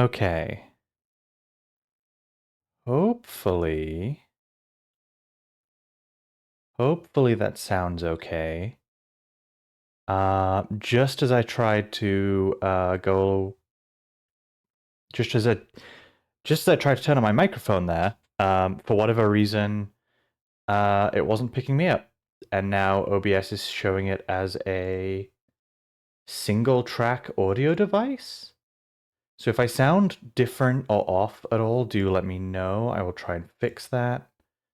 Okay. Hopefully... Hopefully that sounds okay. Just as I tried to go... Just as I tried to turn on my microphone there, for whatever reason, it wasn't picking me up. And now OBS is showing it as a single track audio device. So if I sound different or off at all, do let me know. I will try and fix that.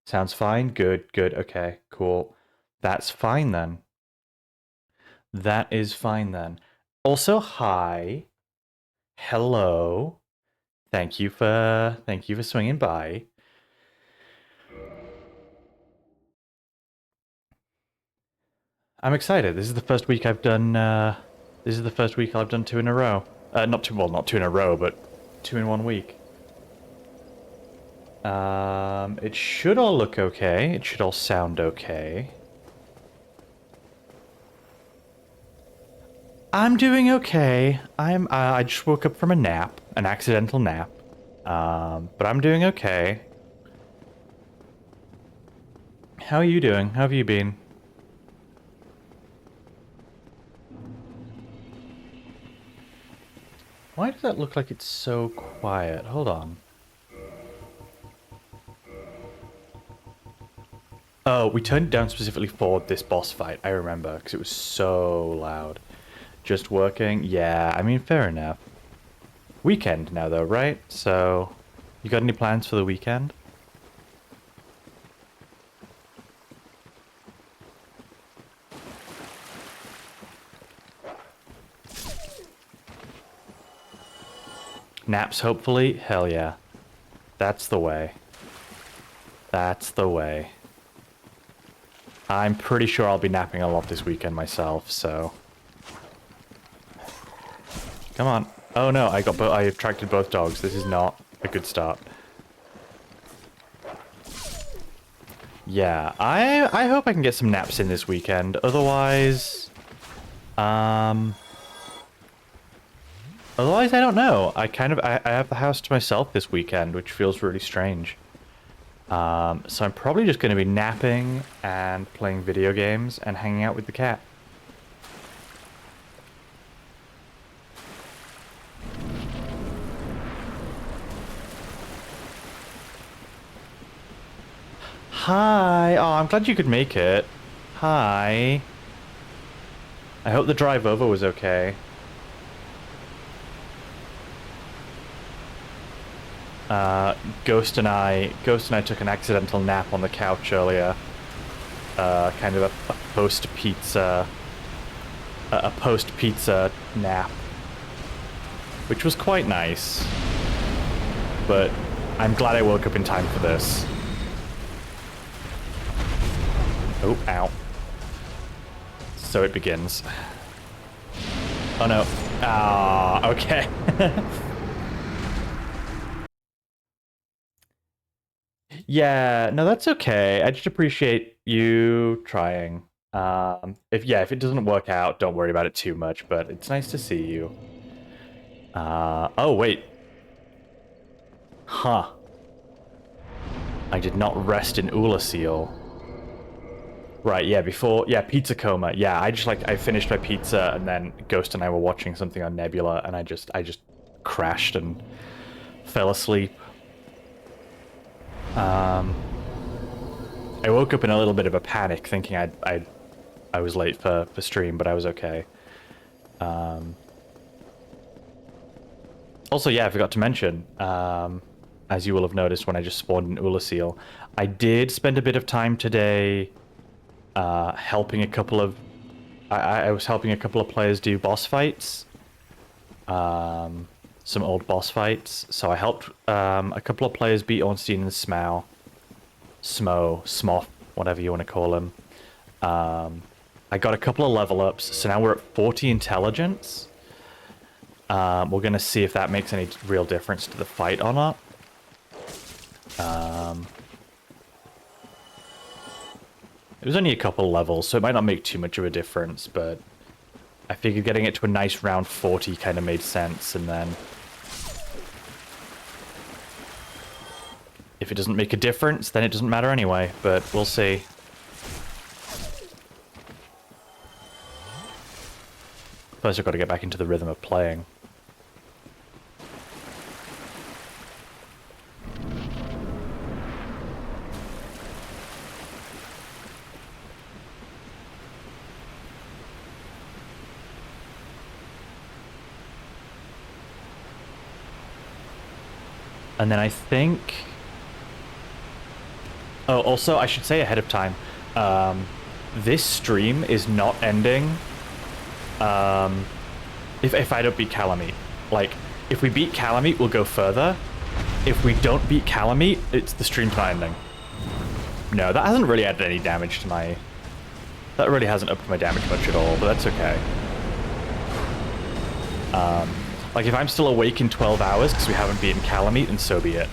Sounds fine? Good, good. Okay, cool. That's fine then. That is fine then. Also, hi. Hello. Thank you for swinging by. I'm excited. This is the first week I've done this is the first week I've done two in a row. Not two in a row, but two in 1 week. It should all look okay. It should all sound okay. I'm doing okay. I just woke up from a nap, an accidental nap. But I'm doing okay. How are you doing? How have you been? Why does that look like it's so quiet? Hold on. Oh, we turned it down specifically for this boss fight, I remember, because it was so loud. Just working? Yeah, I mean, fair enough. Weekend now, though, right? So, you got any plans for the weekend? Naps, hopefully? Hell yeah. That's the way. That's the way. I'm pretty sure I'll be napping a lot this weekend myself, so... Come on. Oh no, I attracted both dogs. This is not a good start. Yeah, I hope I can get some naps in this weekend. Otherwise, otherwise I don't know. I have the house to myself this weekend, which feels really strange. So I'm probably just going to be napping and playing video games and hanging out with the cat. Hi. Oh, I'm glad you could make it. Hi. I hope the drive over was okay. Ghost and I took an accidental nap on the couch earlier. Kind of a post-pizza, a post-pizza nap, which was quite nice. But I'm glad I woke up in time for this. Oh, ow. So it begins. Oh no. Ah, okay. Yeah, no, that's okay. I just appreciate you trying. If it doesn't work out, don't worry about it too much, but it's nice to see you. Oh wait. Huh. I did not rest in Ulasil. Right, yeah, pizza coma. Yeah, I finished my pizza and then Ghost and I were watching something on Nebula and I just crashed and fell asleep. I woke up in a little bit of a panic thinking I was late for stream, but I was okay. Also, yeah, I forgot to mention, as you will have noticed when I just spawned in Ulasil, I did spend a bit of time today helping a couple of... I was helping a couple of players do boss fights. Some old boss fights. So I helped a couple of players beat Ornstein and Smough. Smough, whatever you want to call him. I got a couple of level ups, so now we're at 40 intelligence. We're going to see if that makes any real difference to the fight or not. It was only a couple levels, so it might not make too much of a difference, but I figured getting it to a nice round 40 kind of made sense, and then If it doesn't make a difference, then it doesn't matter anyway, but we'll see. First, I've got to get back into the rhythm of playing. And then I think... Oh, also, I should say ahead of time, this stream is not ending if I don't beat Kalameet. Like, if we beat Kalameet, we'll go further. If we don't beat Kalameet, the stream's not ending. No, that hasn't really added any damage to my... That really hasn't upped my damage much at all, but that's okay. Like, if I'm still awake in 12 hours because we haven't beaten Kalameet, then so be it.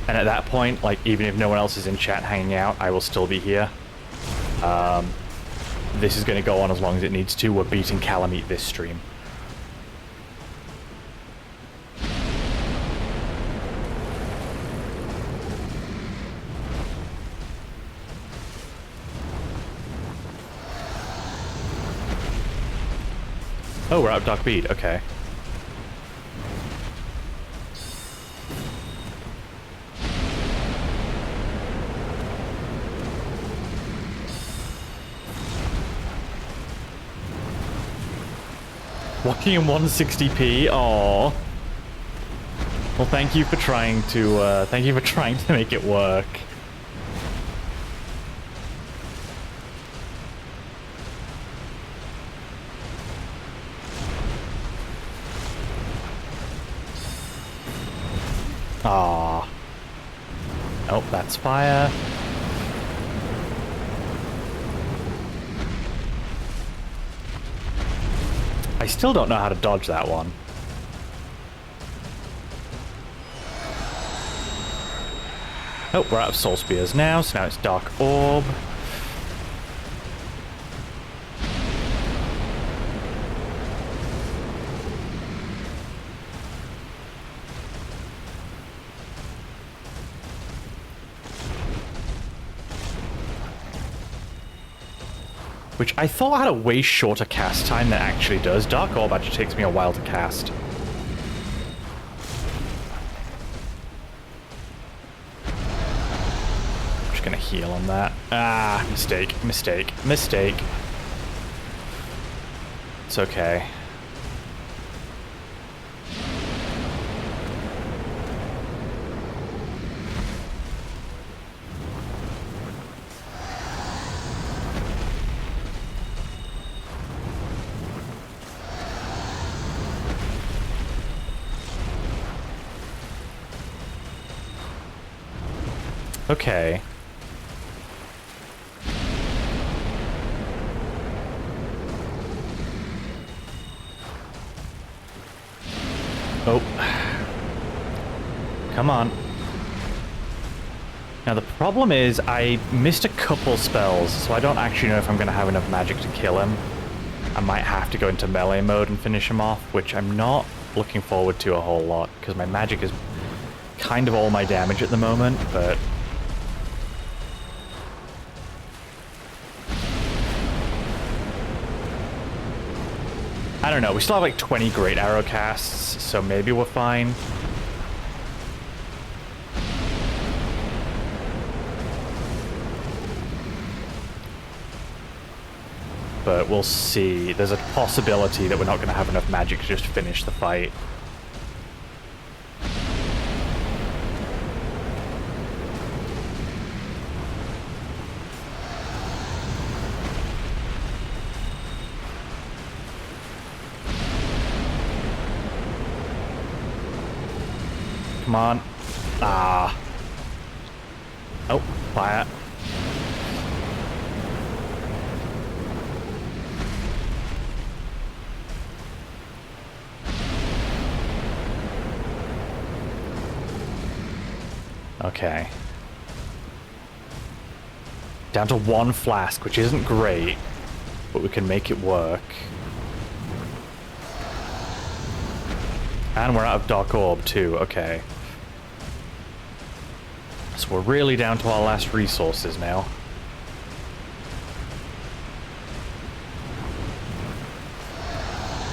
And at that point, like, even if no one else is in chat hanging out, I will still be here. This is going to go on as long as it needs to. We're beating Kalameet this stream. Oh, we're out of Dark Bead. Okay. Walking in 160p. Aww. Well, thank you for trying to make it work. Ah. Oh, that's fire. I still don't know how to dodge that one. Oh, we're out of Soul Spears now, so now it's Dark Orb. Which I thought had a way shorter cast time than it actually does. Dark Orb actually takes me a while to cast. I'm just gonna heal on that. Ah, mistake, mistake, mistake. It's okay. Okay. Oh. Come on. Now the problem is I missed a couple spells, so I don't actually know if I'm going to have enough magic to kill him. I might have to go into melee mode and finish him off, which I'm not looking forward to a whole lot, because my magic is kind of all my damage at the moment, but... I don't know, we still have like 20 Great Arrow casts, so maybe we're fine. But we'll see. There's a possibility that we're not going to have enough magic to just finish the fight. Come on. Ah. Oh, fire. Okay. Down to 1 flask, which isn't great, but we can make it work. And we're out of Dark Orb, too. Okay. So we're really down to our last resources now.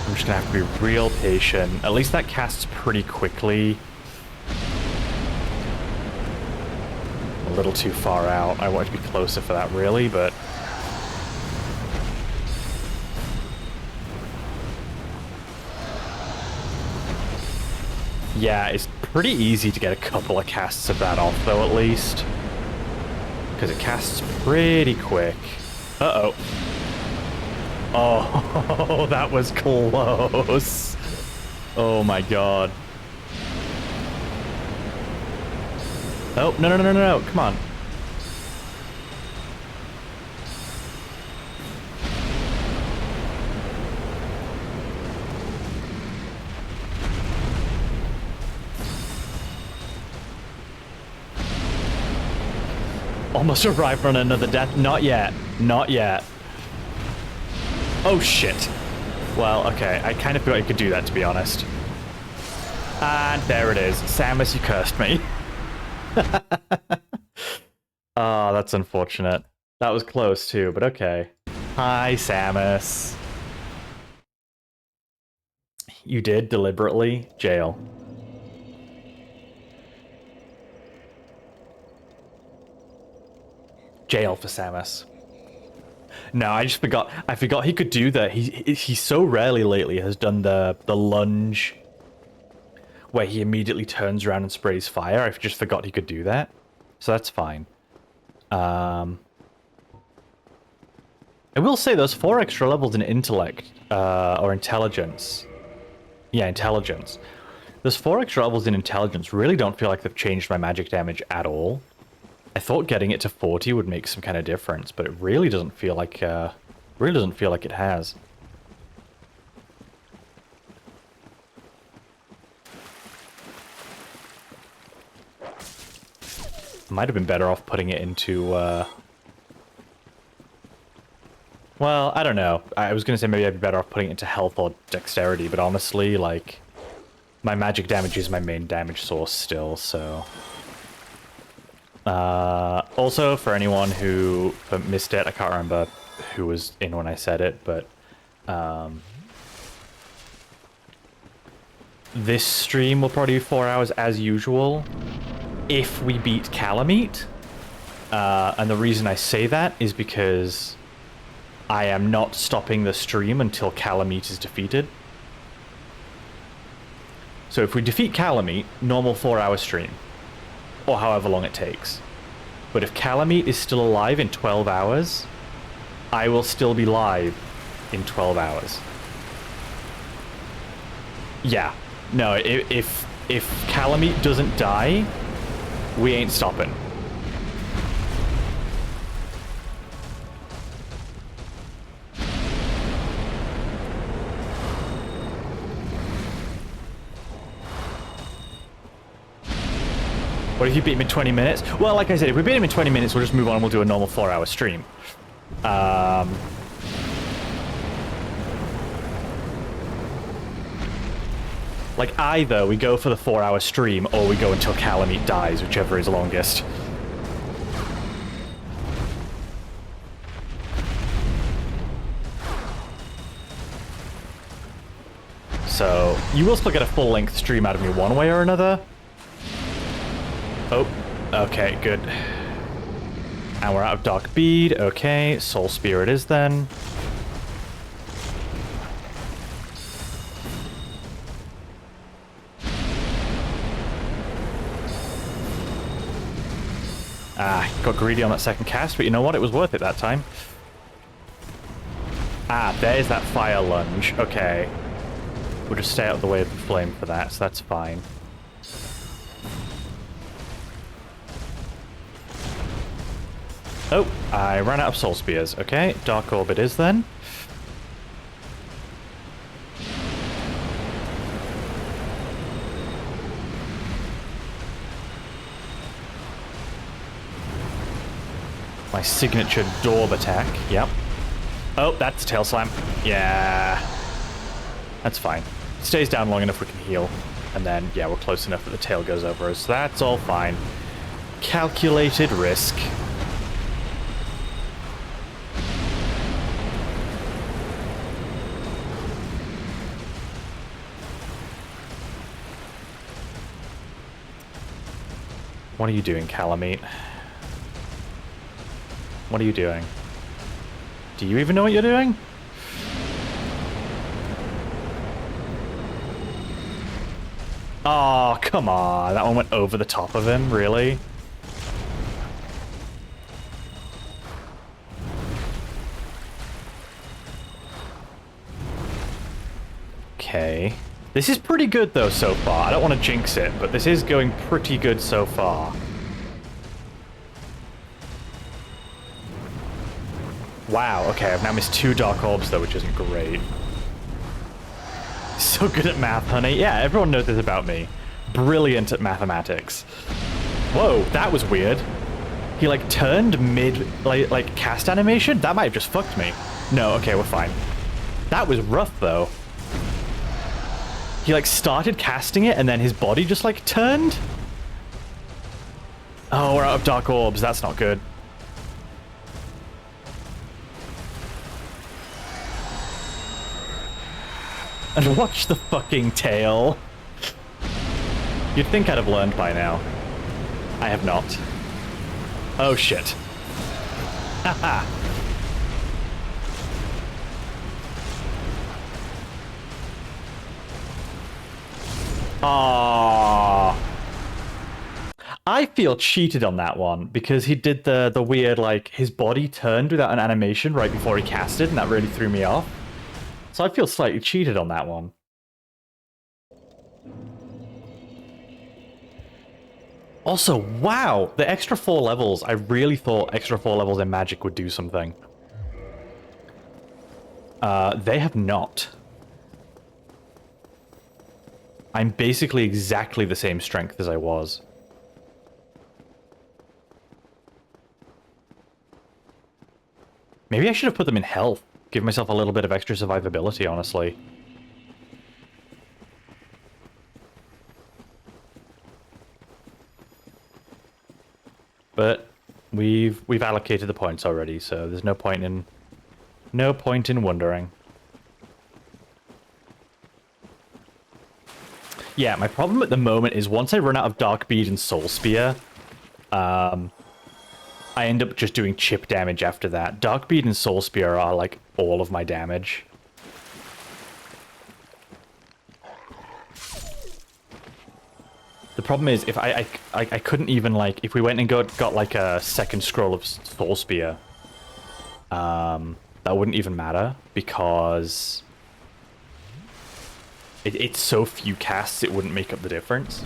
I'm just gonna have to be real patient. At least that casts pretty quickly. A little too far out. I want to be closer for that, really, but... Yeah, it's pretty easy to get a couple of casts of that off, though, at least. Because it casts pretty quick. Uh-oh. Oh, that was close. Oh my god. Oh, no, no, no, no, no, come on. Almost arrived on another death. Not yet. Not yet. Oh, shit. Well, okay. I kind of thought you could do that, to be honest. And there it is. Samus, you cursed me. Oh, that's unfortunate. That was close, too, but okay. Hi, Samus. You did deliberately? Jail. Jail for Samus. No, I just forgot. I forgot he could do that. He so rarely lately has done the lunge where he immediately turns around and sprays fire. I just forgot he could do that. So that's fine. I will say those 4 extra levels in intellect, or intelligence. Yeah, intelligence. Those 4 extra levels in intelligence really don't feel like they've changed my magic damage at all. I thought getting it to 40 would make some kind of difference, but it really doesn't feel like, it has. Might have been better off putting it into, well, I don't know. I was gonna say maybe I'd be better off putting it into health or dexterity, but honestly, like, my magic damage is my main damage source still, so... also, for anyone who missed it, I can't remember who was in when I said it, but this stream will probably be 4 hours as usual if we beat Kalameet. And the reason I say that is because I am not stopping the stream until Kalameet is defeated. So if we defeat Kalameet, normal 4-hour stream. Or however long it takes. But if Kalameet is still alive in 12 hours, I will still be live in 12 hours. Yeah. No, if Kalameet doesn't die, we ain't stopping. What if you beat him in 20 minutes? Well, like I said, if we beat him in 20 minutes, we'll just move on and we'll do a normal 4-hour stream. Like, either we go for the 4-hour stream, or we go until Kalameet dies, whichever is longest. So, you will still get a full-length stream out of me one way or another. Oh, okay, good. And we're out of Dark Bead. Okay, Soul Spear it is then. Ah, got greedy on that second cast, but you know what? It was worth it that time. Ah, there's that fire lunge. Okay. We'll just stay out of the way of the flame for that, so that's fine. Oh, I ran out of Soul Spears. Okay, Dark Orb it is then. My signature Daub attack. Yep. Oh, that's a tail slam. Yeah. That's fine. Stays down long enough we can heal. And then, yeah, we're close enough that the tail goes over us. So that's all fine. Calculated risk. What are you doing, Kalameet? What are you doing? Do you even know what you're doing? Oh, come on. That one went over the top of him, really? Okay. This is pretty good, though, so far. I don't want to jinx it, but this is going pretty good so far. Wow, okay, I've now missed 2 Dark Orbs, though, which isn't great. So good at math, honey. Yeah, everyone knows this about me. Brilliant at mathematics. Whoa, that was weird. He, like, turned mid, like cast animation? That might have just fucked me. No, okay, we're fine. That was rough, though. He, like, started casting it, and then his body just, like, turned? Oh, we're out of Dark Orbs. That's not good. And watch the fucking tail. You'd think I'd have learned by now. I have not. Oh, shit. Haha. Aww. I feel cheated on that one because he did the weird, like, his body turned without an animation right before he casted, and that really threw me off. So I feel slightly cheated on that one. Also, wow, the extra 4 levels. I really thought extra 4 levels in Magic would do something. They have not. I'm basically exactly the same strength as I was. Maybe I should have put them in health. Give myself a little bit of extra survivability, honestly. But we've allocated the points already, so there's no point in wondering. Yeah, my problem at the moment is once I run out of Dark Bead and Soul Spear, I end up just doing chip damage after that. Dark Bead and Soul Spear are like all of my damage. The problem is if I couldn't even, like, if we went and got like a second scroll of Soul Spear, that wouldn't even matter because it's so few casts it wouldn't make up the difference.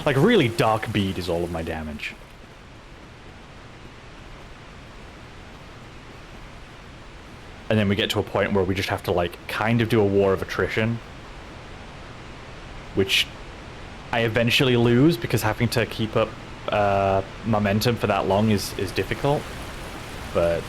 Like, really, Dark Bead is all of my damage. And then we get to a point where we just have to, like, kind of do a war of attrition. Which I eventually lose because having to keep up momentum for that long is difficult. But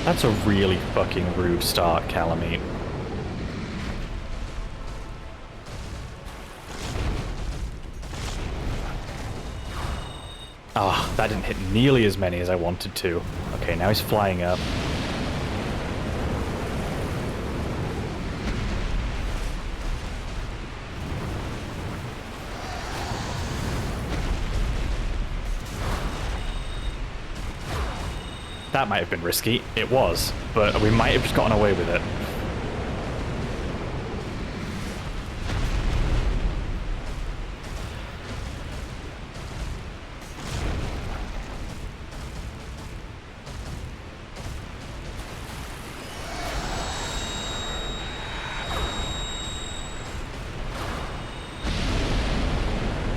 that's a really fucking rude start, Kalameet. Ah, that didn't hit nearly as many as I wanted to. Okay, now he's flying up. That might have been risky. It was, but we might have just gotten away with it.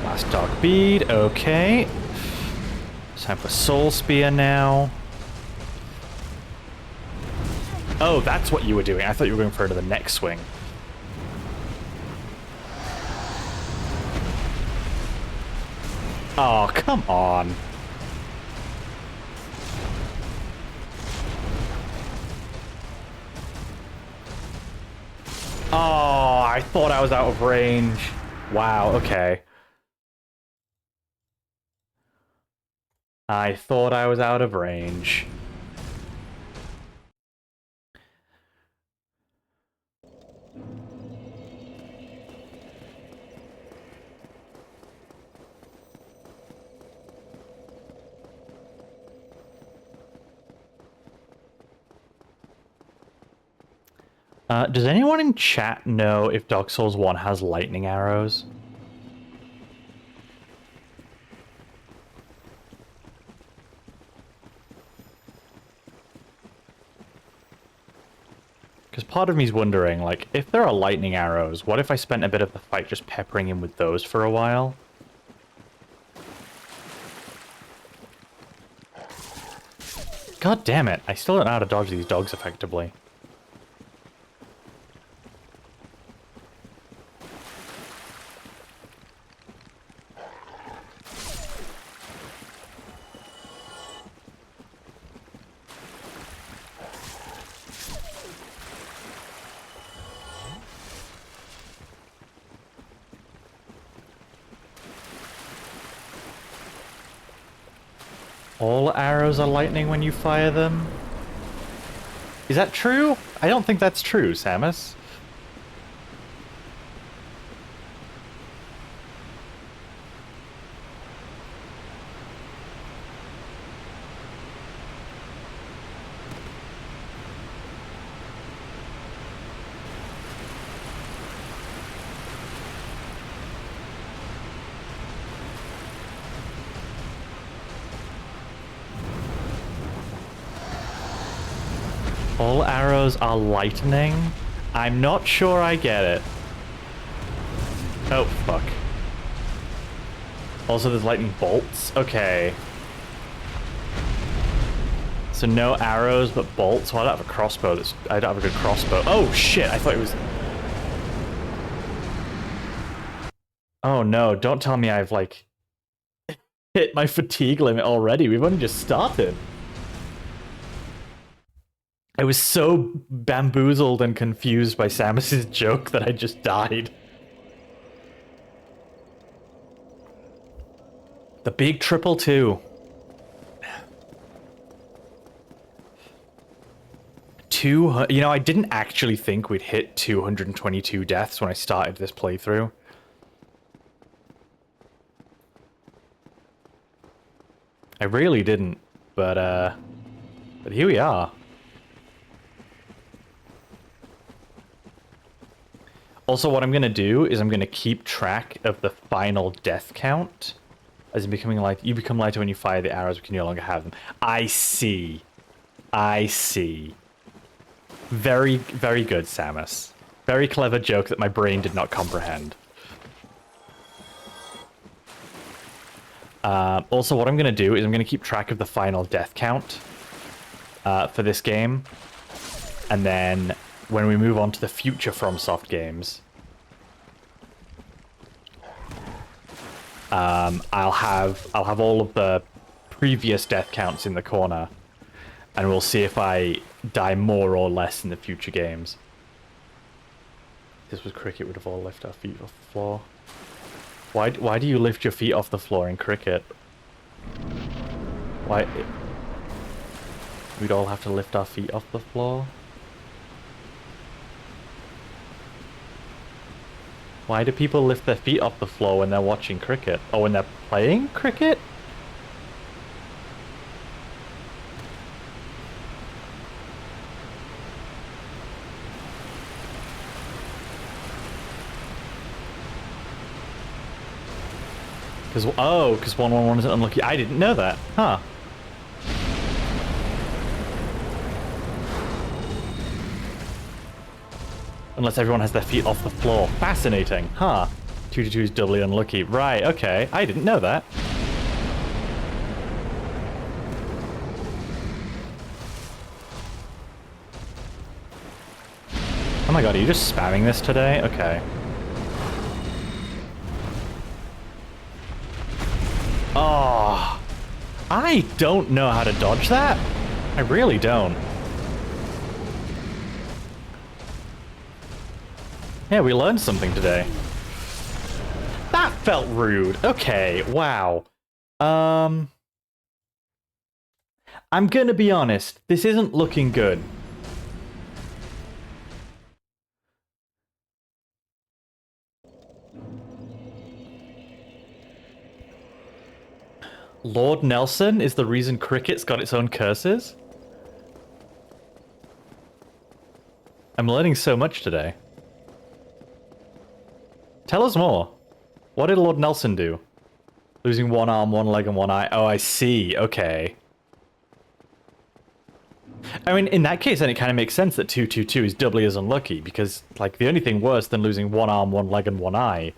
Last Dark Bead, okay. It's time for Soul Spear now. Oh, that's what you were doing. I thought you were going for the next swing. Oh, come on. Oh, I thought I was out of range. Wow, okay. I thought I was out of range. Does anyone in chat know if Dark Souls 1 has lightning arrows? Because part of me's wondering, like, if there are lightning arrows, what if I spent a bit of the fight just peppering him with those for a while? God damn it, I still don't know how to dodge these dogs effectively. All arrows are lightning when you fire them? Is that true? I don't think that's true, Samus. All arrows are lightning? I'm not sure I get it. Oh, fuck. Also, there's lightning bolts? Okay. So no arrows, but bolts? Well, I don't have a crossbow. I don't have a good crossbow. Oh, shit! I thought it was... Oh, no. Don't tell me I've, like, hit my fatigue limit already. We've only just started. I was so bamboozled and confused by Samus's joke that I just died. The big triple two. You know, I didn't actually think we'd hit 222 deaths when I started this playthrough. I really didn't, but here we are. Also, what I'm going to do is I'm going to keep track of the final death count. As in becoming light, you become lighter when you fire the arrows, we can no longer have them. I see. I see. Very, very good, Samus. Very clever joke that my brain did not comprehend. Also, what I'm going to do is I'm going to keep track of the final death count for this game. And then when we move on to the future FromSoft games, I'll have all of the previous death counts in the corner, and we'll see if I die more or less in the future games. If this was cricket, we'd have all lifted our feet off the floor. Why do you lift your feet off the floor in cricket? Why? We'd all have to lift our feet off the floor? Why do people lift their feet off the floor when they're watching cricket? Or when they're playing cricket? Because 111 isn't unlucky. I didn't know that. Huh. Unless everyone has their feet off the floor. Fascinating. Huh. 222 is doubly unlucky. Right, okay. I didn't know that. Oh my god, are you just spamming this today? Okay. Oh, I don't know how to dodge that. I really don't. Yeah, we learned something today. That felt rude. Okay, wow. I'm gonna be honest. This isn't looking good. Lord Nelson is the reason cricket's got its own curses? I'm learning so much today. Tell us more. What did Lord Nelson do? Losing one arm, one leg, and one eye. Oh, I see. Okay. I mean, in that case, then it kind of makes sense that 222 is doubly as unlucky, because, like, the only thing worse than losing one arm, one leg, and one eye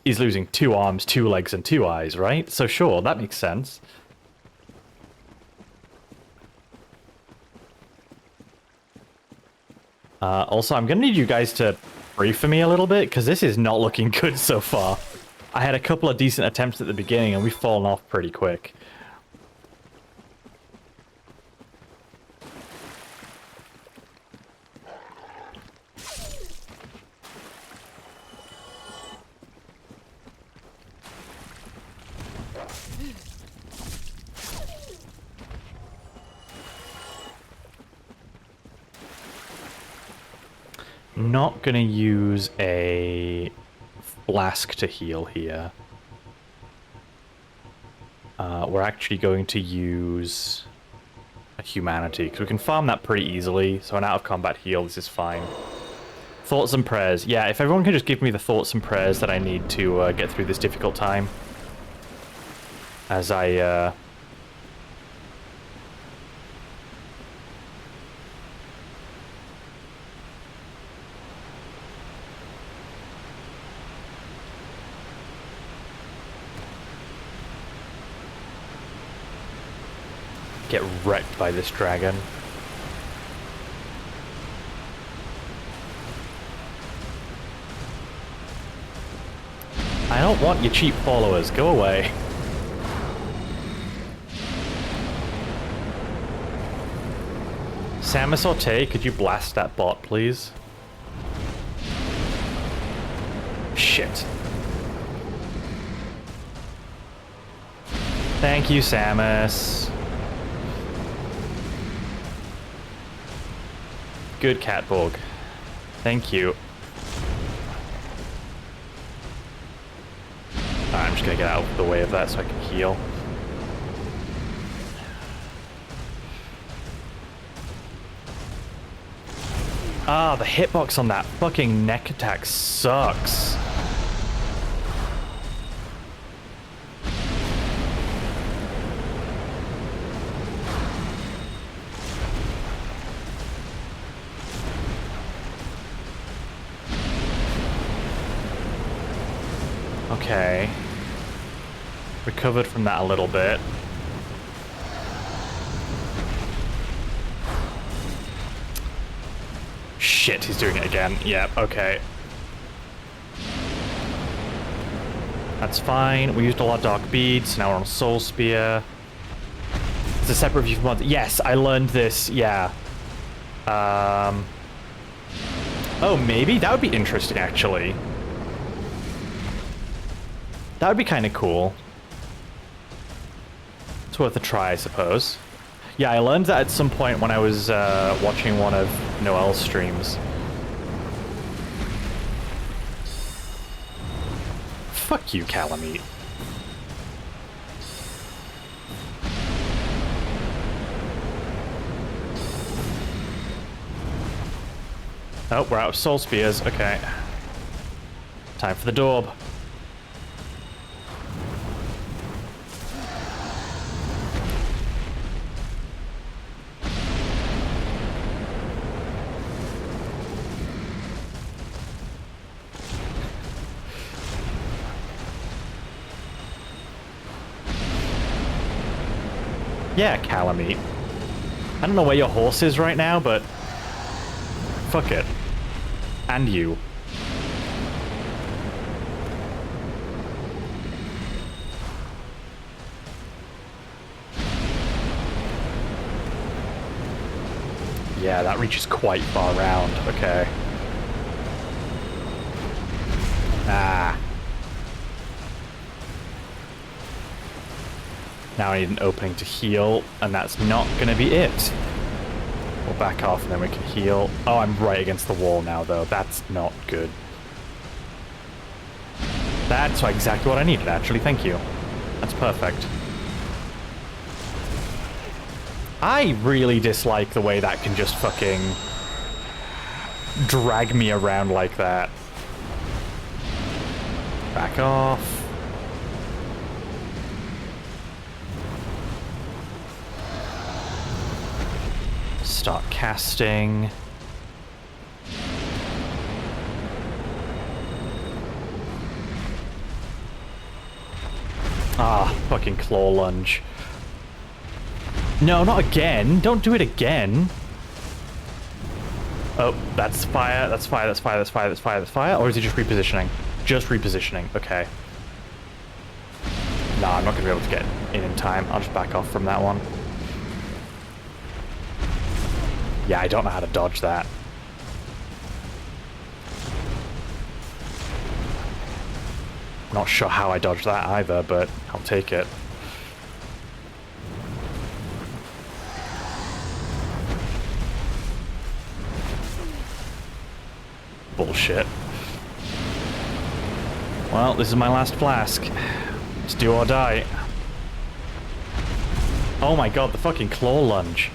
is losing 2 arms, 2 legs, and 2 eyes, right? So sure, that makes sense. Also, I'm gonna need you guys to pray for me a little bit, because this is not looking good so far. I had a couple of decent attempts at the beginning, and we've fallen off pretty quick. Not gonna use a flask to heal here. We're actually going to use a humanity, because we can farm that pretty easily, so an out-of-combat heal, this is fine. Thoughts and prayers. Yeah, if everyone can just give me the thoughts and prayers that I need to get through this difficult time. As I, get wrecked by this dragon. I don't want your cheap followers. Go away. Samus Orte, could you blast that bot, please? Shit. Thank you, Samus. Good Catborg. Thank you. I'm just gonna get out of the way of that so I can heal. Ah, the hitbox on that fucking neck attack sucks. Okay. Recovered from that a little bit. Shit, he's doing it again. Yep, okay. That's fine. We used a lot of dark beads. Now we're on Soul Spear. It's a separate view from mods. Yes, I learned this. Yeah. Oh, maybe? That would be interesting, actually. That would be kind of cool. It's worth a try, I suppose. Yeah, I learned that at some point when I was watching one of Noel's streams. Fuck you, Kalameet. Oh, we're out of soul spears. Okay. Time for the Dorb. Yeah, Kalameet. I don't know where your horse is right now, but fuck it. And you. Yeah, that reaches quite far around. Okay. Ah. Now I need an opening to heal, and that's not going to be it. We'll back off and then we can heal. Oh, I'm right against the wall now, though. That's not good. That's exactly what I needed, actually. Thank you. That's perfect. I really dislike the way that can just fucking drag me around like that. Back off. Start casting. Ah, fucking claw lunge. No, not again. Don't do it again. Oh, that's fire. That's fire. That's fire. That's fire. That's fire. That's fire. Or is he just repositioning? Just repositioning. Okay. Nah, I'm not going to be able to get in time. I'll just back off from that one. Yeah, I don't know how to dodge that. Not sure how I dodged that either, but I'll take it. Bullshit. Well, this is my last flask. It's do or die. Oh my god, the fucking claw lunge.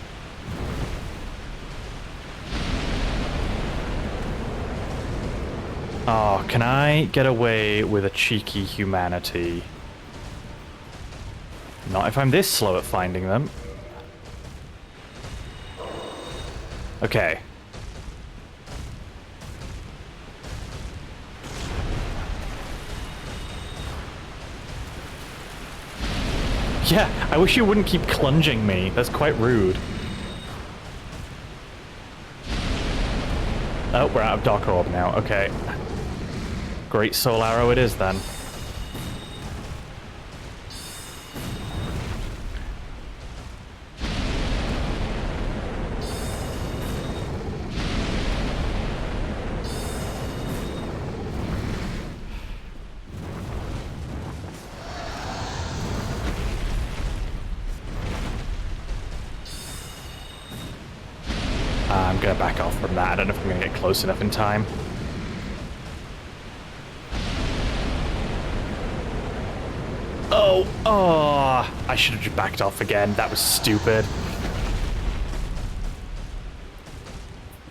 Oh, can I get away with a cheeky humanity? Not if I'm this slow at finding them. Okay. Yeah, I wish you wouldn't keep clunging me. That's quite rude. Oh, we're out of Dark Orb now. Okay. Great Soul Arrow it is, then. I'm gonna back off from that. I don't know if I'm gonna get close enough in time. Oh, I should have just backed off again. That was stupid.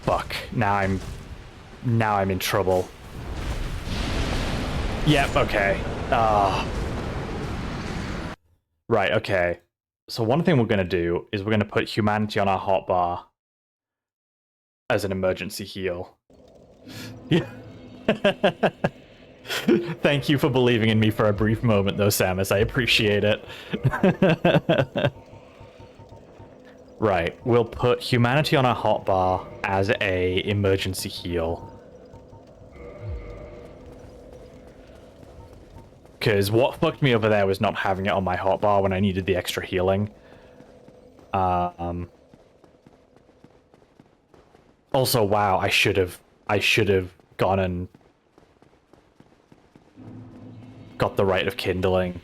Fuck. Now I'm in trouble. Yep, okay. Right, okay. So one thing we're gonna do is we're gonna put humanity on our hotbar as an emergency heal. Yeah. Thank you for believing in me for a brief moment, though, Samus. I appreciate it. Right, we'll put humanity on our hotbar as a emergency heal. Because what fucked me over there was not having it on my hotbar when I needed the extra healing. Also, wow, I should have gone and got the Rite of Kindling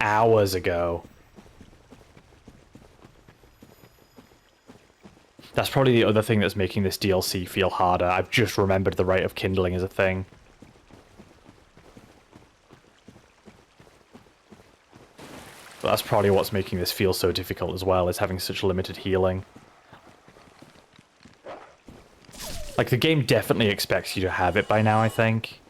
hours ago. That's probably the other thing that's making this DLC feel harder. I've just remembered the Rite of Kindling is a thing. But that's probably what's making this feel so difficult as well, is having such limited healing. Like, the game definitely expects you to have it by now, I think.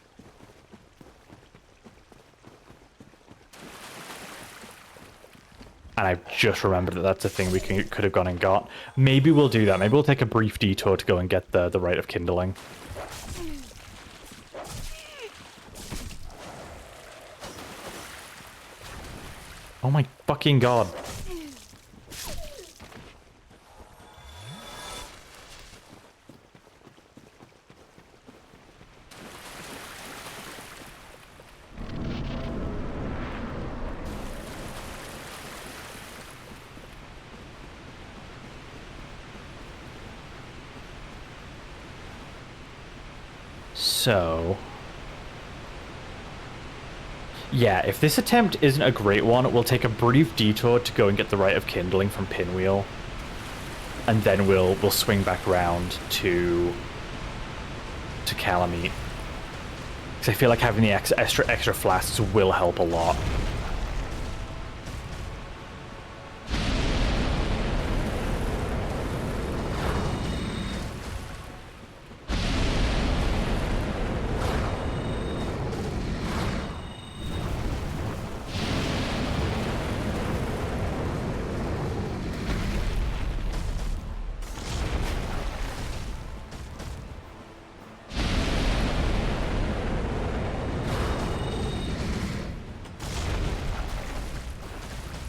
And I've just remembered that that's a thing we could have gone and got. Maybe we'll do that. Maybe we'll take a brief detour to go and get the Rite of Kindling. Oh my fucking god. So... yeah, if this attempt isn't a great one, we'll take a brief detour to go and get the Rite of Kindling from Pinwheel. And then we'll swing back round to Kalameet. Because I feel like having the extra flasks will help a lot.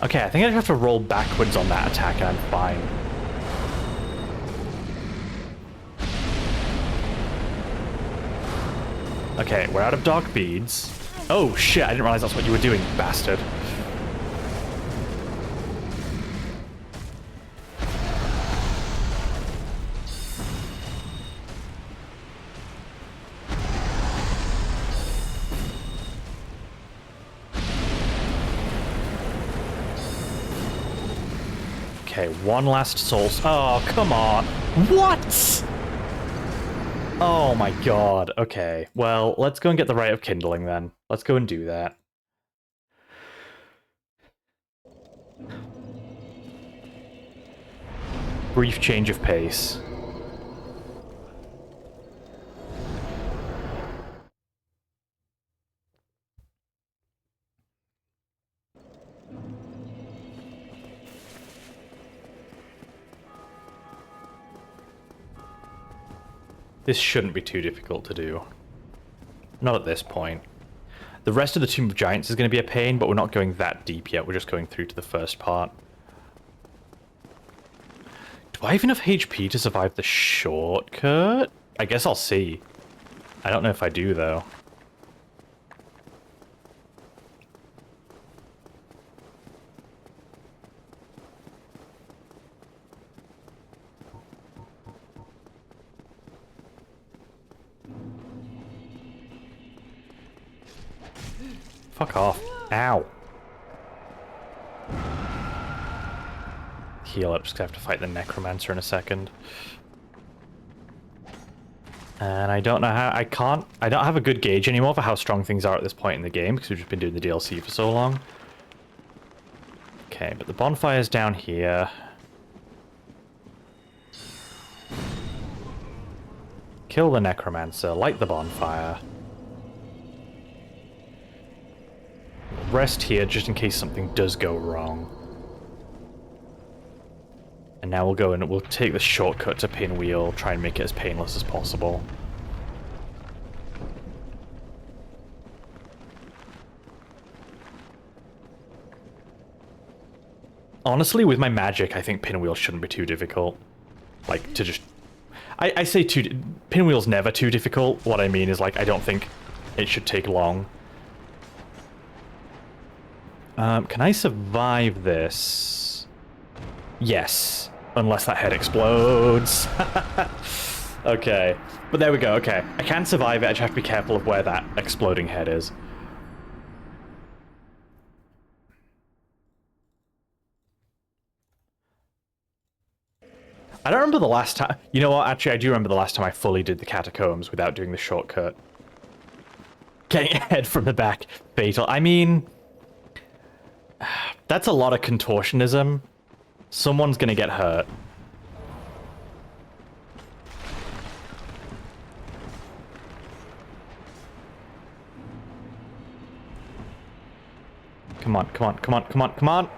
Okay, I think I have to roll backwards on that attack and I'm fine. Okay, we're out of dark beads. Oh shit, I didn't realize that's what you were doing, bastard. Okay, one last soul. Oh, come on. What? Oh my god. Okay, well, let's go and get the Rite of Kindling then. Let's go and do that. Brief change of pace. This shouldn't be too difficult to do. Not at this point. The rest of the Tomb of Giants is going to be a pain, but we're not going that deep yet. We're just going through to the first part. Do I have enough HP to survive the shortcut? I guess I'll see. I don't know if I do, though. Fuck off. Ow. Heal up, just gonna have to fight the Necromancer in a second. And I don't know how... I don't have a good gauge anymore for how strong things are at this point in the game, because we've just been doing the DLC for so long. Okay, but the bonfire's down here. Kill the Necromancer, light the bonfire. Rest here just in case something does go wrong. And now we'll go and we'll take the shortcut to Pinwheel, try and make it as painless as possible. Honestly, with my magic, I think Pinwheel shouldn't be too difficult. Like, to just... I say Pinwheel's never too difficult. What I mean is, like, I don't think it should take long. Can I survive this? Yes. Unless that head explodes. Okay. But there we go, okay. I can survive it, I just have to be careful of where that exploding head is. I don't remember the last time... You know what, actually I do remember the last time I fully did the catacombs without doing the shortcut. Getting a head from the back. Fatal. I mean... That's a lot of contortionism. Someone's gonna get hurt. Come on, come on, come on, come on, come on!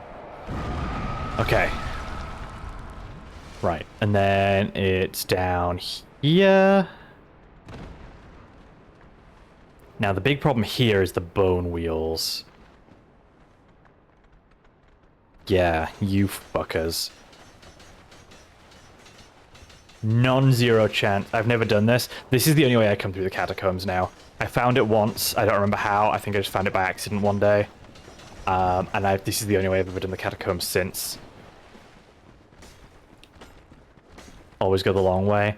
Okay. Right, and then it's down here. Now the big problem here is the bone wheels. Yeah, you fuckers. Non-zero chance. I've never done this. This is the only way I come through the catacombs now. I found it once. I don't remember how. I think I just found it by accident one day. And this is the only way I've ever done the catacombs since. Always go the long way.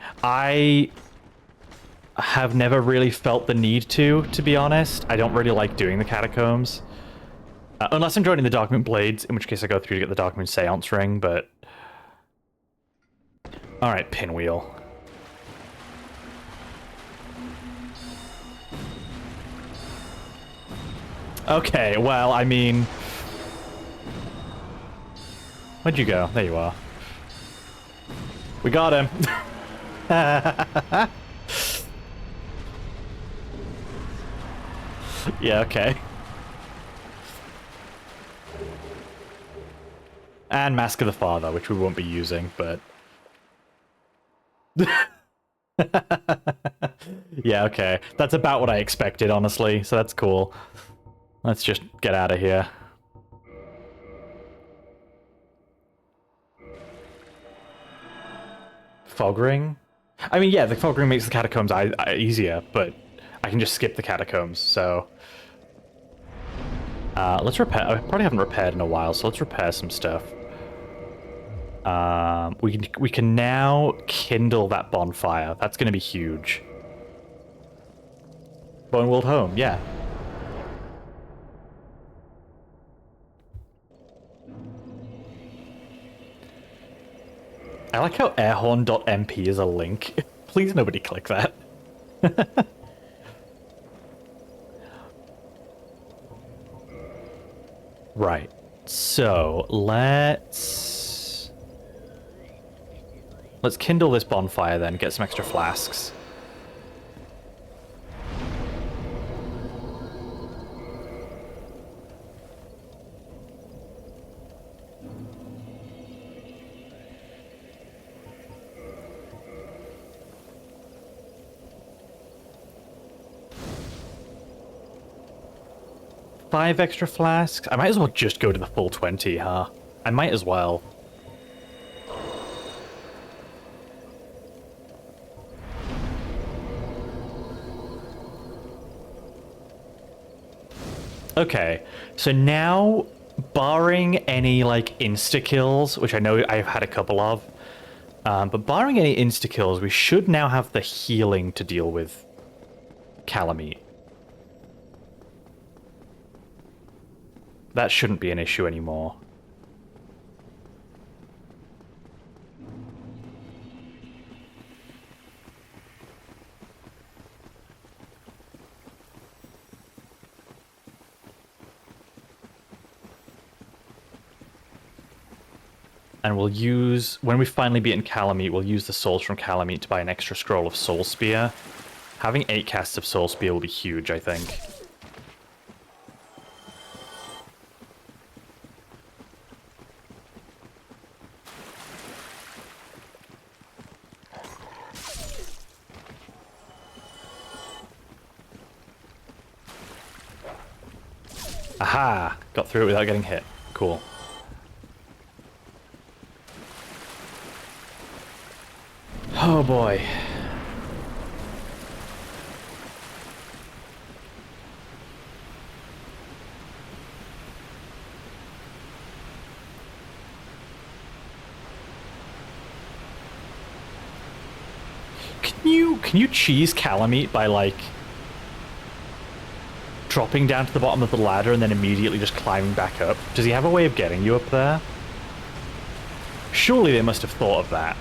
I have never really felt the need to be honest. I don't really like doing the catacombs. Unless I'm joining the Dark Moon Blades, in which case I go through to get the Dark Moon Seance Ring, but... Alright, Pinwheel. Okay, well, I mean... Where'd you go? There you are. We got him! Yeah, okay. And Mask of the Father, which we won't be using, but... Yeah, okay. That's about what I expected, honestly, so that's cool. Let's just get out of here. Fog Ring? I mean, yeah, the Fog Ring makes the catacombs easier, but I can just skip the catacombs, so... let's repair... I probably haven't repaired in a while, so let's repair some stuff. We can now kindle that bonfire. That's going to be huge. Bone World Home, yeah. I like how airhorn.mp is a link. Please nobody click that. Right. So, let's kindle this bonfire then, get some extra flasks. Five extra flasks? I might as well just go to the full 20, huh? I might as well. Okay, so now, barring any, like, insta-kills, which I know I've had a couple of, but barring any insta-kills, we should now have the healing to deal with Kalameet. That shouldn't be an issue anymore. And we'll use, when we've finally beaten Kalameet, we'll use the souls from Kalameet to buy an extra scroll of Soul Spear. Having 8 casts of Soul Spear will be huge, I think. Aha! Got through it without getting hit. Cool. Oh boy. Can you cheese Kalameet by, like, dropping down to the bottom of the ladder and then immediately just climbing back up? Does he have a way of getting you up there? Surely they must have thought of that.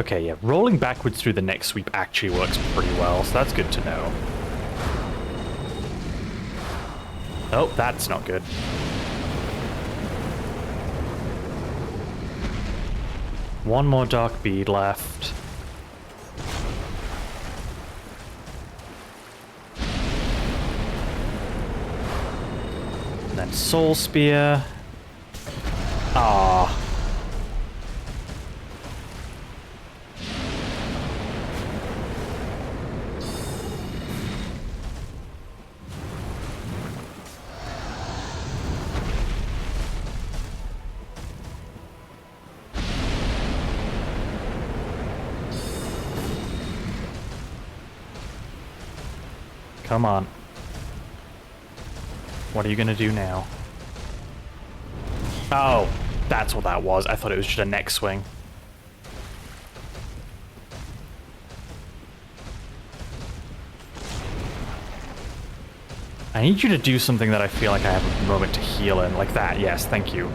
Okay, yeah, rolling backwards through the next sweep actually works pretty well, so that's good to know. Oh, that's not good. One more dark bead left. And then Soul Spear. Ah. Come on. What are you gonna do now? Oh, that's what that was. I thought it was just a neck swing. I need you to do something that I feel like I have a moment to heal in, like that. Yes, thank you.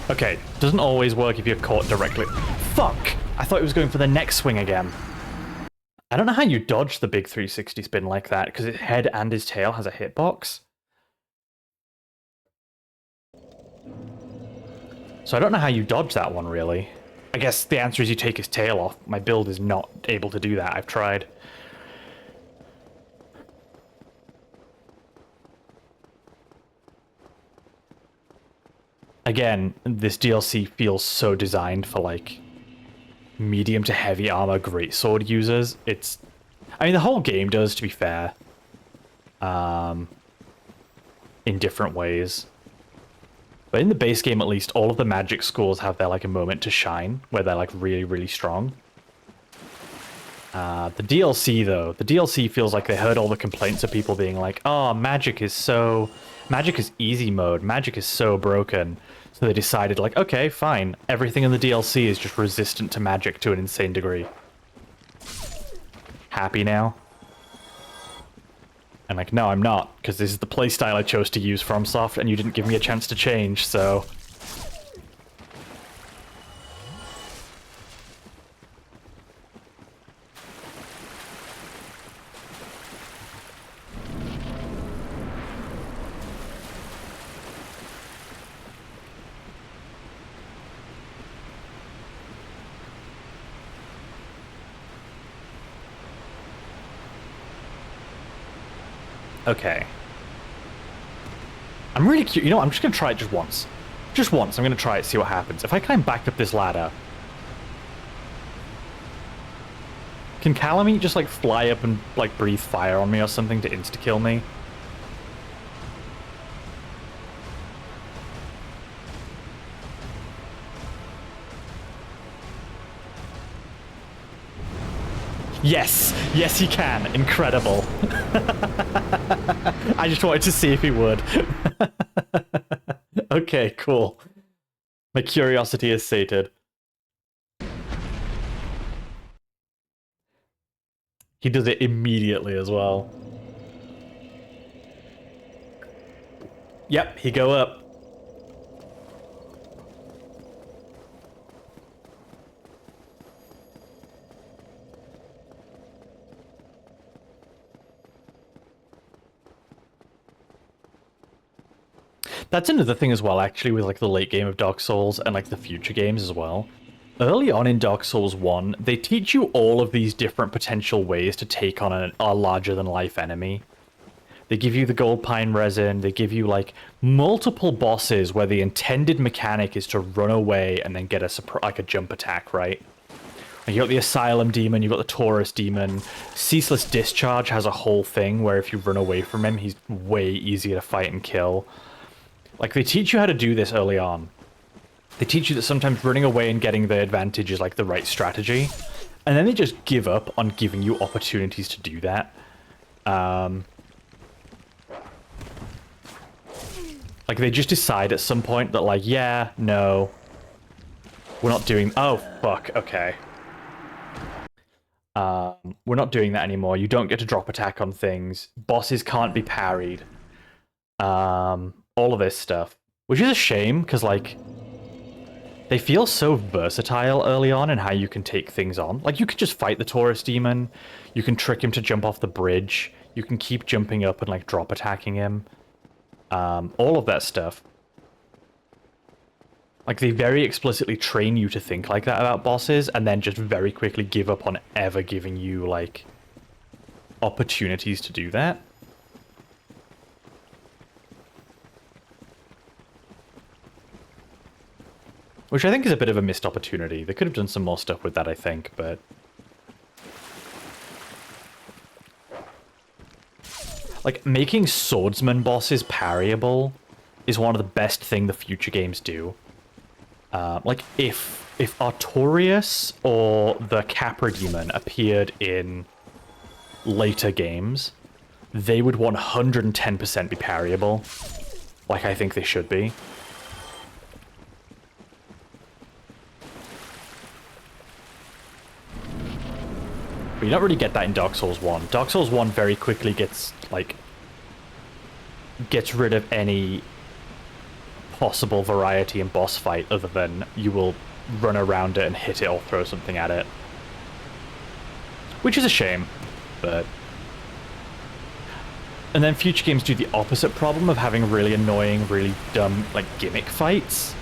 Okay, doesn't always work if you're caught directly. Fuck! I thought it was going for the neck swing again. I don't know how you dodge the big 360 spin like that, because his head and his tail has a hitbox. So I don't know how you dodge that one, really. I guess the answer is you take his tail off. My build is not able to do that. I've tried. Again, this DLC feels so designed for, like, medium to heavy armor greatsword users. I mean, the whole game does, to be fair. In different ways. But in the base game, at least, all of the magic schools have their, like, a moment to shine, where they're, like, really, really strong. The DLC, though, the DLC feels like they heard all the complaints of people being like, oh, magic is easy mode, magic is so broken. So they decided, like, okay, fine, everything in the DLC is just resistant to magic to an insane degree. Happy now? And like, no, I'm not, because this is the playstyle I chose to use FromSoft, and you didn't give me a chance to change, so... Okay. I'm really curious. You know what? I'm just going to try it just once. Just once. I'm going to try it, see what happens. If I climb back up this ladder... Can Kalameet just, like, fly up and, like, breathe fire on me or something to insta-kill me? Yes! Yes, he can. Incredible. I just wanted to see if he would. Okay, cool. My curiosity is sated. He does it immediately as well. Yep, he go up. That's another thing as well, actually, with like the late game of Dark Souls and like the future games as well. Early on in Dark Souls 1, they teach you all of these different potential ways to take on a larger-than-life enemy. They give you the gold pine resin, they give you like multiple bosses where the intended mechanic is to run away and then get a jump attack, right? And you got the Asylum Demon, you got the Taurus Demon. Ceaseless Discharge has a whole thing where if you run away from him, he's way easier to fight and kill. Like, they teach you how to do this early on. They teach you that sometimes running away and getting the advantage is, like, the right strategy. And then they just give up on giving you opportunities to do that. Like, they just decide at some point that, like, yeah, no. We're not doing... Oh, fuck, okay. We're not doing that anymore. You don't get to drop attack on things. Bosses can't be parried. All of this stuff. Which is a shame, because, like, they feel so versatile early on in how you can take things on. Like, you could just fight the Taurus Demon, you can trick him to jump off the bridge, you can keep jumping up and, like, drop attacking him. All of that stuff. Like, they very explicitly train you to think like that about bosses, and then just very quickly give up on ever giving you, like, opportunities to do that. Which I think is a bit of a missed opportunity. They could have done some more stuff with that, I think, but... Like, making swordsman bosses parryable is one of the best thing the future games do. Like, if Artorias or the Capra Demon appeared in later games, they would 110% be parryable. Like I think they should be. But you don't really get that in Dark Souls 1. Dark Souls 1 very quickly gets rid of any possible variety in boss fight other than you will run around it and hit it or throw something at it. Which is a shame, but... And then future games do the opposite problem of having really annoying, really dumb, like, gimmick fights.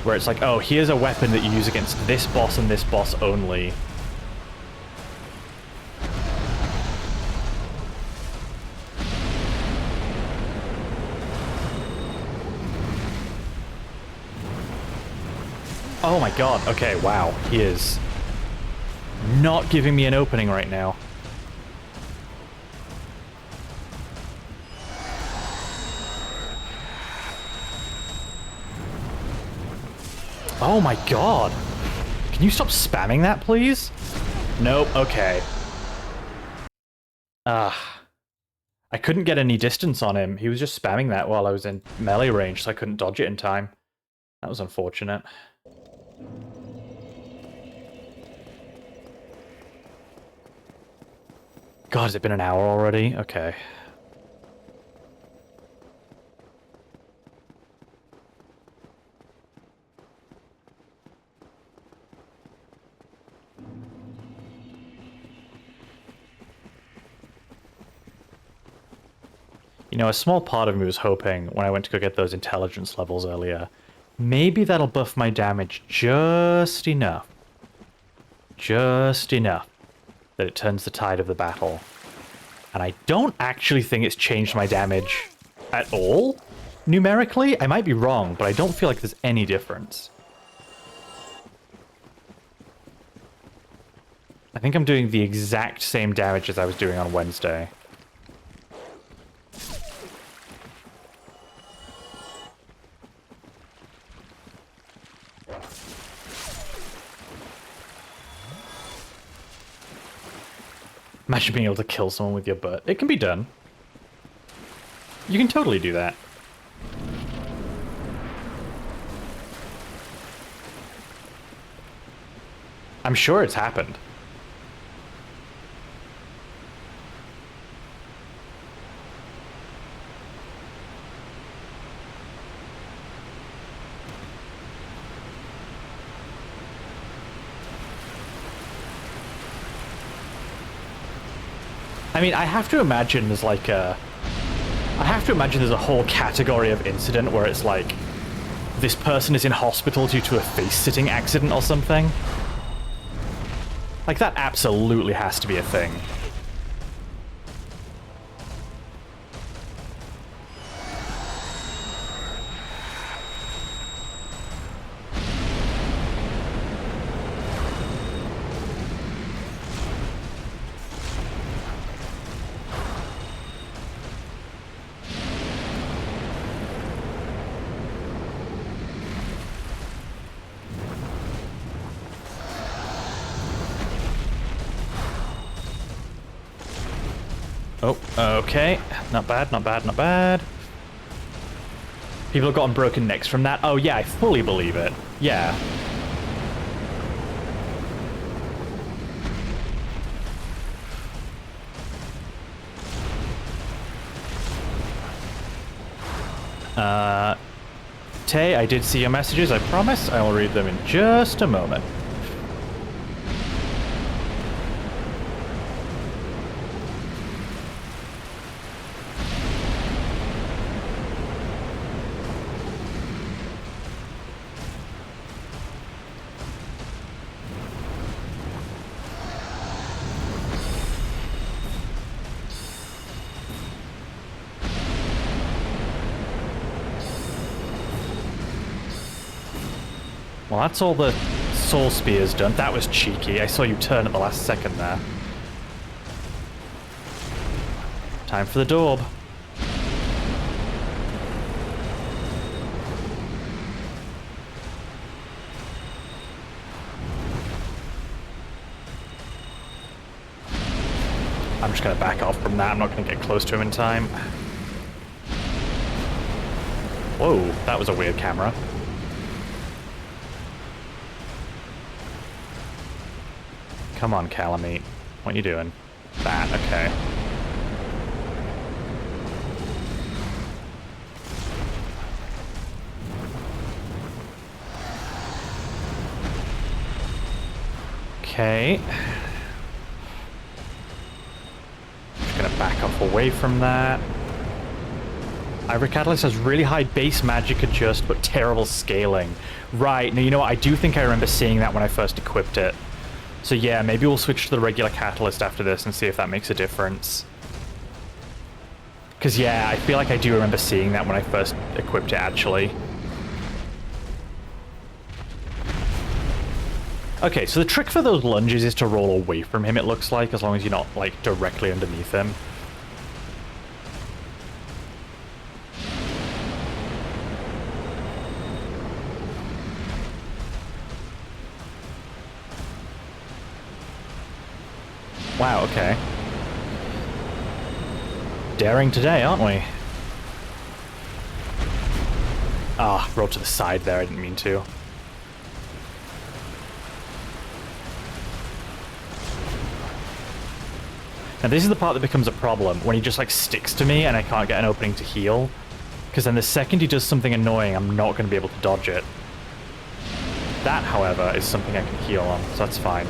Where it's like, oh, here's a weapon that you use against this boss and this boss only. Oh my god, okay, wow, he is not giving me an opening right now. Oh my god. Can you stop spamming that, please? Nope, okay. I couldn't get any distance on him. He was just spamming that while I was in melee range, so I couldn't dodge it in time. That was unfortunate. God, has it been an hour already? Okay. You know, a small part of me was hoping, when I went to go get those intelligence levels earlier, maybe that'll buff my damage just enough. Just enough that it turns the tide of the battle. And I don't actually think it's changed my damage at all, numerically. I might be wrong, but I don't feel like there's any difference. I think I'm doing the exact same damage as I was doing on Wednesday. Imagine being able to kill someone with your butt. It can be done. You can totally do that. I'm sure it's happened. I mean, I have to imagine there's like a... I have to imagine there's a whole category of incident where it's like, this person is in hospital due to a face-sitting accident or something. Like, that absolutely has to be a thing. Oh, okay. Not bad, not bad, not bad. People have gotten broken necks from that. Oh yeah, I fully believe it. Yeah. Tay, I did see your messages, I promise. I will read them in just a moment. Well, that's all the soul spears done. That was cheeky. I saw you turn at the last second there. Time for the daub. I'm just going to back off from that. I'm not going to get close to him in time. Whoa, that was a weird camera. Come on, Kalameet. What are you doing? That, okay. Okay. Just gonna back off away from that. Ivory Catalyst has really high base magic adjust, but terrible scaling. Right, now you know what? I do think I remember seeing that when I first equipped it. So yeah, maybe we'll switch to the regular Catalyst after this and see if that makes a difference. Because yeah, I feel like I do remember seeing that when I first equipped it, actually. Okay, so the trick for those lunges is to roll away from him, it looks like, as long as you're not, like, directly underneath him. Wow, okay. Daring today, aren't we? Ah, rolled to the side there, I didn't mean to. Now this is the part that becomes a problem, when he just like sticks to me and I can't get an opening to heal. Because then the second he does something annoying, I'm not going to be able to dodge it. That, however, is something I can heal on, so that's fine.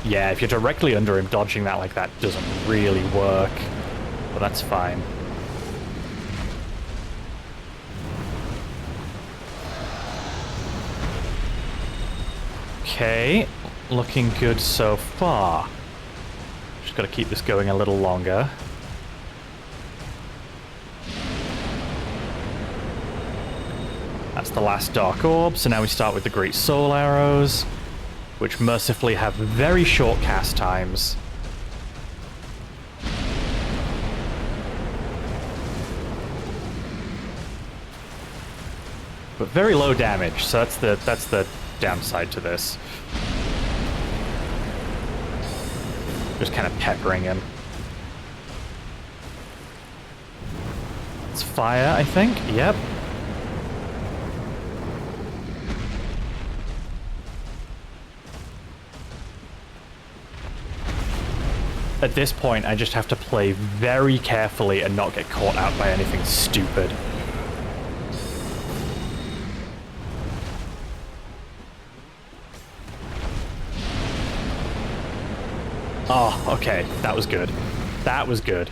Yeah, if you're directly under him, dodging that like that doesn't really work. But that's fine. Okay, looking good so far. Just gotta keep this going a little longer. That's the last Dark Orb, so now we start with the Great Soul Arrows, which mercifully have very short cast times. But very low damage, so that's the downside to this. Just kind of peppering him. It's fire, I think. Yep. At this point, I just have to play very carefully and not get caught out by anything stupid. Oh, okay. That was good. That was good.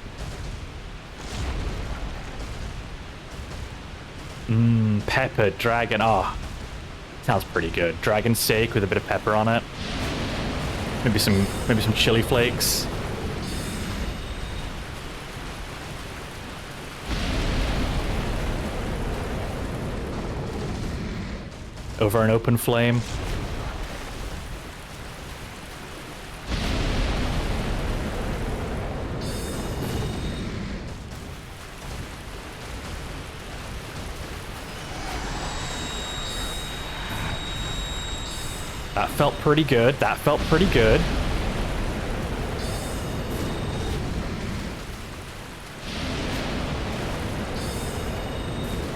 Peppered dragon. Oh, sounds pretty good. Dragon steak with a bit of pepper on it. Maybe some chili flakes. Over an open flame. That felt pretty good. That felt pretty good.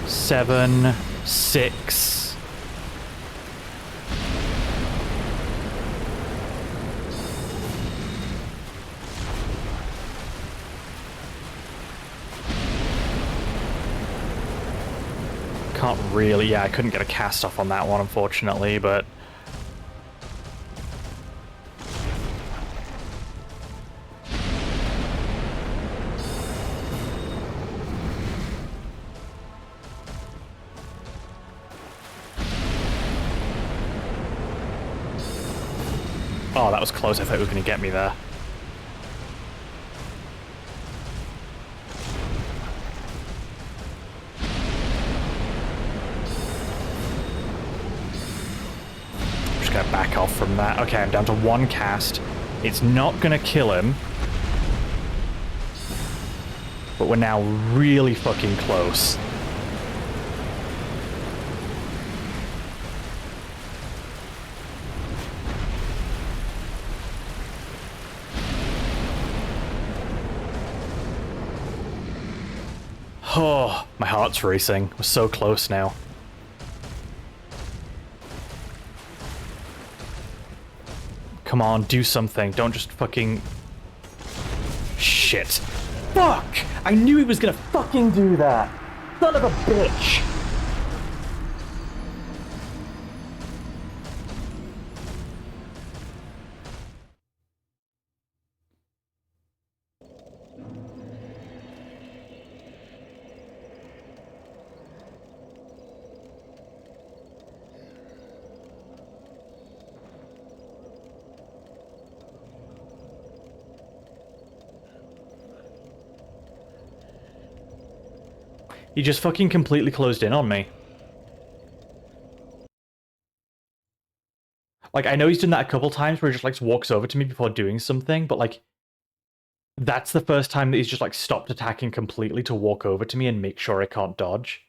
Seven, 6. Can't really, yeah, I couldn't get a cast off on that one, unfortunately, but... Oh, that was close. I thought it was going to get me there. than that. Okay, I'm down to 1 cast. It's not gonna kill him. But we're now really fucking close. Oh, my heart's racing. We're so close now. Come on, do something. Don't just fucking... Shit. Fuck! I knew he was gonna fucking do that! Son of a bitch! He just fucking completely closed in on me. Like, I know he's done that a couple times where he just, like, walks over to me before doing something, but, like, that's the first time that he's just, like, stopped attacking completely to walk over to me and make sure I can't dodge.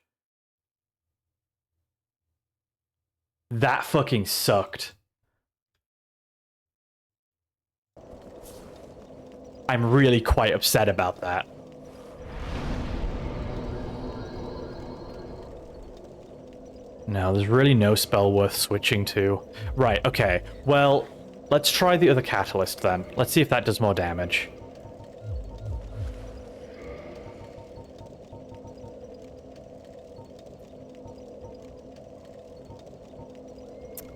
That fucking sucked. I'm really quite upset about that. No, there's really no spell worth switching to. Right, okay. Well, let's try the other catalyst then. Let's see if that does more damage.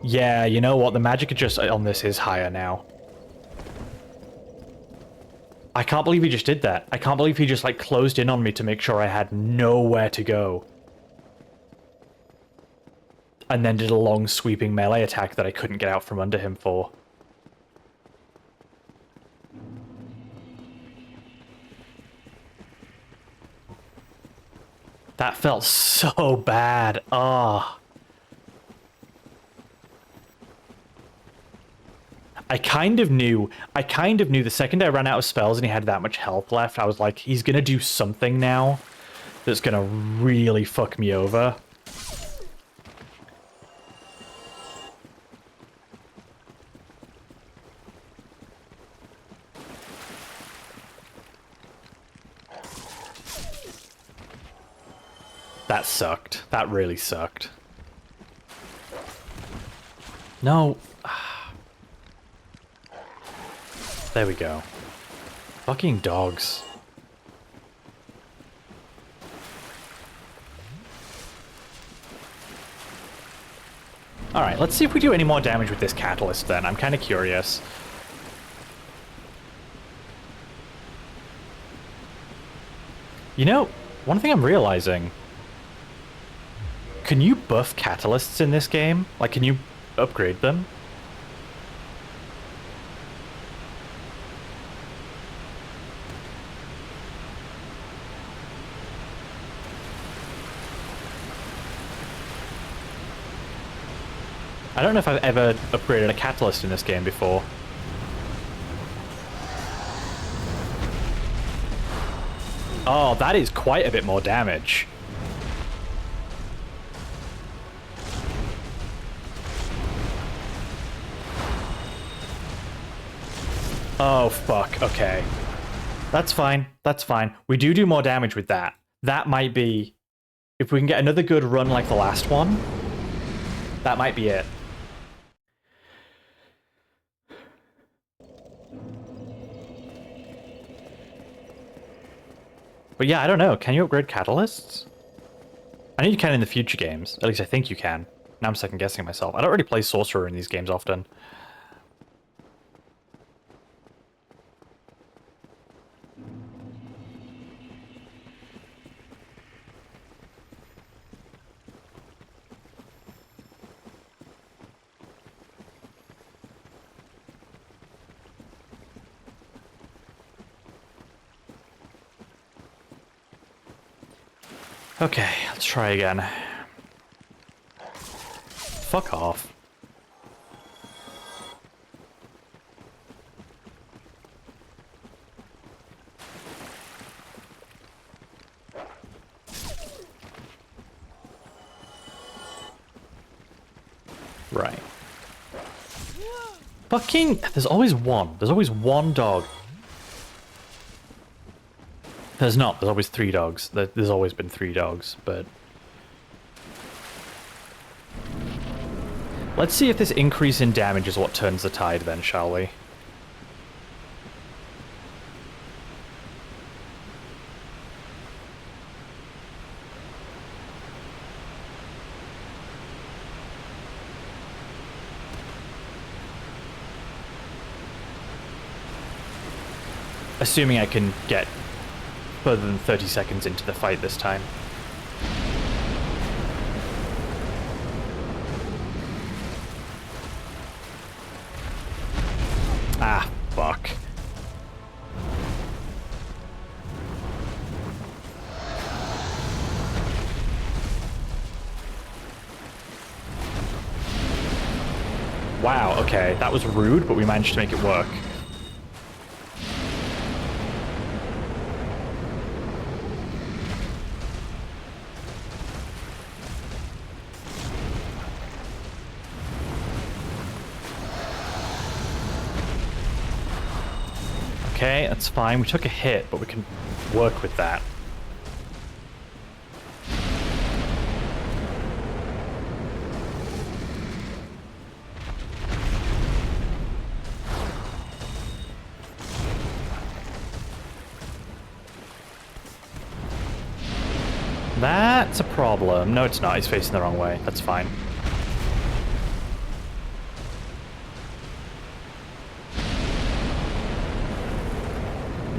Yeah, you know what? The magic adjust on this is higher now. I can't believe he just did that. I can't believe he just, like, closed in on me to make sure I had nowhere to go. And then did a long sweeping melee attack that I couldn't get out from under him for. That felt so bad. Ah. I kind of knew the second I ran out of spells and he had that much health left, I was like, he's gonna do something now that's gonna really fuck me over. That sucked. That really sucked. No. There we go. Fucking dogs. Alright, let's see if we do any more damage with this catalyst then. I'm kind of curious. You know, one thing I'm realizing... Can you buff catalysts in this game? Like, can you upgrade them? I don't know if I've ever upgraded a catalyst in this game before. Oh, that is quite a bit more damage. Oh, fuck. Okay. That's fine. That's fine. We do more damage with that. That might be... If we can get another good run like the last one, that might be it. But yeah, I don't know. Can you upgrade catalysts? I know you can in the future games. At least I think you can. Now I'm second guessing myself. I don't really play Sorcerer in these games often. Okay, let's try again. Fuck off. Right. Fucking... There's always one. There's always one dog. There's not. There's always 3 dogs. There's always been 3 dogs, but... Let's see if this increase in damage is what turns the tide then, shall we? Assuming I can get further than 30 seconds into the fight this time. Ah, fuck. Wow, okay, that was rude, but we managed to make it work. Okay, that's fine. We took a hit, but we can work with that. That's a problem. No, it's not. He's facing the wrong way. That's fine.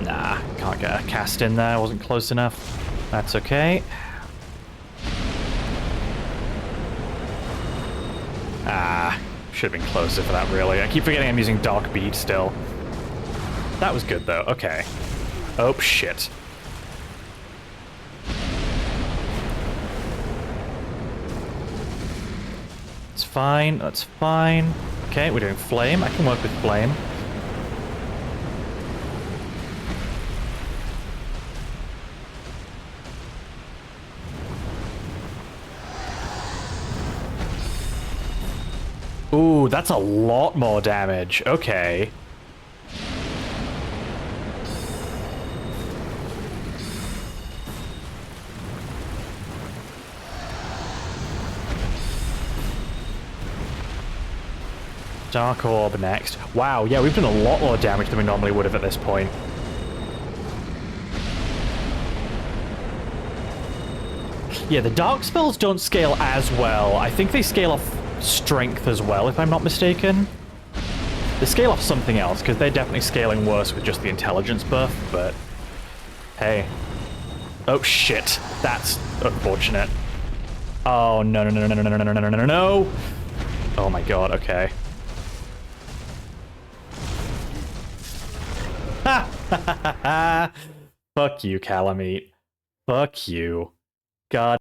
Nah, can't get a cast in there. Wasn't close enough. That's okay. Ah, should have been closer for that, really. I keep forgetting I'm using Dark Bead still. That was good, though. Okay. Oh, shit. It's fine. That's fine. Okay, we're doing Flame. I can work with Flame. Ooh, that's a lot more damage. Okay. Dark Orb next. Wow, yeah, we've done a lot more damage than we normally would have at this point. Yeah, the dark spells don't scale as well. I think they scale off strength as well, if I'm not mistaken. They scale off something else, because they're definitely scaling worse with just the intelligence buff, but... Hey. Oh, shit. That's unfortunate. Oh, no, no, no, no, no, no, no, no, no, no, no! Oh my god, okay. Ha ha ha ha! Fuck you, Kalameet. Fuck you. God.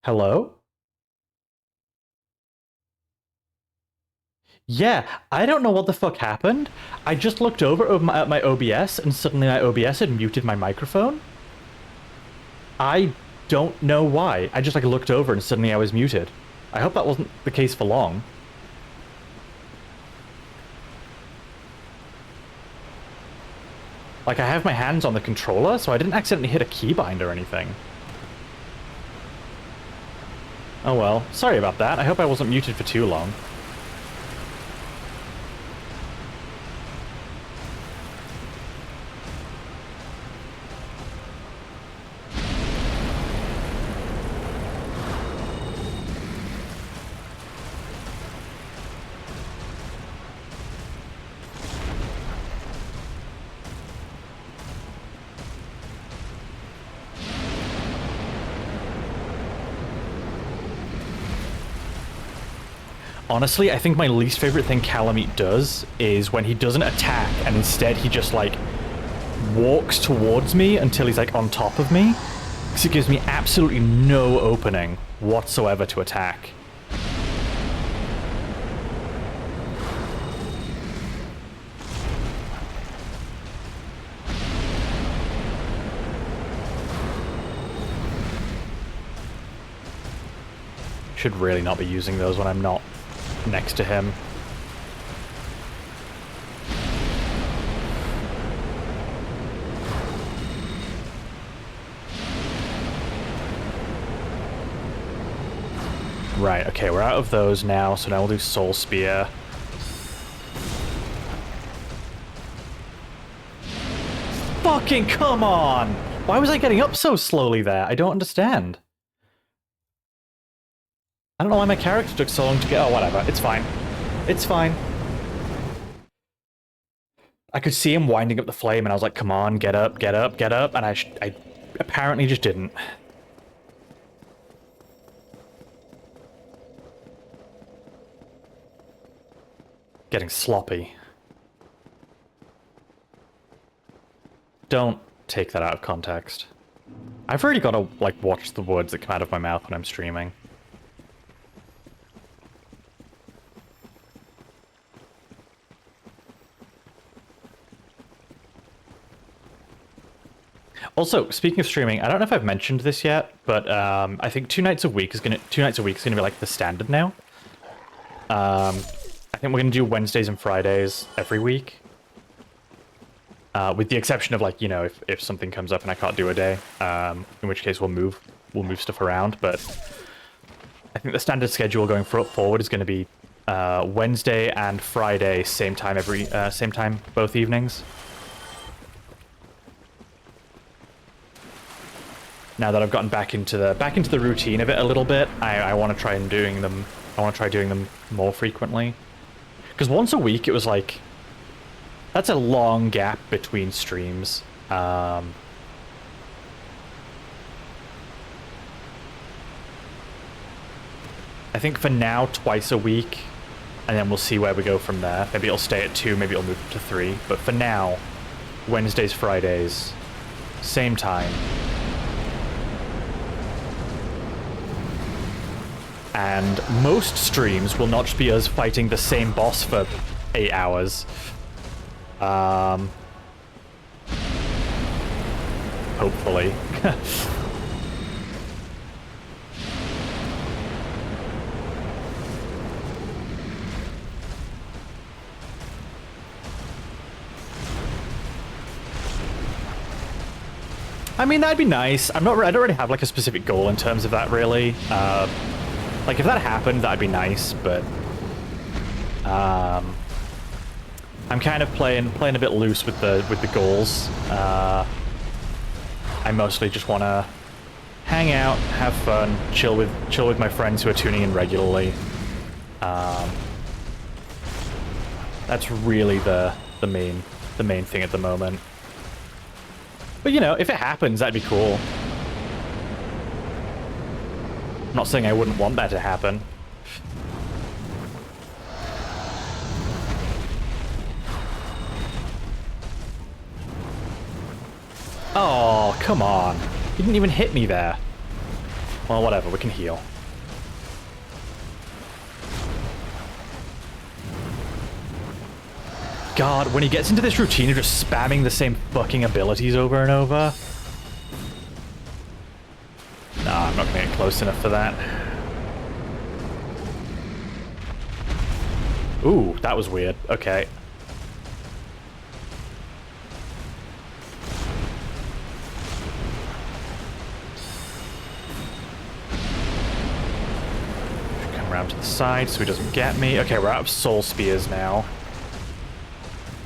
Hello? Yeah, I don't know what the fuck happened. I just looked over at my OBS and suddenly my OBS had muted my microphone. I don't know why. I just like looked over and suddenly I was muted. I hope that wasn't the case for long. Like I have my hands on the controller, so I didn't accidentally hit a keybind or anything. Oh well, sorry about that. I hope I wasn't muted for too long. Honestly, I think my least favorite thing Kalameet does is when he doesn't attack and instead he just like walks towards me until he's like on top of me. Because it gives me absolutely no opening whatsoever to attack. Should really not be using those when I'm not next to him. Right, okay, we're out of those now, so now we'll do Soul Spear. Fucking come on! Why was I getting up so slowly there? I don't understand. I don't know why my character took so long to get... Oh, whatever. It's fine. It's fine. I could see him winding up the flame, and I was like, come on, get up, get up, get up, and I apparently just didn't. Getting sloppy. Don't take that out of context. I've already got to, like, watch the words that come out of my mouth when I'm streaming. Also, speaking of streaming, I don't know if I've mentioned this yet, but I think 2 nights a week is gonna be like the standard now. I think we're gonna do Wednesdays and Fridays every week, with the exception of like if something comes up and I can't do a day, in which case we'll move stuff around. But I think the standard schedule going forward is going to be Wednesday and Friday, same time both evenings. Now that I've gotten back into the routine of it a little bit, I want to try doing them more frequently. Because once a week, it was like... That's a long gap between streams. I think for now, twice a week, and then we'll see where we go from there. Maybe it'll stay at 2, maybe it'll move to 3. But for now, Wednesdays, Fridays, same time. And most streams will not just be us fighting the same boss for 8 hours. Hopefully. I mean, that'd be nice. I don't really have like a specific goal in terms of that, really. Like, if that happened, that'd be nice, but... I'm kind of playing a bit loose with the goals. I mostly just want to hang out, have fun, chill with my friends who are tuning in regularly. That's really the main thing at the moment. But if it happens, that'd be cool. I'm not saying I wouldn't want that to happen. Oh, come on. You didn't even hit me there. Well, whatever, we can heal. God, when he gets into this routine of just spamming the same fucking abilities over and over... Nah, I'm not gonna get close enough for that. Ooh, that was weird. Okay. Come around to the side so he doesn't get me. Okay, we're out of Soul Spears now.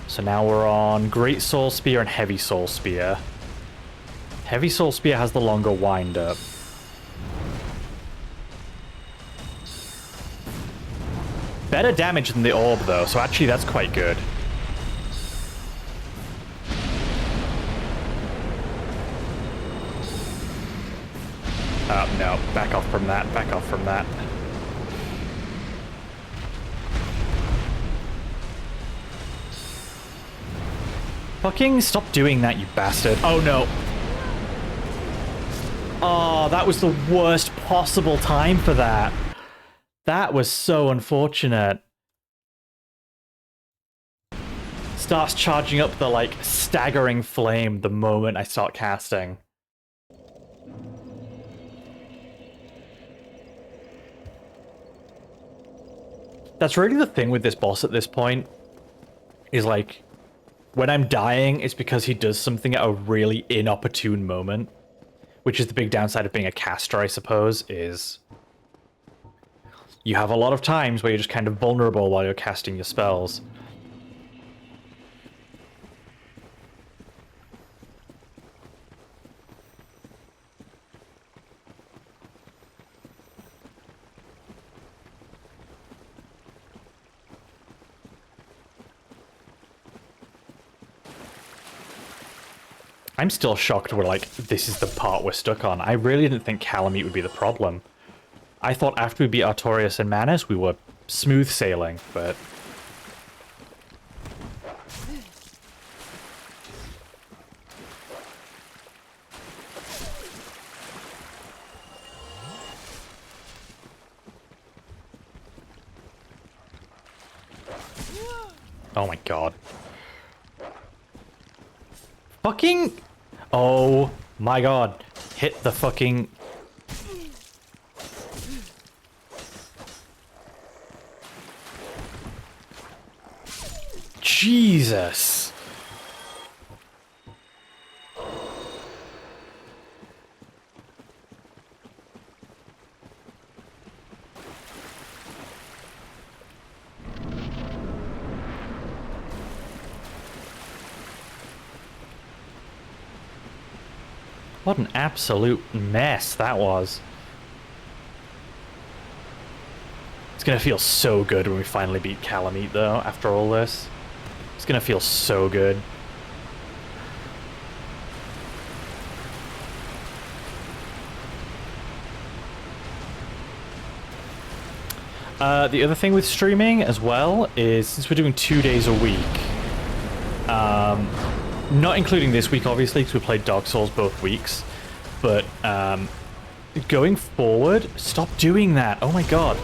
So now we're on Great Soul Spear and Heavy Soul Spear. Heavy Soul Spear has the longer wind-up. Better damage than the orb, though, so actually that's quite good. No. Back off from that. Back off from that. Fucking stop doing that, you bastard. Oh, no. Oh, that was the worst possible time for that. That was so unfortunate. Starts charging up the, like, staggering flame the moment I start casting. That's really the thing with this boss at this point. Is, like, when I'm dying, it's because he does something at a really inopportune moment. Which is the big downside of being a caster, I suppose, is... you have a lot of times where you're just kind of vulnerable while you're casting your spells. I'm still shocked we're like, this is the part we're stuck on. I really didn't think Kalameet would be the problem. I thought after we beat Artorias and Manus, we were smooth sailing, but... oh my god. Fucking... oh my god. Hit the fucking... Jesus. What an absolute mess that was. It's gonna feel so good when we finally beat Kalameet, though, after all this. It's gonna feel so good. The other thing with streaming as well is, since we're doing 2 days a week, not including this week, obviously, because we played Dark Souls both weeks, but going forward, stop doing that. Oh my god.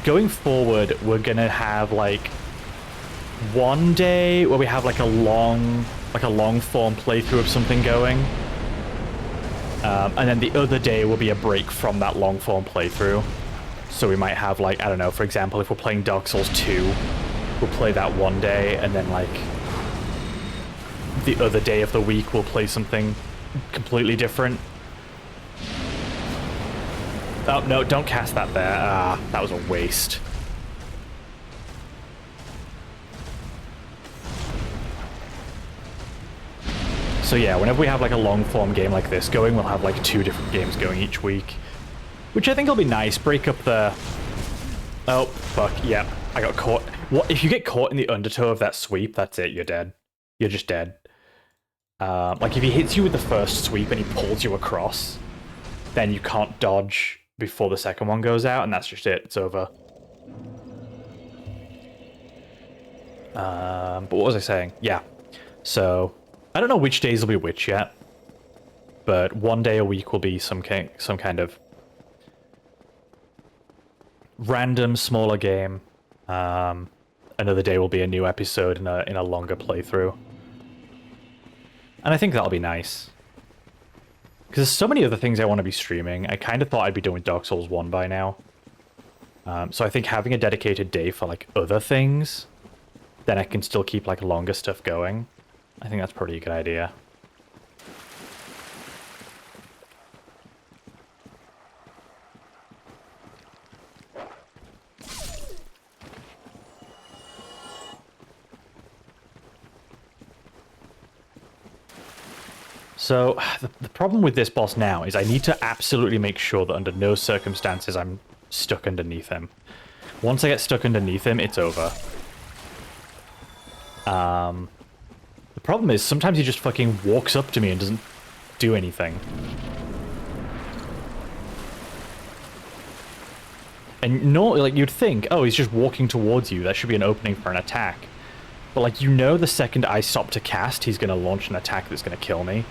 Going forward, we're gonna have, like, one day where we have, like, a long form playthrough of something going. And then the other day will be a break from that long form playthrough. So we might have, like, I don't know, for example, if we're playing Dark Souls 2, we'll play that one day, and then, like, the other day of the week we'll play something completely different. Oh, no, don't cast that there. Ah, that was a waste. So yeah, whenever we have, like, a long-form game like this going, we'll have, like, 2 different games going each week. Which I think will be nice. Break up the... oh, fuck, yeah. I got caught. What? If you get caught in the undertow of that sweep, that's it, you're dead. You're just dead. Like, if he hits you with the first sweep and he pulls you across, then you can't dodge before the second one goes out, and that's just it. It's over. But what was I saying? Yeah. So, I don't know which days will be which yet. but 1 day a week will be some kind of random smaller game. Another day will be a new episode in a longer playthrough. And I think that'll be nice. Because there's so many other things I want to be streaming. I kind of thought I'd be done with Dark Souls 1 by now. So I think having a dedicated day for, like, other things, then I can still keep, like, longer stuff going. I think that's probably a good idea. So, the problem with this boss now is I need to absolutely make sure that under no circumstances I'm stuck underneath him. Once I get stuck underneath him, it's over. The problem is sometimes he just fucking walks up to me and doesn't do anything. And no, like, you'd think, oh, he's just walking towards you. That should be an opening for an attack. But, like, you know the second I stop to cast, he's going to launch an attack that's going to kill me.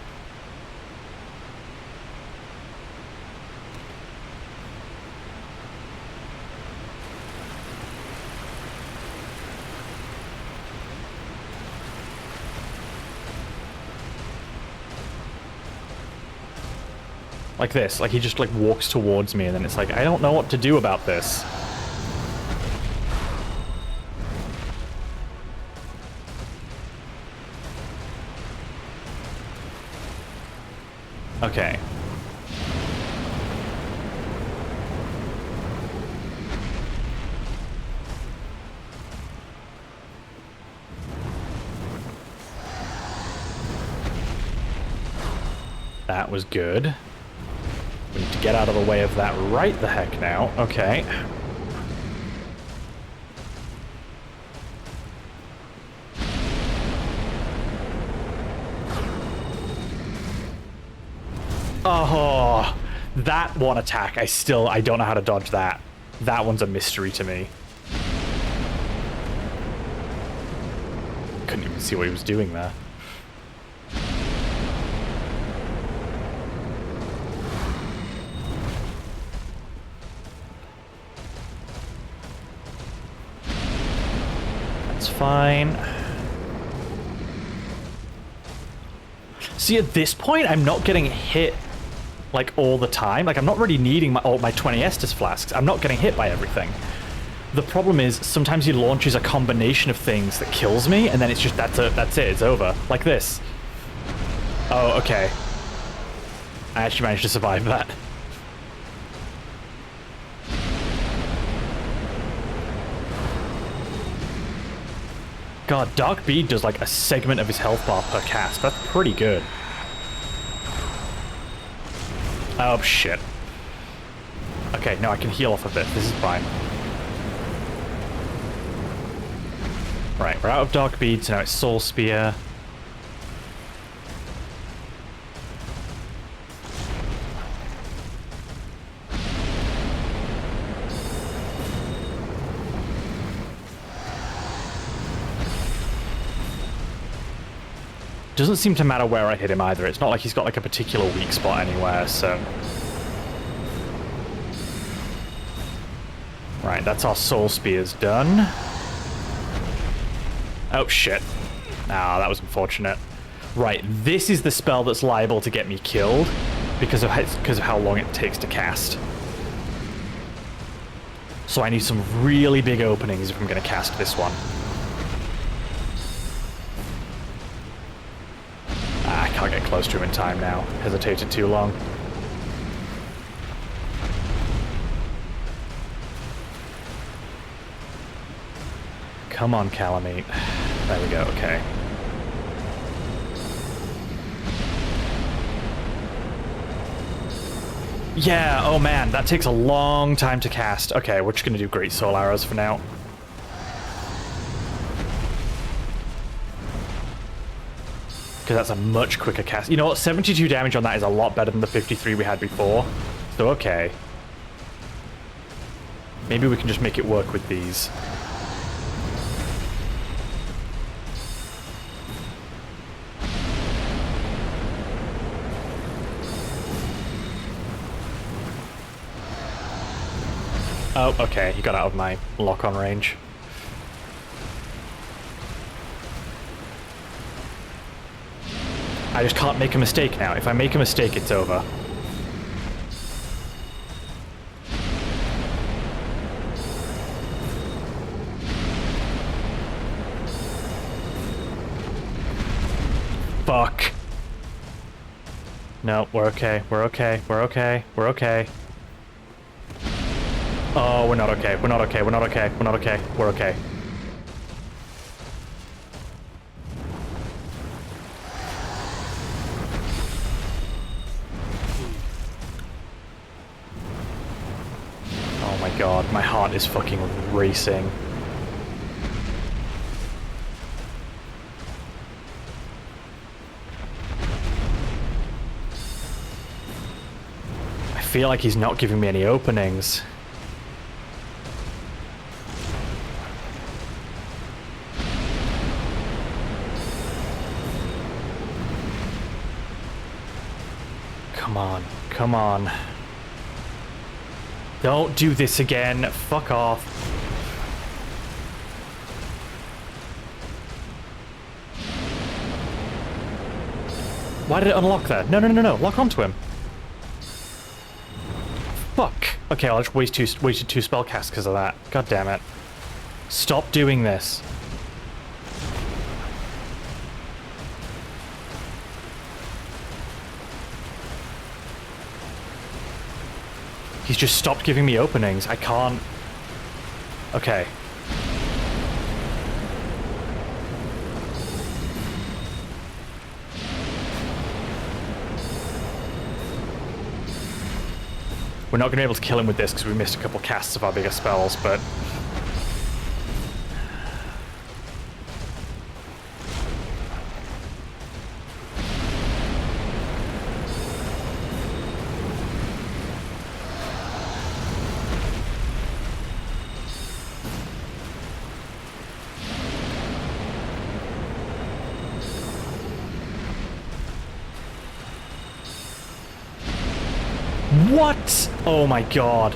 Like this, like he just like walks towards me and then it's like, I don't know what to do about this. Okay. That was good. We need to get out of the way of that right the heck now. Okay. Oh, that one attack, I don't know how to dodge that. That one's a mystery to me. Couldn't even see what he was doing there. Fine. See, at this point, I'm not getting hit, like, all the time. Like, I'm not really needing all my 20 Estus flasks. I'm not getting hit by everything. The problem is, sometimes he launches a combination of things that kills me, and then it's just, that's it, it's over. Like this. Oh, okay. I actually managed to survive that. God, Dark Bead does like a segment of his health bar per cast. That's pretty good. Oh, shit. Okay, no, I can heal off a bit. This is fine. Right, we're out of Dark Bead, so now it's Soul Spear. Doesn't seem to matter where I hit him either. It's not like he's got like a particular weak spot anywhere, so... Right, that's our Soul Spears done. Oh, shit. Ah, that was unfortunate. Right, this is the spell that's liable to get me killed because of how long it takes to cast. So I need some really big openings if I'm going to cast this one. I can't get close to him in time now. Hesitated too long. Come on, Kalameet. There we go, okay. Yeah, oh man, that takes a long time to cast. Okay, we're just gonna do Great Soul Arrows for now. Because that's a much quicker cast. You know what, 72 damage on that is a lot better than the 53 we had before. So okay. Maybe we can just make it work with these. Oh, okay, he got out of my lock-on range. I just can't make a mistake now. If I make a mistake, it's over. Fuck. No, we're okay. We're okay. We're okay. We're okay. Oh, we're not okay. We're not okay. We're not okay. We're not okay. We're okay. Oh my god, my heart is fucking racing. I feel like he's not giving me any openings. Come on, come on. Don't do this again. Fuck off. Why did it unlock that? No, no, no, no. Lock onto him. Fuck. Okay, I'll just wasted two spell casts because of that. God damn it. Stop doing this. He's just stopped giving me openings. I can't... Okay. We're not going to be able to kill him with this because we missed a couple casts of our bigger spells, but... What? Oh my god.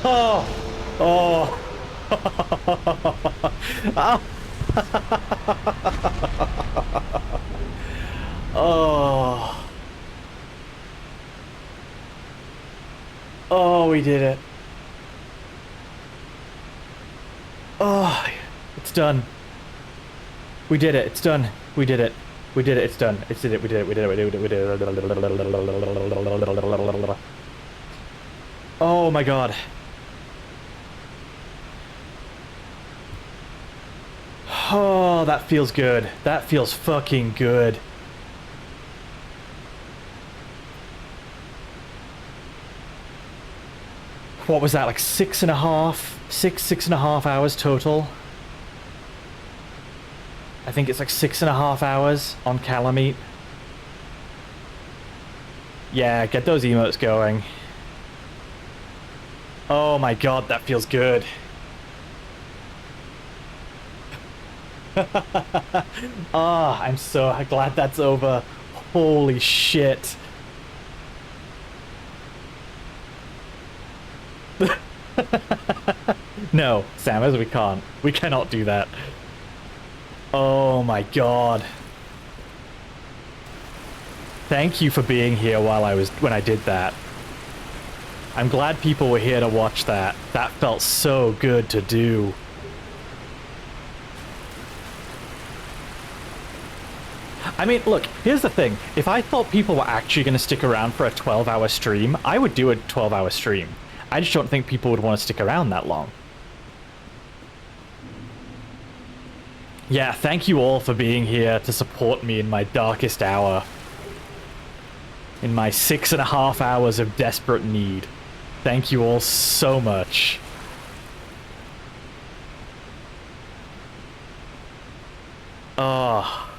Oh. Oh. Oh. Oh, we did it. Oh, it's done. We did it. It's done. We did it. We did it, it's done. It's did it, we did it, we did it, we did it, we did it, we did it. Oh my god. Oh, that feels good. That feels fucking good. What was that, like 6.5 hours total? I think it's like 6.5 hours on Kalameet. Yeah, get those emotes going. Oh my god, that feels good. Ah, I'm so glad that's over. Holy shit. No, Samus, we can't. We cannot do that. Oh my god. Thank you for being here when I did that. I'm glad people were here to watch that. That felt so good to do. I mean, look, here's the thing. If I thought people were actually going to stick around for a 12-hour stream, I would do a 12-hour stream. I just don't think people would want to stick around that long. Yeah, thank you all for being here to support me in my darkest hour. In my 6.5 hours of desperate need. Thank you all so much. Oh.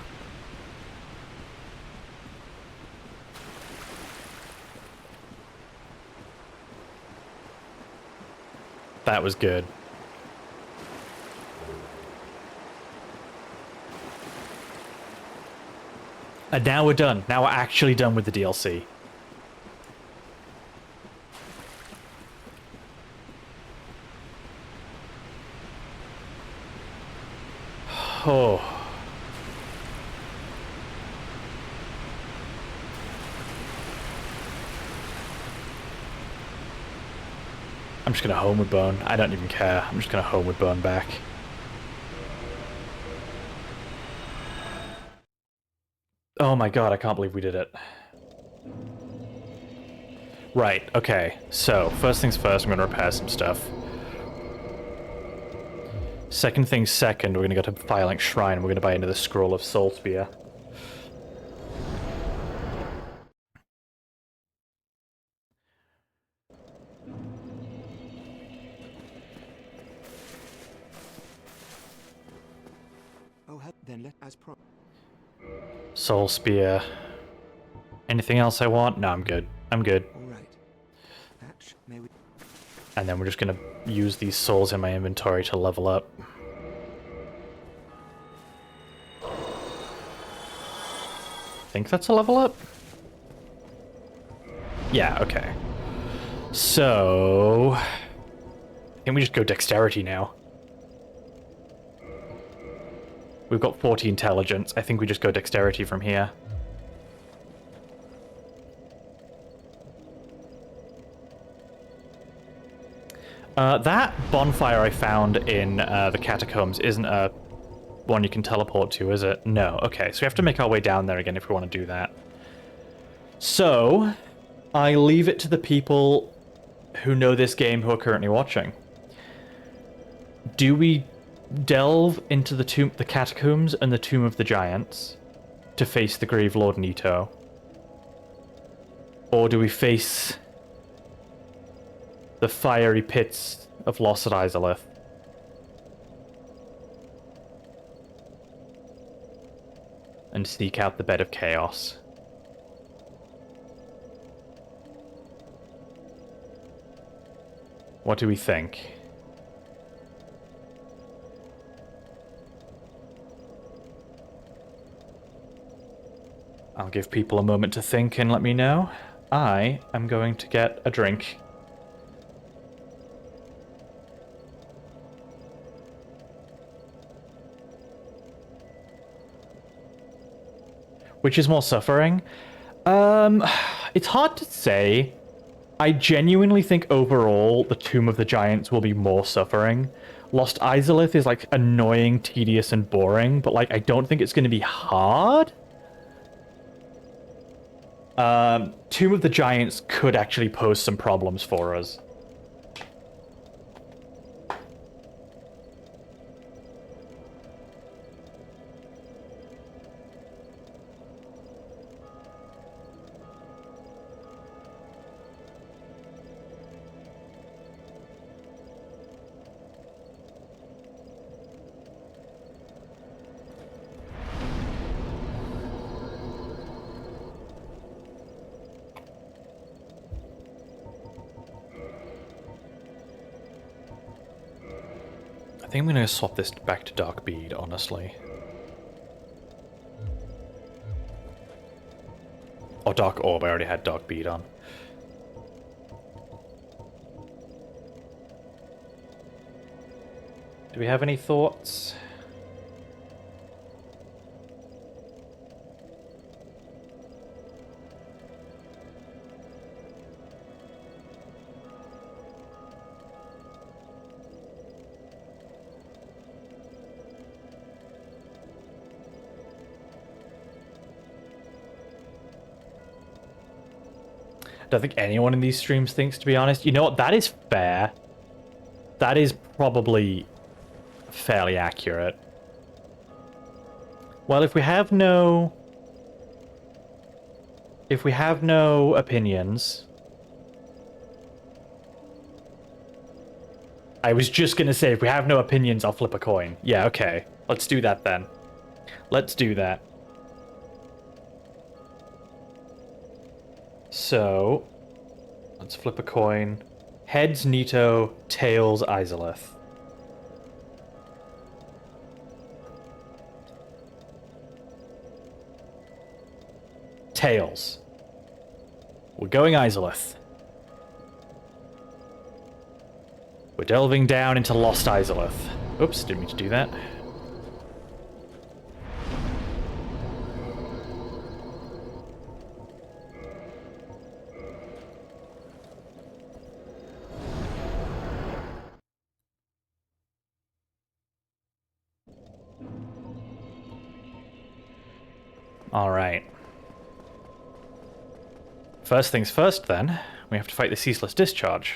That was good. And now we're done. Now we're actually done with the DLC. Oh. I'm just gonna homeward burn. I don't even care. I'm just gonna homeward burn back. Oh my god, I can't believe we did it. Right, okay. So, first things first, I'm gonna repair some stuff. Second things second, we're gonna go to Firelink Shrine and we're gonna buy into the Scroll of Soul Spear. Oh, then let us pro. Soul Spear. Anything else I want? No, I'm good. I'm good. All right. May we... And then we're just gonna use these souls in my inventory to level up. I think that's a level up? Yeah, okay. So... I think we just go Dexterity now. We've got 40 Intelligence. I think we just go Dexterity from here. That bonfire I found in the catacombs isn't a one you can teleport to, is it? No. Okay, so we have to make our way down there again if we want to do that. So, I leave it to the people who know this game who are currently watching. Do we delve into the catacombs and the Tomb of the Giants to face the Grave Lord Nito? Or do we face the fiery pits of Lost at Izalith? And seek out the Bed of Chaos? What do we think? I'll give people a moment to think and let me know. I am going to get a drink. Which is more suffering? It's hard to say. I genuinely think overall the Tomb of the Giants will be more suffering. Lost Izalith is like annoying, tedious, and boring, but like I don't think it's going to be hard. Tomb of the Giants could actually pose some problems for us. I think I'm going to swap this back to Dark Bead, honestly. Or Dark Orb, I already had Dark Bead on. Do we have any thoughts? I don't think anyone in these streams thinks, to be honest. You know what? That is fair. That is probably fairly accurate. Well, if we have no opinions... I was just gonna say, if we have no opinions, I'll flip a coin. Yeah, okay. Let's do that then. Let's do that. So, let's flip a coin. Heads, Nito. Tails, Izalith. Tails. We're going Izalith. We're delving down into Lost Izalith. Oops, didn't mean to do that. Alright. First things first, then. We have to fight the ceaseless discharge.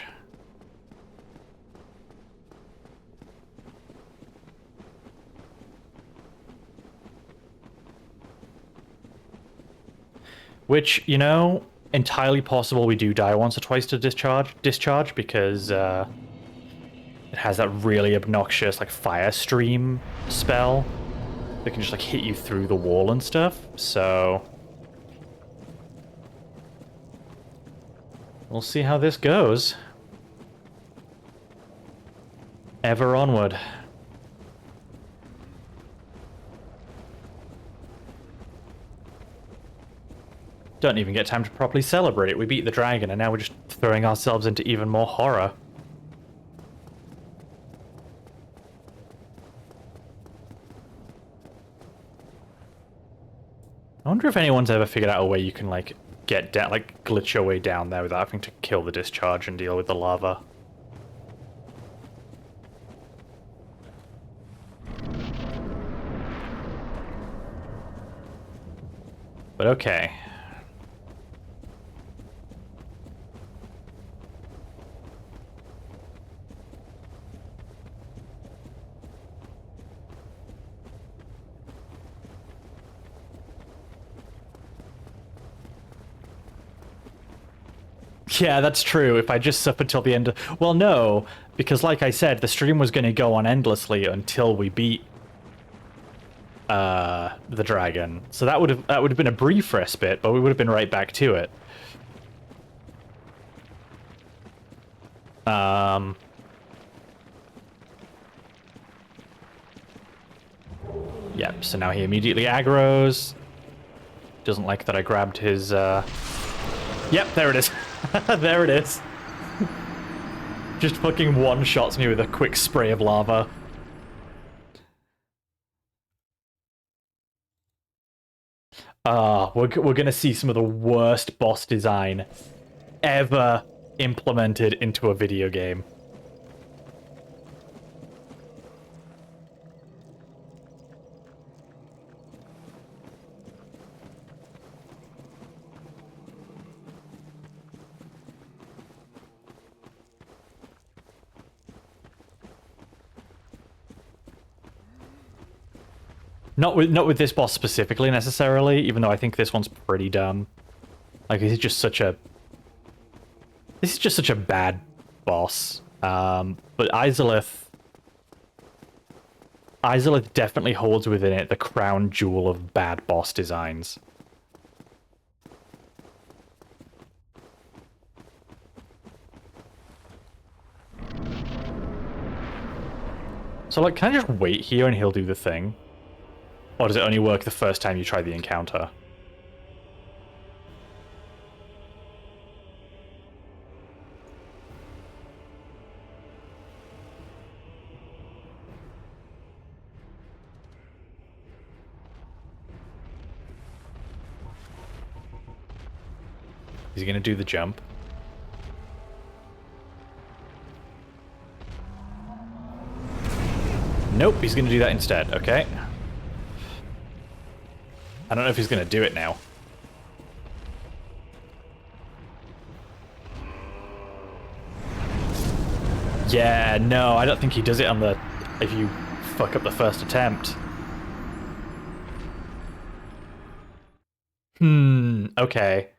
Which, you know, entirely possible we do die once or twice to discharge because it has that really obnoxious like fire stream spell that can just like hit you through the wall and stuff. So we'll see how this goes. Ever onward. Don't even get time to properly celebrate. We beat the dragon, and now we're just throwing ourselves into even more horror. I wonder if anyone's ever figured out a way you can, like, get down, like, glitch your way down there without having to kill the discharge and deal with the lava. But okay. Yeah, that's true. If I just suffered till the end of... Well, no, because like I said, the stream was going to go on endlessly until we beat the dragon. So that would have been a brief respite, but we would have been right back to it. Yep, so now he immediately aggroes. Doesn't like that I grabbed his Yep, there it is. There it is. Just fucking one-shots me with a quick spray of lava. We're gonna see some of the worst boss design ever implemented into a video game. Not with this boss specifically necessarily, even though I think this one's pretty dumb. Like this is just such a bad boss. But Izalith definitely holds within it the crown jewel of bad boss designs. So like, can I just wait here and he'll do the thing? Or does it only work the first time you try the encounter? Is he gonna do the jump? Nope, he's gonna do that instead, okay. I don't know if he's gonna do it now. Yeah, no, I don't think he does it on the... if you fuck up the first attempt. Okay.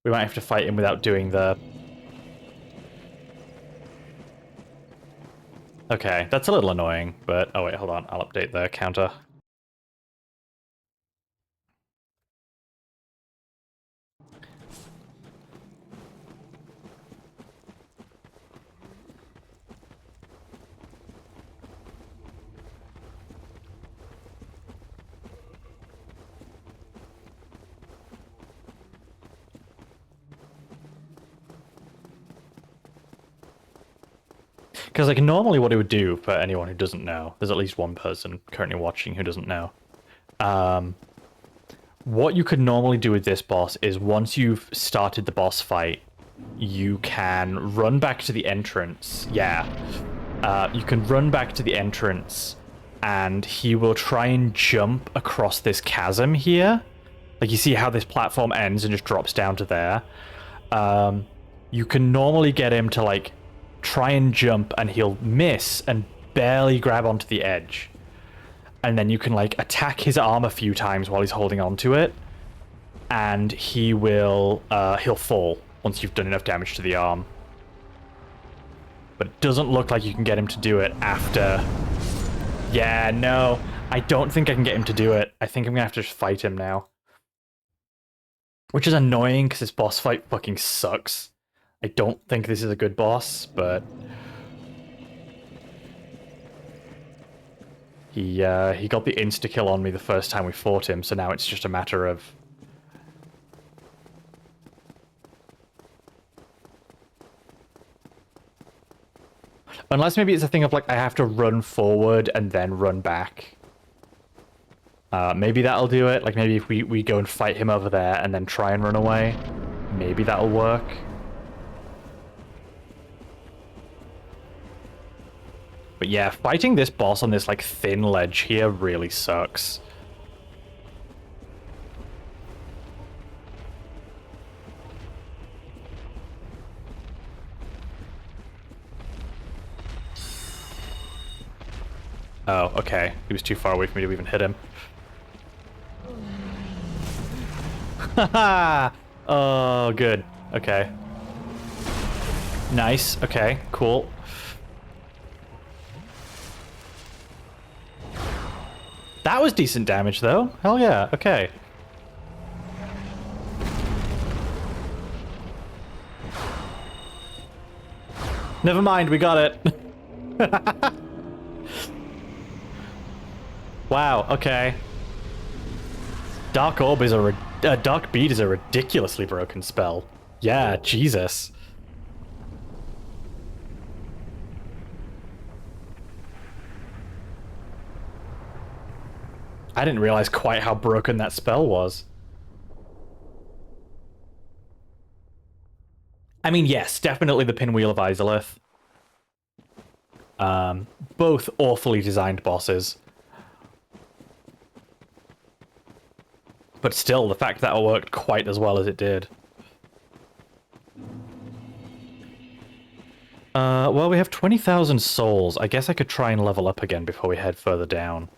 We might have to fight him without doing the... Okay, that's a little annoying, but... Oh wait, hold on, I'll update the counter. Because, like, normally what it would do, for anyone who doesn't know, there's at least one person currently watching who doesn't know. What you could normally do with this boss is once you've started the boss fight, you can run back to the entrance. Yeah. You can run back to the entrance, and he will try and jump across this chasm here. Like, you see how this platform ends and just drops down to there? You can normally get him to, like, try and jump, and he'll miss and barely grab onto the edge. And then you can, like, attack his arm a few times while he's holding onto it, and he'll fall once you've done enough damage to the arm. But it doesn't look like you can get him to do it after... Yeah, no. I don't think I can get him to do it. I think I'm gonna have to just fight him now. Which is annoying, because this boss fight fucking sucks. I don't think this is a good boss, but... He got the insta-kill on me the first time we fought him, so now it's just a matter of... Unless maybe it's a thing of, like, I have to run forward and then run back. Maybe that'll do it. Like, maybe if we go and fight him over there and then try and run away, maybe that'll work. But yeah, fighting this boss on this, like, thin ledge here really sucks. Oh, okay. He was too far away for me to even hit him. Haha! Oh, good. Okay. Nice. Okay, cool. That was decent damage, though. Hell yeah. Okay. Never mind, we got it. Wow, okay. Dark Orb is Dark Bead is a ridiculously broken spell. Yeah, Jesus. I didn't realize quite how broken that spell was. I mean, yes, definitely the Pinwheel of Izalith. Both awfully designed bosses. But still, the fact that it worked quite as well as it did. Well, we have 20,000 souls. I guess I could try and level up again before we head further down.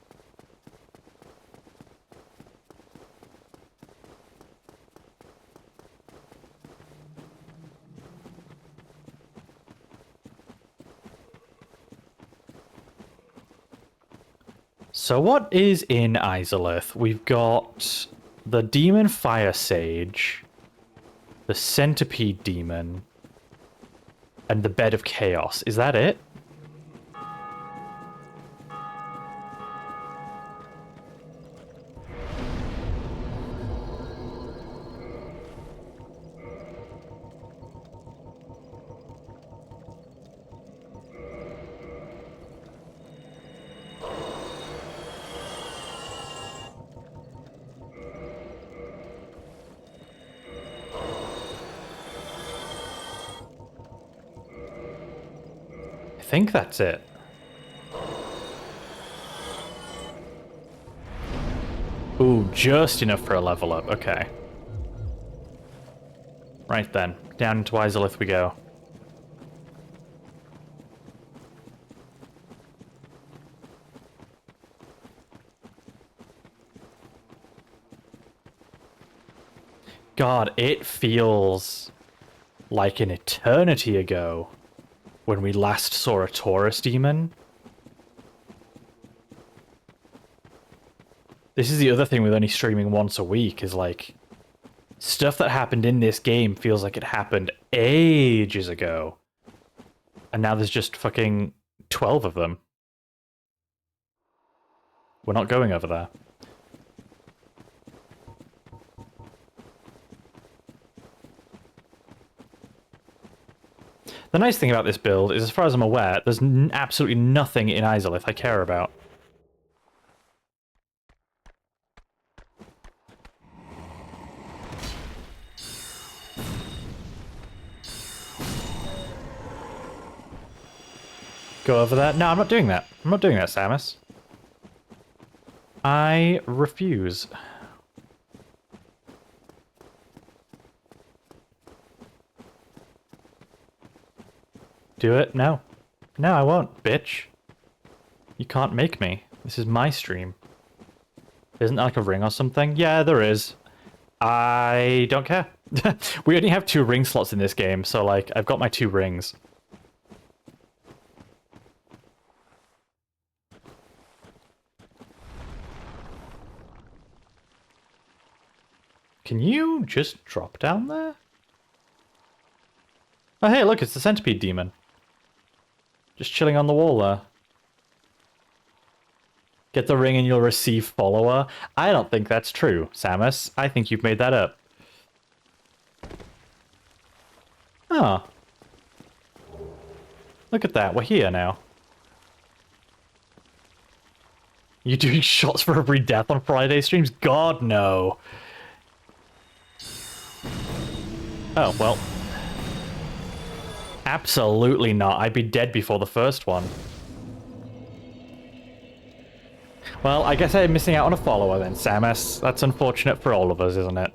So what is in Izalith? We've got the Demon Fire Sage, the Centipede Demon, and the Bed of Chaos. Is that it? I think that's it. Ooh, just enough for a level up. Okay. Right then. Down into Izalith we go. God, it feels like an eternity ago when we last saw a Taurus demon. This is the other thing with only streaming once a week, is like, stuff that happened in this game feels like it happened ages ago. And now there's just fucking 12 of them. We're not going over there. The nice thing about this build is, as far as I'm aware, there's absolutely nothing in Izalith I care about. Go over there? No, I'm not doing that. I'm not doing that, Samus. I refuse. Do it? No. No, I won't, bitch. You can't make me. This is my stream. Isn't there like a ring or something? Yeah, there is. I don't care. We only have 2 ring slots in this game, so like, I've got my 2 rings. Can you just drop down there? Oh hey, look, it's the centipede demon. Just chilling on the wall there. Get the ring and you'll receive follower. I don't think that's true, Samus. I think you've made that up. Oh. Look at that, we're here now. You doing shots for every death on Friday streams? God, no. Oh, well. Absolutely not. I'd be dead before the first one. Well, I guess I'm missing out on a follower then, Samus. That's unfortunate for all of us, isn't it?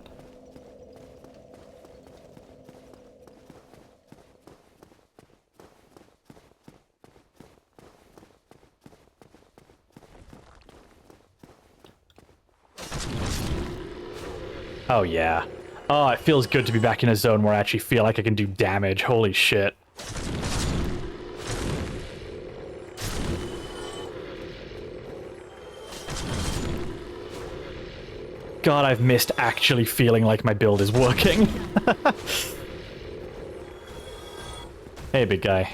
Oh, yeah. Oh, it feels good to be back in a zone where I actually feel like I can do damage. Holy shit. God, I've missed actually feeling like my build is working. Hey, big guy.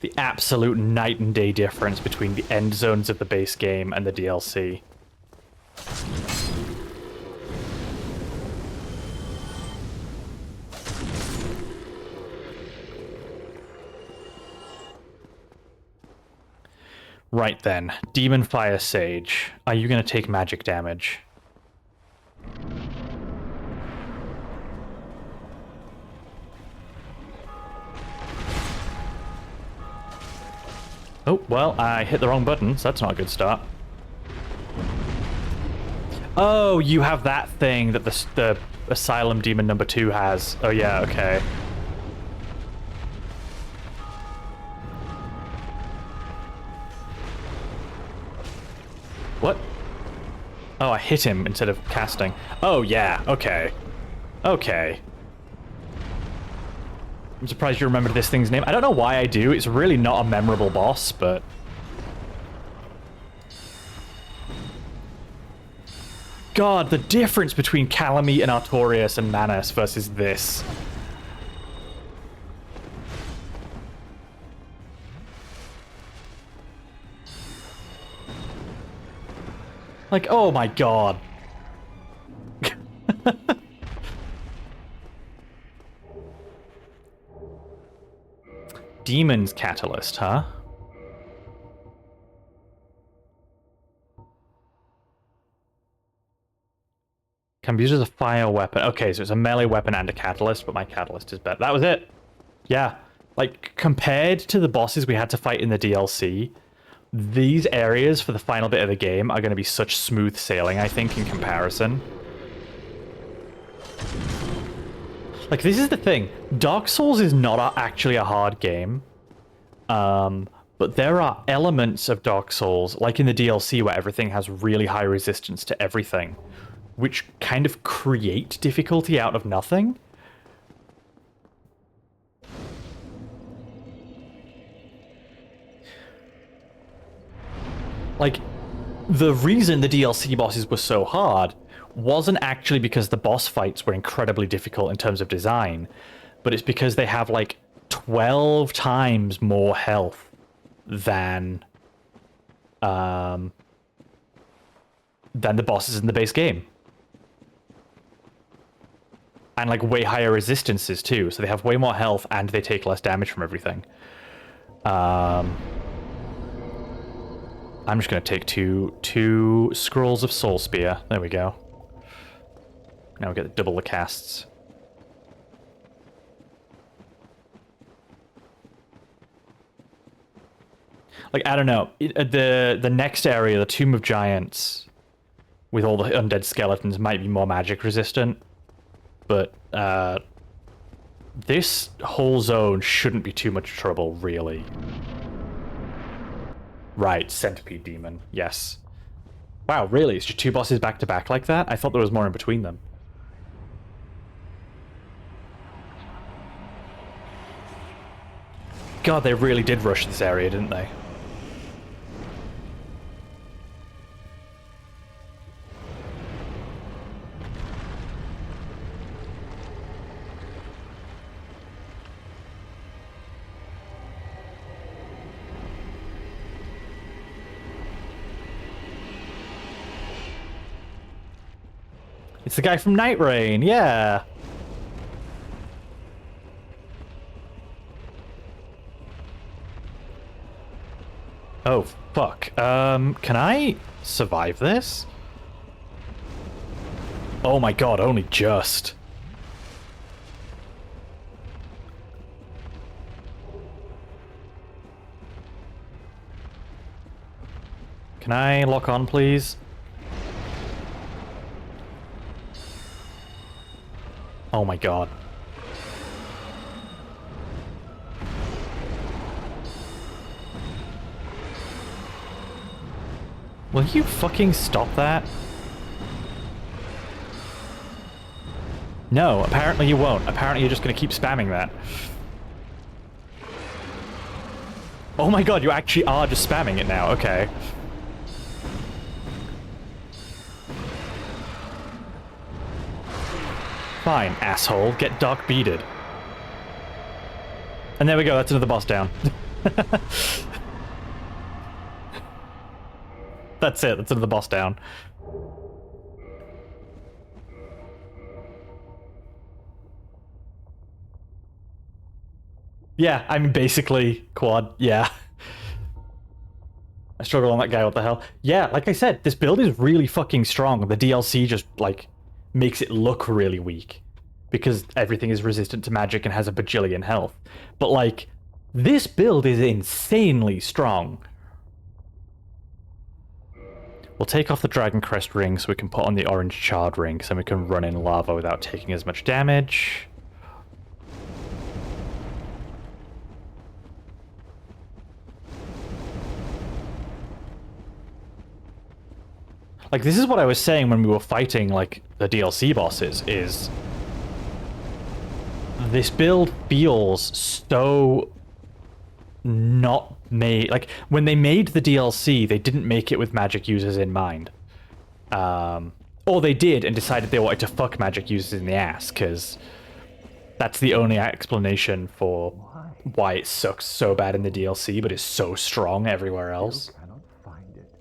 The absolute night and day difference between the end zones of the base game and the DLC. Right then, Demon Fire Sage. Are you going to take magic damage? Oh, well, I hit the wrong button, so that's not a good start. Oh, you have that thing that the Asylum Demon number 2 has. Oh yeah, okay. What? Oh, I hit him instead of casting. Oh yeah, okay. Okay. I'm surprised you remembered this thing's name. I don't know why I do. It's really not a memorable boss, but... God, the difference between Kalameet and Artorias and Manus versus this. Like, oh my god. Demon's Catalyst, huh? Can be used as a fire weapon. Okay, so it's a melee weapon and a catalyst, but my catalyst is better. That was it. Yeah. Like, compared to the bosses we had to fight in the DLC, these areas for the final bit of the game are going to be such smooth sailing, I think, in comparison. Like, this is the thing. Dark Souls is not actually a hard game. But there are elements of Dark Souls, like in the DLC, where everything has really high resistance to everything, which kind of create difficulty out of nothing. Like, the reason the DLC bosses were so hard wasn't actually because the boss fights were incredibly difficult in terms of design, but it's because they have, like, 12 times more health than the bosses in the base game. And, like, way higher resistances, too. So they have way more health, and they take less damage from everything. I'm just going to take two Scrolls of Soul Spear. There we go. Now we get double the casts. Like, I don't know. The next area, the Tomb of Giants, with all the undead skeletons, might be more magic resistant. But this whole zone shouldn't be too much trouble, really. Right, Centipede Demon. Yes. Wow, really? It's just 2 bosses back to back like that? I thought there was more in between them. God, they really did rush this area, didn't they? It's the guy from Night Rain, yeah! Oh, fuck. Can I survive this? Oh my god, only just. Can I lock on, please? Oh my god. Will you fucking stop that? No, apparently you won't. Apparently you're just gonna keep spamming that. Oh my god, you actually are just spamming it now, okay. Fine, asshole, get dark beaded. And there we go, that's another boss down. That's it, that's another boss down. Yeah, I mean, basically, quad, yeah. I struggle on that guy, what the hell? Yeah, like I said, this build is really fucking strong. The DLC just, like, makes it look really weak. Because everything is resistant to magic and has a bajillion health. But, like, this build is insanely strong. We'll take off the Dragon Crest ring so we can put on the orange charred ring so we can run in lava without taking as much damage. Like, this is what I was saying when we were fighting, like, the DLC bosses, is... this build feels so... not made... Like, when they made the DLC, they didn't make it with magic users in mind. Or they did and decided they wanted to fuck magic users in the ass, because that's the only explanation for why it sucks so bad in the DLC, but is so strong everywhere else. Cannot find it.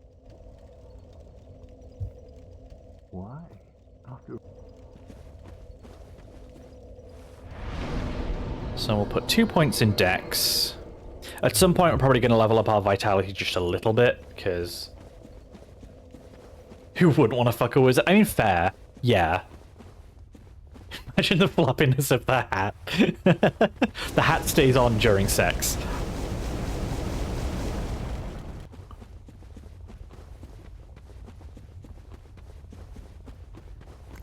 Why? After So we'll put 2 points in Dex. At some point, we're probably going to level up our Vitality just a little bit, because... who wouldn't want to fuck a wizard? I mean, fair. Yeah. Imagine the floppiness of the hat. The hat stays on during sex.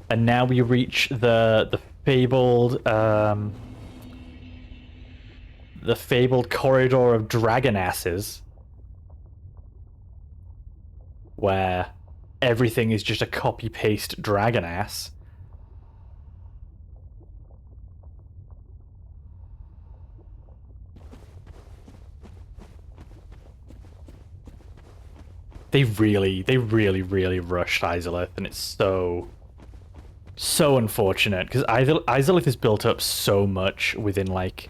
And now we reach the fabled corridor of dragon asses, where everything is just a copy-paste dragon ass. They really rushed Izalith, and it's so unfortunate, because Izalith is built up so much within, like,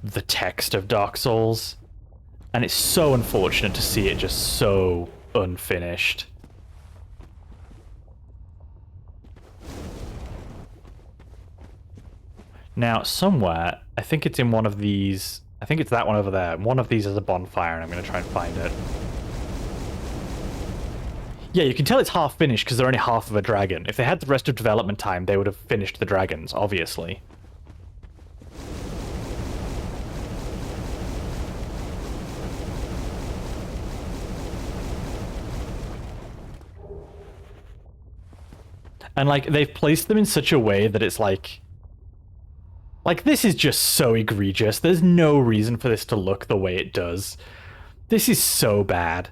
the text of Dark Souls, and it's so unfortunate to see it just so unfinished. Now, somewhere, I think it's in one of these... I think it's that one over there. One of these is a bonfire, and I'm going to try and find it. Yeah, you can tell it's half finished because they're only half of a dragon. If they had the rest of development time, they would have finished the dragons, obviously. And, like, they've placed them in such a way that it's like... Like, this is just so egregious. There's no reason for this to look the way it does. This is so bad.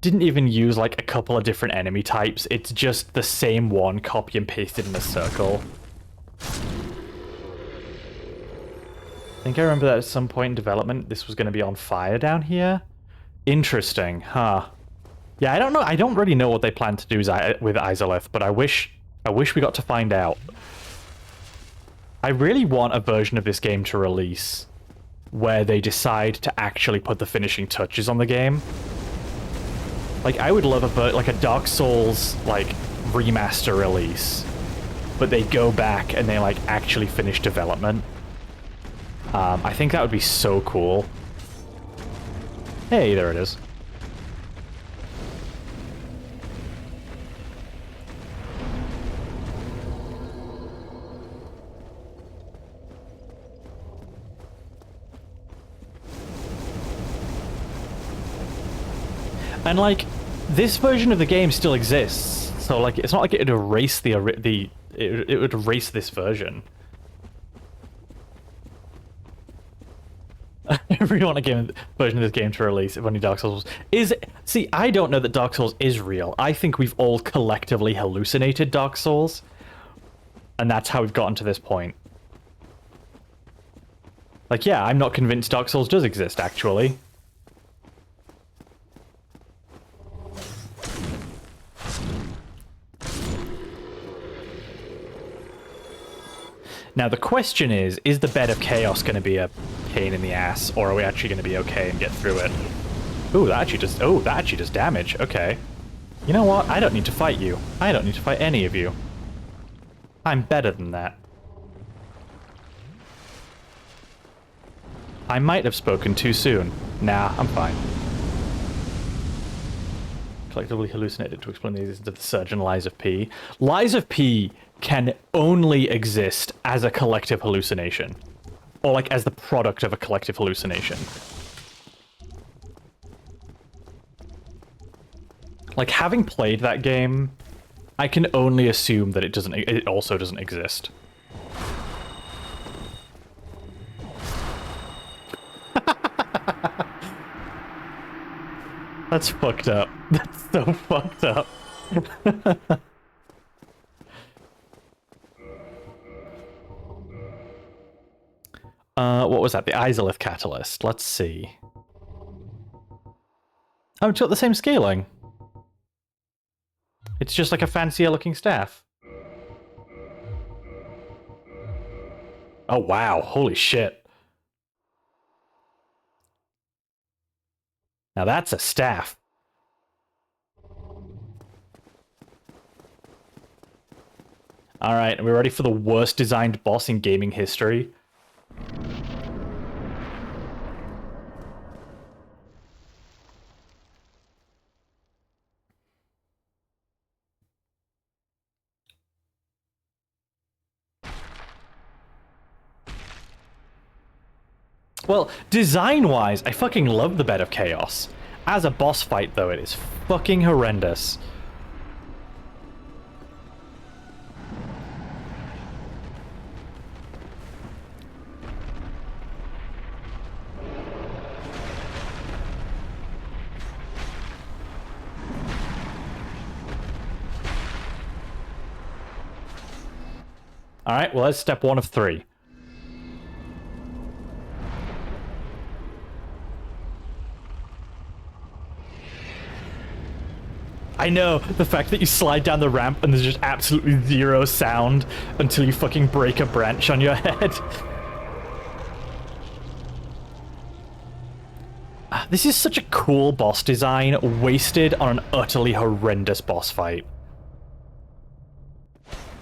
Didn't even use, like, a couple of different enemy types. It's just the same one copy and pasted in a circle. I think I remember that at some point in development, this was going to be on fire down here. Interesting, huh? Yeah, I don't know. I don't really know what they plan to do with Izalith, but I wish we got to find out. I really want a version of this game to release where they decide to actually put the finishing touches on the game. Like, I would love like a Dark Souls, like, remaster release, but they go back and they, like, actually finish development. I think that would be so cool. Hey, there it is. And, like, this version of the game still exists, so, like, it's not like it would erase it would erase this version. I really want a version of this game to release if only Dark Souls See, I don't know that Dark Souls is real. I think we've all collectively hallucinated Dark Souls, and that's how we've gotten to this point. Like, yeah, I'm not convinced Dark Souls does exist, actually. Now, the question is the Bed of Chaos going to be a pain in the ass, or are we actually going to be okay and get through it? Ooh, that actually does damage. Okay. You know what? I don't need to fight you. I don't need to fight any of you. I'm better than that. I might have spoken too soon. Nah, I'm fine. Collectively hallucinated to explain the existence of the Surge and Lies of P. Lies of P can only exist as a collective hallucination. Or, like, as the product of a collective hallucination. Like, having played that game, I can only assume that it also doesn't exist. That's fucked up. That's so fucked up. What was that? The Izalith catalyst. Let's see. Oh, it's got the same scaling. It's just like a fancier looking staff. Oh, wow. Holy shit. Now that's a staff. Alright, are we ready for the worst designed boss in gaming history? Well, design-wise, I fucking love the Bed of Chaos. As a boss fight, though, it is fucking horrendous. Alright, well, that's step 1 of 3. I know, the fact that you slide down the ramp and there's just absolutely zero sound until you fucking break a branch on your head. This is such a cool boss design, wasted on an utterly horrendous boss fight.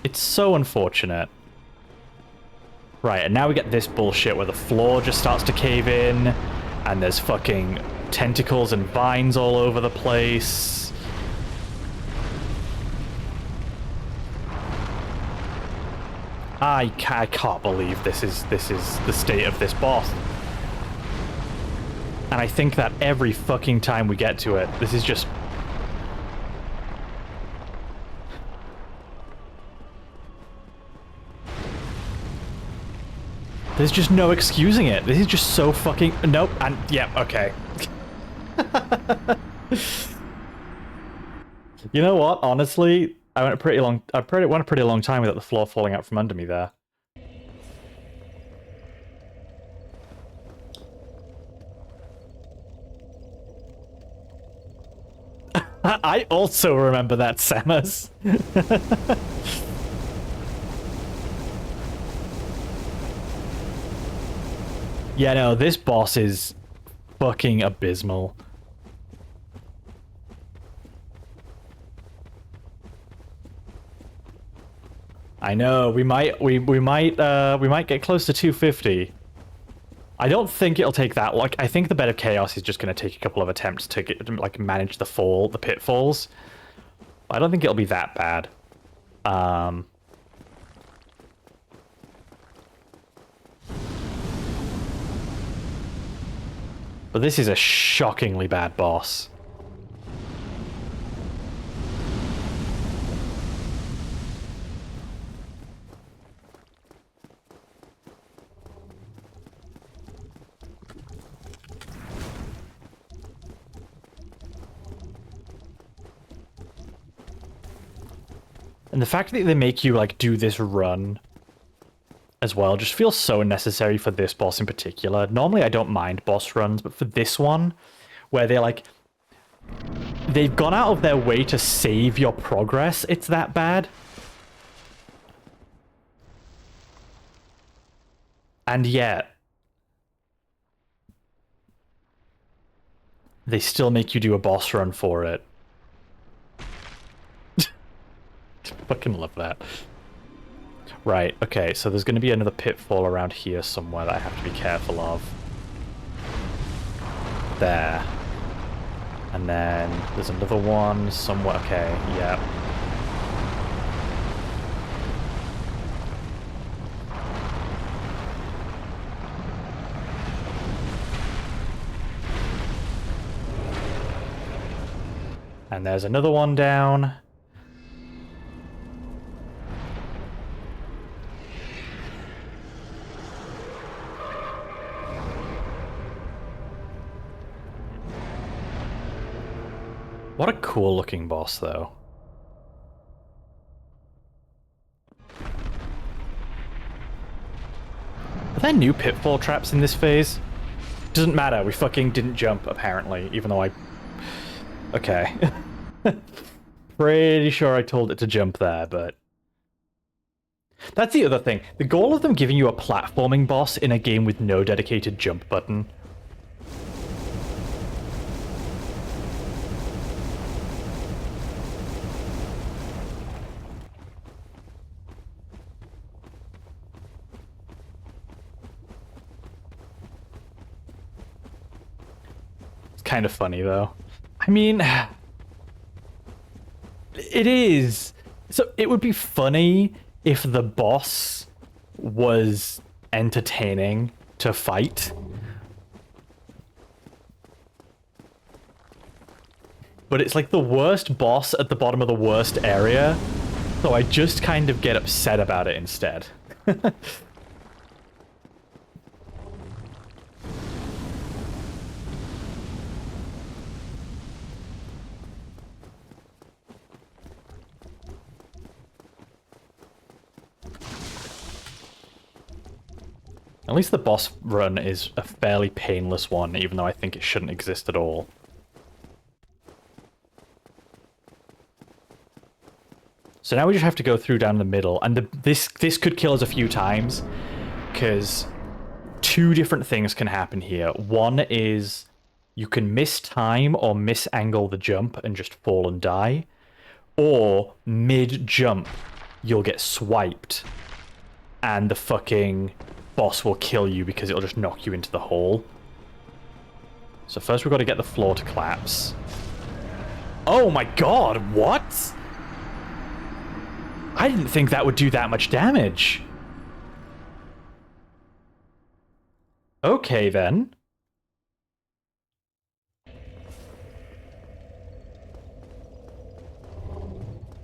It's so unfortunate. Right, and now we get this bullshit where the floor just starts to cave in, and there's fucking tentacles and vines all over the place. I can't believe this is the state of this boss. And I think that every fucking time we get to it, this is just... There's just no excusing it. This is just so fucking... Nope, and... yeah, okay. You know what? Honestly, I went a pretty long time without the floor falling out from under me there. I also remember that, Samus. Yeah, no, this boss is fucking abysmal. I know, we might get close to 250. I don't think it'll take that. Like, I think the Bed of Chaos is just going to take a couple of attempts to get, like, manage the pitfalls. I don't think it'll be that bad. But this is a shockingly bad boss. And the fact that they make you, like, do this run as well just feels so unnecessary for this boss in particular. Normally I don't mind boss runs, but for this one, where they're like... they've gone out of their way to save your progress, it's that bad. And yet... they still make you do a boss run for it. Fucking love that. Right, okay, so there's going to be another pitfall around here somewhere that I have to be careful of. There. And then there's another one somewhere. Okay, yeah. And there's another one down. What a cool looking boss, though. Are there new pitfall traps in this phase? Doesn't matter, we fucking didn't jump, apparently, even though I... Okay. Pretty sure I told it to jump there, but... That's the other thing. The goal of them giving you a platforming boss in a game with no dedicated jump button... kind of funny, though. I mean... it is! So, it would be funny if the boss was entertaining to fight. But it's like the worst boss at the bottom of the worst area, so I just kind of get upset about it instead. At least the boss run is a fairly painless one, even though I think it shouldn't exist at all. So now we just have to go through down the middle, and this could kill us a few times, because two different things can happen here. One is you can miss time or misangle the jump and just fall and die, or mid-jump you'll get swiped, and the fucking boss will kill you because it'll just knock you into the hole. So first we've got to get the floor to collapse. Oh my god, what? I didn't think that would do that much damage. Okay then.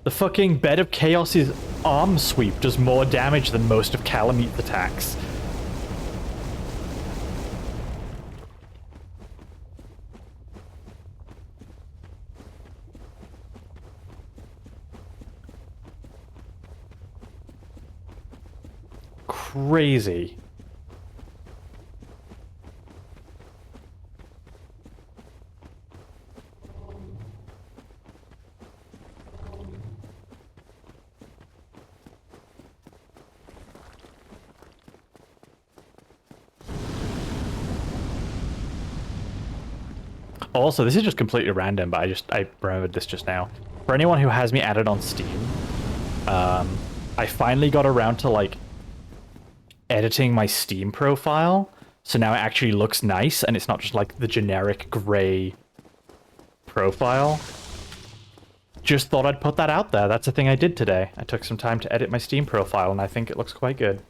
The fucking Bed of Chaos's arm sweep does more damage than most of Kalameet's attacks. Crazy. Also, this is just completely random, but I remembered this just now. For anyone who has me added on Steam, I finally got around to, like, editing my Steam profile, so now it actually looks nice, and it's not just, like, the generic gray profile. Just thought I'd put that out there. That's a thing I did today. I took some time to edit my Steam profile, and I think it looks quite good.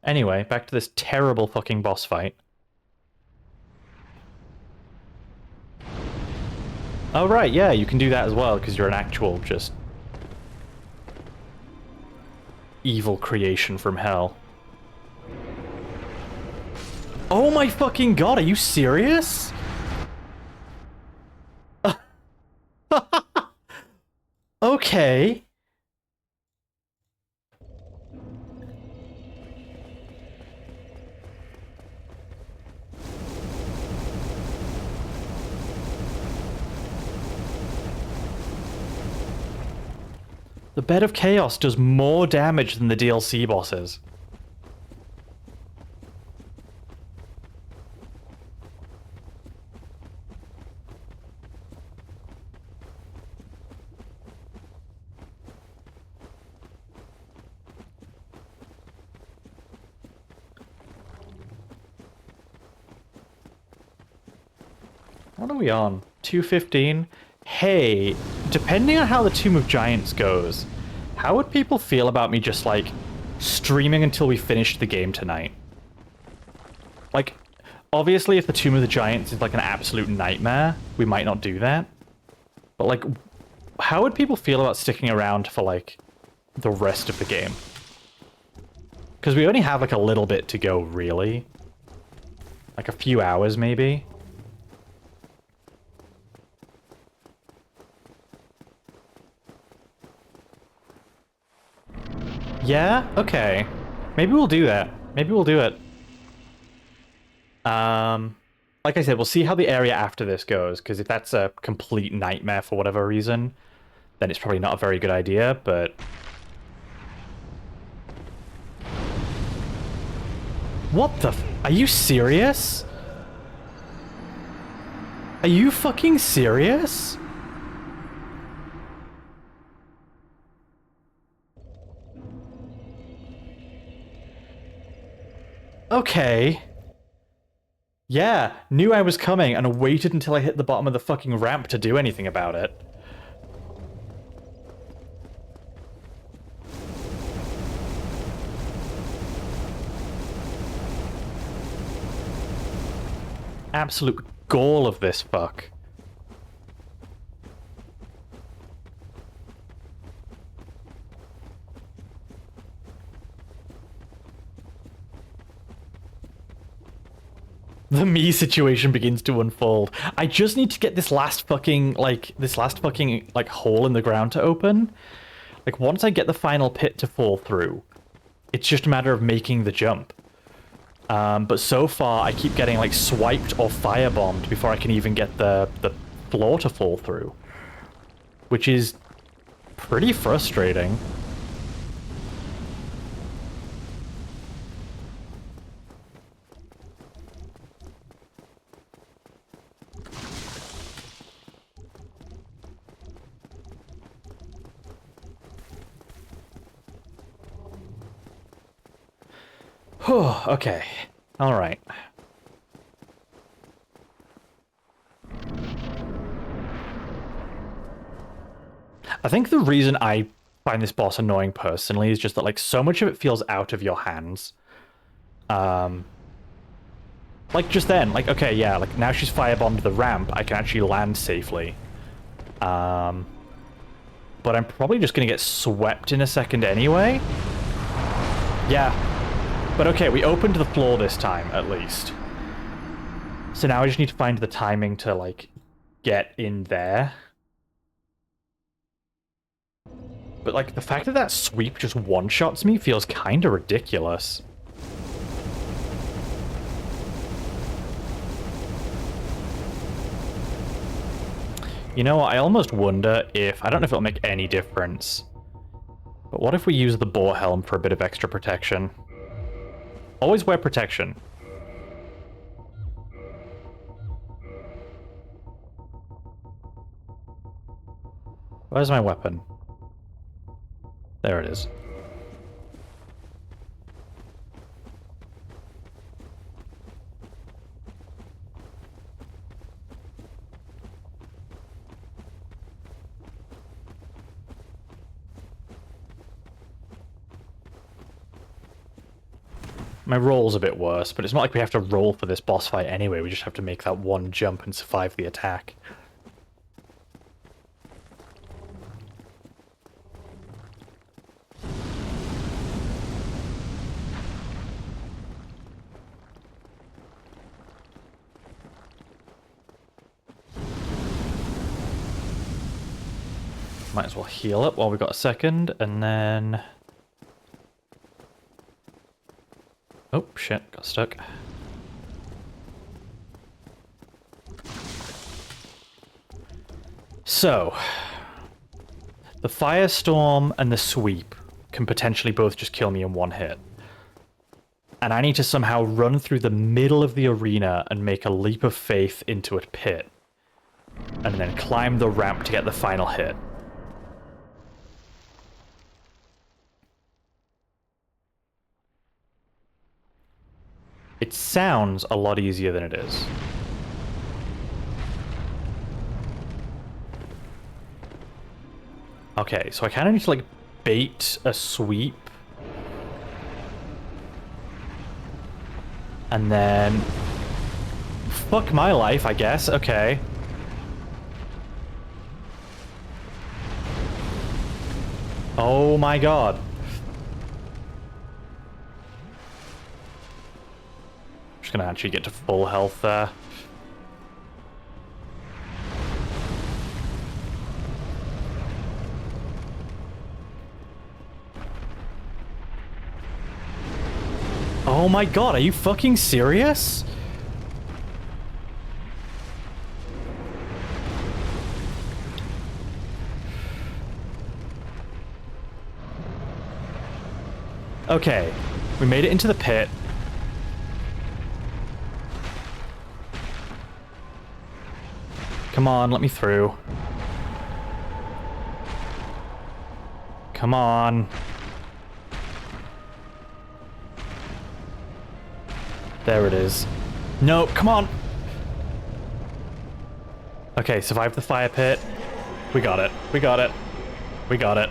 Anyway, back to this terrible fucking boss fight. Oh right, yeah, you can do that as well, because you're an actual, just... evil creation from hell. Oh my fucking god, are you serious? Okay. The Bed of Chaos does more damage than the DLC bosses. What are we on? 215? Hey, depending on how the Tomb of Giants goes, how would people feel about me just, like, streaming until we finished the game tonight? Like, obviously if the Tomb of the Giants is, like, an absolute nightmare, we might not do that. But, like, how would people feel about sticking around for, like, the rest of the game? Because we only have, like, a little bit to go, really. Like, a few hours, maybe. Yeah? Okay. Maybe we'll do that. Maybe we'll do it. Like I said, we'll see how the area after this goes, because if that's a complete nightmare for whatever reason, then it's probably not a very good idea, but... What the f- Are you serious? Are you fucking serious? Okay. Yeah, knew I was coming and waited until I hit the bottom of the fucking ramp to do anything about it. Absolute gall of this fuck. The me situation begins to unfold. I just need to get this last fucking, like, hole in the ground to open. Like, once I get the final pit to fall through, it's just a matter of making the jump. But so far, I keep getting, like, swiped or firebombed before I can even get the floor to fall through. Which is pretty frustrating. Okay. Alright. I think the reason I find this boss annoying personally is just that, like, so much of it feels out of your hands. Like, just then, like, okay, yeah, like, now she's firebombed the ramp, I can actually land safely. But I'm probably just gonna get swept in a second anyway. Yeah. But okay, we opened the floor this time, at least. So now I just need to find the timing to, like, get in there. But, like, the fact that that sweep just one-shots me feels kinda ridiculous. You know what, I almost wonder if... I don't know if it'll make any difference. But what if we use the boar helm for a bit of extra protection? Always wear protection. Where's my weapon? There it is. My roll's a bit worse, but it's not like we have to roll for this boss fight anyway. We just have to make that one jump and survive the attack. Might as well heal up while we've got a second, and then... Oh, shit, got stuck. So, the Firestorm and the Sweep can potentially both just kill me in one hit. And I need to somehow run through the middle of the arena and make a leap of faith into a pit. And then climb the ramp to get the final hit. It sounds a lot easier than it is. Okay, so I kind of need to, like, bait a sweep. And then... Fuck my life, I guess. Okay. Oh my god. Just gonna actually get to full health there. Oh my god, are you fucking serious? Okay, we made it into the pit. Come on, let me through. Come on. There it is. No, come on! Okay, survive the fire pit. We got it. We got it. We got it.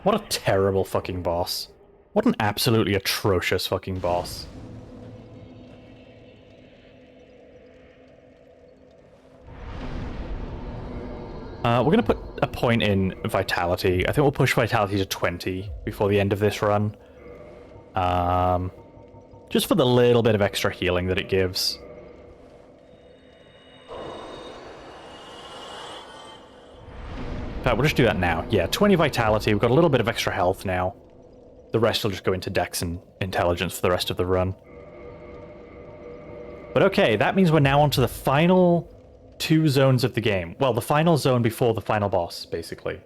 What a terrible fucking boss. What an absolutely atrocious fucking boss. We're going to put a point in Vitality. I think we'll push Vitality to 20 before the end of this run. Just for the little bit of extra healing that it gives. In fact, we'll just do that now. Yeah, 20 Vitality. We've got a little bit of extra health now. The rest will just go into Dex and Intelligence for the rest of the run. But okay, that means we're now on to the final 2 zones of the game. Well, the final zone before the final boss, basically.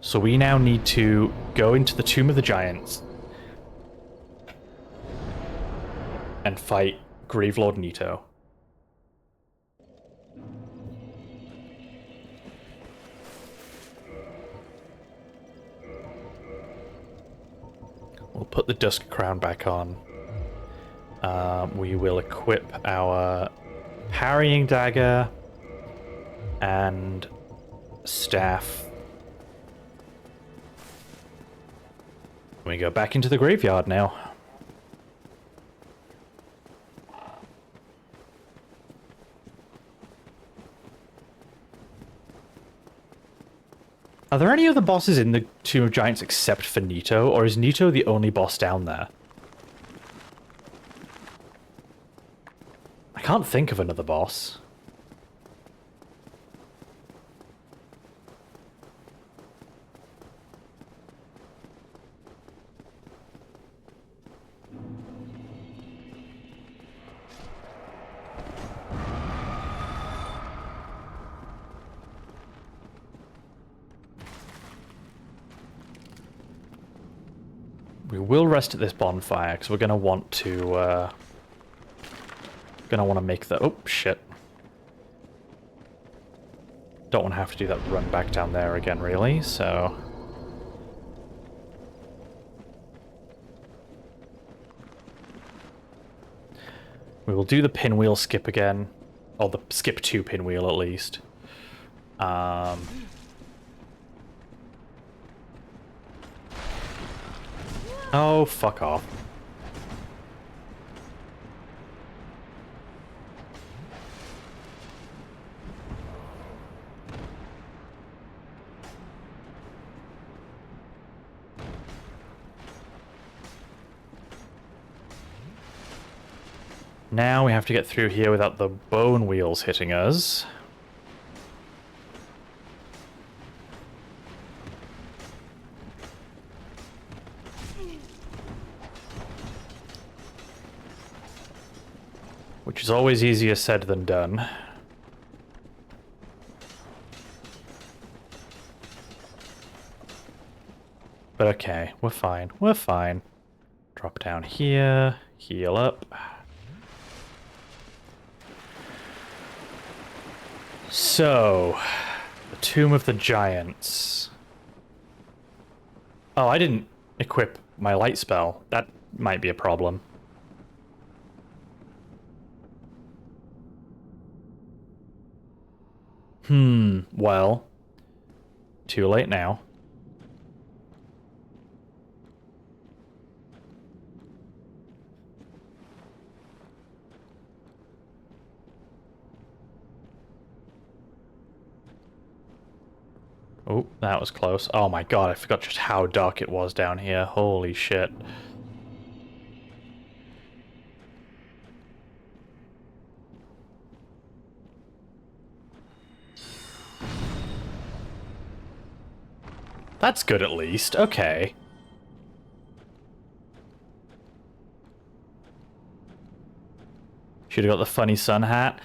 So we now need to go into the Tomb of the Giants and fight Gravelord Nito. We'll put the Dusk Crown back on. We will equip our parrying dagger and staff. We go back into the graveyard now. Are there any other bosses in the Tomb of Giants except for Nito, or is Nito the only boss down there? I can't think of another boss. We will rest at this bonfire, because we're going to want to, make the... Oh, shit. Don't want to have to do that run back down there again, really, so... We will do the pinwheel skip again. Or the skip 2 pinwheel, at least. Oh, fuck off. Now we have to get through here without the bone wheels hitting us. Which is always easier said than done. But okay, we're fine. We're fine. Drop down here, heal up. So, the Tomb of the Giants. Oh, I didn't equip my light spell. That might be a problem. Well, too late now. Oh, that was close. Oh my god, I forgot just how dark it was down here. Holy shit. That's good at least. Okay. Should have got the funny sun hat.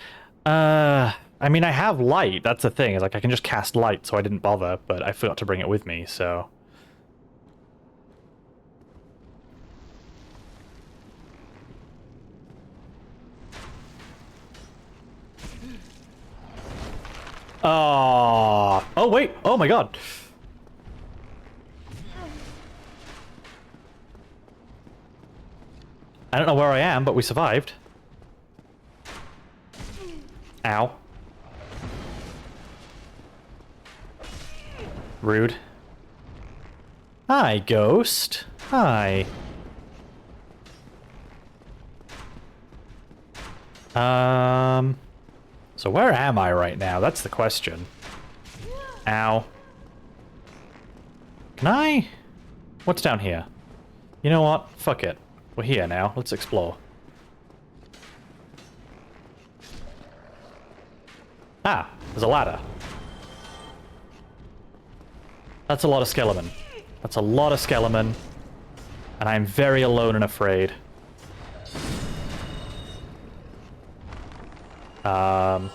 I mean, I have light. That's the thing. Is like I can just cast light, so I didn't bother, but I forgot to bring it with me, so... Oh, wait. Oh my god. I don't know where I am, but we survived. Ow. Rude. Hi, ghost. Hi. So where am I right now? That's the question. Ow. Can I? What's down here? You know what? Fuck it. We're here now. Let's explore. Ah, there's a ladder. That's a lot of skeleton. That's a lot of skeleton. And I'm very alone and afraid. I'm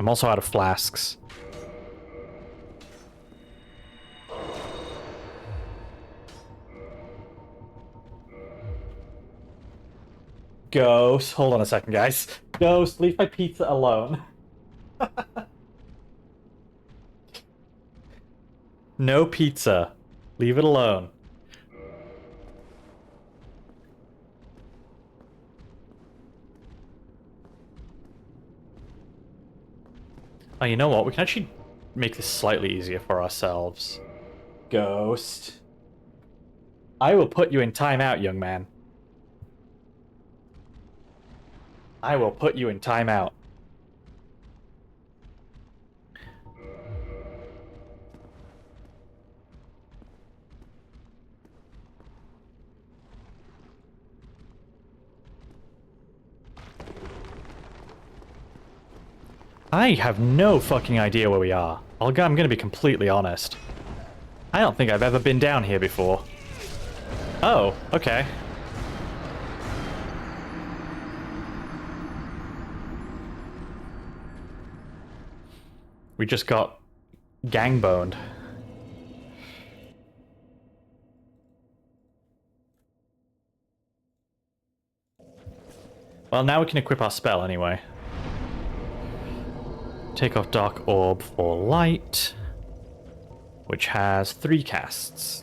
also out of flasks. Ghost. Hold on a second, guys. Ghost, leave my pizza alone. No pizza. Leave it alone. Oh, you know what? We can actually make this slightly easier for ourselves. Ghost. I will put you in timeout, young man. I will put you in timeout. I have no fucking idea where we are. I'm gonna be completely honest. I don't think I've ever been down here before. Oh, okay. We just got gangboned. Well, now we can equip our spell anyway. Take off Dark Orb for Light, which has 3 casts.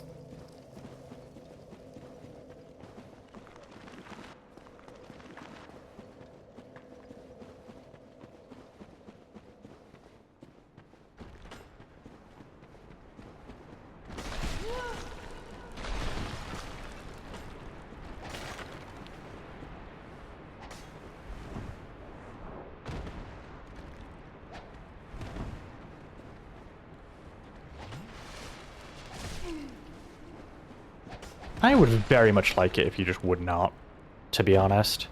I would very much like it if you just would not, to be honest.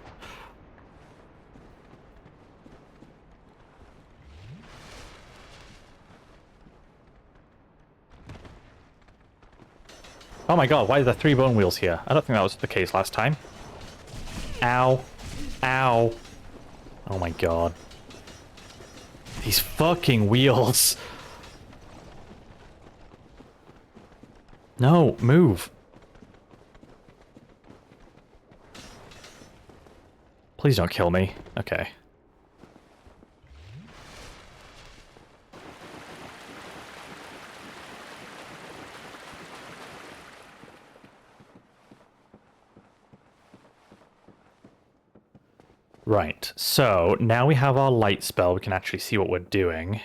Oh my god, why are there 3 bone wheels here? I don't think that was the case last time. Ow. Ow. Oh my god. These fucking wheels. No, move. Please don't kill me. Okay. Right, so now we have our light spell, we can actually see what we're doing.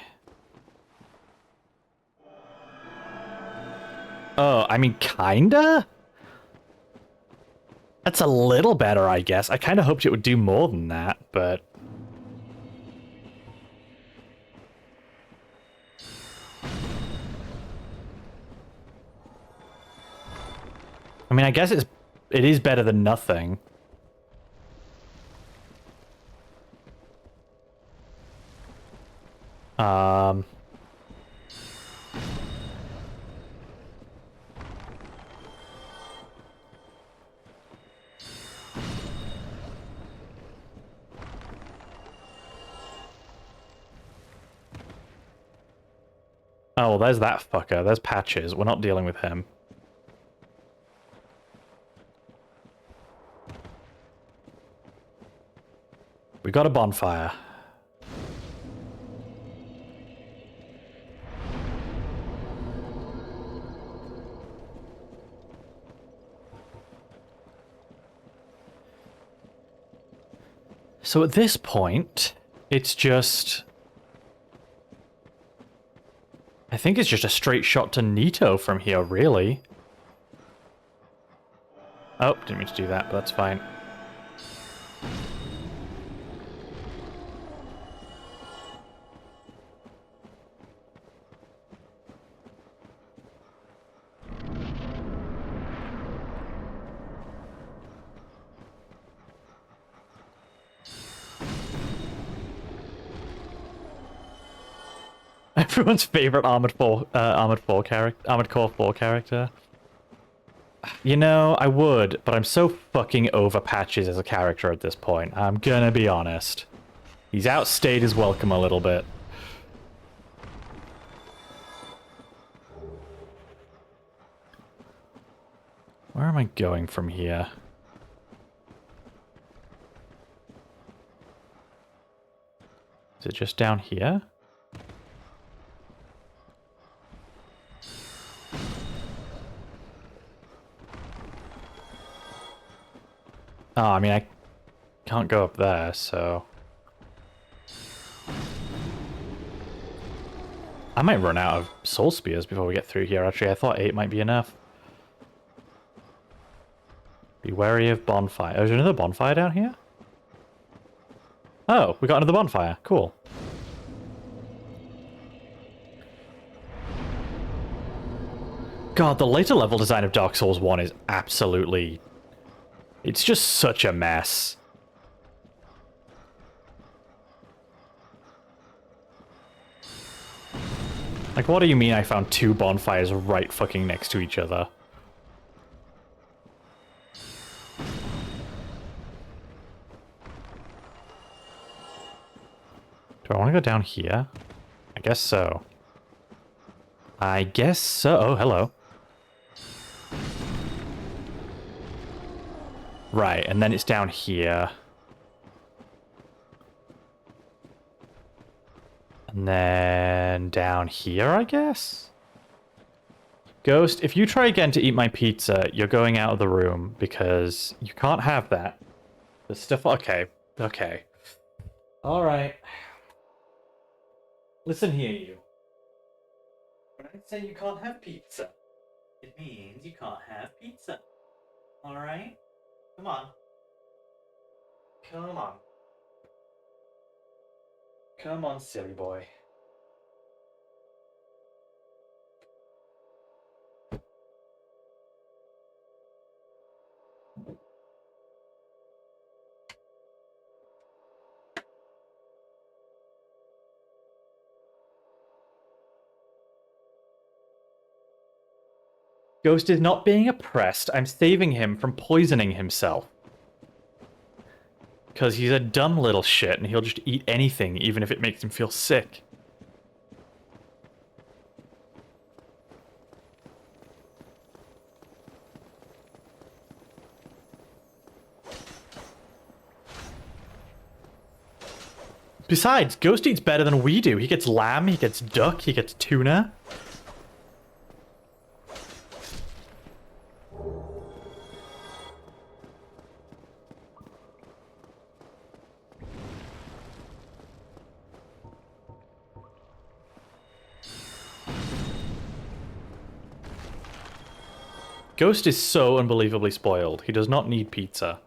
Oh, I mean, kinda? That's a little better, I guess. I kind of hoped it would do more than that, but... I mean, I guess it is better than nothing. Oh, well, there's that fucker. There's Patches. We're not dealing with him. We got a bonfire. So at this point, it's just... I think it's just a straight shot to Nito from here, really. Oh, didn't mean to do that, but that's fine. Everyone's favorite Armored Core 4 character. You know, I would, but I'm so fucking over Patches as a character at this point. I'm gonna be honest. He's outstayed his welcome a little bit. Where am I going from here? Is it just down here? Oh, I mean, I can't go up there, so... I might run out of soul spears before we get through here, actually. I thought 8 might be enough. Be wary of bonfire. Oh, is there another bonfire down here? Oh, we got another bonfire. Cool. God, the later level design of Dark Souls 1 is absolutely... It's just such a mess. Like, what do you mean I found 2 bonfires right fucking next to each other? Do I want to go down here? I guess so. I guess so. Oh, hello. Right, and then it's down here. And then down here, I guess? Ghost, if you try again to eat my pizza, you're going out of the room because you can't have that. The stuff... Okay. Okay. Alright. Listen here, you. When I say you can't have pizza, it means you can't have pizza. Alright? Come on. Come on. Come on, silly boy. Ghost is not being oppressed. I'm saving him from poisoning himself. Because he's a dumb little shit and he'll just eat anything, even if it makes him feel sick. Besides, Ghost eats better than we do. He gets lamb, he gets duck, he gets tuna. Ghost is so unbelievably spoiled. He does not need pizza.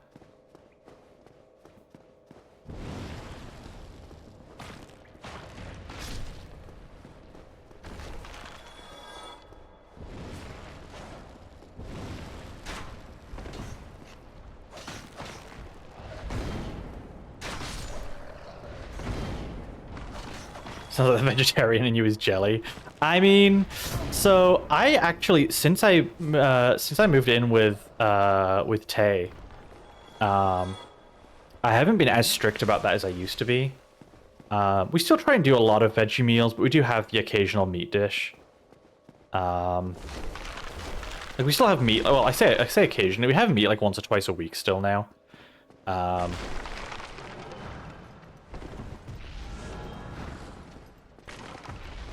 So the vegetarian in you is jelly. I mean, so I actually since I moved in with Tay, I haven't been as strict about that as I used to be. We still try and do a lot of veggie meals, but we do have the occasional meat dish. Like we still have meat. Well, I say occasionally. We have meat like once or twice a week still now.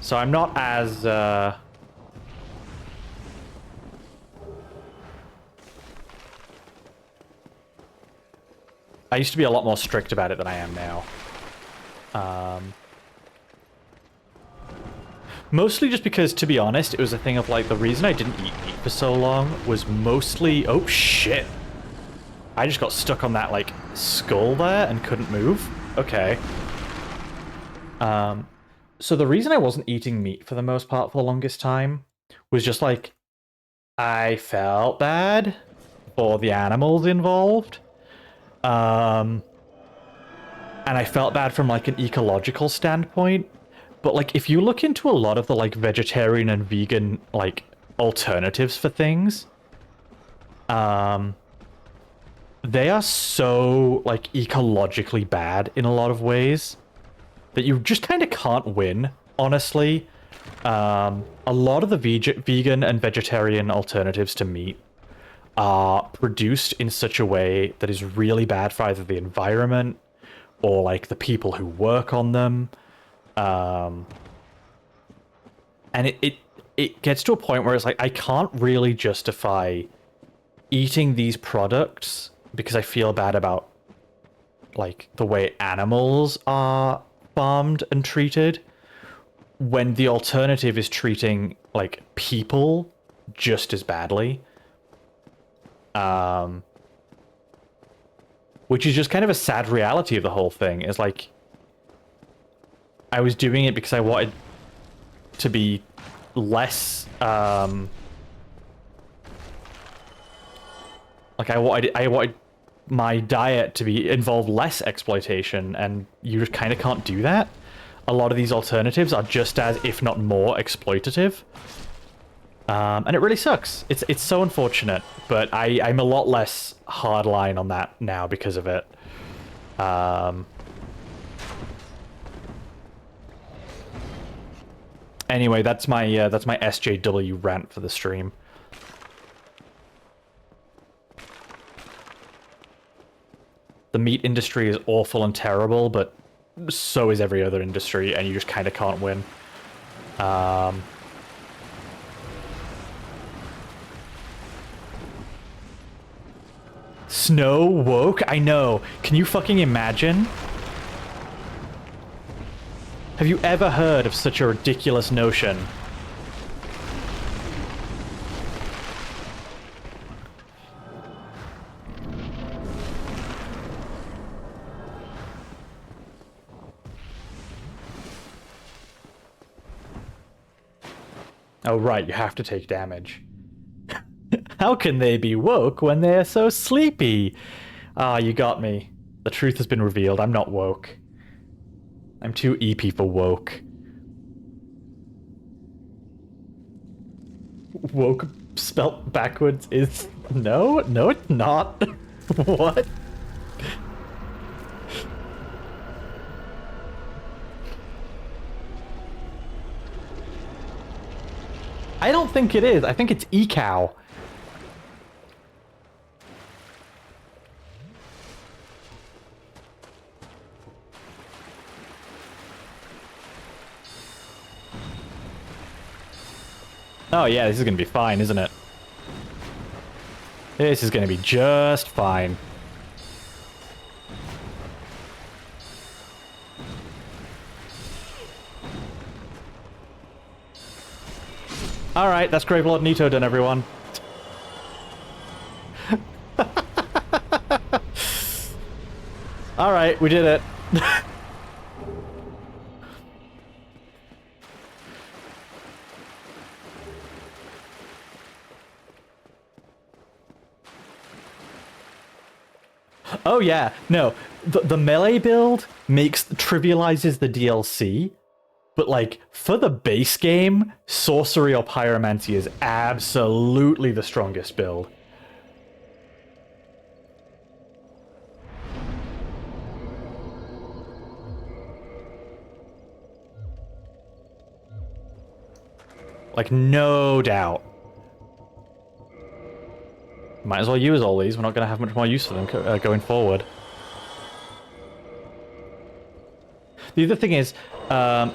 So I'm not as, I used to be a lot more strict about it than I am now. Mostly just because, to be honest, it was a thing of, like, the reason I didn't eat meat for so long was mostly... Oh, shit! I just got stuck on that, like, skull there and couldn't move. Okay. So the reason I wasn't eating meat for the most part for the longest time was just like, I felt bad for the animals involved. And I felt bad from like an ecological standpoint. But like, if you look into a lot of the like vegetarian and vegan like alternatives for things, they are so like ecologically bad in a lot of ways that you just kind of can't win, honestly. A lot of the vegan and vegetarian alternatives to meat are produced in such a way that is really bad for either the environment or like the people who work on them. And it gets to a point where it's like, I can't really justify eating these products because I feel bad about like the way animals are farmed and treated, when the alternative is treating, like, people just as badly. Which is just kind of a sad reality of the whole thing. Is like, I was doing it because I wanted to be less, like, I wanted my diet to involve less exploitation, and you just kind of can't do that. A lot of these alternatives are just as, if not more, exploitative. And it really sucks. It's so unfortunate, but I'm a lot less hardline on that now because of it. Anyway, that's my SJW rant for the stream. The meat industry is awful and terrible, but so is every other industry, and you just kind of can't win. Snow woke? I know. Can you fucking imagine? Have you ever heard of such a ridiculous notion? Oh right, you have to take damage. How can they be woke when they are so sleepy? Ah, you got me. The truth has been revealed. I'm not woke. I'm too EP for woke. Woke spelt backwards is... No? No, it's not. What? I don't think it is. I think it's ecow. Oh yeah, this is gonna be fine, isn't it? This is gonna be just fine. Alright, that's Gravelord Nito done, everyone. Alright, we did it. Oh yeah, no. The melee build trivializes the DLC, but like for the base game, sorcery or pyromancy is absolutely the strongest build. Like, no doubt. Might as well use all these. We're not going to have much more use for them going forward. The other thing is,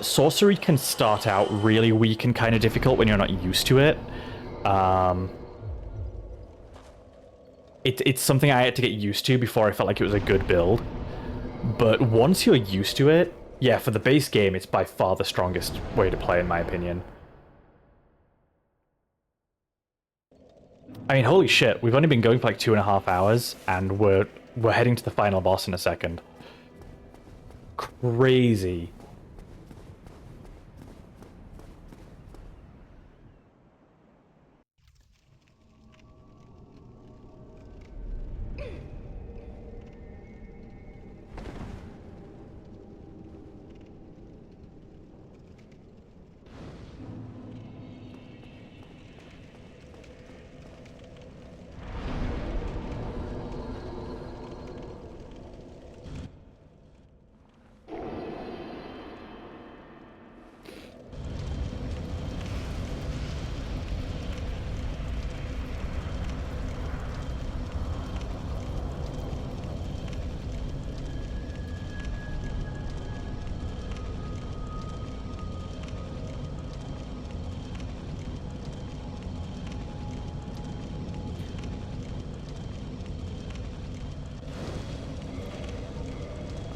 sorcery can start out really weak and kind of difficult when you're not used to it. It's something I had to get used to before I felt like it was a good build. But once you're used to it, yeah, for the base game, it's by far the strongest way to play, in my opinion. I mean, holy shit, we've only been going for like 2.5 hours, and we're heading to the final boss in a second. Crazy.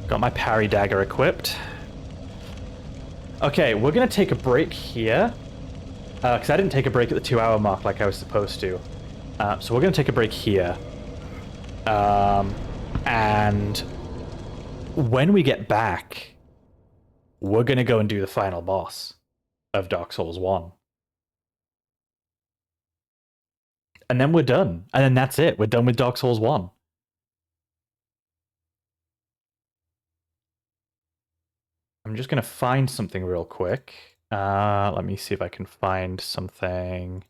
Got my parry dagger equipped. Okay, we're gonna take a break here. Because I didn't take a break at the 2-hour mark like I was supposed to. So we're gonna take a break here. And when we get back, we're gonna go and do the final boss of Dark Souls 1. And then we're done. And then that's it. We're done with Dark Souls 1. I'm just going to find something real quick. Let me see if I can find something.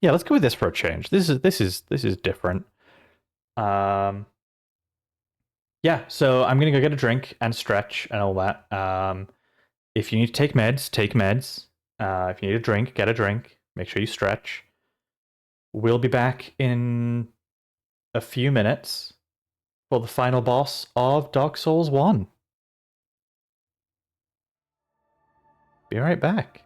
Yeah, let's go with this for a change. This is different. Yeah, so I'm gonna go get a drink and stretch and all that. If you need to take meds, take meds. If you need a drink, get a drink. Make sure you stretch. We'll be back in a few minutes for the final boss of Dark Souls 1. Be right back.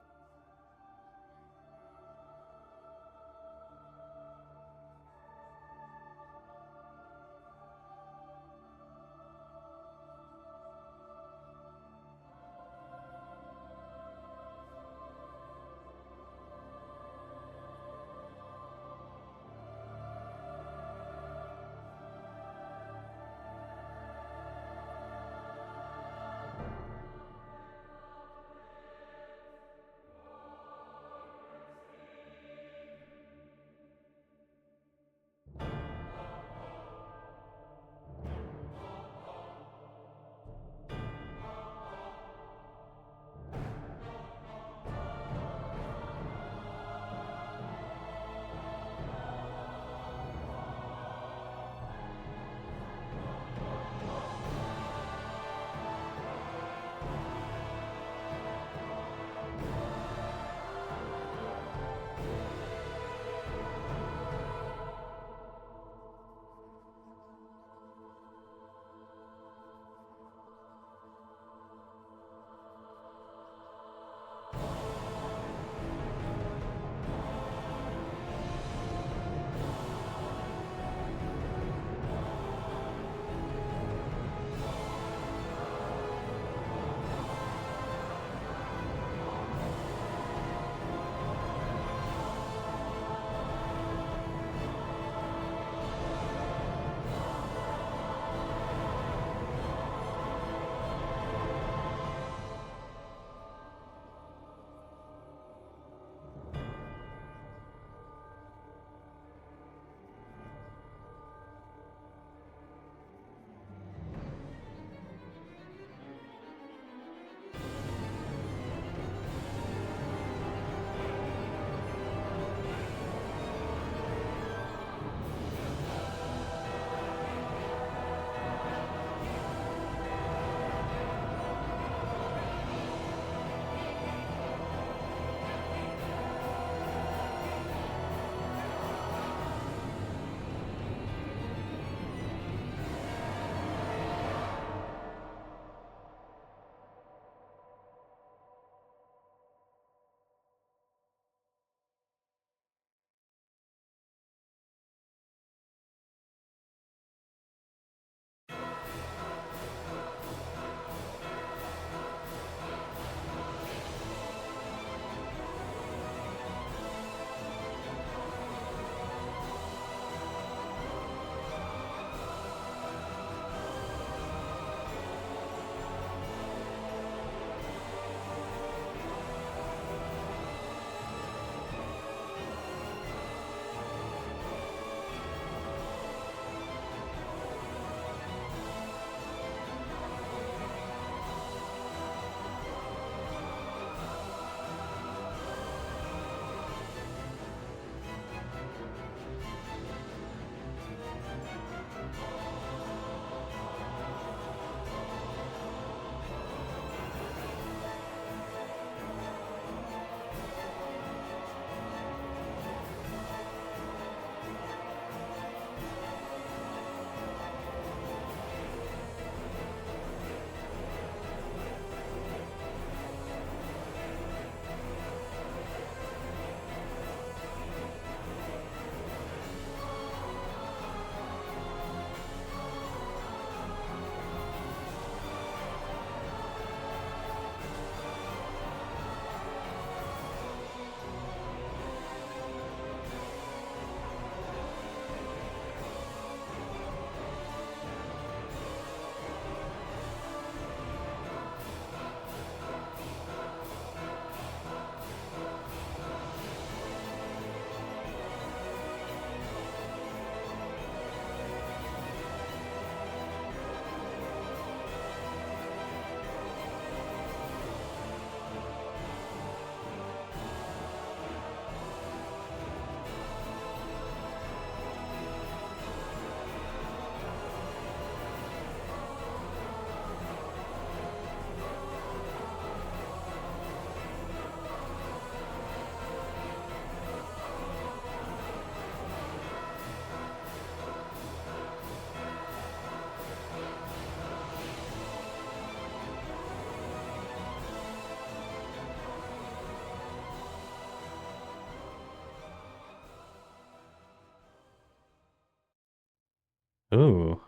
Ooh.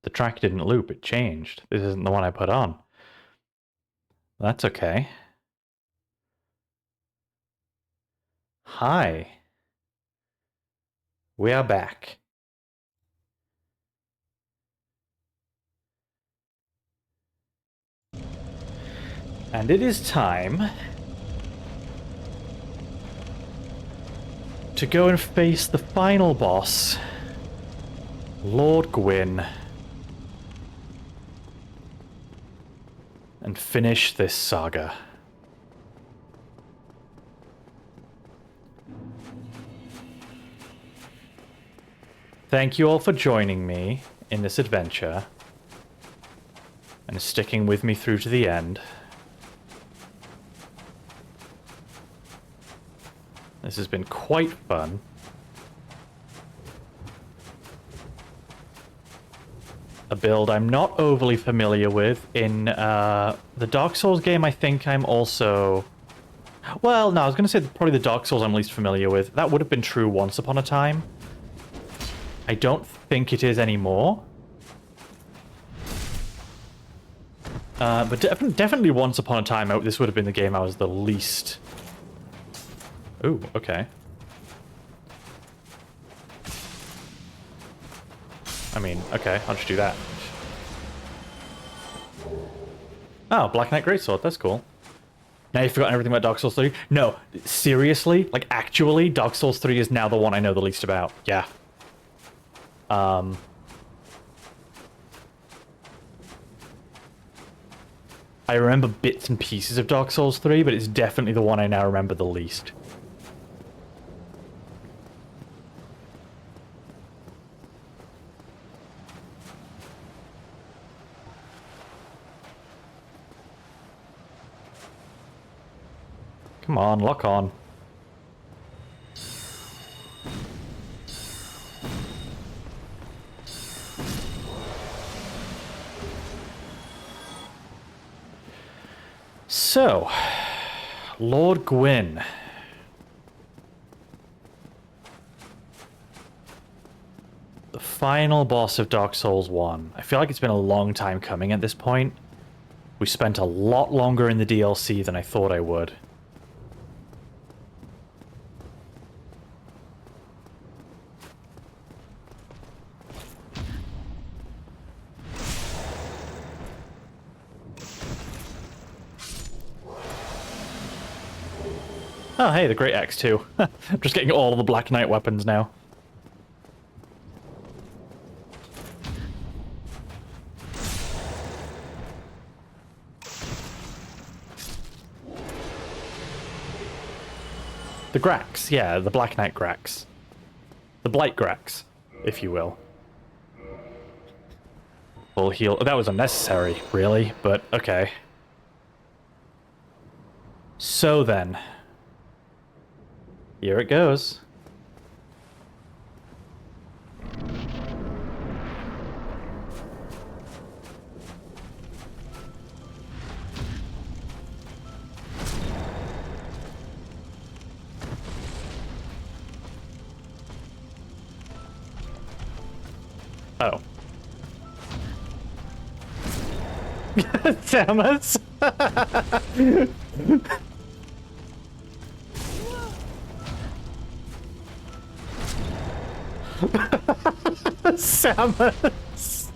The track didn't loop, it changed. This isn't the one I put on. That's okay. Hi. We are back. And it is time to go and face the final boss, Lord Gwyn, and finish this saga. Thank you all for joining me in this adventure and sticking with me through to the end. This has been quite fun. A build I'm not overly familiar with. In the Dark Souls game, I think I'm also... Well, no, I was going to say probably the Dark Souls I'm least familiar with. That would have been true once upon a time. I don't think it is anymore. But definitely once upon a time, this would have been the game I was the least... Ooh, okay. I mean, okay, I'll just do that. Oh, Black Knight Greatsword, that's cool. Now you've forgotten everything about Dark Souls 3? No, seriously? Like, actually, Dark Souls 3 is now the one I know the least about. Yeah. I remember bits and pieces of Dark Souls 3, but it's definitely the one I now remember the least. Come on, lock on. So, Lord Gwyn. The final boss of Dark Souls 1. I feel like it's been a long time coming at this point. We spent a lot longer in the DLC than I thought I would. Oh, hey, the Great Axe too. I'm just getting all the Black Knight weapons now. The Grax, yeah, the Black Knight Grax. The Blight Grax, if you will. Full heal. That was unnecessary, really, but okay. So then. Here it goes. Oh. Samus! Samus!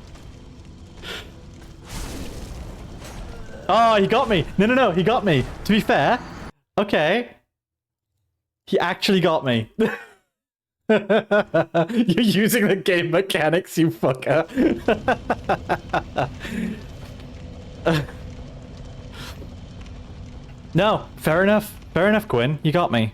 Oh, he got me! No, no, no, he got me! To be fair, okay. He actually got me. You're using the game mechanics, you fucker. No, fair enough. Fair enough, Gwyn. You got me.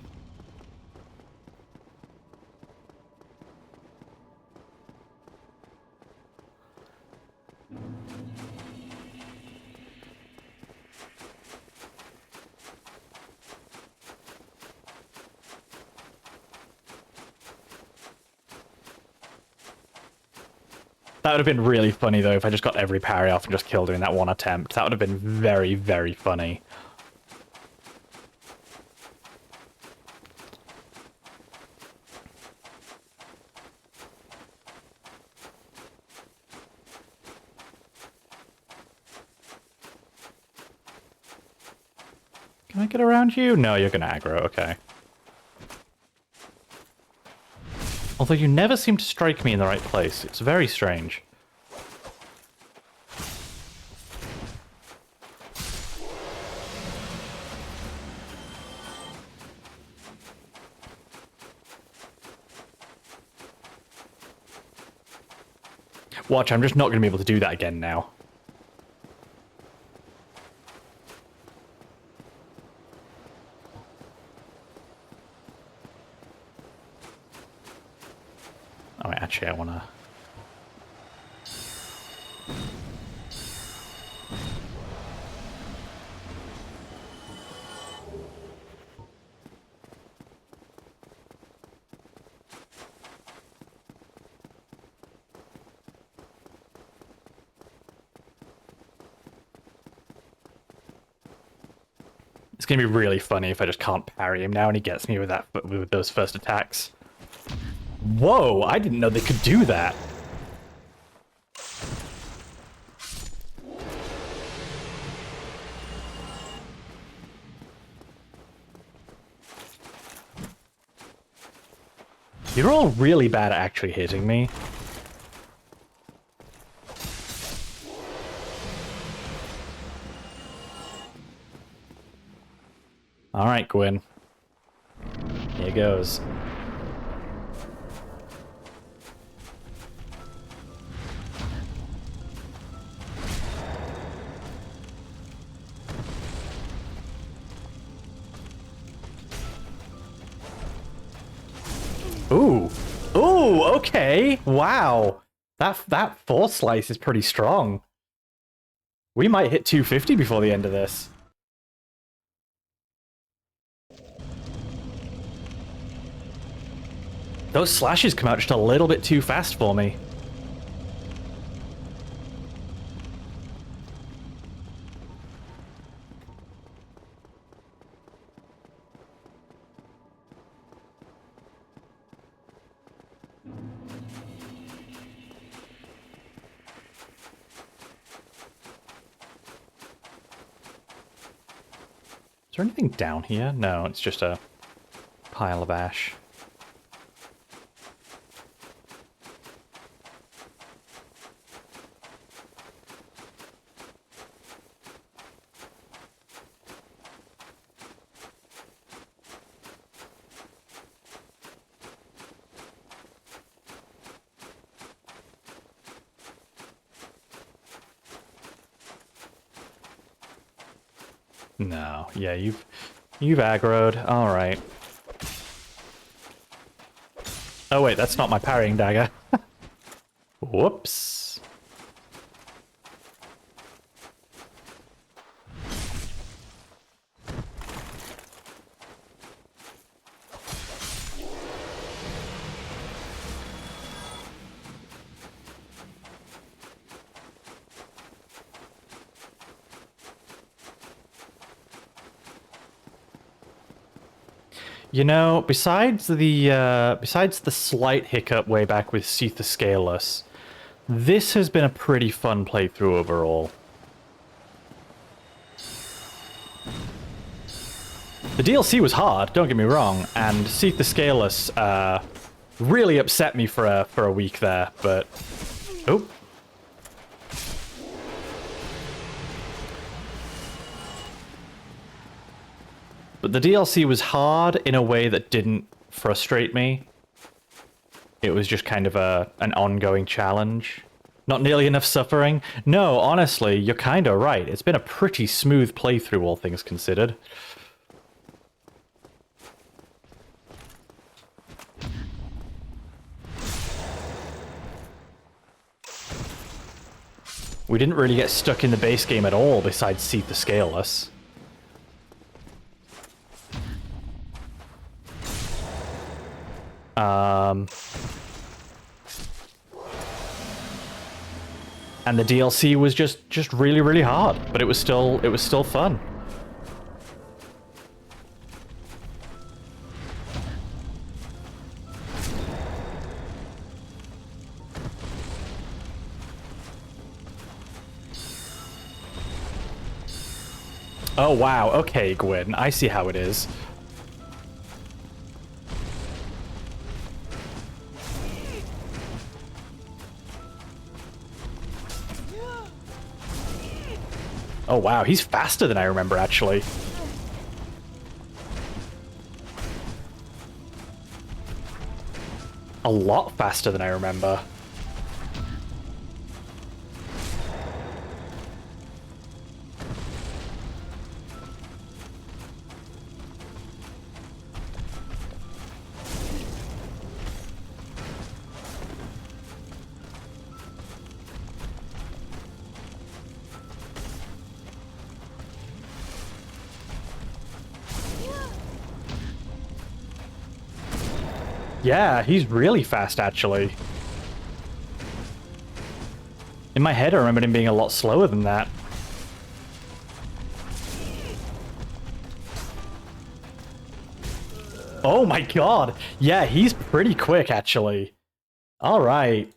That would have been really funny, though, if I just got every parry off and just killed her in that one attempt. That would have been very, very funny. Can I get around you? No, you're gonna aggro, okay. Although you never seem to strike me in the right place. It's very strange. Watch, I'm just not going to be able to do that again now. Oh, actually, I want to... It's going to be really funny if I just can't parry him now and he gets me with that with those first attacks. Whoa, I didn't know they could do that. You're all really bad at actually hitting me. Alright, Gwyn. Here goes. Ooh. Ooh, okay. Wow. That force slice is pretty strong. We might hit 250 before the end of this. Those slashes come out just a little bit too fast for me. Is there anything down here? No, it's just a pile of ash. No, yeah, you've aggroed. All right. Oh wait, that's not my parrying dagger. Whoops. You know, besides the slight hiccup way back with Seath the Scaleless, this has been a pretty fun playthrough overall. The DLC was hard, don't get me wrong, and Seath the Scaleless really upset me for a week there, but oh. But the DLC was hard in a way that didn't frustrate me. It was just kind of an ongoing challenge. Not nearly enough suffering. No, honestly, you're kind of right. It's been a pretty smooth playthrough, all things considered. We didn't really get stuck in the base game at all, besides Seath the Scaleless. And the DLC was just really, really hard, but it was still fun. Oh, wow. Okay, Gwyn. I see how it is. Oh, wow. He's faster than I remember, actually. A lot faster than I remember. Yeah, he's really fast, actually. In my head, I remembered him being a lot slower than that. Oh my god! Yeah, he's pretty quick, actually. Alright.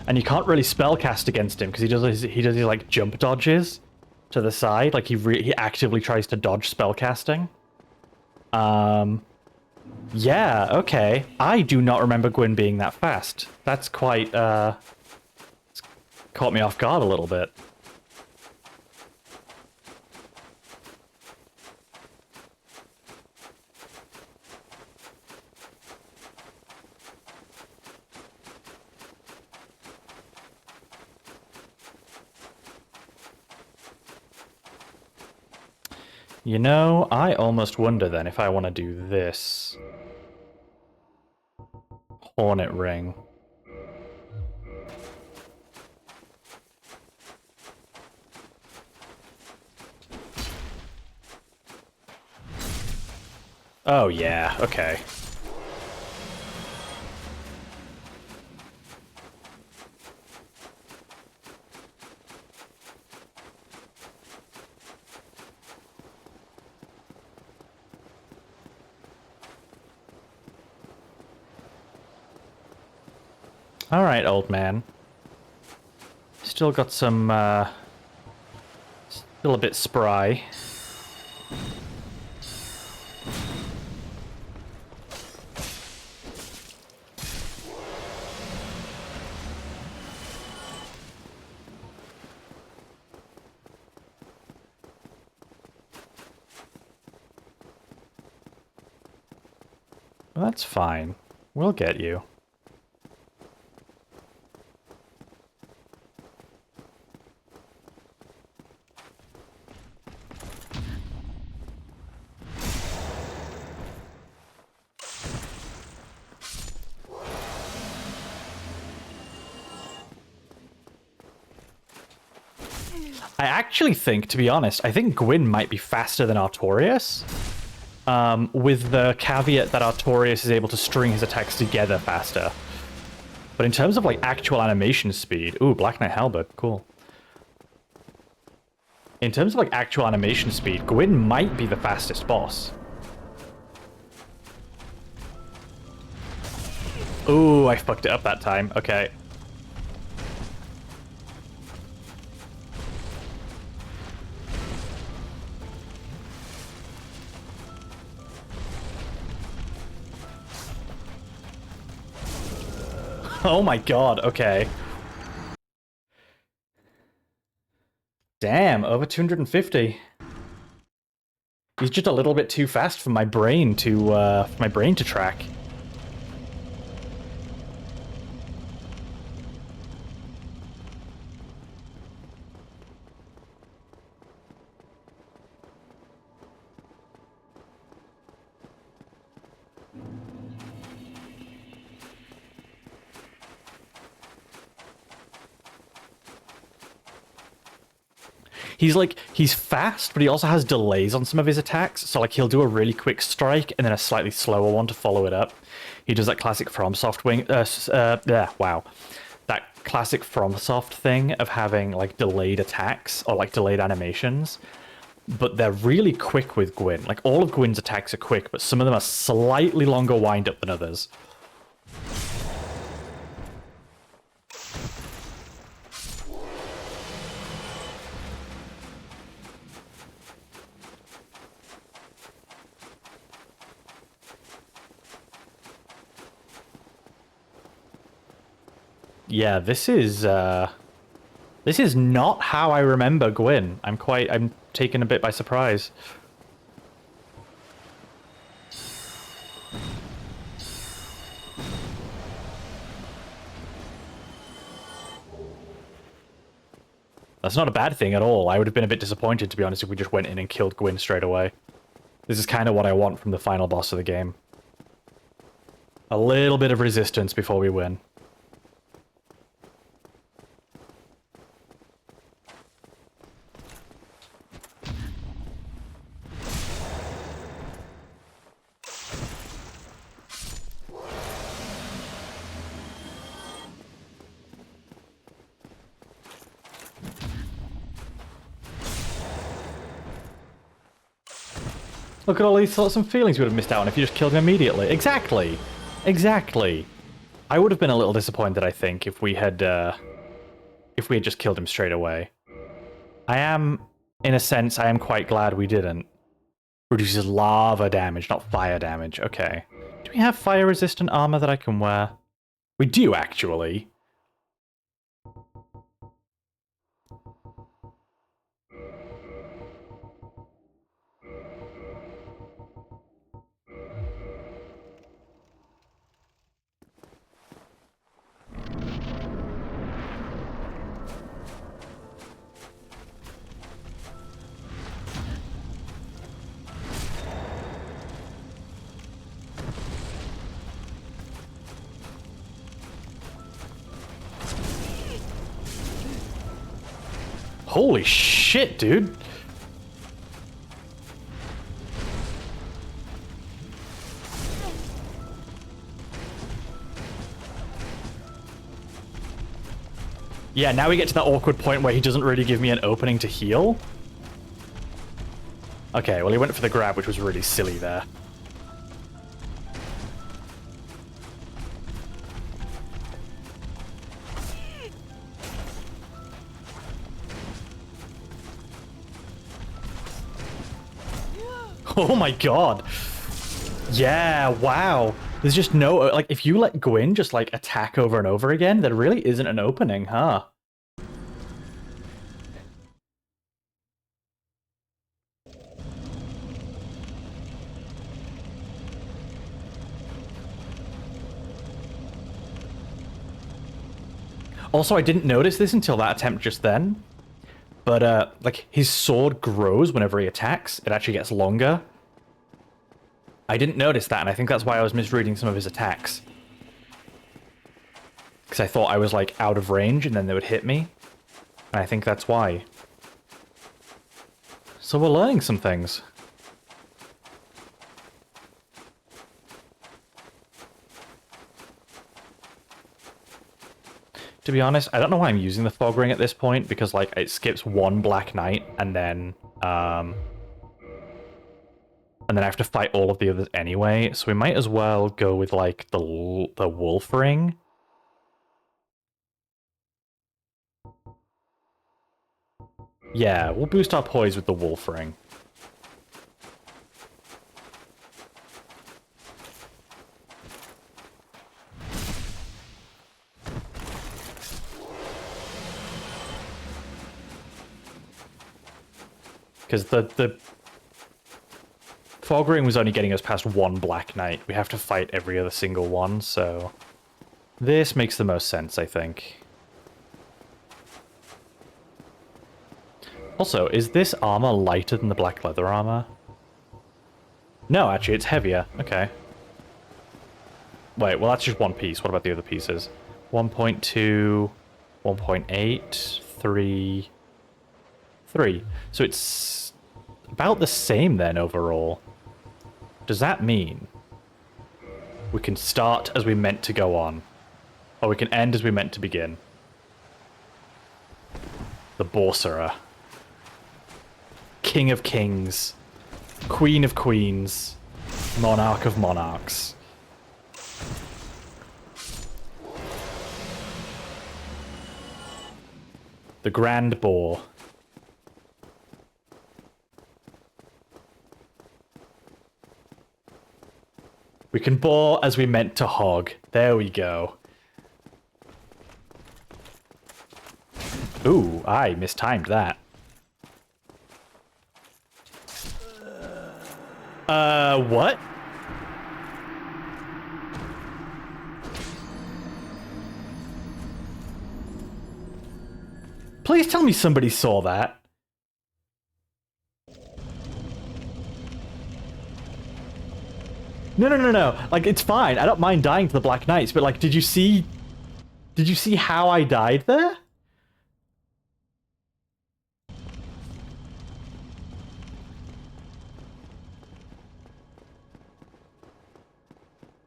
And you can't really spellcast against him because he does his like jump dodges to the side, like he actively tries to dodge spellcasting. Yeah, okay. I do not remember Gwyn being that fast. That's quite it's caught me off guard a little bit. You know, I almost wonder then if I want to do this. Hornet Ring. Oh yeah, okay. Alright, old man. Still got some, still a bit spry. Well, that's fine. We'll get you. I actually think, to be honest, I think Gwyn might be faster than Artorias. With the caveat that Artorias is able to string his attacks together faster. But in terms of, like, actual animation speed... Ooh, Black Knight Halberd, cool. In terms of, like, actual animation speed, Gwyn might be the fastest boss. Ooh, I fucked it up that time. Okay. Oh my god, okay. Damn, over 250. He's just a little bit too fast for my brain to track. He's fast, but he also has delays on some of his attacks. So, like, he'll do a really quick strike and then a slightly slower one to follow it up. He does that classic FromSoft wow. That classic FromSoft thing of having, like, delayed attacks or, like, delayed animations. but they're really quick with Gwyn. Like, all of Gwyn's attacks are quick, but some of them are slightly longer wind-up than others. Yeah, this is not how I remember Gwyn. I'm taken a bit by surprise. That's not a bad thing at all. I would have been a bit disappointed, to be honest, if we just went in and killed Gwyn straight away. This is kind of what I want from the final boss of the game. A little bit of resistance before we win. Look at all these thoughts and feelings we would have missed out on if you just killed him immediately. Exactly! Exactly! I would have been a little disappointed, I think, if we had just killed him straight away. In a sense, I am quite glad we didn't. Reduces lava damage, not fire damage. Okay. Do we have fire-resistant armor that I can wear? We do, actually. Holy shit, dude! Yeah, now we get to that awkward point where he doesn't really give me an opening to heal. Okay, well he went for the grab, which was really silly there. Oh my god. Yeah, wow. There's just no, like, if you let Gwyn just, like, attack over and over again, there really isn't an opening, huh? Also, I didn't notice this until that attempt just then. But, like, his sword grows whenever he attacks. It actually gets longer. I didn't notice that, and I think that's why I was misreading some of his attacks. Because I thought I was, like, out of range, and then they would hit me. And I think that's why. So we're learning some things. To be honest, I don't know why I'm using the fog ring at this point, because, like, it skips one Black Knight, and then I have to fight all of the others anyway, so we might as well go with, like, the wolf ring. Yeah, we'll boost our poise with the wolf ring. Because the fog ring was only getting us past one Black Knight. We have to fight every other single one, so this makes the most sense, I think. Also, is this armor lighter than the black leather armor? No, actually, it's heavier. Okay. Wait, well, that's just one piece. What about the other pieces? 1.2, 1.8, 3... 3. So it's about the same then overall. Does that mean we can start as we meant to go on? Or we can end as we meant to begin? The Borcerer. King of Kings, Queen of Queens, Monarch of Monarchs. The Grand Boar. We can bore as we meant to hog. There we go. Ooh, I mistimed that. What? Please tell me somebody saw that. No. Like, it's fine. I don't mind dying to the Black Knights, but like, did you see how I died there?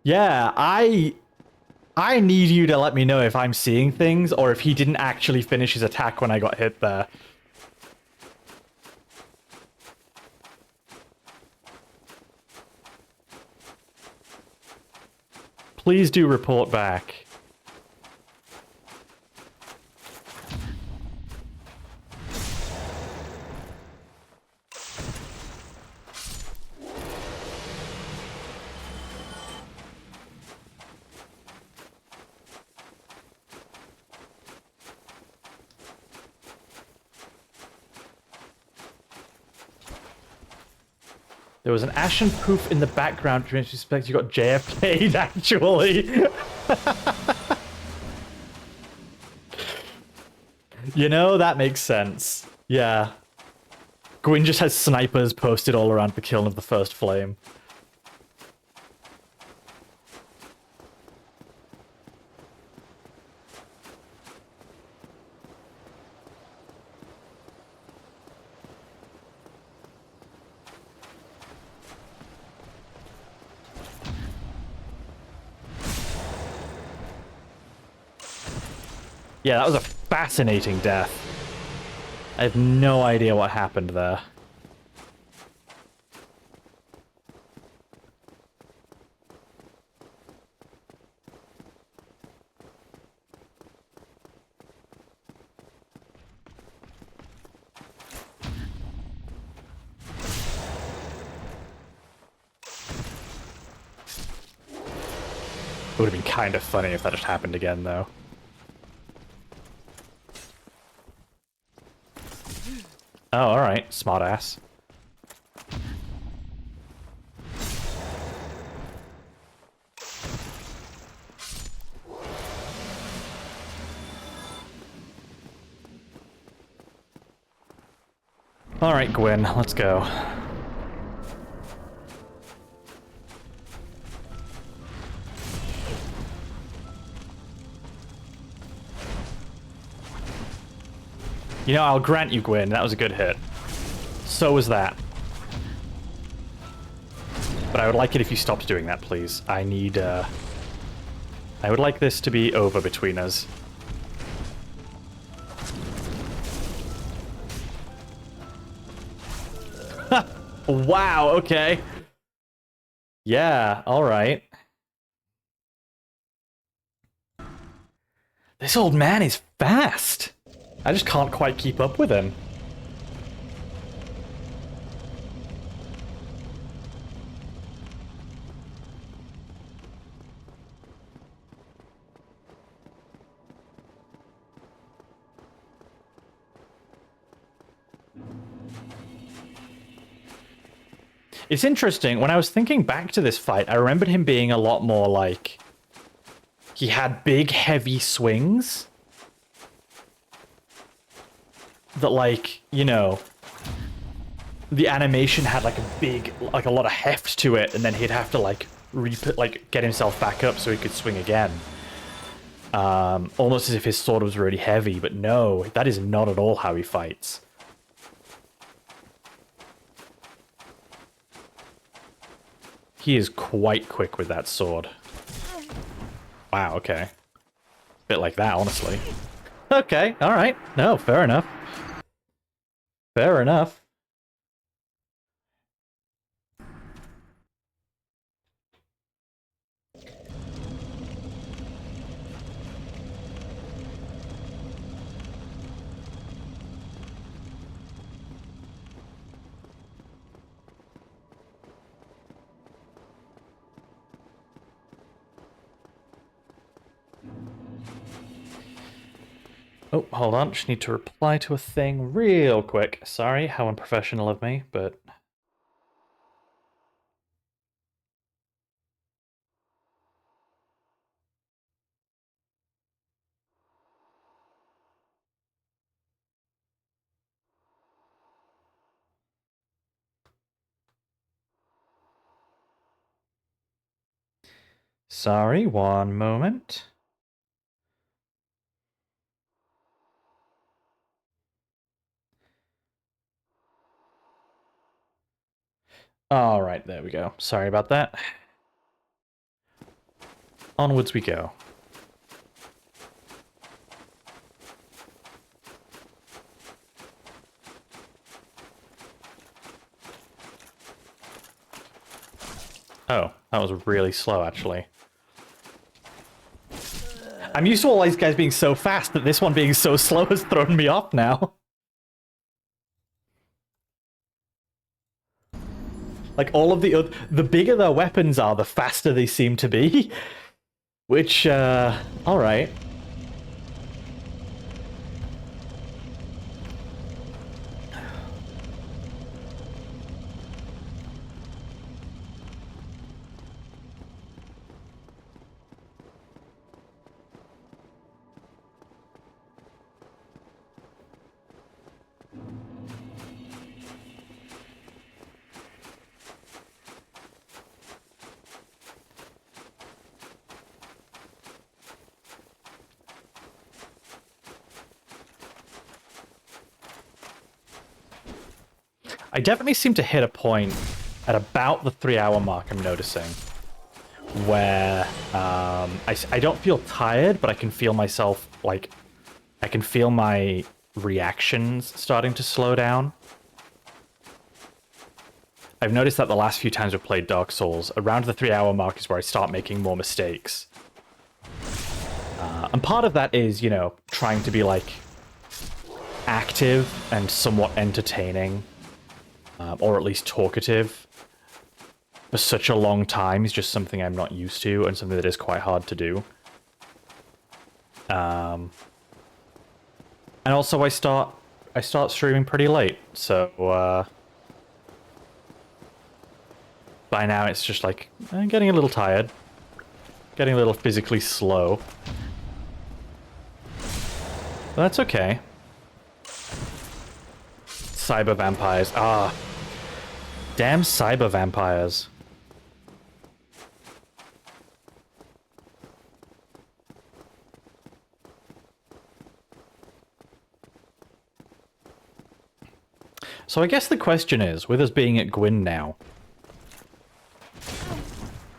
Yeah, I need you to let me know if I'm seeing things or if he didn't actually finish his attack when I got hit there. Please do report back. There was an ashen poof in the background, which makes me suspect you got JFK'd, actually. You know, that makes sense. Yeah. Gwyn just has snipers posted all around the kiln of the first flame. Yeah, that was a fascinating death. I have no idea what happened there. It would have been kind of funny if that just happened again, though. Oh, alright. Smartass. Alright, Gwyn, let's go. You know, I'll grant you, Gwyn, that was a good hit. So was that. But I would like it if you stopped doing that, please. I need, I would like this to be over between us. Wow, okay. Yeah, alright. This old man is fast. I just can't quite keep up with him. It's interesting, when I was thinking back to this fight, I remembered him being a lot more like... He had big, heavy swings. That, like, you know... The animation had, like, a big, like, a lot of heft to it, and then he'd have to, like, get himself back up so he could swing again. Almost as if his sword was really heavy, but no, that is not at all how he fights. He is quite quick with that sword. Wow, okay. Bit like that, honestly. Okay, alright. No, fair enough. Fair enough. Oh, hold on. Just need to reply to a thing real quick. Sorry, how unprofessional of me, but... Sorry, one moment. Alright, there we go. Sorry about that. Onwards we go. Oh, that was really slow, actually. I'm used to all these guys being so fast that this one being so slow has thrown me off now. Like, all of the bigger their weapons are, the faster they seem to be. Which, alright. I definitely seem to hit a point at about the 3-hour mark, I'm noticing, where I don't feel tired, but I can feel myself, like, I can feel my reactions starting to slow down. I've noticed that the last few times I've played Dark Souls, around the 3-hour mark is where I start making more mistakes. And part of that is, you know, trying to be, like, active and somewhat entertaining. Or at least talkative for such a long time is just something I'm not used to and something that is quite hard to do. And also I start streaming pretty late, so by now it's just like I'm getting a little tired, getting a little physically slow. But that's okay. Cyber vampires. Ah. Damn cyber vampires. So I guess the question is, with us being at Gwyn now...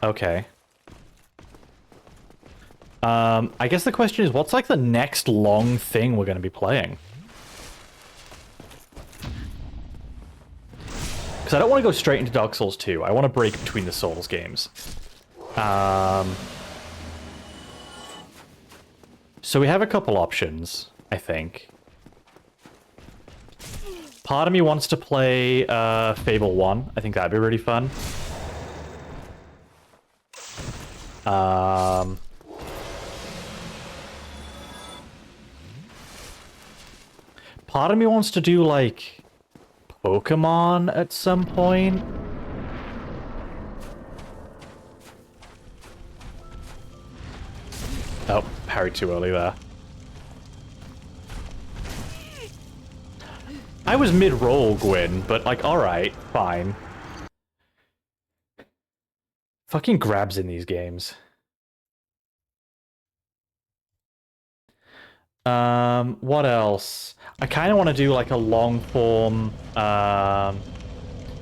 Okay. I guess the question is, what's like the next long thing we're going to be playing? Because I don't want to go straight into Dark Souls 2. I want to break between the Souls games. So we have a couple options, I think. Part of me wants to play Fable 1. I think that'd be really fun. Part of me wants to do, like, Pokemon at some point. Oh, parried too early there. I was mid-roll, Gwyn, but, like, alright, fine. Fucking grabs in these games. What else? I kind of want to do, like, a long-form, did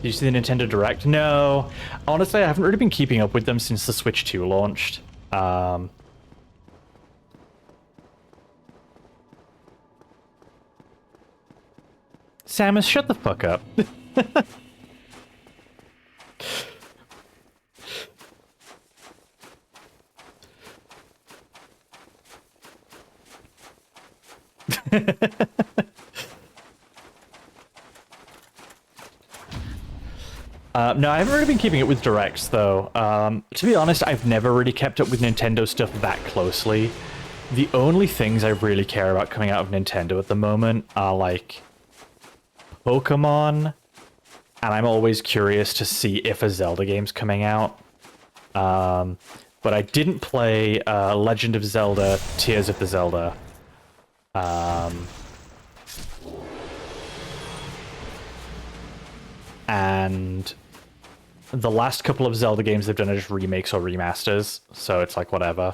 you see the Nintendo Direct? No. Honestly, I haven't really been keeping up with them since the Switch 2 launched. Samus, shut the fuck up. No, I haven't really been keeping it with Directs, though. To be honest, I've never really kept up with Nintendo stuff that closely. the only things I really care about coming out of Nintendo at the moment are, like, Pokemon, and I'm always curious to see if a Zelda game's coming out. But I didn't play Legend of Zelda, Tears of the Zelda. And the last couple of Zelda games they've done are just remakes or remasters, so it's like whatever.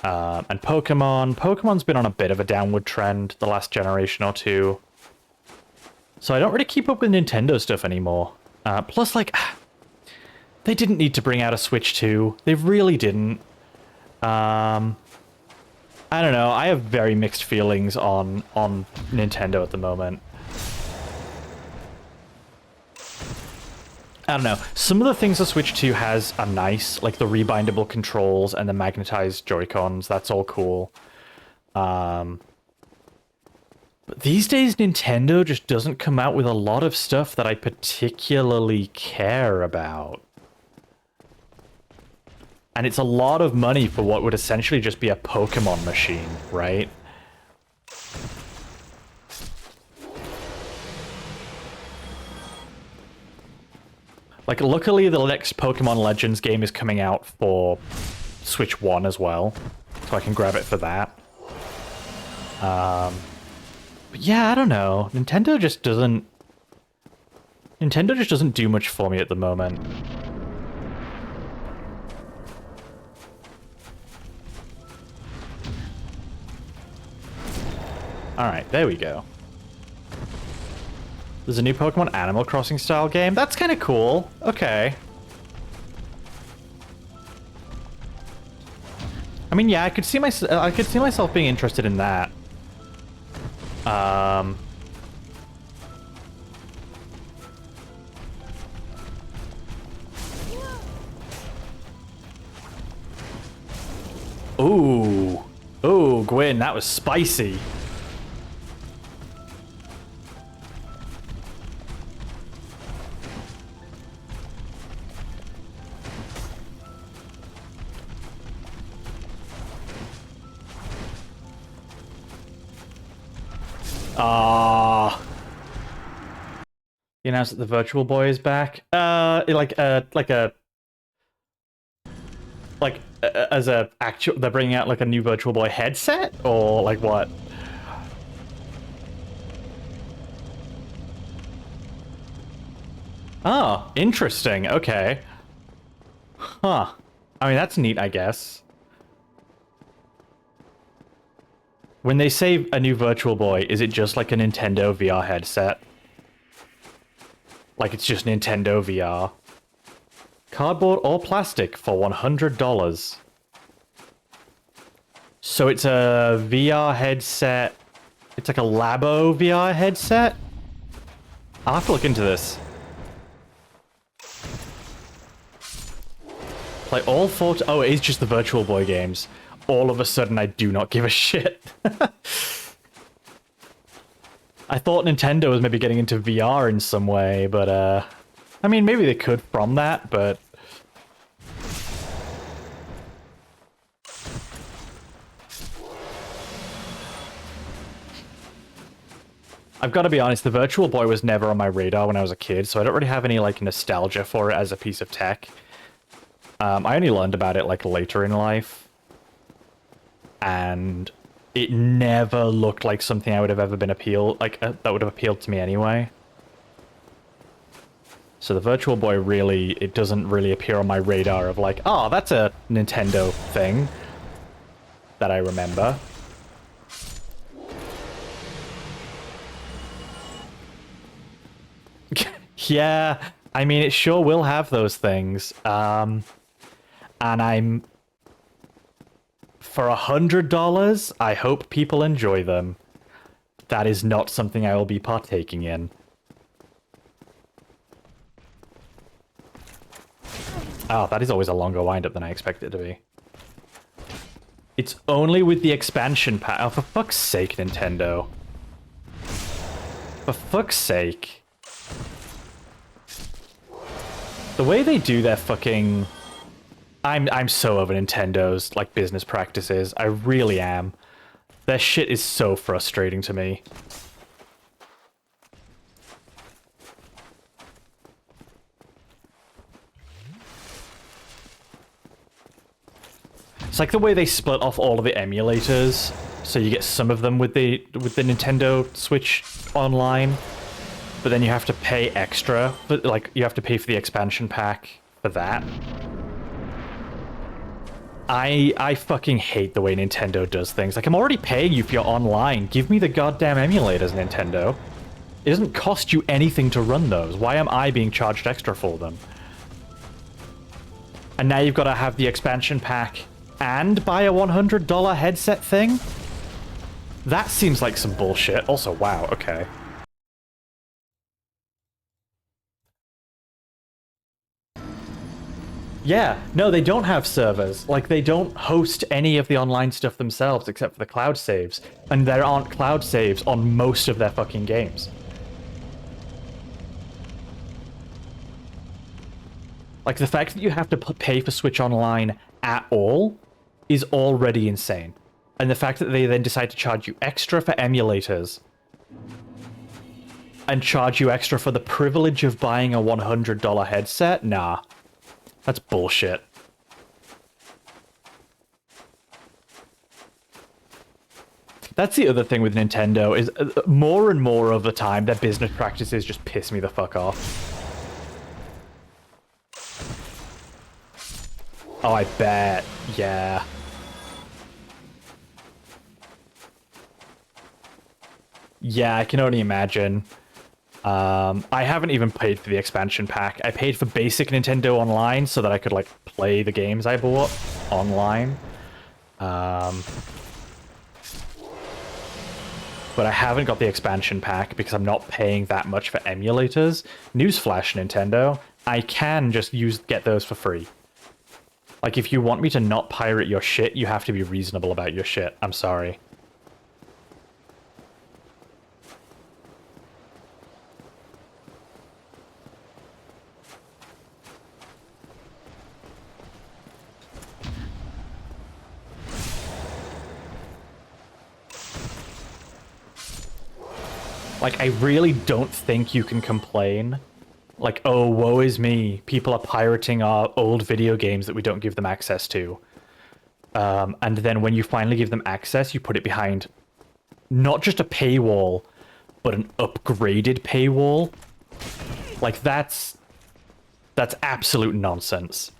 And Pokemon's been on a bit of a downward trend the last generation or two. So I don't really keep up with Nintendo stuff anymore. Plus, like, they didn't need to bring out a Switch 2. They really didn't. I don't know. I have very mixed feelings on Nintendo at the moment. I don't know. Some of the things the Switch 2 has are nice, like the rebindable controls and the magnetized Joy-Cons. That's all cool. But these days, Nintendo just doesn't come out with a lot of stuff that I particularly care about. And it's a lot of money for what would essentially just be a Pokemon machine, right? Like, luckily, the next Pokemon Legends game is coming out for Switch 1 as well, so I can grab it for that. But yeah, I don't know. Nintendo just doesn't do much for me at the moment. Alright, there we go. There's a new Pokemon Animal Crossing style game. That's kind of cool. Okay. I mean, yeah, I could see myself being interested in that. Ooh. Ooh, Gwyn, that was spicy. You announced that the Virtual Boy is back. As a actual, they're bringing out like a new Virtual Boy headset, or like what? Oh, interesting. Okay. Huh. I mean, that's neat, I guess. When they say a new Virtual Boy, is it just like a Nintendo VR headset? Like it's just Nintendo VR. Cardboard or plastic for $100. So it's a VR headset. It's like a Labo VR headset? I'll have to look into this. Play all four... Oh, it is just the Virtual Boy games. All of a sudden, I do not give a shit. I thought Nintendo was maybe getting into VR in some way, but, I mean, maybe they could from that, but... I've got to be honest, the Virtual Boy was never on my radar when I was a kid, so I don't really have any, like, nostalgia for it as a piece of tech. I only learned about it, like, later in life. And it never looked like something I would have ever been that would have appealed to me anyway. So the Virtual Boy really, it doesn't really appear on my radar of like, oh, that's a Nintendo thing that I remember. Yeah, I mean, it sure will have those things. And I'm... For $100, I hope people enjoy them. That is not something I will be partaking in. Oh, that is always a longer wind-up than I expected it to be. It's only with the expansion pack. Oh, for fuck's sake, Nintendo. For fuck's sake. The way they do their fucking... I'm so over Nintendo's like business practices. I really am. Their shit is so frustrating to me. It's like the way they split off all of the emulators, so you get some of them with the Nintendo Switch Online, but then you have to pay extra. But like you have to pay for the expansion pack for that. I fucking hate the way Nintendo does things. Like, I'm already paying you for your online. Give me the goddamn emulators, Nintendo. It doesn't cost you anything to run those. Why am I being charged extra for them? And now you've got to have the expansion pack and buy a $100 headset thing? That seems like some bullshit. Also, wow, okay. Yeah, no, they don't have servers. Like, they don't host any of the online stuff themselves except for the cloud saves. And there aren't cloud saves on most of their fucking games. Like, the fact that you have to pay for Switch Online at all is already insane. And the fact that they then decide to charge you extra for emulators and charge you extra for the privilege of buying a $100 headset? Nah. That's bullshit. That's the other thing with Nintendo, is more and more of the time, their business practices just piss me the fuck off. Oh, I bet. Yeah. Yeah, I can only imagine. I haven't even paid for the expansion pack. I paid for basic Nintendo Online so that I could, like, play the games I bought online. But I haven't got the expansion pack because I'm not paying that much for emulators. Newsflash, Nintendo. I can just get those for free. Like, if you want me to not pirate your shit, you have to be reasonable about your shit. I'm sorry. Like, I really don't think you can complain. Like, oh, woe is me. People are pirating our old video games that we don't give them access to. And then when you finally give them access, you put it behind not just a paywall, but an upgraded paywall. Like, that's absolute nonsense.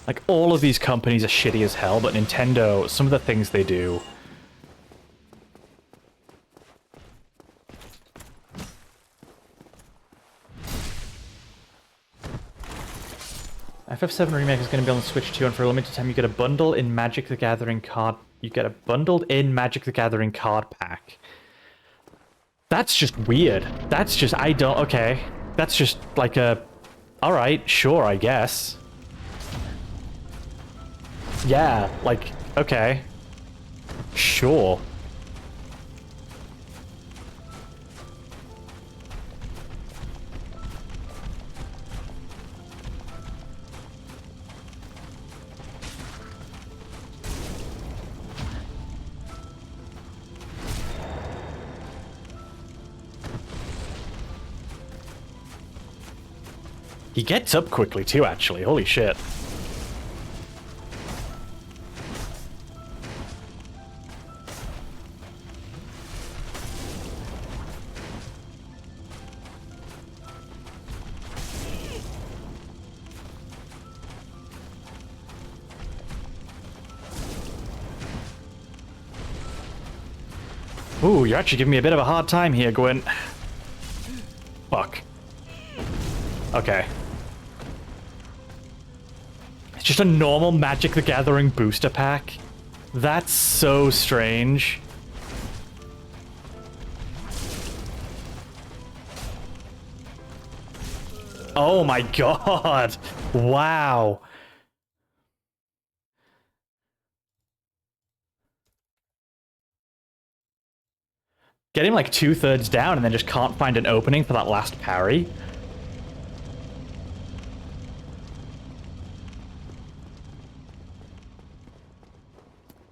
Like, all of these companies are shitty as hell, but Nintendo, some of the things they do... FF7 Remake is going to be on the Switch too, and for a limited time you get a bundle in Magic the Gathering card... You get a bundled in Magic the Gathering card pack. That's just weird. That's just... I don't... Okay. That's just like a... Alright, sure, I guess. Yeah, like, okay. Sure. He gets up quickly too, actually. Holy shit. Ooh, you're actually giving me a bit of a hard time here, Gwyn. Fuck. Okay. It's just a normal Magic the Gathering booster pack? That's so strange. Oh my god! Wow. Get him like 2/3 down and then just can't find an opening for that last parry.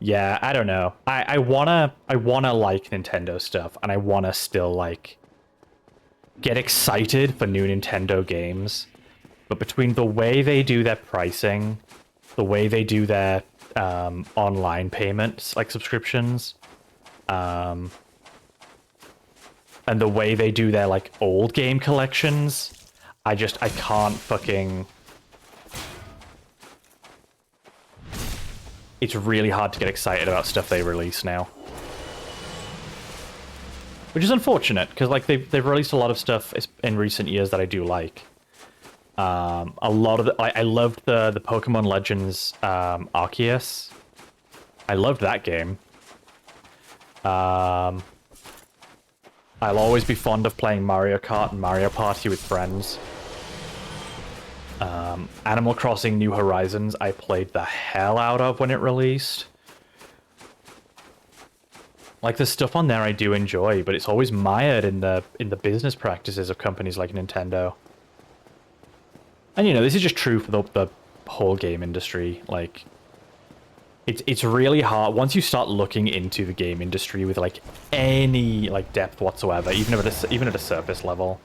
Yeah, I don't know. I wanna like Nintendo stuff, and I wanna still like get excited for new Nintendo games. But between the way they do their pricing, the way they do their online payments, like subscriptions, and the way they do their like old game collections, I can't fucking... It's really hard to get excited about stuff they release now. Which is unfortunate, because like they've released a lot of stuff in recent years that I do like. A lot of I loved the Pokemon Legends Arceus. I loved that game. I'll always be fond of playing Mario Kart and Mario Party with friends. Animal Crossing New Horizons I played the hell out of when it released. Like, the stuff on there I do enjoy, but it's always mired in the business practices of companies like Nintendo. And, you know, this is just true for the whole game industry. Like, it's really hard once you start looking into the game industry with like any like depth whatsoever, even at a surface level.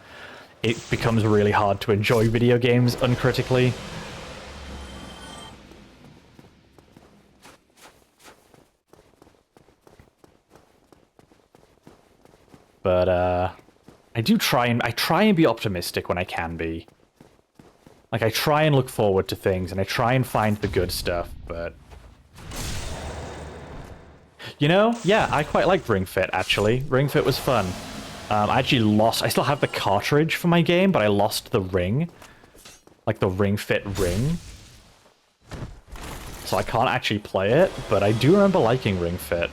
It becomes really hard to enjoy video games uncritically. But I try and be optimistic when I can be. Like, I try and look forward to things, and I try and find the good stuff, but... You know, yeah, I quite liked Ring Fit, actually. Ring Fit was fun. I actually lost... I still have the cartridge for my game, but I lost the ring. Like, the Ring Fit ring. So I can't actually play it, but I do remember liking Ring Fit.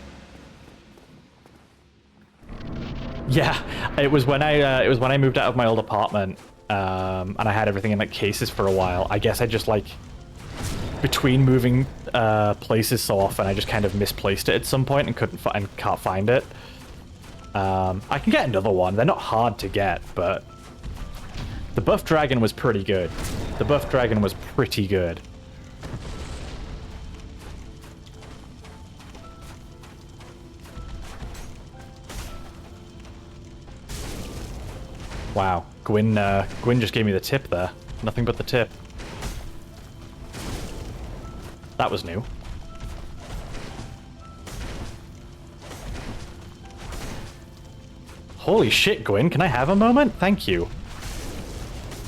Yeah, it was when I moved out of my old apartment, and I had everything in like cases for a while. I guess I just like... Between moving places so often, I just kind of misplaced it at some point and can't find it. I can get another one. They're not hard to get, but the buff dragon was pretty good. The buff dragon was pretty good. Wow, Gwyn just gave me the tip there. Nothing but the tip. That was new. Holy shit, Gwyn, can I have a moment? Thank you.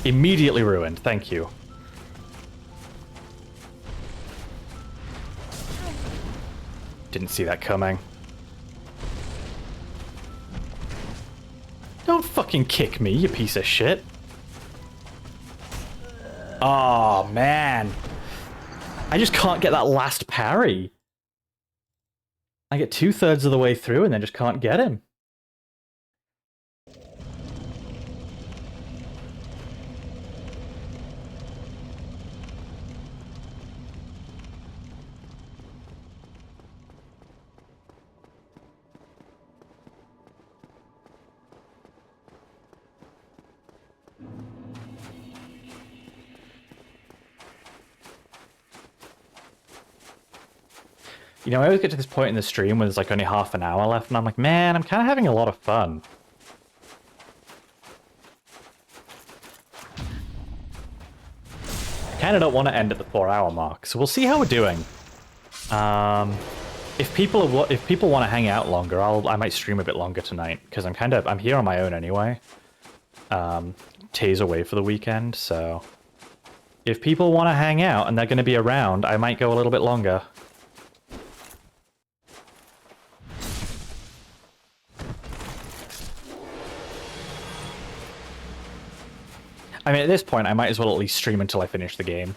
Immediately ruined, thank you. Didn't see that coming. Don't fucking kick me, you piece of shit. Oh, man. I just can't get that last parry. I get 2/3 of the way through and then just can't get him. You know, I always get to this point in the stream where there's like only half an hour left, and I'm like, man, I'm kind of having a lot of fun. I kind of don't want to end at the 4-hour mark, so we'll see how we're doing. If people want to hang out longer, I might stream a bit longer tonight because I'm here on my own anyway. Tay's away for the weekend, so if people want to hang out and they're going to be around, I might go a little bit longer. I mean, at this point, I might as well at least stream until I finish the game.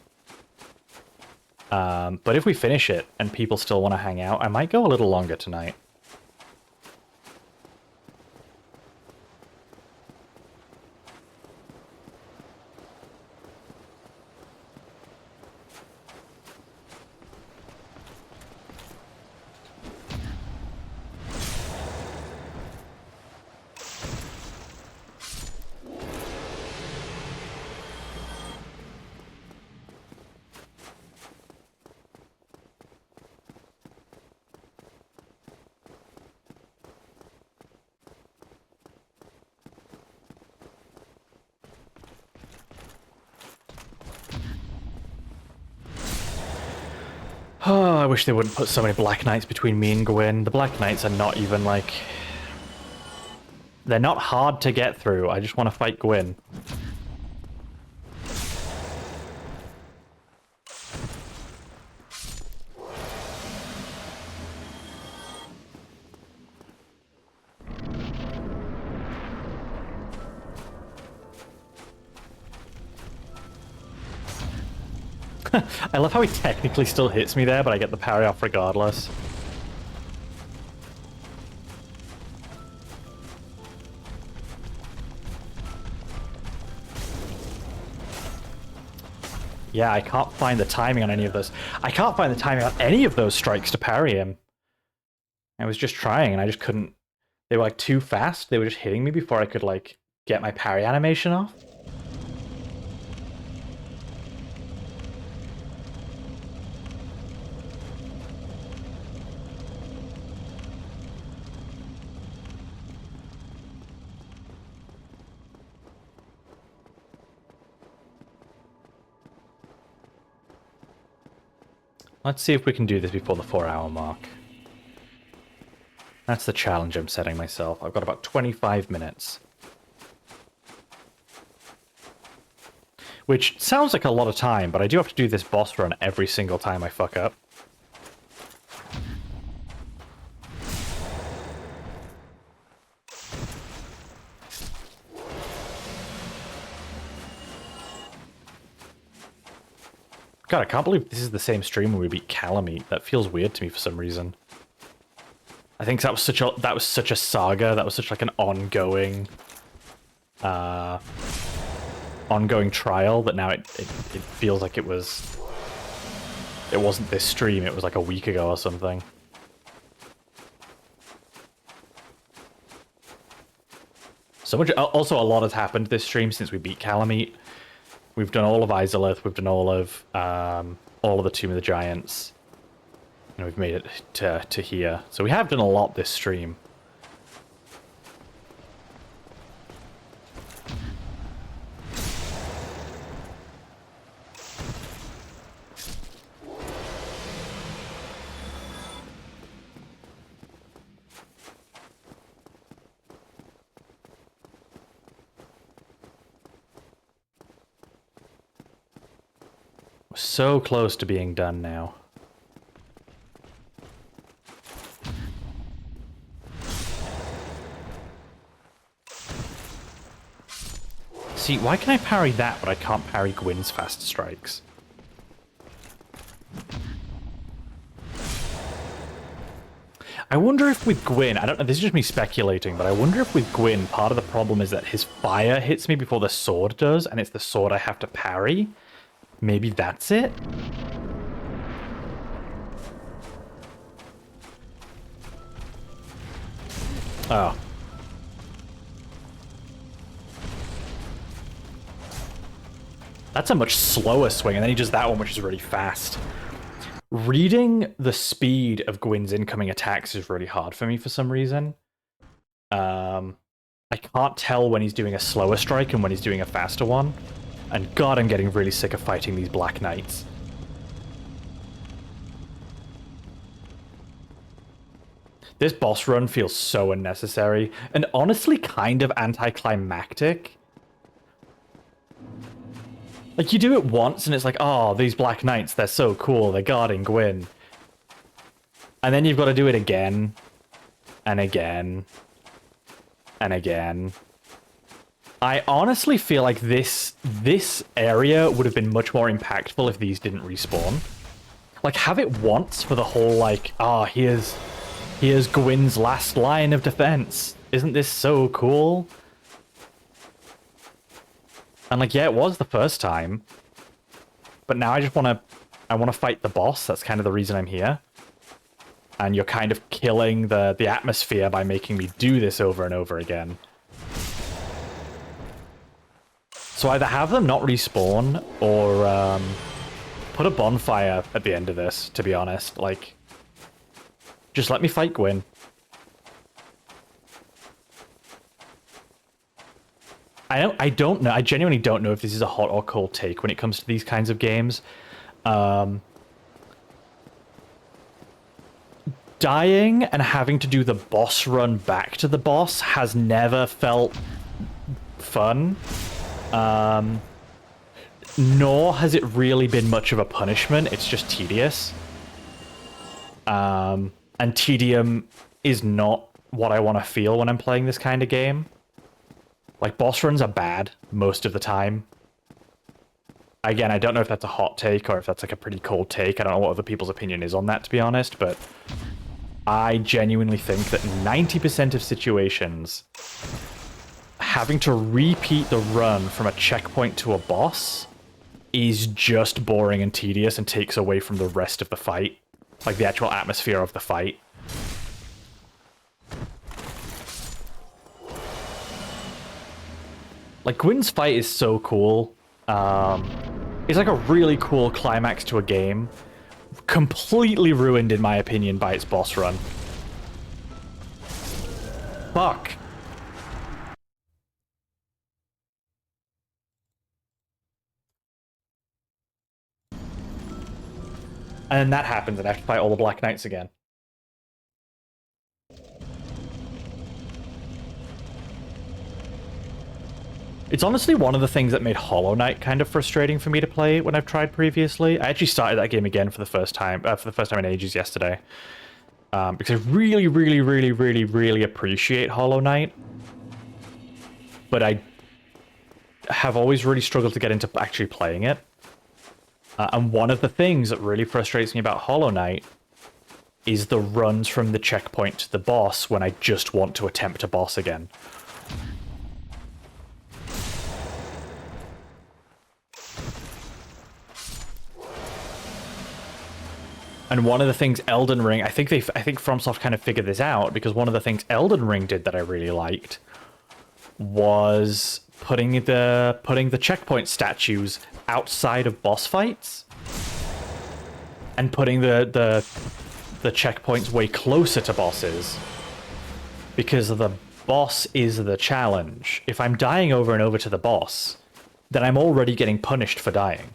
But if we finish it and people still want to hang out, I might go a little longer tonight. Oh, I wish they wouldn't put so many Black Knights between me and Gwyn. The Black Knights are not even, like... They're not hard to get through. I just want to fight Gwyn. I love how he technically still hits me there, but I get the parry off regardless. Yeah, I can't find the timing on any of those. I can't find the timing on any of those strikes to parry him. I was just trying, and I just couldn't... They were, like, too fast. They were just hitting me before I could, like, get my parry animation off. Let's see if we can do this before the 4-hour mark. That's the challenge I'm setting myself. I've got about 25 minutes. Which sounds like a lot of time, but I do have to do this boss run every single time I fuck up. God, I can't believe this is the same stream where we beat Kalameet. That feels weird to me for some reason. I think that was such a saga. That was such like an ongoing trial that now it feels like it wasn't this stream. It was like a week ago or something. So much. Also, a lot has happened this stream since we beat Kalameet. We've done all of Izalith. We've done all of the Tomb of the Giants. And we've made it to here. So we have done a lot this stream. We're so close to being done now. See, why can I parry that, but I can't parry Gwyn's fast strikes? I wonder if with Gwyn, I don't know, this is just me speculating, but I wonder if with Gwyn, part of the problem is that his fire hits me before the sword does, and it's the sword I have to parry. Maybe that's it? Oh. That's a much slower swing, and then he does that one, which is really fast. Reading the speed of Gwyn's incoming attacks is really hard for me for some reason. I can't tell when he's doing a slower strike and when he's doing a faster one. And God, I'm getting really sick of fighting these Black Knights. This boss run feels so unnecessary, and honestly kind of anticlimactic. Like, you do it once, and it's like, oh, these Black Knights, they're so cool, they're guarding Gwyn. And then you've got to do it again, and again, and again. I honestly feel like this area would have been much more impactful if these didn't respawn. Like, have it once for the whole, like, ah, here's Gwyn's last line of defense. Isn't this so cool? And, like, yeah, it was the first time. But now I just want to fight the boss. That's kind of the reason I'm here. And you're kind of killing the atmosphere by making me do this over and over again. So either have them not respawn, or put a bonfire at the end of this, to be honest. Like, just let me fight Gwyn. I don't know. I genuinely don't know if this is a hot or cold take when it comes to these kinds of games. dying and having to do the boss run back to the boss has never felt fun. Nor has it really been much of a punishment. It's just tedious. And tedium is not what I want to feel when I'm playing this kind of game. Like, boss runs are bad most of the time. Again, I don't know if that's a hot take or if that's like a pretty cold take. I don't know what other people's opinion is on that, to be honest, but I genuinely think that 90% of situations, having to repeat the run from a checkpoint to a boss is just boring and tedious and takes away from the rest of the fight. Like, the actual atmosphere of the fight. Like, Gwyn's fight is so cool. It's like a really cool climax to a game. Completely ruined, in my opinion, by its boss run. Fuck. And then that happens, and I have to fight all the Black Knights again. It's honestly one of the things that made Hollow Knight kind of frustrating for me to play when I've tried previously. I actually started that game again for the first time in ages yesterday. Because I really, really, really, really, really appreciate Hollow Knight. But I have always really struggled to get into actually playing it. And one of the things that really frustrates me about Hollow Knight is the runs from the checkpoint to the boss when I just want to attempt a boss again. And one of the things Elden Ring, I think FromSoft kind of figured this out, because one of the things Elden Ring did that I really liked was putting the checkpoint statues outside of boss fights and putting the checkpoints way closer to bosses, because the boss is the challenge. If I'm dying over and over to the boss, then I'm already getting punished for dying.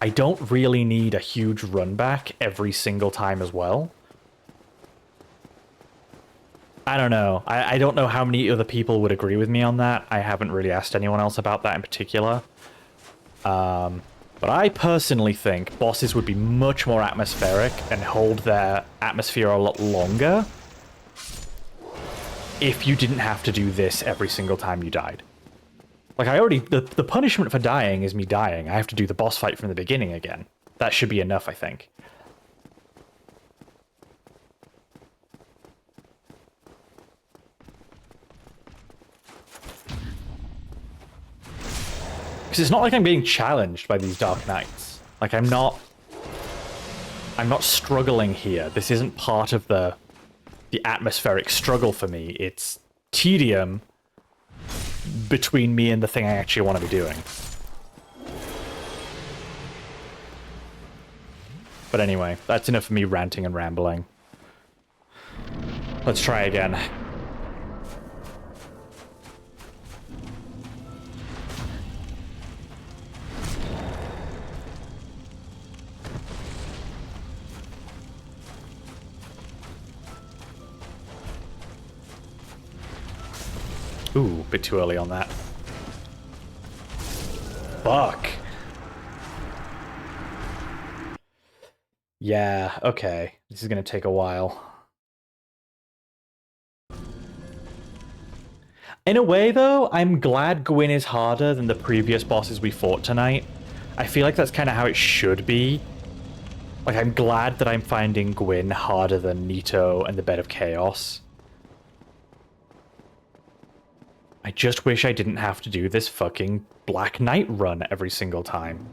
I don't really need a huge run back every single time as well. I don't know. I don't know how many other people would agree with me on that. I haven't really asked anyone else about that in particular. But I personally think bosses would be much more atmospheric and hold their atmosphere a lot longer if you didn't have to do this every single time you died. Like, the punishment for dying is me dying. I have to do the boss fight from the beginning again. That should be enough, I think. Because it's not like I'm being challenged by these Dark Knights. Like, I'm not struggling here. This isn't part of the atmospheric struggle for me. It's tedium between me and the thing I actually want to be doing. But anyway, that's enough of me ranting and rambling. Let's try again. Ooh, a bit too early on that. Fuck. Yeah, okay. This is gonna take a while. In a way, though, I'm glad Gwyn is harder than the previous bosses we fought tonight. I feel like that's kind of how it should be. Like, I'm glad that I'm finding Gwyn harder than Nito and the Bed of Chaos. I just wish I didn't have to do this fucking Black Knight run every single time.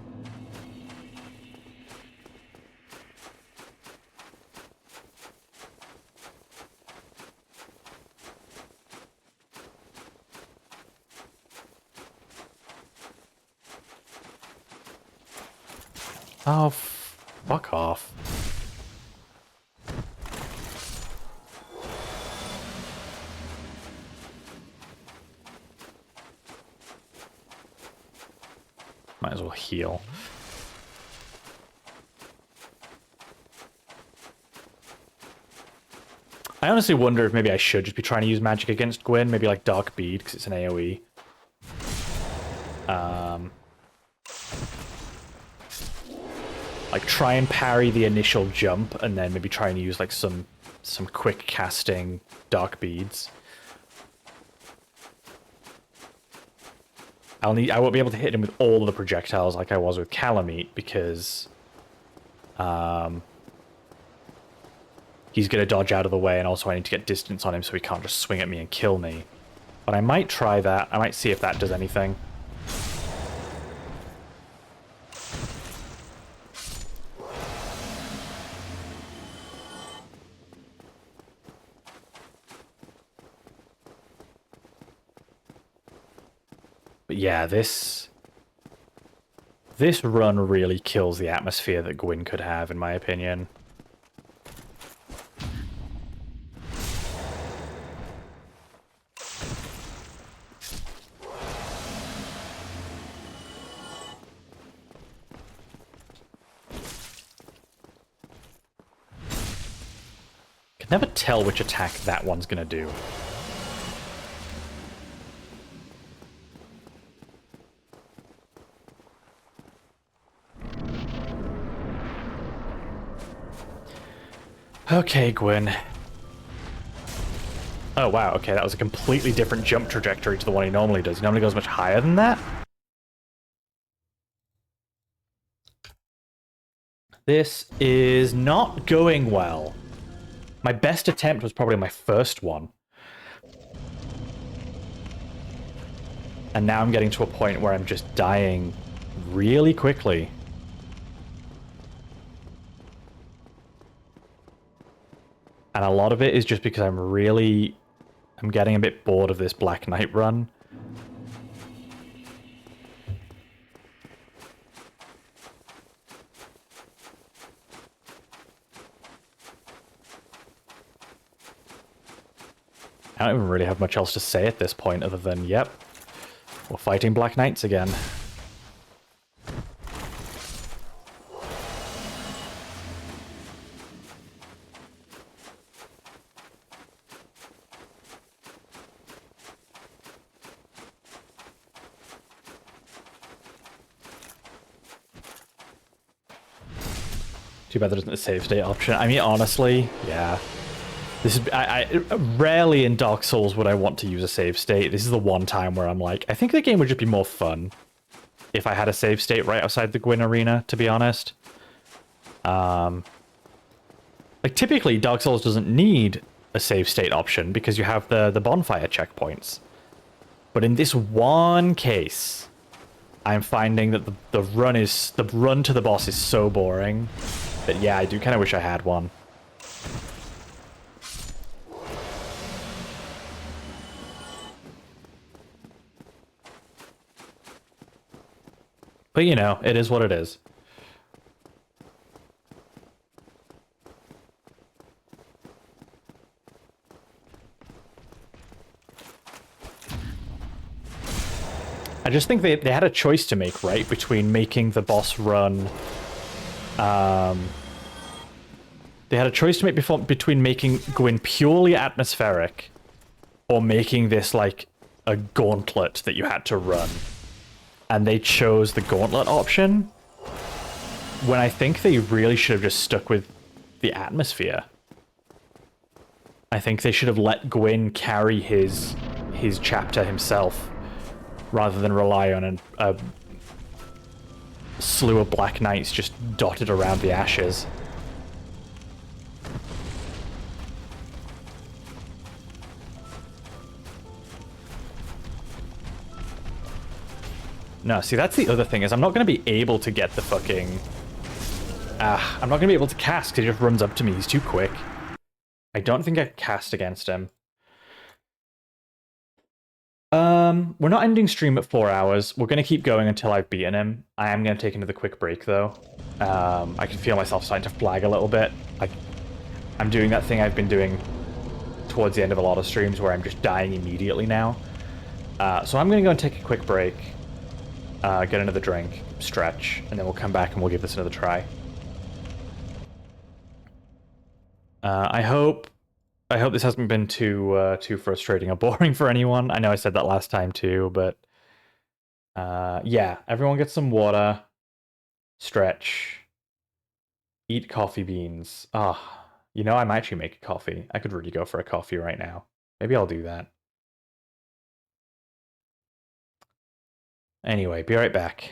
Oh, fuck off. Might as well heal. honestly wonder if maybe I should just be trying to use magic against Gwyn. Maybe like Dark Bead, because it's an AoE. Like try and parry the initial jump, and then maybe try and use like some quick casting Dark Beads. I won't be able to hit him with all of the projectiles like I was with Kalameet, because he's going to dodge out of the way, and also I need to get distance on him so he can't just swing at me and kill me. But I might try that. I might see if that does anything. But yeah, this run really kills the atmosphere that Gwyn could have, in my opinion. Can never tell which attack that one's gonna do. Okay, Gwyn. Oh, wow, okay, that was a completely different jump trajectory to the one he normally does. He normally goes much higher than that. This is not going well. My best attempt was probably my first one. And now I'm getting to a point where I'm just dying really quickly. And a lot of it is just because I'm getting a bit bored of this Black Knight run. I don't even really have much else to say at this point other than, yep, we're fighting Black Knights again. Too bad there isn't a save state option. I mean, honestly, yeah. This is I rarely in Dark Souls would I want to use a save state. This is the one time where I'm like, I think the game would just be more fun if I had a save state right outside the Gwyn arena, to be honest. Like typically Dark Souls doesn't need a save state option because you have the bonfire checkpoints. But in this one case, I'm finding that the run to the boss is so boring that yeah, I do kind of wish I had one. But you know, it is what it is. I just think they had a choice to make, right? Between making the boss run... they had a choice to make between making Gwyn purely atmospheric or making this, like, a gauntlet that you had to run. And they chose the gauntlet option, when I think they really should have just stuck with the atmosphere. I think they should have let Gwyn carry his chapter himself, rather than rely on a slew of Black Knights just dotted around the ashes. No, see, that's the other thing, is I'm not going to be able to get the fucking... I'm not going to be able to cast because he just runs up to me. He's too quick. I don't think I can cast against him. We're not ending stream at 4 hours. We're going to keep going until I've beaten him. I am going to take another quick break, though. I can feel myself starting to flag a little bit. I'm doing that thing I've been doing towards the end of a lot of streams where I'm just dying immediately now. So I'm going to go and take a quick break. Get another drink, stretch, and then we'll come back and we'll give this another try. I hope I hope this hasn't been too frustrating or boring for anyone. I know I said that last time too, but yeah, everyone get some water, stretch, eat coffee beans. Ah, you know, I might actually make a coffee. I could really go for a coffee right now. Maybe I'll do that. Anyway, be right back.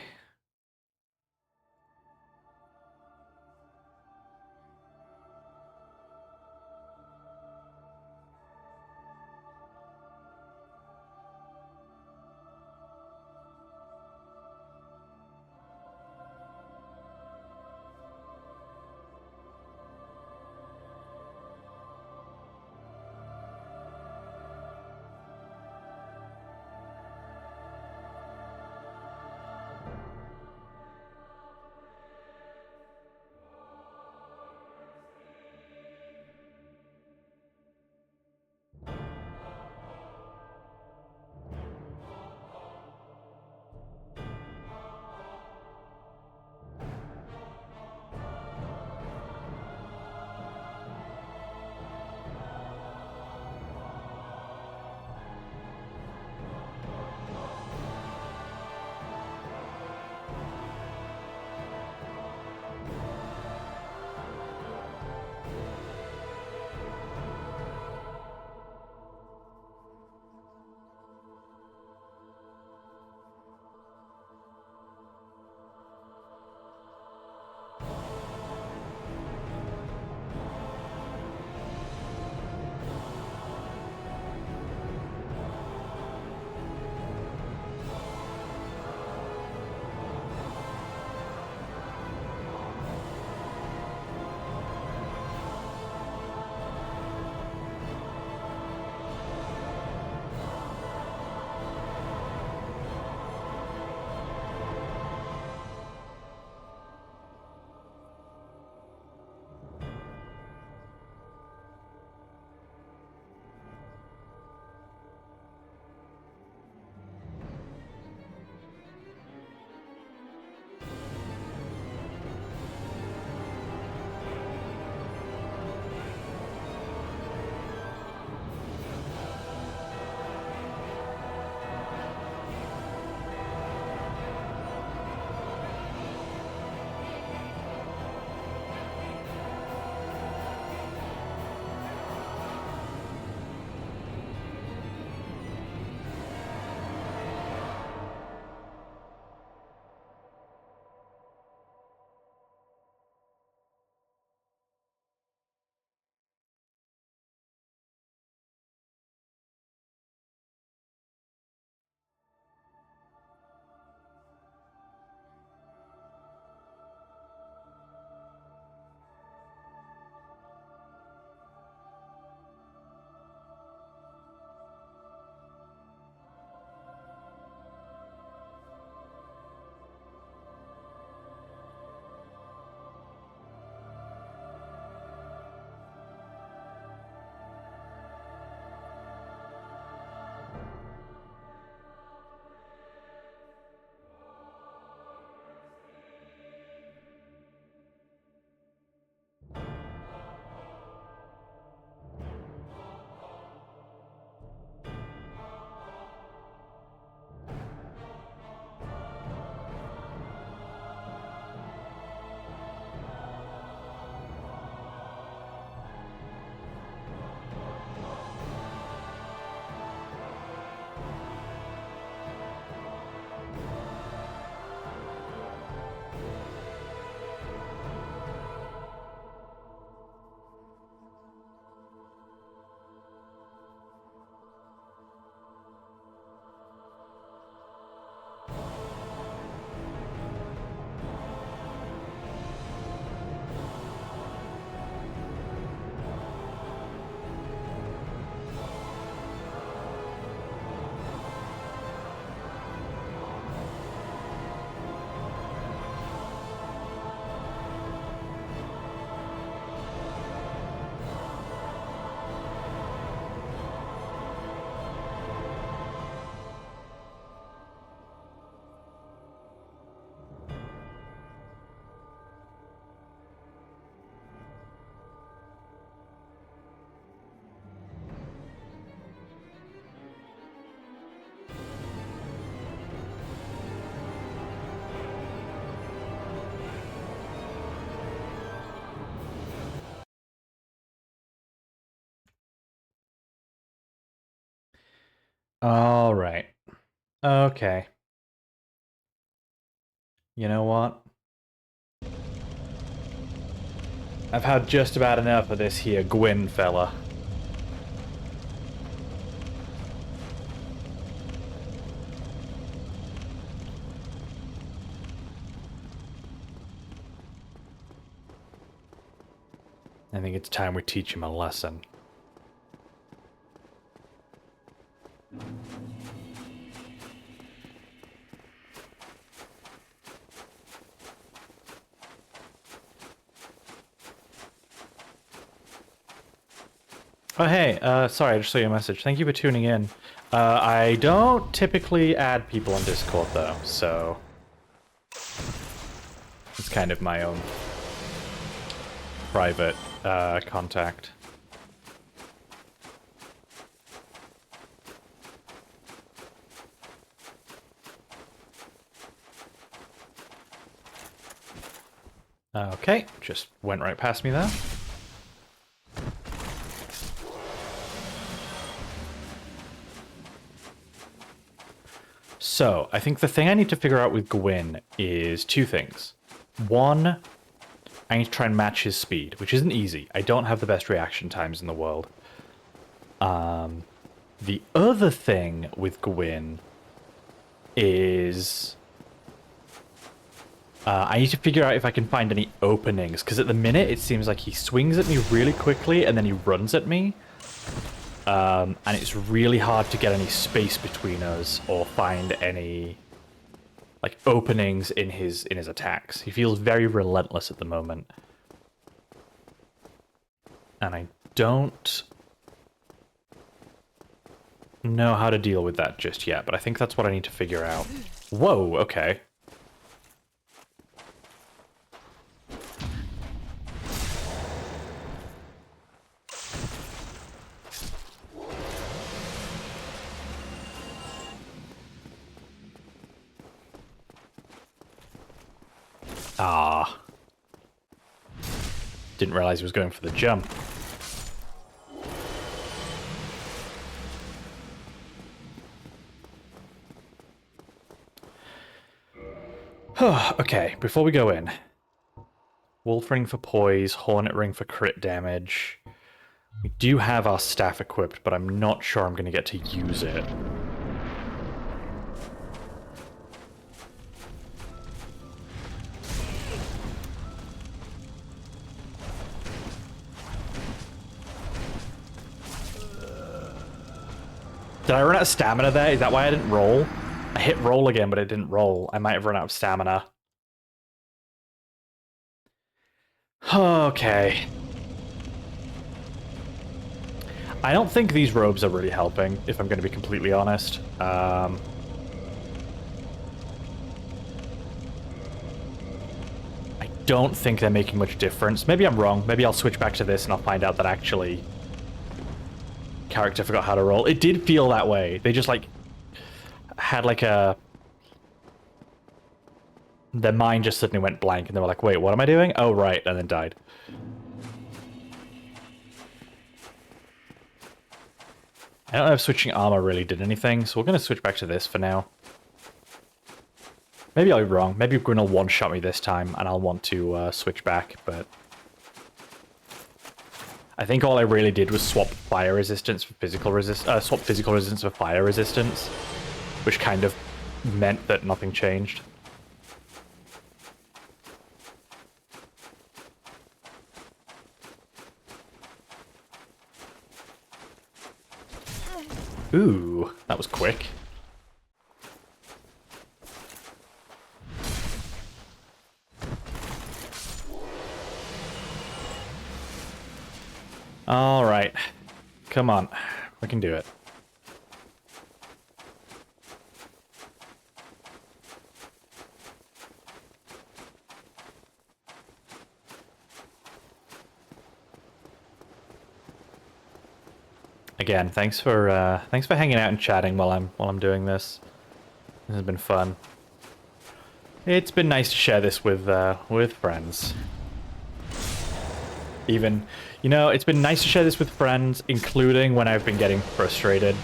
All right. Okay. You know what? I've had just about enough of this here Gwyn fella. I think it's time we teach him a lesson. Oh, hey, sorry, I just saw your message. Thank you for tuning in. I don't typically add people on Discord, though, so... It's kind of my own private, contact. Okay, just went right past me there. So, I think the thing I need to figure out with Gwyn is two things. One, I need to try and match his speed, which isn't easy. I don't have the best reaction times in the world. The other thing with Gwyn is... I need to figure out if I can find any openings, because at the minute it seems like he swings at me really quickly and then he runs at me. And it's really hard to get any space between us or find any like openings in his attacks. He feels very relentless at the moment. And I don't know how to deal with that just yet, but I think that's what I need to figure out. Whoa, okay. Ah. Didn't realize he was going for the jump. Okay, before we go in. Wolf Ring for poise, Hornet Ring for crit damage. We do have our staff equipped, but I'm not sure I'm going to get to use it. Did I run out of stamina there? Is that why I didn't roll? I hit roll again, but it didn't roll. I might have run out of stamina. Okay. I don't think these robes are really helping, if I'm going to be completely honest. I don't think they're making much difference. Maybe I'm wrong. Maybe I'll switch back to this and I'll find out that actually... character forgot how to roll. It did feel that way. They just, like, had, like, a... Their mind just suddenly went blank, and they were like, wait, what am I doing? Oh, right, and then died. I don't know if switching armor really did anything, so we're going to switch back to this for now. Maybe I'll be wrong. Maybe Gwyn will one-shot me this time, and I'll want to switch back, but... I think all I really did was swap fire resistance for physical resistance, swap physical resistance for fire resistance, which kind of meant that nothing changed. Ooh, that was quick. All right. Come on. We can do it. Again, thanks for hanging out and chatting while I'm doing this. This has been fun. It's been nice to share this with friends. Even, you know, it's been nice to share this with friends, including when I've been getting frustrated.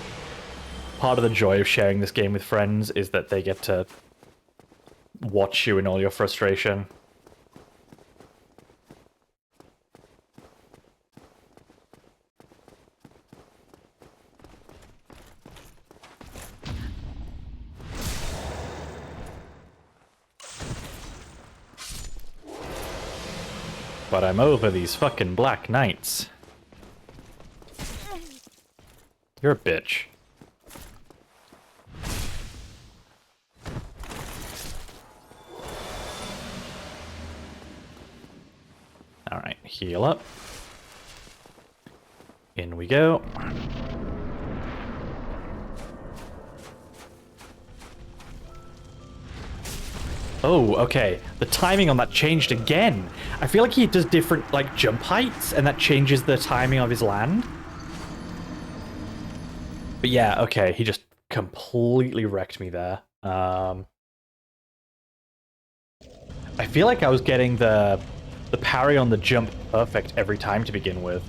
part of the joy of sharing this game with friends is that they get to watch you in all your frustration. But I'm over these fucking Black Knights. You're a bitch. Alright, heal up. In we go. Oh, okay. The timing on that changed again. I feel like he does different, like, jump heights, and that changes the timing of his land. But yeah, okay, he just completely wrecked me there. I feel like I was getting the parry on the jump perfect every time to begin with.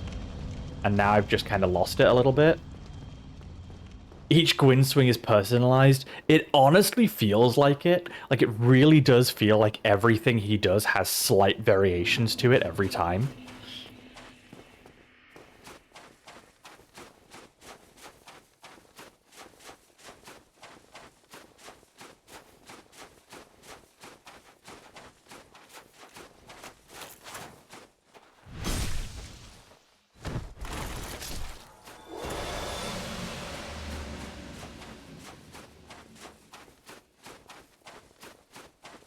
And now I've just kind of lost it a little bit. Each Gwyn swing is personalized. It honestly feels like it. Like, it really does feel like everything he does has slight variations to it every time.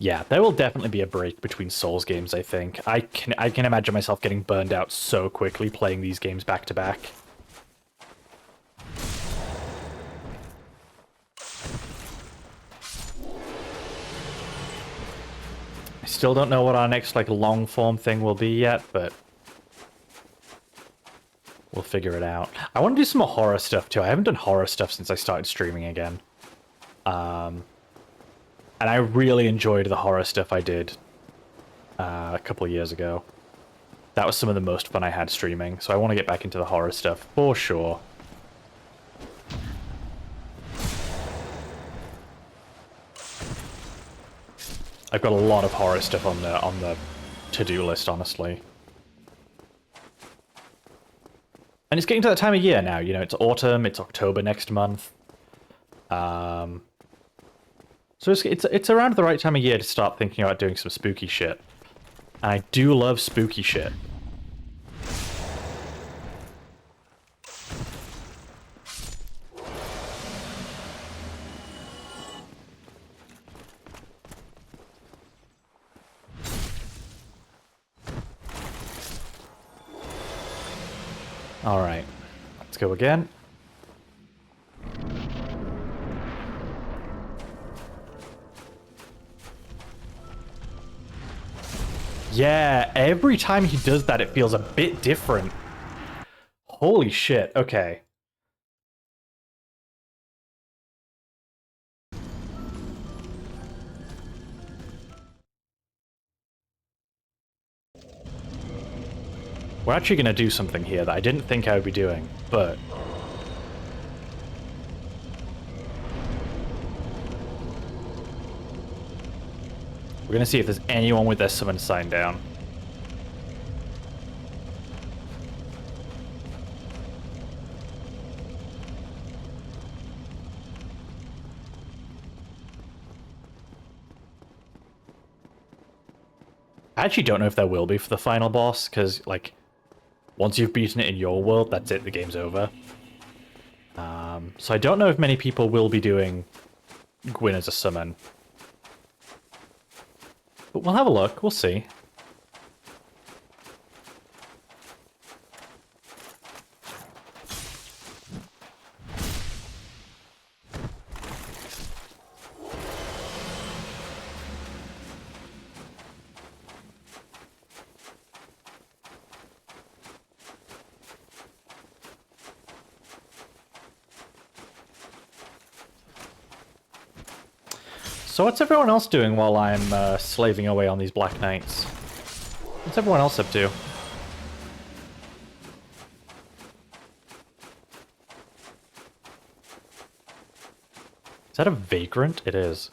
Yeah, there will definitely be a break between Souls games, I think. I can imagine myself getting burned out so quickly playing these games back to back. I still don't know what our next, like, long form thing will be yet, but we'll figure it out. I want to do some more horror stuff too. I haven't done horror stuff since I started streaming again. And I really enjoyed the horror stuff I did a couple of years ago. That was some of the most fun I had streaming, so I want to get back into the horror stuff for sure. I've got a lot of horror stuff on the to-do list, honestly. And it's getting to that time of year now, you know, it's autumn, it's October next month. So it's around the right time of year to start thinking about doing some spooky shit. And I do love spooky shit. Alright, let's go again. Yeah, every time he does that, it feels a bit different. Holy shit, okay. We're actually going to do something here that I didn't think I would be doing, but... we're going to see if there's anyone with their summon sign down. I actually don't know if there will be for the final boss, because, like, once you've beaten it in your world, that's it, the game's over. So I don't know if many people will be doing Gwyn as a summon. But we'll have a look, we'll see. So what's everyone else doing while I'm slaving away on these Black Knights? What's everyone else up to? that a vagrant? It is.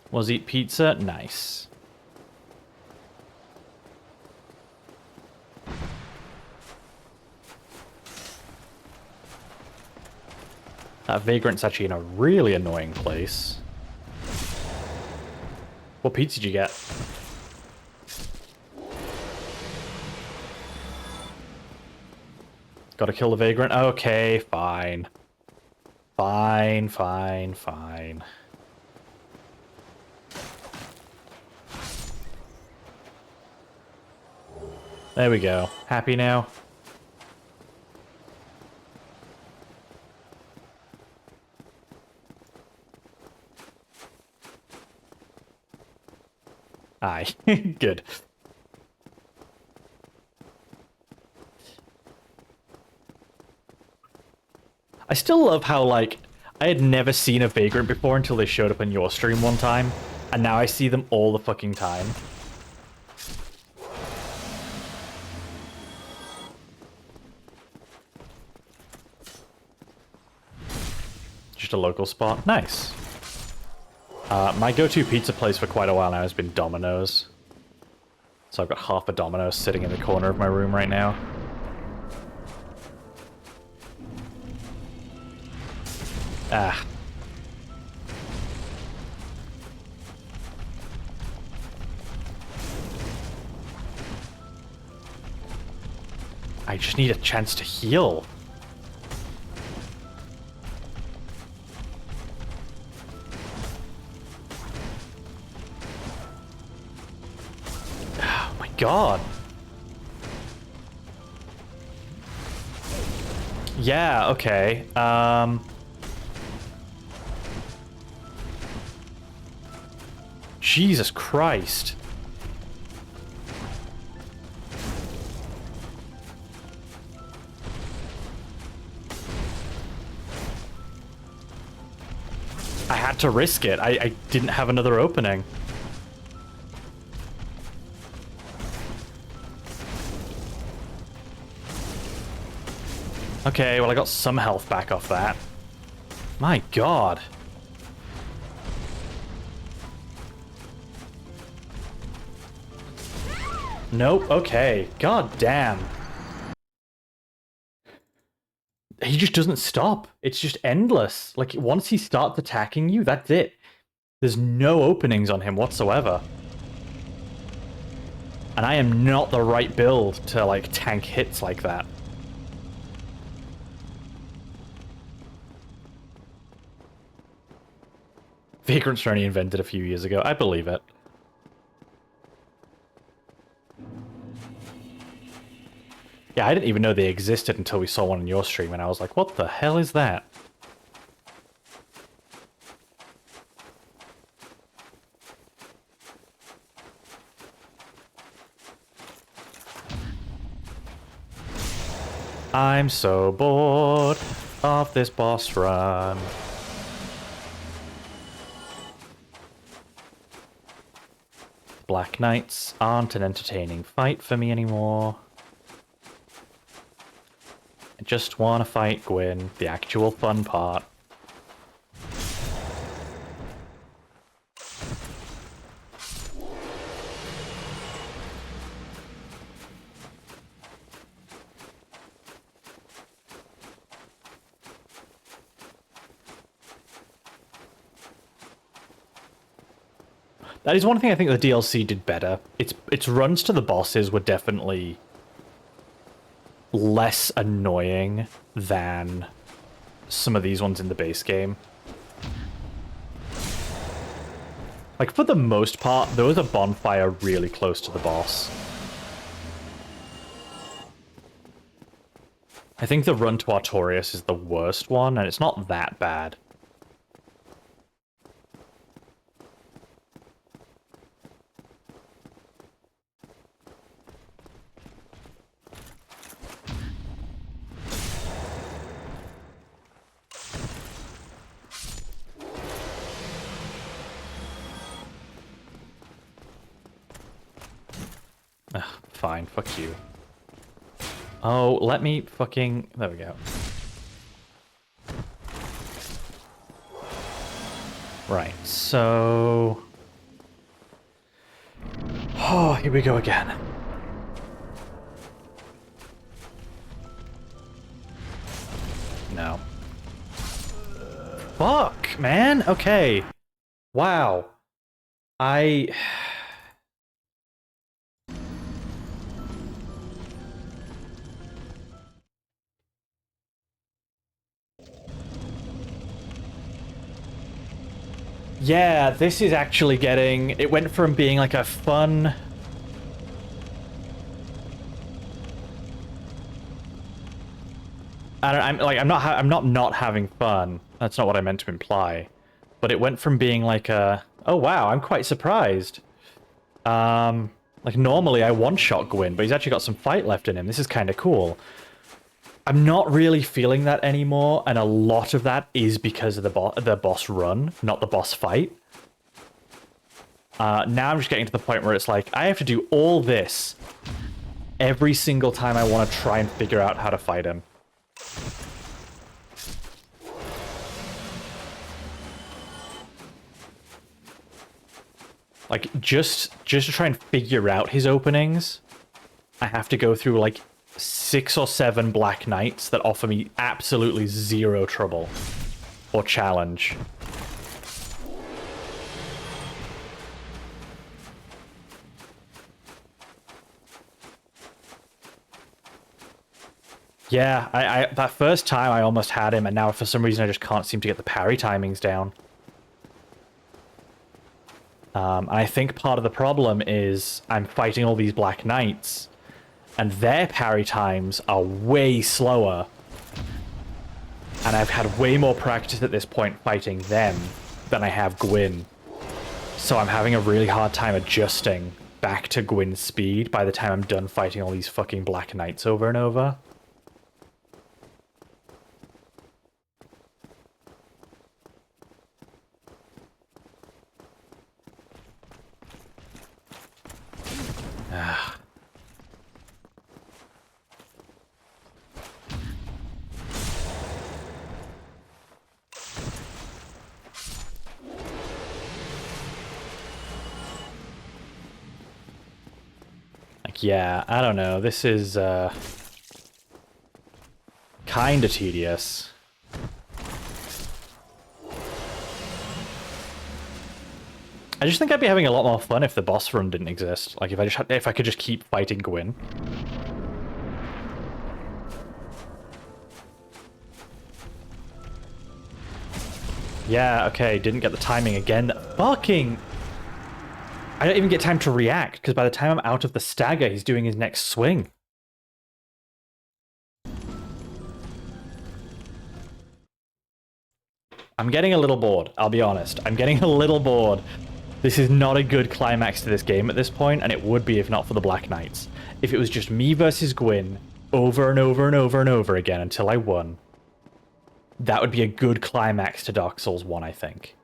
Was eat pizza? Nice. That vagrant's actually in a really annoying place. What pizza did you get? Gotta kill the vagrant? Okay, fine. Fine, fine, fine. There we go. Happy now? Aye. Good. I still love how, like, I had never seen a vagrant before until they showed up in your stream one time, and now I see them all the fucking time. Just a local spot. Nice. My go-to pizza place for quite a while now has been Domino's. So I've got half a Domino's sitting in the corner of my room right now. Ah. I just need a chance to heal. Oh my god. Yeah, okay. Jesus Christ. I had to risk it. I didn't have another opening. Okay, well I got some health back off that. My god. Nope, okay. God damn. He just doesn't stop. It's just endless. Like, once he starts attacking you, that's it. There's no openings on him whatsoever. And I am not the right build to, like, tank hits like that. Vagrants were only invented a few years ago. I believe it. Yeah, I didn't even know they existed until we saw one in your stream, and I was like, what the hell is that? I'm so bored of this boss run. Black Knights aren't an entertaining fight for me anymore. I just want to fight Gwyn, the actual fun part. That is one thing I think the DLC did better. Its runs to the bosses were definitely less annoying than some of these ones in the base game. Like, for the most part, there was a bonfire really close to the boss. I think the run to Artorias is the worst one, and it's not that bad. Ugh, fine, fuck you. Oh, let me fucking... There we go. Right, so... Oh, here we go again. No. Fuck, man! Okay. Wow. I... Yeah, this is actually getting... It went from being like a fun... I'm not having fun. That's not what I meant to imply. But it went from being like a... Oh wow, I'm quite surprised. Like normally I one-shot Gwyn, but he's actually got some fight left in him. This is kind of cool. I'm not really feeling that anymore, and a lot of that is because of the boss run, not the boss fight. Now I'm just getting to the point where it's like, I have to do all this every single time I want to try and figure out how to fight him. Like, just to try and figure out his openings, I have to go through, like, 6 or 7 Black Knights that offer me absolutely zero trouble or challenge. Yeah, I that first time I almost had him, and now for some reason I just can't seem to get the parry timings down. And I think part of the problem is I'm fighting all these Black Knights, and their parry times are way slower. And I've had way more practice at this point fighting them than I have Gwyn. So I'm having a really hard time adjusting back to Gwyn's speed by the time I'm done fighting all these fucking Black Knights over and over. Yeah, I don't know. This is, kinda tedious. I just think I'd be having a lot more fun if the boss run didn't exist. Like, if I could just keep fighting Gwyn. Yeah, okay, didn't get the timing again. Fucking... I don't even get time to react, because by the time I'm out of the stagger, he's doing his next swing. I'm getting a little bored, I'll be honest. I'm getting a little bored. This is not a good climax to this game at this point, and it would be if not for the Black Knights. If it was just me versus Gwyn, over and over and over and over again until I won, that would be a good climax to Dark Souls 1, I think.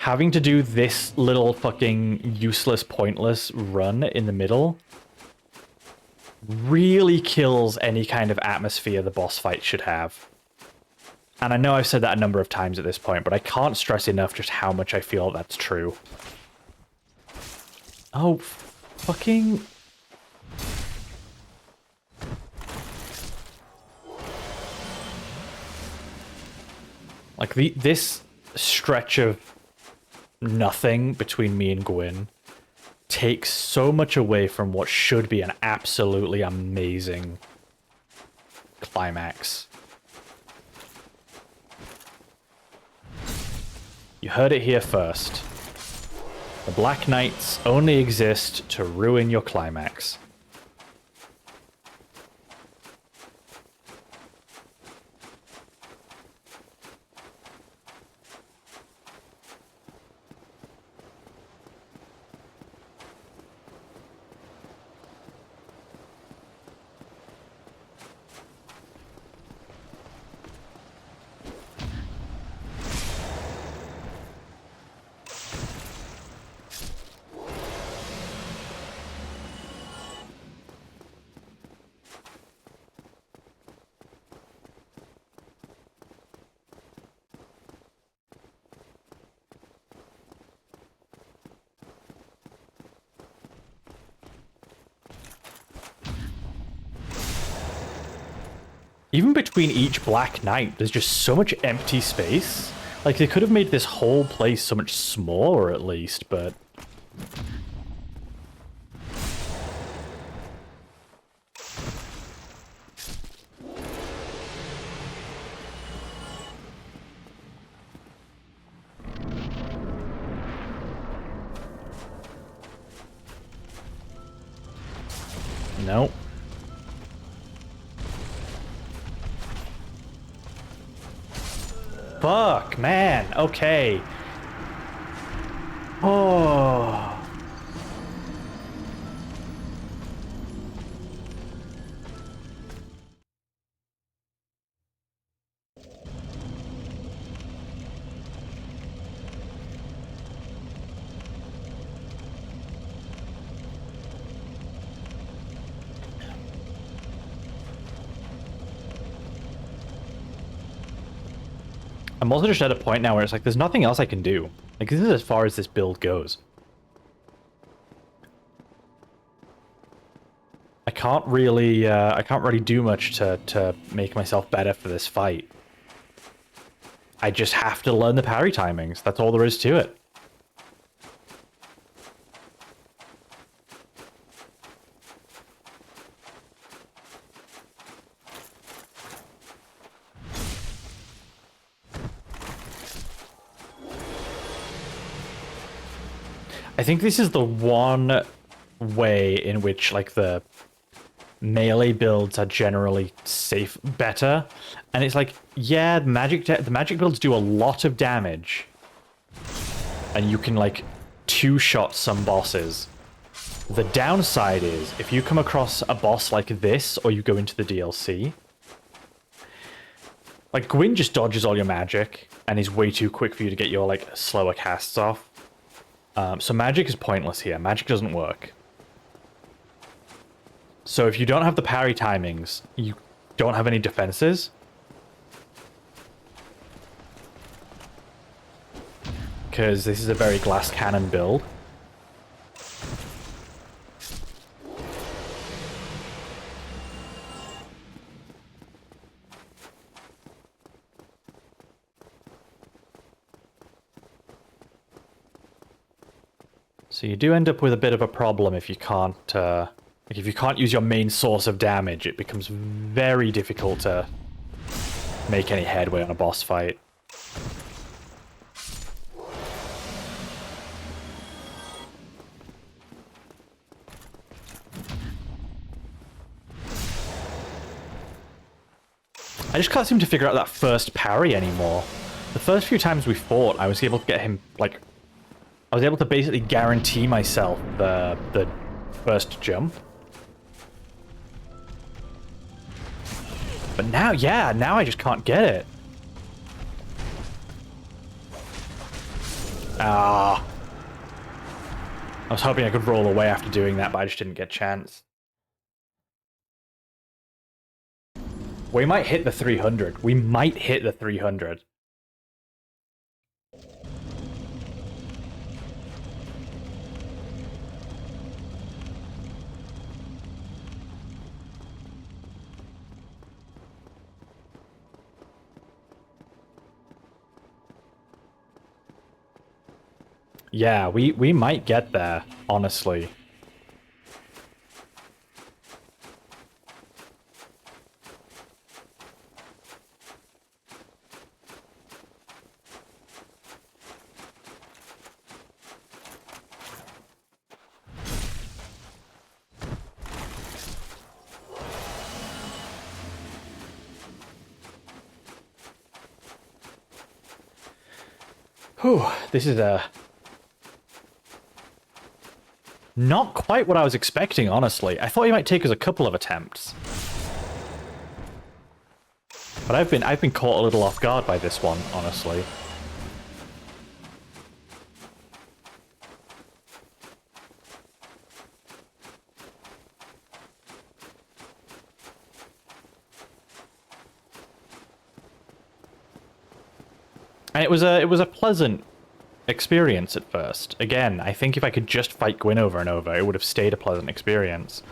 Having to do this little fucking useless, pointless run in the middle really kills any kind of atmosphere the boss fight should have. And I know I've said that a number of times at this point, but I can't stress enough just how much I feel that's true. Oh, fucking... Like, this stretch of nothing between me and Gwyn takes so much away from what should be an absolutely amazing climax. You heard it here first. The Black Knights only exist to ruin your climax. Even between each Black Knight, there's just so much empty space. Like, they could have made this whole place so much smaller at least, but... Nope. Fuck, man. Okay. Oh. I'm also just at a point now where it's like, there's nothing else I can do. Like, this is as far as this build goes. I can't really do much to make myself better for this fight. I just have to learn the parry timings. That's all there is to it. I think this is the one way in which, like, the melee builds are generally better. And it's like, yeah, the magic builds do a lot of damage. And you can, like, two-shot some bosses. The downside is, if you come across a boss like this, or you go into the DLC, like, Gwyn just dodges all your magic, and is way too quick for you to get your, like, slower casts off. So magic is pointless here. Magic doesn't work. So if you don't have the parry timings, you don't have any defenses. Because this is a very glass cannon build. So you do end up with a bit of a problem if you can't, if you can't use your main source of damage. It becomes very difficult to make any headway on a boss fight. I just can't seem to figure out that first parry anymore. The first few times we fought, I was able to get him, like... I was able to basically guarantee myself the first jump. But now, yeah, now I just can't get it. Ah. I was hoping I could roll away after doing that, but I just didn't get a chance. We might hit the 300. We might hit the 300. Yeah, we might get there, honestly. Whew, this is not quite what I was expecting, honestly. I thought he might take us a couple of attempts. But I've been caught a little off guard by this one, honestly. And it was a pleasant experience at first. Again, I think if I could just fight Gwyn over and over, it would have stayed a pleasant experience.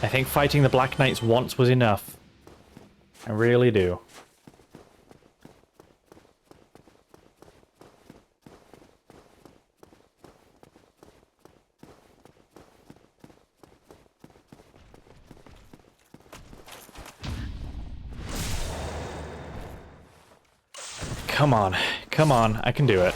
I think fighting the Black Knights once was enough. I really do. Come on. Come on. I can do it.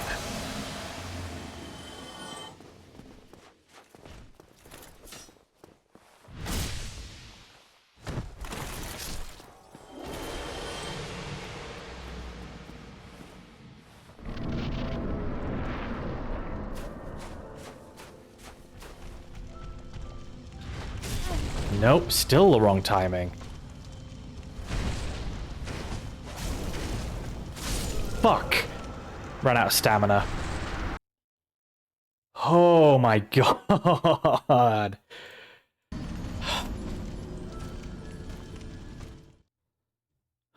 Nope, still the wrong timing. Fuck! Ran out of stamina. Oh my god!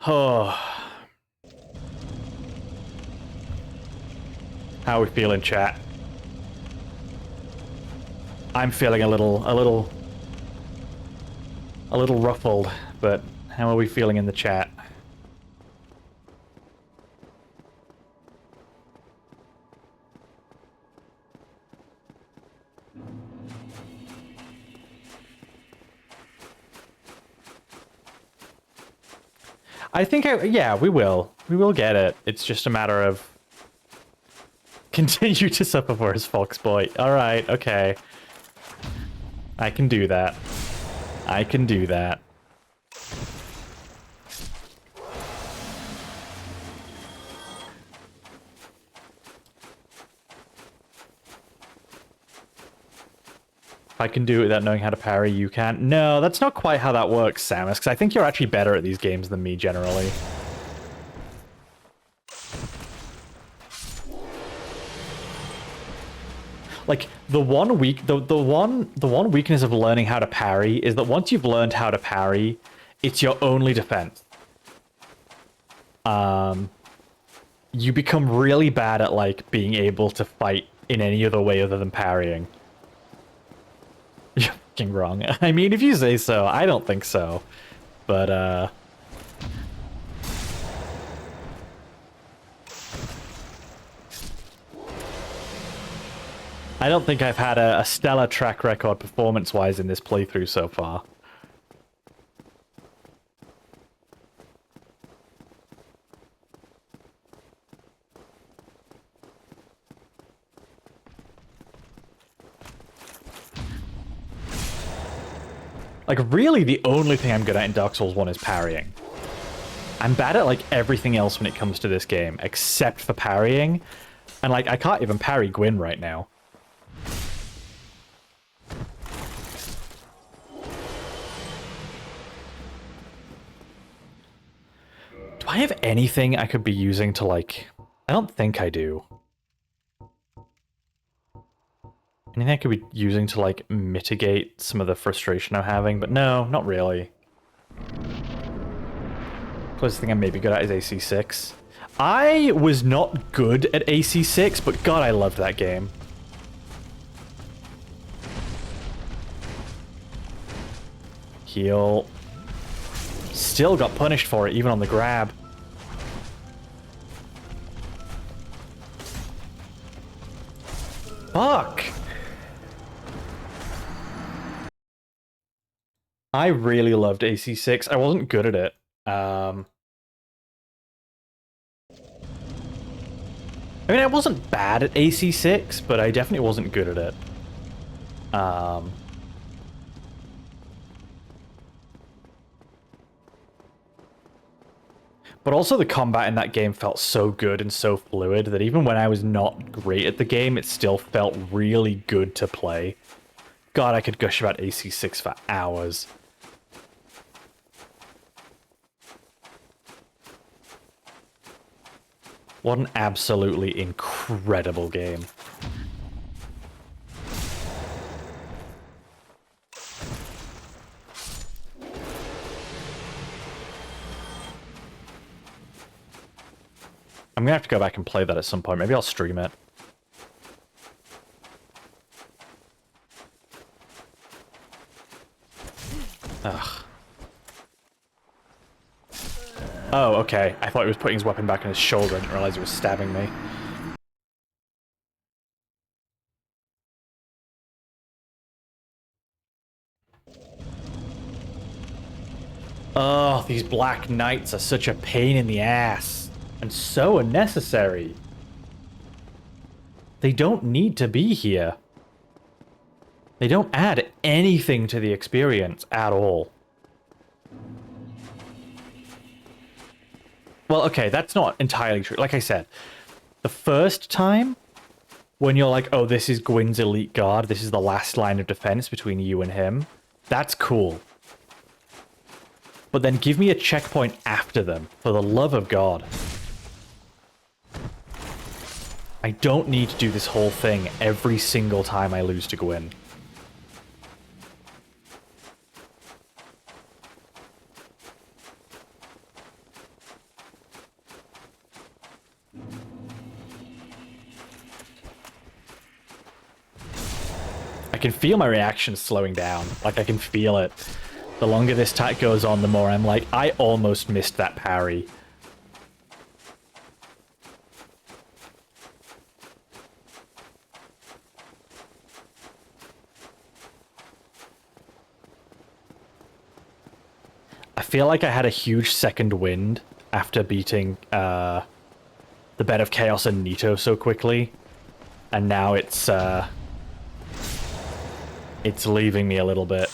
Oh. How are we feeling, chat? I'm feeling a little ruffled, but how are we feeling in the chat? I think, yeah, we will. We will get it. It's just a matter of... Continue to suffer for his foxboy. Alright, okay. I can do that. I can do that. If I can do it without knowing how to parry, you can. No, that's not quite how that works, Samus, because I think you're actually better at these games than me, generally. Like, the one weakness of learning how to parry is that once you've learned how to parry, it's your only defense. You become really bad at, like, being able to fight in any other way other than parrying. You're fucking wrong. I mean, if you say so, I don't think so. But, I don't think I've had a stellar track record performance-wise in this playthrough so far. Like, really, the only thing I'm good at in Dark Souls 1 is parrying. I'm bad at, like, everything else when it comes to this game, except for parrying. And, like, I can't even parry Gwyn right now. Do I have anything I could be using to, like... I don't think I do. Anything I could be using to, like, mitigate some of the frustration I'm having? But no, not really. Closest thing I'm maybe good at is AC6. I was not good at AC6, but god, I loved that game. Heal. Still got punished for it, even on the grab. Fuck! I really loved AC6. I wasn't good at it. I mean, I wasn't bad at AC6, but I definitely wasn't good at it. But also the combat in that game felt so good and so fluid that even when I was not great at the game, it still felt really good to play. God, I could gush about AC6 for hours. What an absolutely incredible game. I'm gonna have to go back and play that at some point. Maybe I'll stream it. Ugh. Oh, okay. I thought he was putting his weapon back on his shoulder. I didn't realize he was stabbing me. Oh, these black knights are such a pain in the ass. And so unnecessary. They don't need to be here. They don't add anything to the experience at all. Well, okay, that's not entirely true. Like I said, the first time, when you're like, oh, this is Gwyn's elite guard, this is the last line of defense between you and him, that's cool. But then give me a checkpoint after them, for the love of God. I don't need to do this whole thing every single time I lose to Gwyn. I can feel my reactions slowing down. Like, I can feel it. The longer this tack goes on, the more I'm like, I almost missed that parry. I feel like I had a huge second wind after beating the Bed of Chaos and Nito so quickly. And now it's leaving me a little bit.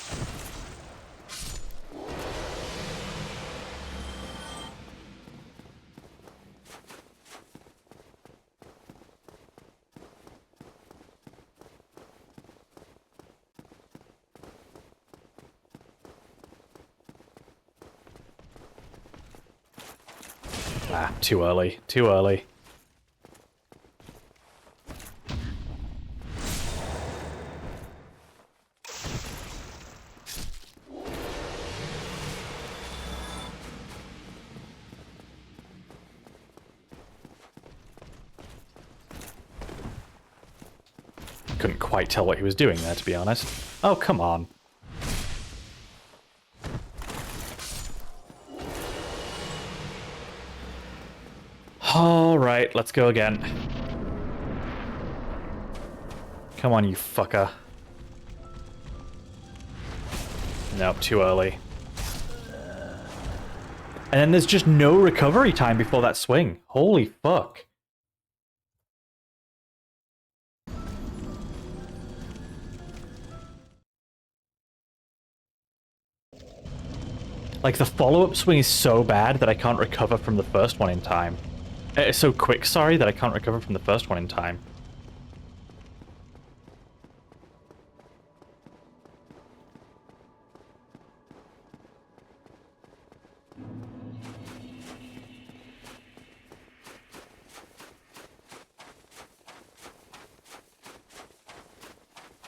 Ah, too early. Too early. Couldn't quite tell what he was doing there, to be honest. Oh, come on. Alright, let's go again. Come on, you fucker. Nope, too early. And then there's just no recovery time before that swing. Holy fuck. Like, the follow-up swing is so bad that I can't recover from the first one in time. It's so quick, sorry, that I can't recover from the first one in time.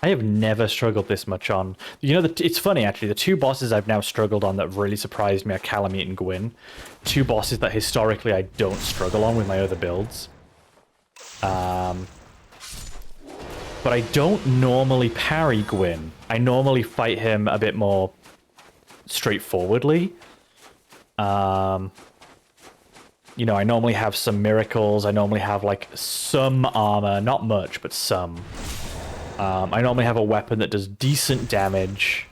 I have never struggled this much on... You know, it's funny, actually. The two bosses I've now struggled on that have really surprised me are Kalameet and Gwyn. Two bosses that historically I don't struggle on with my other builds. But I don't normally parry Gwyn. I normally fight him a bit more straightforwardly. You know, I normally have some miracles. I normally have, like, some armor. Not much, but some. I normally have a weapon that does decent damage.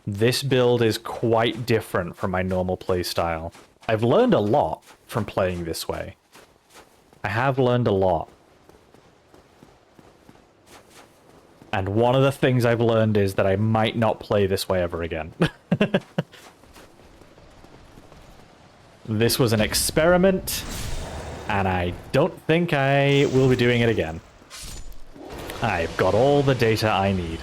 This build is quite different from my normal playstyle. I've learned a lot from playing this way. I have learned a lot. And one of the things I've learned is that I might not play this way ever again. This was an experiment, and I don't think I will be doing it again. I've got all the data I need.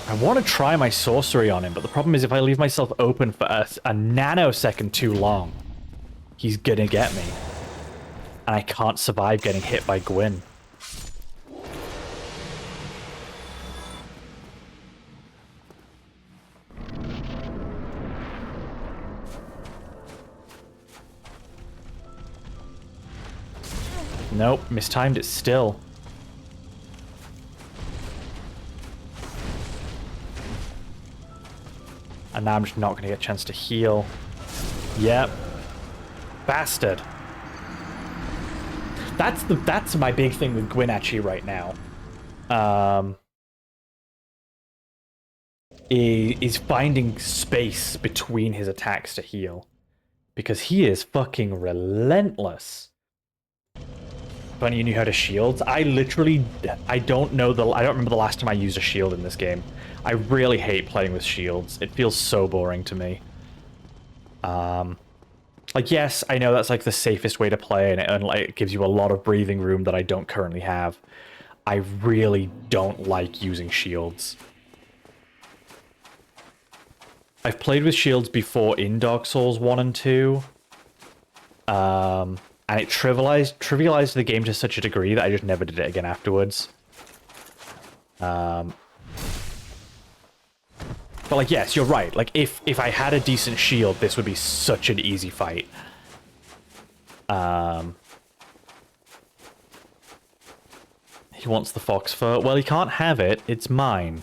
I want to try my sorcery on him, but the problem is if I leave myself open for a nanosecond too long, he's gonna get me. And I can't survive getting hit by Gwyn. Nope, mistimed it still. And now I'm just not going to get a chance to heal. Yep. Bastard. That's my big thing with Gwyn actually right now. Is finding space between his attacks to heal. Because he is fucking relentless. Funny you knew how to shields. I don't remember the last time I used a shield in this game. I really hate playing with shields. It feels so boring to me. Like, yes, I know that's like the safest way to play, and like, it gives you a lot of breathing room that I don't currently have. I really don't like using shields. I've played with shields before in Dark Souls 1 and 2. And it trivialized the game to such a degree that I just never did it again afterwards. But like, yes, you're right. Like, if I had a decent shield, this would be such an easy fight. He wants the fox fur. Well, he can't have it. It's mine.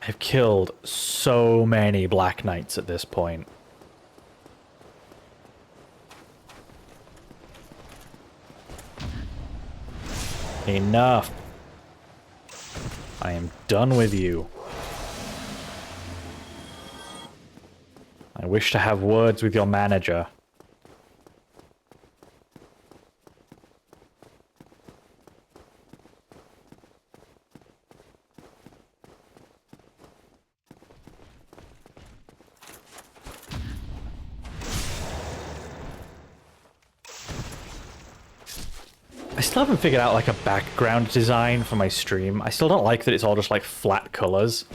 I've killed so many Black Knights at this point. Enough. I am done with you. I wish to have words with your manager. I still haven't figured out like a background design for my stream. I still don't like that it's all just like flat colors,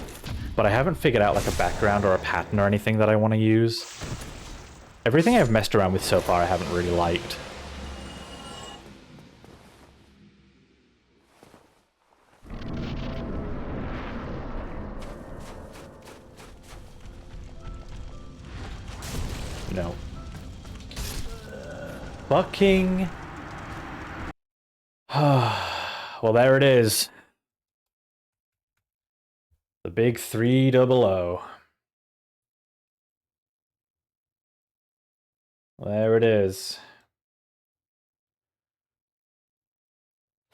but I haven't figured out like a background or a pattern or anything that I want to use. Everything I've messed around with so far I haven't really liked. No. Fucking... Well, there it is. The big 300. There it is.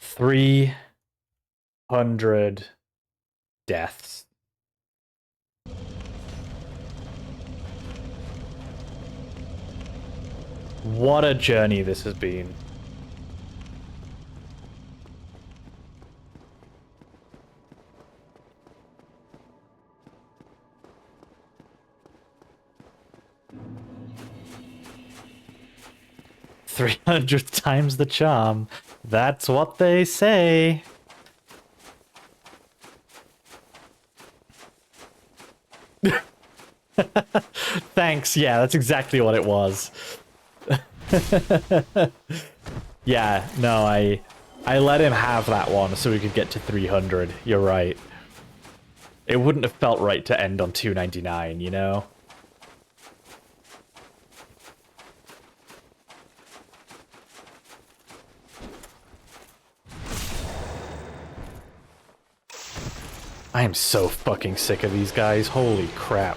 300 deaths. What a journey this has been. "300 times the charm." That's what they say. Thanks, yeah, that's exactly what it was. Yeah, no, I let him have that one so we could get to 300. You're right. It wouldn't have felt right to end on 299, you know? I am so fucking sick of these guys. Holy crap.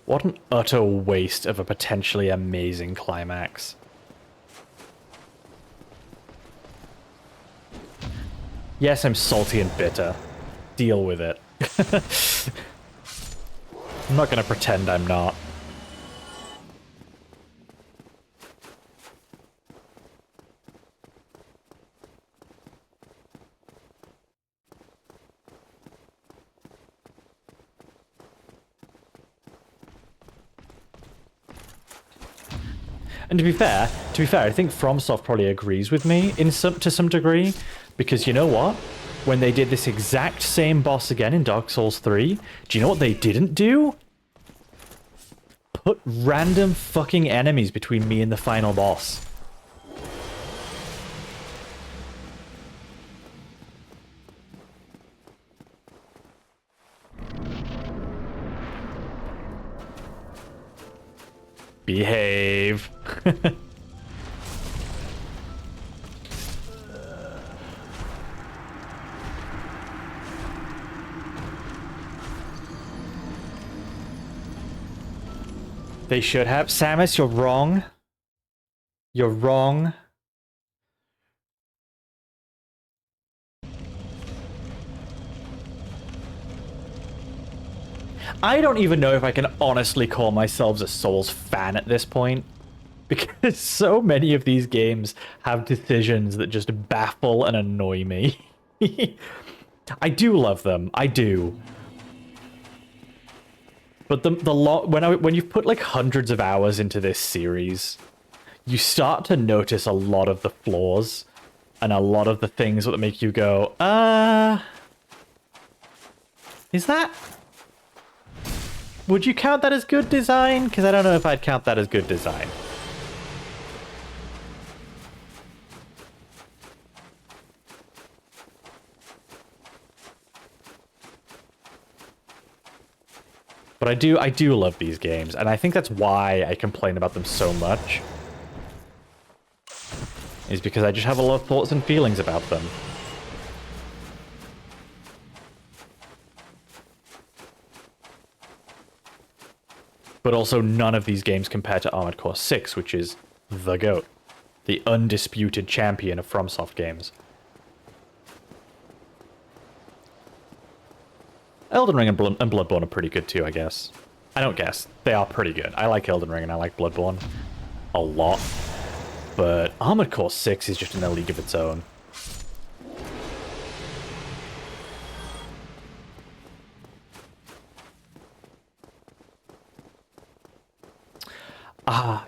What an utter waste of a potentially amazing climax. Yes, I'm salty and bitter. Deal with it. I'm not going to pretend I'm not. And to be fair, I think FromSoft probably agrees with me to some degree, because you know what? When they did this exact same boss again in Dark Souls 3, do you know what they didn't do? Put random fucking enemies between me and the final boss. Behave. They should have. Samus, you're wrong. You're wrong. I don't even know if I can honestly call myself a Souls fan at this point. Because so many of these games have decisions that just baffle and annoy me. I do love them. I do. But when you've put like hundreds of hours into this series, you start to notice a lot of the flaws and a lot of the things that make you go, is that? Would you count that as good design? Because I don't know if I'd count that as good design. But I do love these games, and I think that's why I complain about them so much. Is because I just have a lot of thoughts and feelings about them. But also none of these games compare to Armored Core 6, which is the GOAT. The undisputed champion of FromSoft games. Elden Ring and Bloodborne are pretty good too, I guess. I don't guess. They are pretty good. I like Elden Ring and I like Bloodborne a lot. But Armored Core 6 is just in a league of its own.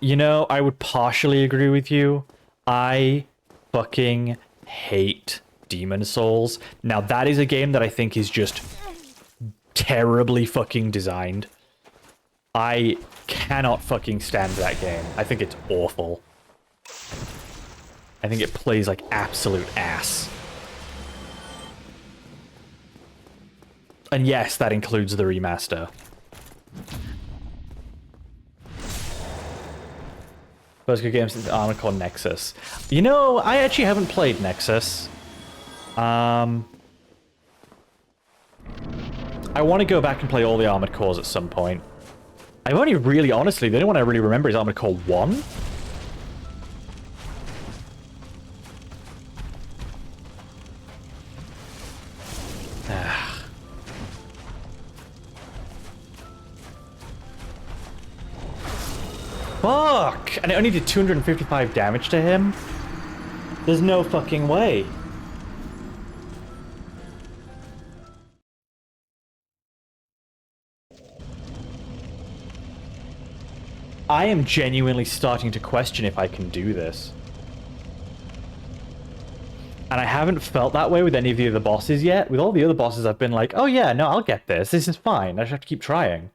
You know, I would partially agree with you. I fucking hate Demon Souls. Now, that is a game that I think is just terribly fucking designed. I cannot fucking stand that game. I think it's awful. I think it plays like absolute ass. And yes, that includes the remaster. First good game since Armored Core Nexus. You know, I actually haven't played Nexus. I want to go back and play all the Armored Cores at some point. I've only really, honestly, the only one I really remember is Armored Core 1. Fuck! And it only did 255 damage to him? There's no fucking way. I am genuinely starting to question if I can do this. And I haven't felt that way with any of the other bosses yet. With all the other bosses, I've been like, oh yeah, no, I'll get this. This is fine. I just have to keep trying.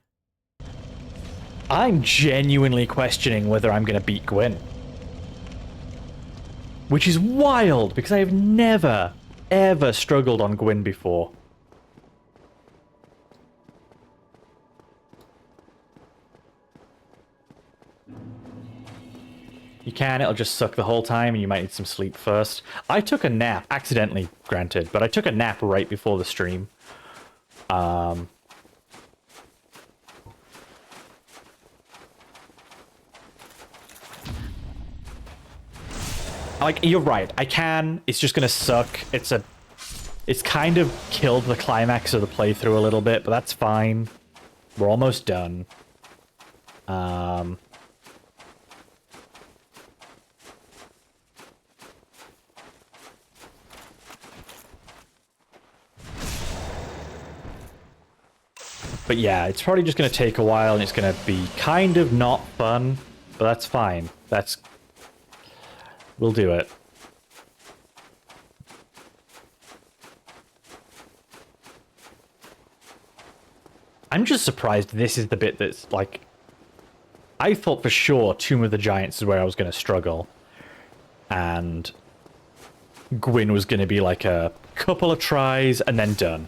I'm genuinely questioning whether I'm going to beat Gwyn. Which is wild, because I have never, ever struggled on Gwyn before. You can, it'll just suck the whole time, and you might need some sleep first. I took a nap, accidentally, granted, but I took a nap right before the stream. Like, you're right, I can, it's just gonna suck. It's a It's kind of killed the climax of the playthrough a little bit, but that's fine. We're almost done. But yeah, it's probably just going to take a while, and it's going to be kind of not fun, but that's fine. We'll do it. I'm just surprised this is the bit that's, like... I thought for sure Tomb of the Giants is where I was going to struggle. And Gwyn was going to be like a couple of tries and then done.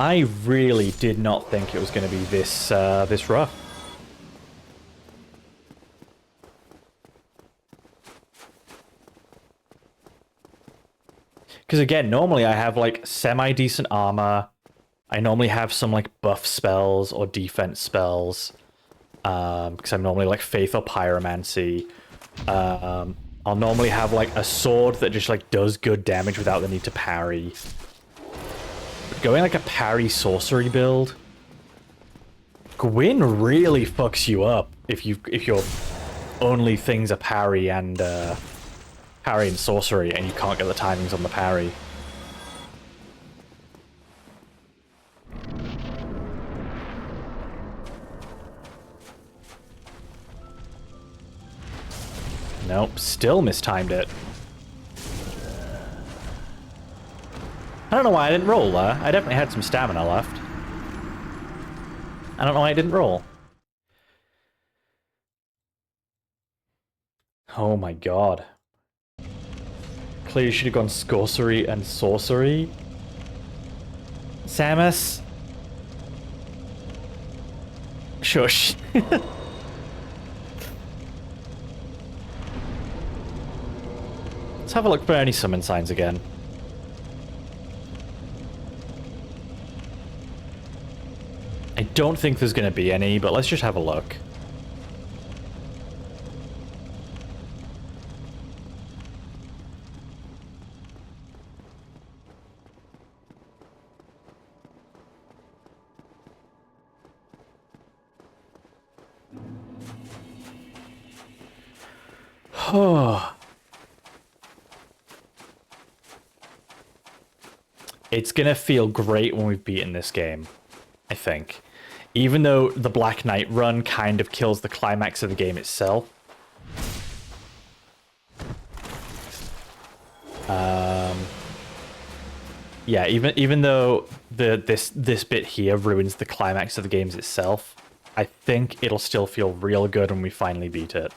I really did not think it was going to be this rough. Because again, normally I have like semi-decent armor. I normally have some like buff spells or defense spells. Because I'm normally like Faith or Pyromancy. I'll normally have like a sword that just like does good damage without the need to parry. Going like a parry sorcery build, Gwyn really fucks you up if your only things are parry and sorcery, and you can't get the timings on the parry. Nope, still mistimed it. I don't know why I didn't roll there. I definitely had some stamina left. I don't know why I didn't roll. Oh my god. Clearly should have gone sorcery and sorcery. Samus? Shush. Let's have a look for any summon signs again. I don't think there's going to be any, but let's just have a look. It's going to feel great when we've beaten this game, I think. Even though the Black Knight run kind of kills the climax of the game itself. Yeah, even though this bit here ruins the climax of the games itself, I think it'll still feel real good when we finally beat it.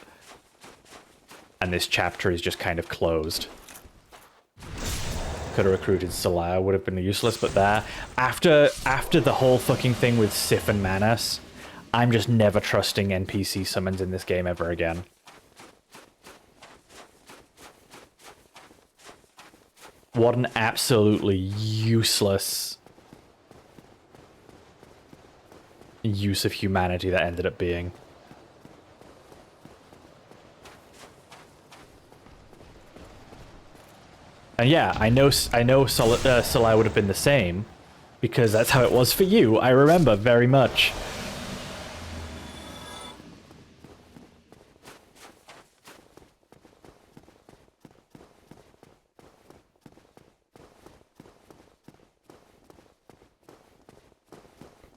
And this chapter is just kind of closed. Could have recruited Salah, would have been useless, but there. After the whole fucking thing with Sif and Manus, I'm just never trusting NPC summons in this game ever again. What an absolutely useless use of humanity that ended up being. And yeah, I know Salah would have been the same, because that's how it was for you. I remember very much.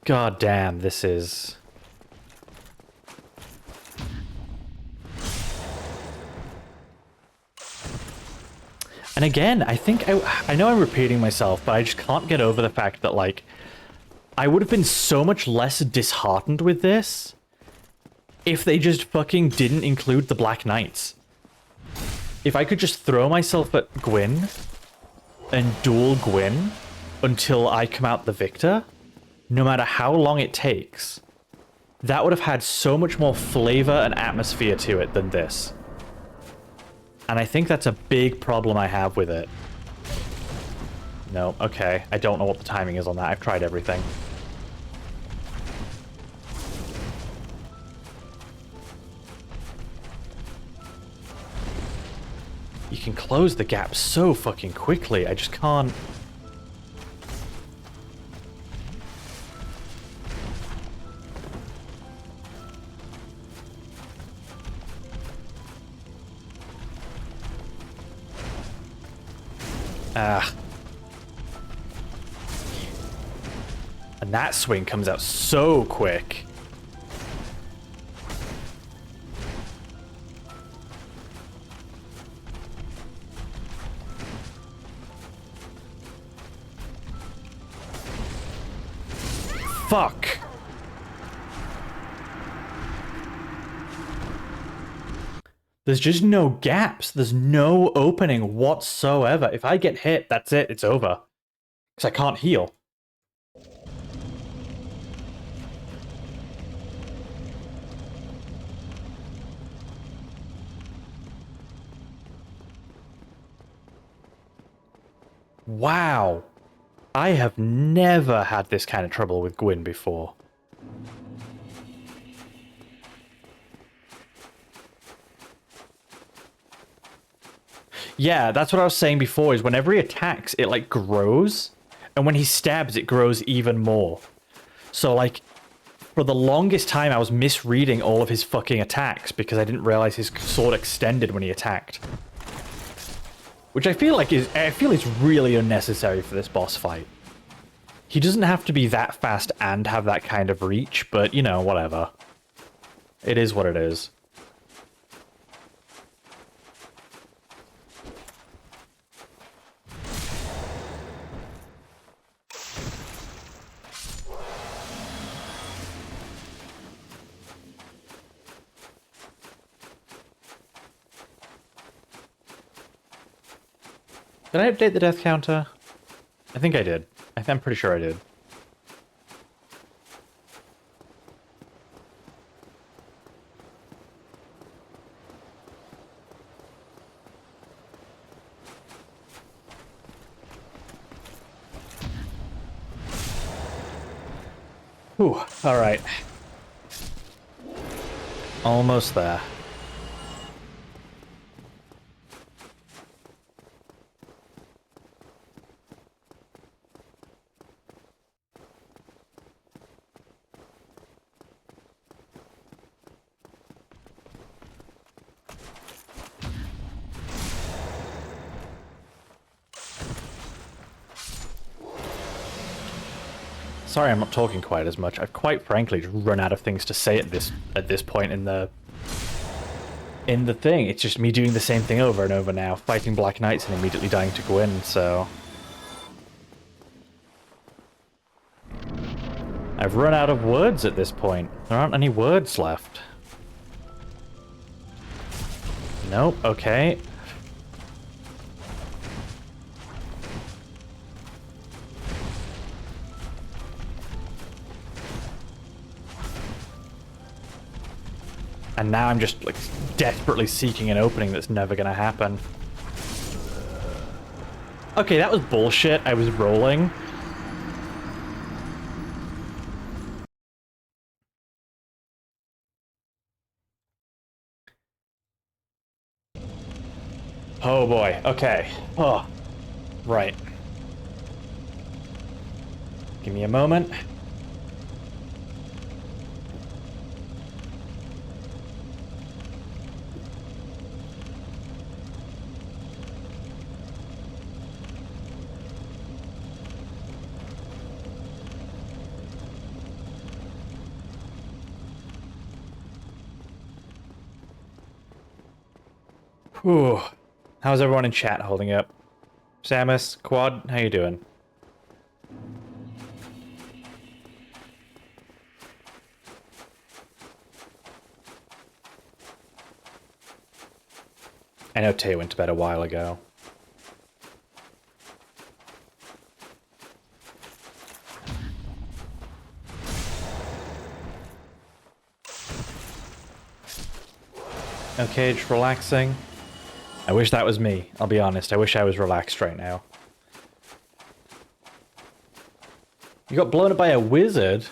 God damn, this is... And again, I think I know I'm repeating myself, but I just can't get over the fact that, like, I would have been so much less disheartened with this if they just fucking didn't include the Black Knights. If I could just throw myself at Gwyn and duel Gwyn until I come out the victor, no matter how long it takes, that would have had so much more flavor and atmosphere to it than this. And I think that's a big problem I have with it. No, okay. I don't know what the timing is on that. I've tried everything. You can close the gap so fucking quickly. I just can't... Ah. And that swing comes out so quick. Fuck. There's just no gaps. There's no opening whatsoever. If I get hit, that's it. It's over. Because I can't heal. Wow. I have never had this kind of trouble with Gwyn before. Yeah, that's what I was saying before, is whenever he attacks, it, like, grows. And when he stabs, it grows even more. So, like, for the longest time, I was misreading all of his fucking attacks because I didn't realize his sword extended when he attacked. Which I feel is really unnecessary for this boss fight. He doesn't have to be that fast and have that kind of reach, but, you know, whatever. It is what it is. Did I update the death counter? I think I did. I'm pretty sure I did. Whew, alright. Almost there. Sorry I'm not talking quite as much. I've quite frankly just run out of things to say at this point in the thing. It's just me doing the same thing over and over now, fighting Black Knights and immediately dying to Gwyn, so... I've run out of words at this point. There aren't any words left. Nope, okay. And now I'm just, like, desperately seeking an opening that's never gonna happen. Okay, that was bullshit. I was rolling. Oh boy, okay. Oh, right. Give me a moment. Whew. How's everyone in chat holding up? Samus, Quad, how you doing? I know Tay went to bed a while ago. Okay, just relaxing. I wish that was me, I'll be honest. I wish I was relaxed right now. You got blown up by a wizard?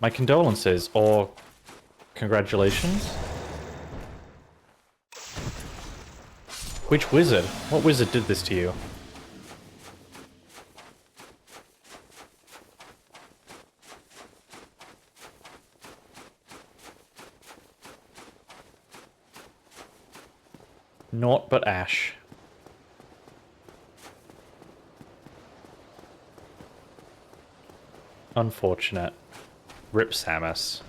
My condolences, or congratulations? Which wizard? What wizard did this to you? Naught but Ash. Unfortunate. Rip Samus.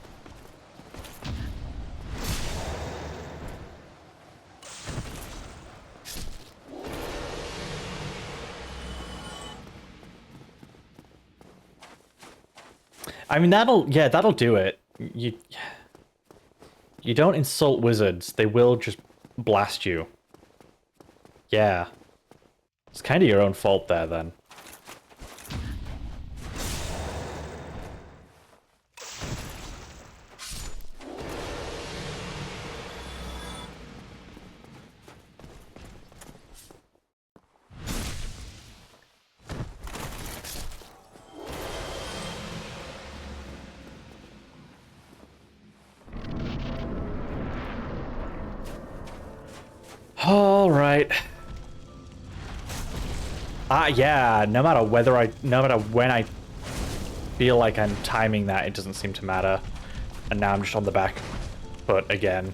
I mean, that'll do it. You don't insult wizards. They will just blast you. Yeah. It's kind of your own fault there, then. All right. Yeah, no matter when I feel like I'm timing that, it doesn't seem to matter. And now I'm just on the back foot again.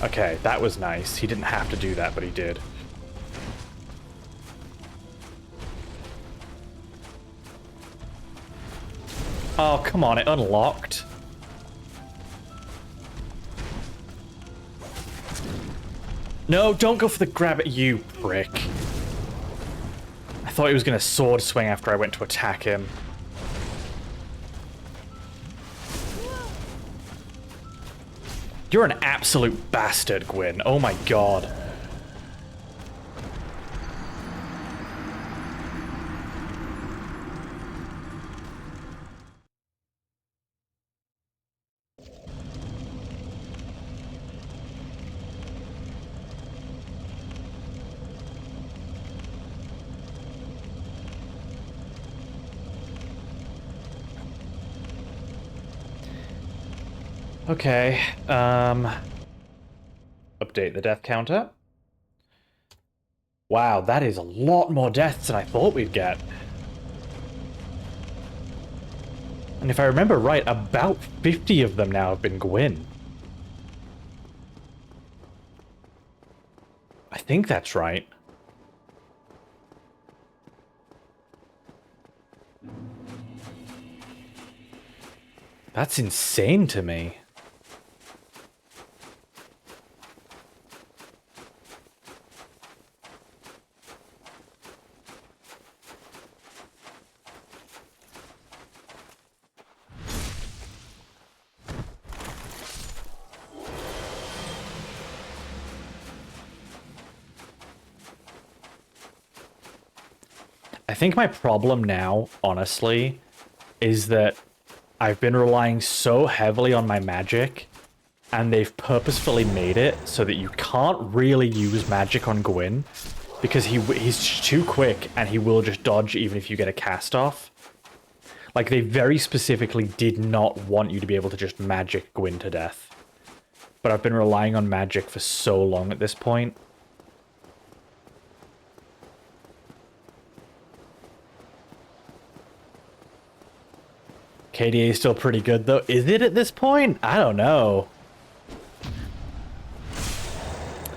Okay, that was nice. He didn't have to do that, but he did. Oh, come on, it unlocked. No, don't go for the grab at you, prick. I thought he was going to sword swing after I went to attack him. You're an absolute bastard, Gwyn. Oh my god. Okay, update the death counter. Wow, that is a lot more deaths than I thought we'd get. And if I remember right, about 50 of them now have been Gwyn. I think that's right. That's insane to me. I think my problem now, honestly, is that I've been relying so heavily on my magic, and they've purposefully made it so that you can't really use magic on Gwyn, because he's too quick, and he will just dodge even if you get a cast off. Like, they very specifically did not want you to be able to just magic Gwyn to death. But I've been relying on magic for so long at this point. KDA is still pretty good, though. Is it at this point? I don't know.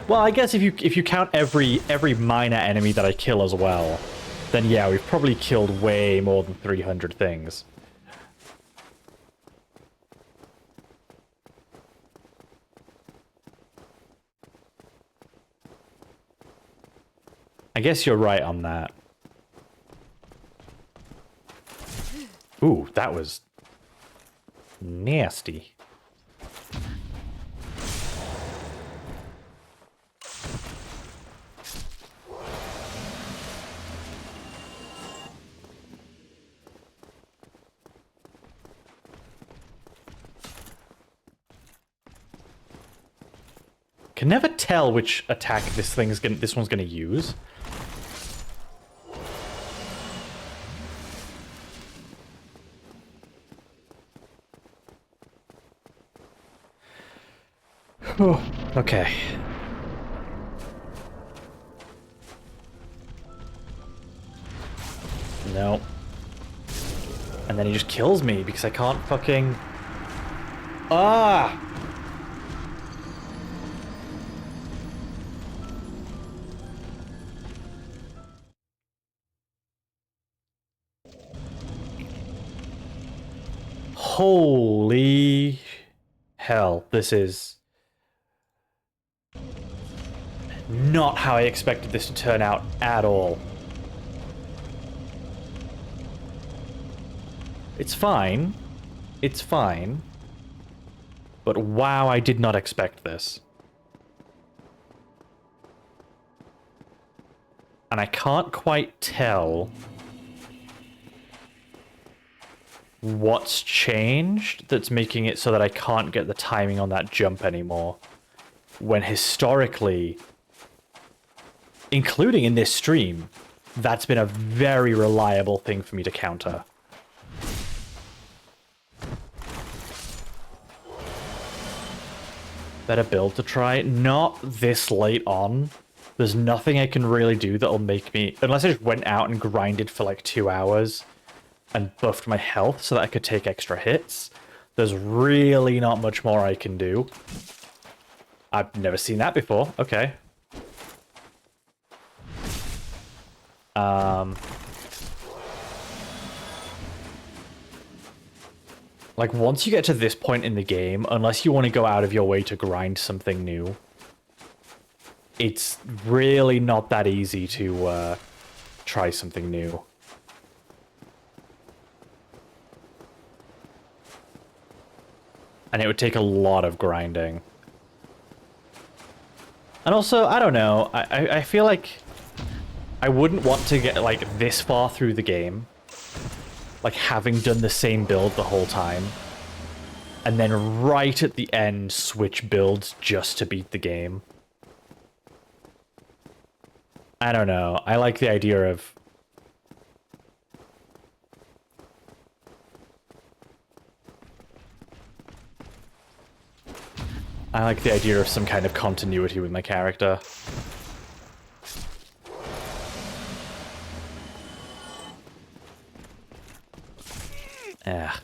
Well, I guess if you count every minor enemy that I kill as well, then yeah, we've probably killed way more than 300 things. I guess you're right on that. Ooh, that was nasty. Can never tell which attack this one's gonna use. Okay. No. And then he just kills me because I can't fucking... Ah! Holy hell, this is not how I expected this to turn out at all. It's fine. It's fine. But wow, I did not expect this. And I can't quite tell what's changed that's making it so that I can't get the timing on that jump anymore. When historically, including in this stream, that's been a very reliable thing for me to counter. Better build to try. Not this late on. There's nothing I can really do that'll make me... Unless I just went out and grinded for like 2 hours and buffed my health so that I could take extra hits. There's really not much more I can do. I've never seen that before. Okay. Like, once you get to this point in the game, unless you want to go out of your way to grind something new, it's really not that easy to try something new. And it would take a lot of grinding. And also, I don't know, I feel like I wouldn't want to get, like, this far through the game, like, having done the same build the whole time, and then right at the end switch builds just to beat the game. I don't know, I like the idea of... I like the idea of some kind of continuity with my character. Yeah.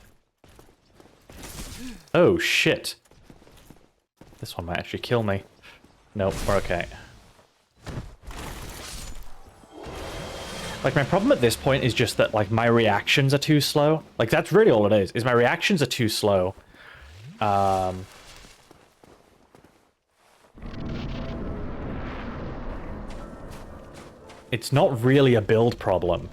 Oh, shit. This one might actually kill me. Nope, we're okay. Like, my problem at this point is just that, like, my reactions are too slow. Like, that's really all it is my reactions are too slow. It's not really a build problem.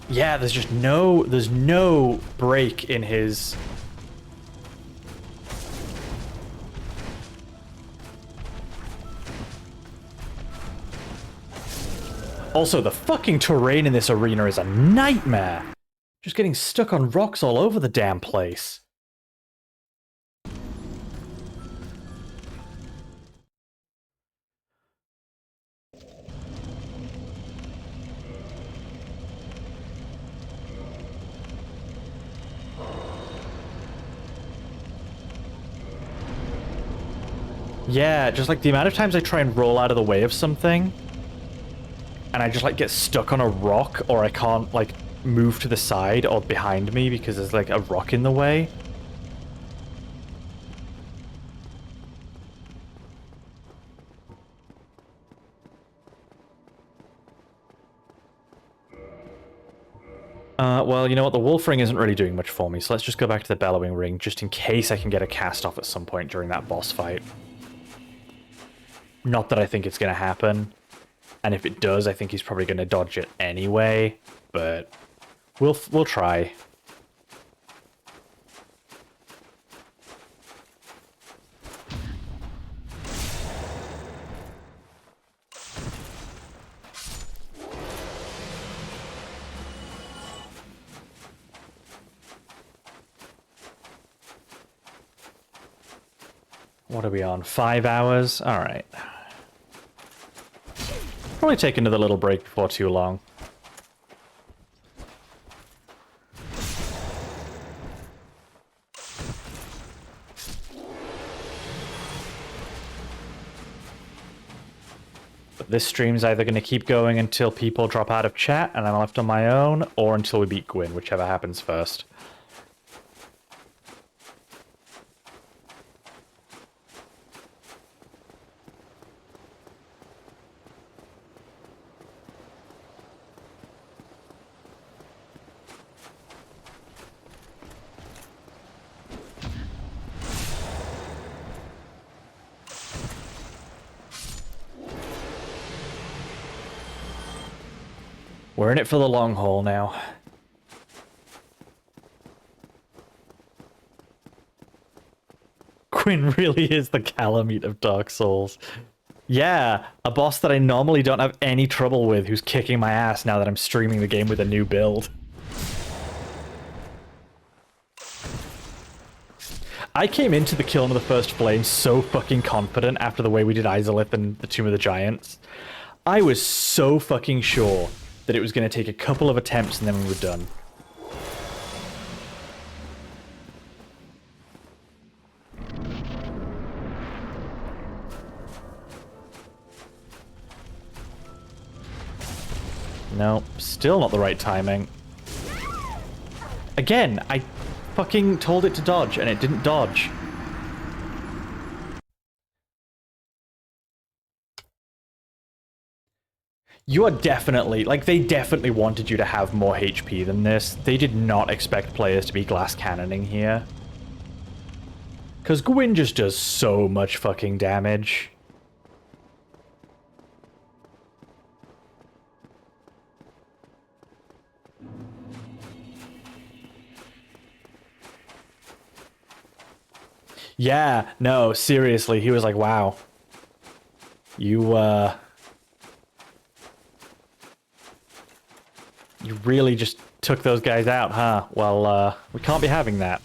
Yeah, there's no break in his... Also, the fucking terrain in this arena is a nightmare! Just getting stuck on rocks all over the damn place. Yeah, just like the amount of times I try and roll out of the way of something, and I just like get stuck on a rock, or I can't like move to the side or behind me because there's like a rock in the way. Well, you know what? The wolf ring isn't really doing much for me, so let's just go back to the bellowing ring, just in case I can get a cast off at some point during that boss fight. Not that I think it's going to happen, and if it does, I think he's probably going to dodge it anyway, but we'll try. What are we on? 5 hours? Alright. Probably take another little break before too long. But this stream's either going to keep going until people drop out of chat and I'm left on my own, or until we beat Gwyn, whichever happens first. We're in it for the long haul now. Gwyn really is the Kalameet of Dark Souls. Yeah, a boss that I normally don't have any trouble with who's kicking my ass now that I'm streaming the game with a new build. I came into the Kiln of the First Flame so fucking confident after the way we did Izalith and the Tomb of the Giants. I was so fucking sure that it was going to take a couple of attempts and then we were done. Nope, still not the right timing. Again, I fucking told it to dodge and it didn't dodge. You are definitely, like, they definitely wanted you to have more HP than this. They did not expect players to be glass cannoning here. Because Gwyn just does so much fucking damage. Yeah, no, seriously, he was like, wow. You really just took those guys out, huh? Well, we can't be having that.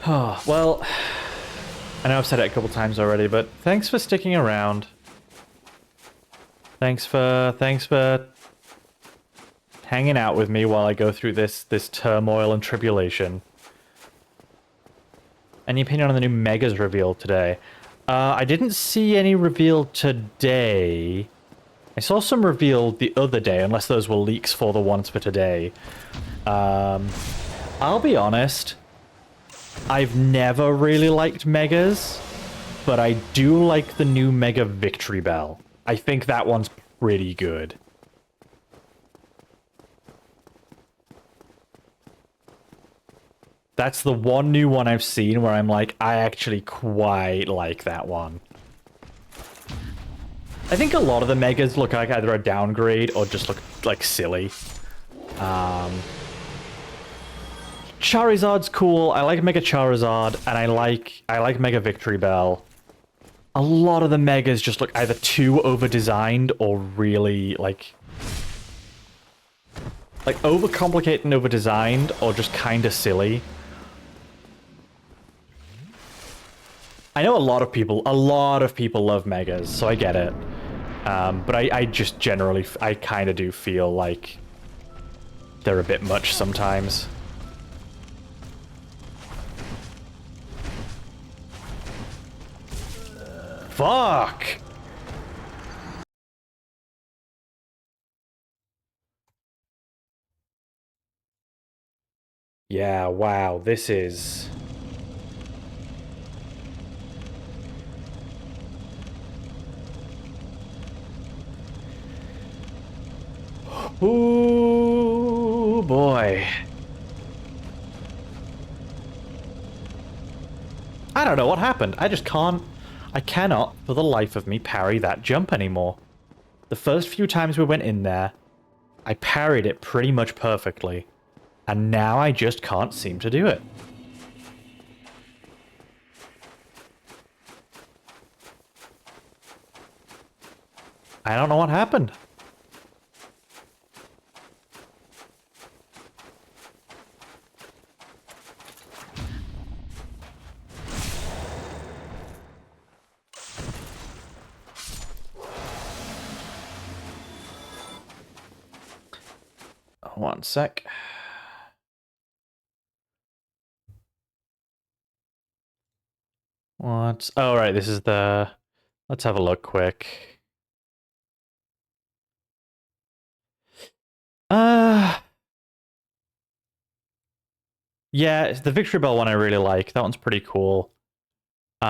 Oh, well, I know I've said it a couple times already, but thanks for sticking around. Thanks for hanging out with me while I go through this turmoil and tribulation. Any opinion on the new Megas reveal today? I didn't see any reveal today. I saw some revealed the other day, unless those were leaks for the ones for today. I'll be honest. I've never really liked Megas, but I do like the new Mega Victory Bell. I think that one's pretty good. That's the one new one I've seen where I'm like, I actually quite like that one. I think a lot of the Megas look like either a downgrade or just look like silly. Charizard's cool. I like Mega Charizard, and I like Mega Victory Bell. A lot of the Megas just look either too over-designed or really, like overcomplicated and over-designed, or just kind of silly. I know a lot of people love Megas, so I get it. But I just generally, I kind of do feel like they're a bit much sometimes. Fuck! Yeah, wow, this is... Ooh, boy. I don't know what happened. I just can't... I cannot, for the life of me, parry that jump anymore. The first few times we went in there, I parried it pretty much perfectly. And now I just can't seem to do it. I don't know what happened. One sec. What? Oh, right, this is the... Let's have a look quick. Yeah, it's the Victory Bell one I really like. That one's pretty cool. You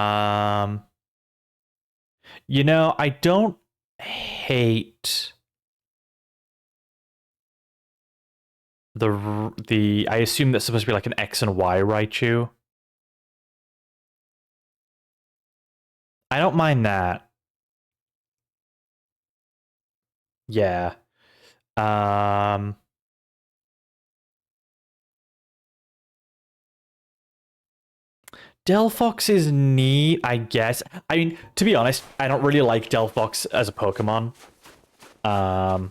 know, I don't hate the I assume that's supposed to be like an X and Y Raichu. I don't mind that. Yeah. Delphox is neat, I guess. I mean, to be honest, I don't really like Delphox as a Pokemon. I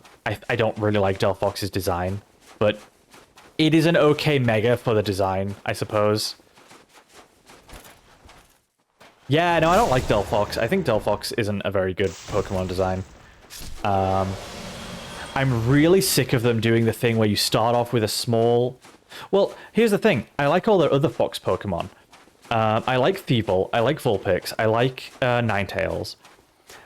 don't really like Delphox's design, but it is an okay Mega for the design, I suppose. Yeah, no, I don't like Delphox. I think Delphox isn't a very good Pokemon design. I'm really sick of them doing the thing where you start off with a small... Well, here's the thing. I like all their other Fox Pokemon. I like Thievul, I like Vulpix, I like Ninetales.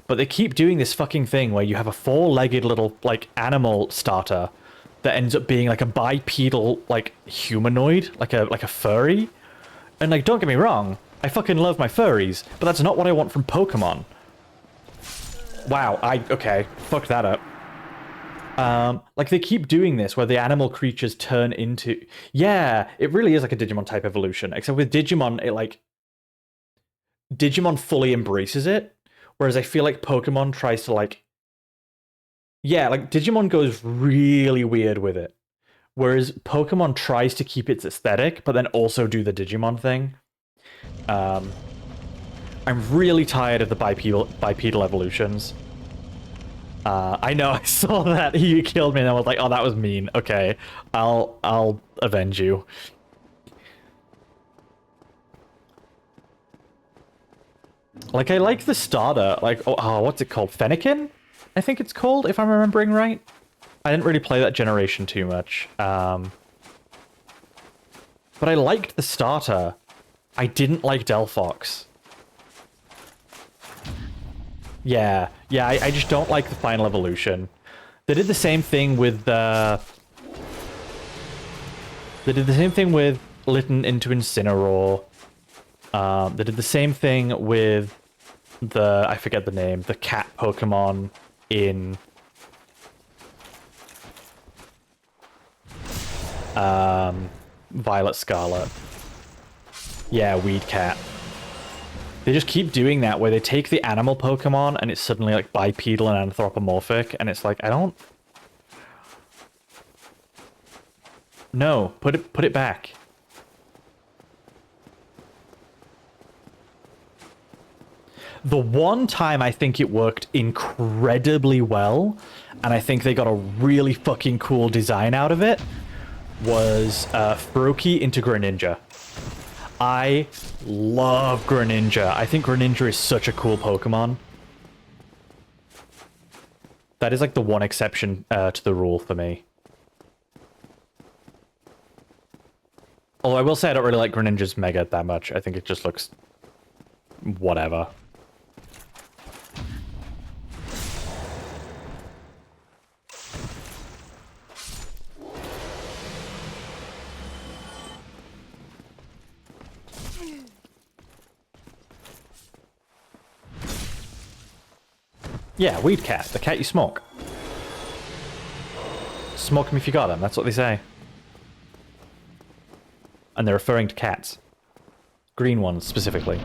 But they keep doing this fucking thing where you have a four-legged little, like, animal starter that ends up being, like, a bipedal, like, humanoid, like a furry. And, like, don't get me wrong, I fucking love my furries, but that's not what I want from Pokemon. Wow, okay, fucked that up. Like, they keep doing this where the animal creatures turn into... Yeah, it really is like a Digimon type evolution, except with Digimon, it, like... Digimon fully embraces it, whereas I feel like Pokemon tries to, like... Yeah, like, Digimon goes really weird with it, whereas Pokemon tries to keep its aesthetic, but then also do the Digimon thing. I'm really tired of the bipedal evolutions. I know, I saw that. You killed me and I was like, oh, that was mean. Okay, I'll avenge you. Like, I like the starter. Like, oh, what's it called? Fennekin? I think it's called, if I'm remembering right. I didn't really play that generation too much. But I liked the starter. I didn't like Delphox. Yeah, I just don't like the final evolution. They did the same thing with They did the same thing with Litten into Incineroar. They did the same thing with I forget the name, the cat Pokemon in... Violet Scarlet. Yeah, Weed Cat. They just keep doing that, where they take the animal Pokemon and it's suddenly like bipedal and anthropomorphic, and it's like, I don't... No, put it back. The one time I think it worked incredibly well, and I think they got a really fucking cool design out of it, was Froakie into Greninja. I love Greninja. I think Greninja is such a cool Pokemon. That is like the one exception to the rule for me. Although I will say I don't really like Greninja's Mega that much. I think it just looks... whatever. Yeah, Weed Cat. The cat you smoke. Smoke him if you got him. That's what they say. And they're referring to cats. Green ones, specifically.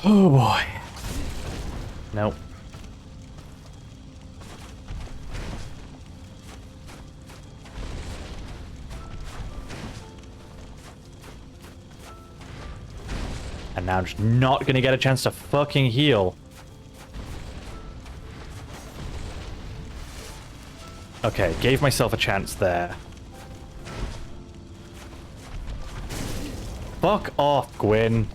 Oh boy. Nope. And now I'm just not gonna get a chance to fucking heal. Okay, gave myself a chance there. Fuck off, Gwyn.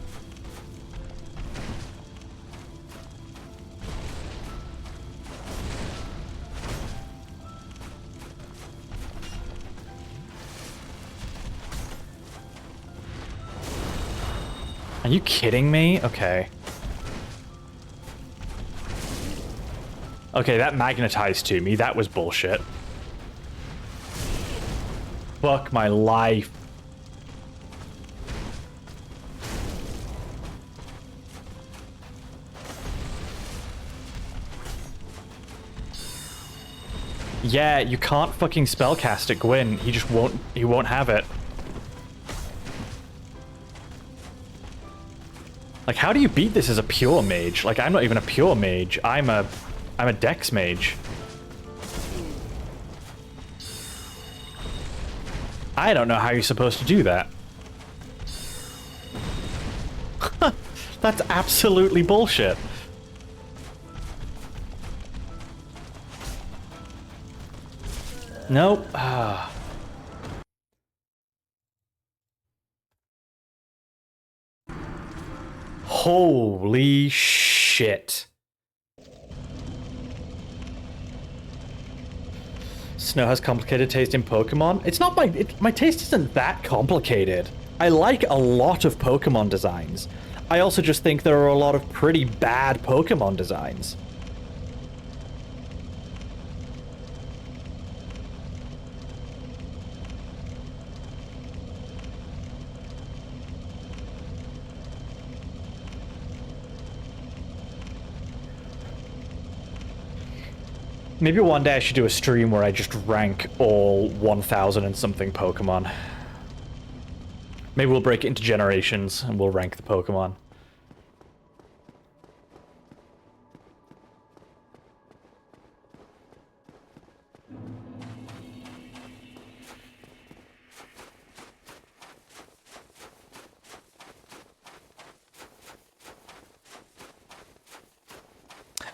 Are you kidding me? Okay. Okay, that magnetized to me. That was bullshit. Fuck my life. Yeah, you can't fucking spellcast it, Gwyn. He won't have it. Like, how do you beat this as a pure mage? Like, I'm not even a pure mage. I'm a dex mage. I don't know how you're supposed to do that. That's absolutely bullshit. Nope. Holy shit. Snow has complicated taste in Pokemon. It's not my taste isn't that complicated. I like a lot of Pokemon designs. I also just think there are a lot of pretty bad Pokemon designs. Maybe one day I should do a stream where I just rank all 1,000 and something Pokemon. Maybe we'll break it into generations and we'll rank the Pokemon.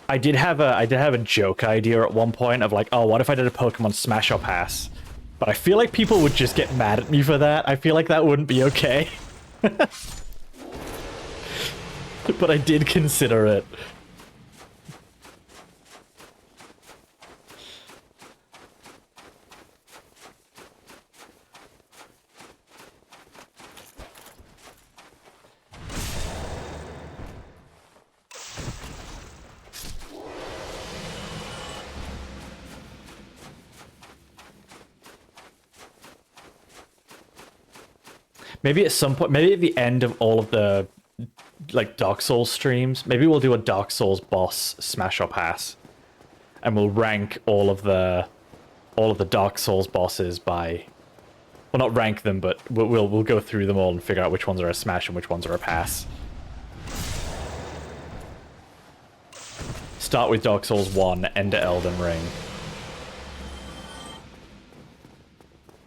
I did have a joke idea at one point of like, oh, what if I did a Pokemon Smash or Pass? But I feel like people would just get mad at me for that. I feel like that wouldn't be okay. But I did consider it. Maybe at some point, maybe at the end of all of the, like, Dark Souls streams, maybe we'll do a Dark Souls boss Smash or Pass. And we'll rank all of the Dark Souls bosses by... Well, not rank them, but we'll go through them all and figure out which ones are a Smash and which ones are a Pass. Start with Dark Souls 1, end at Elden Ring.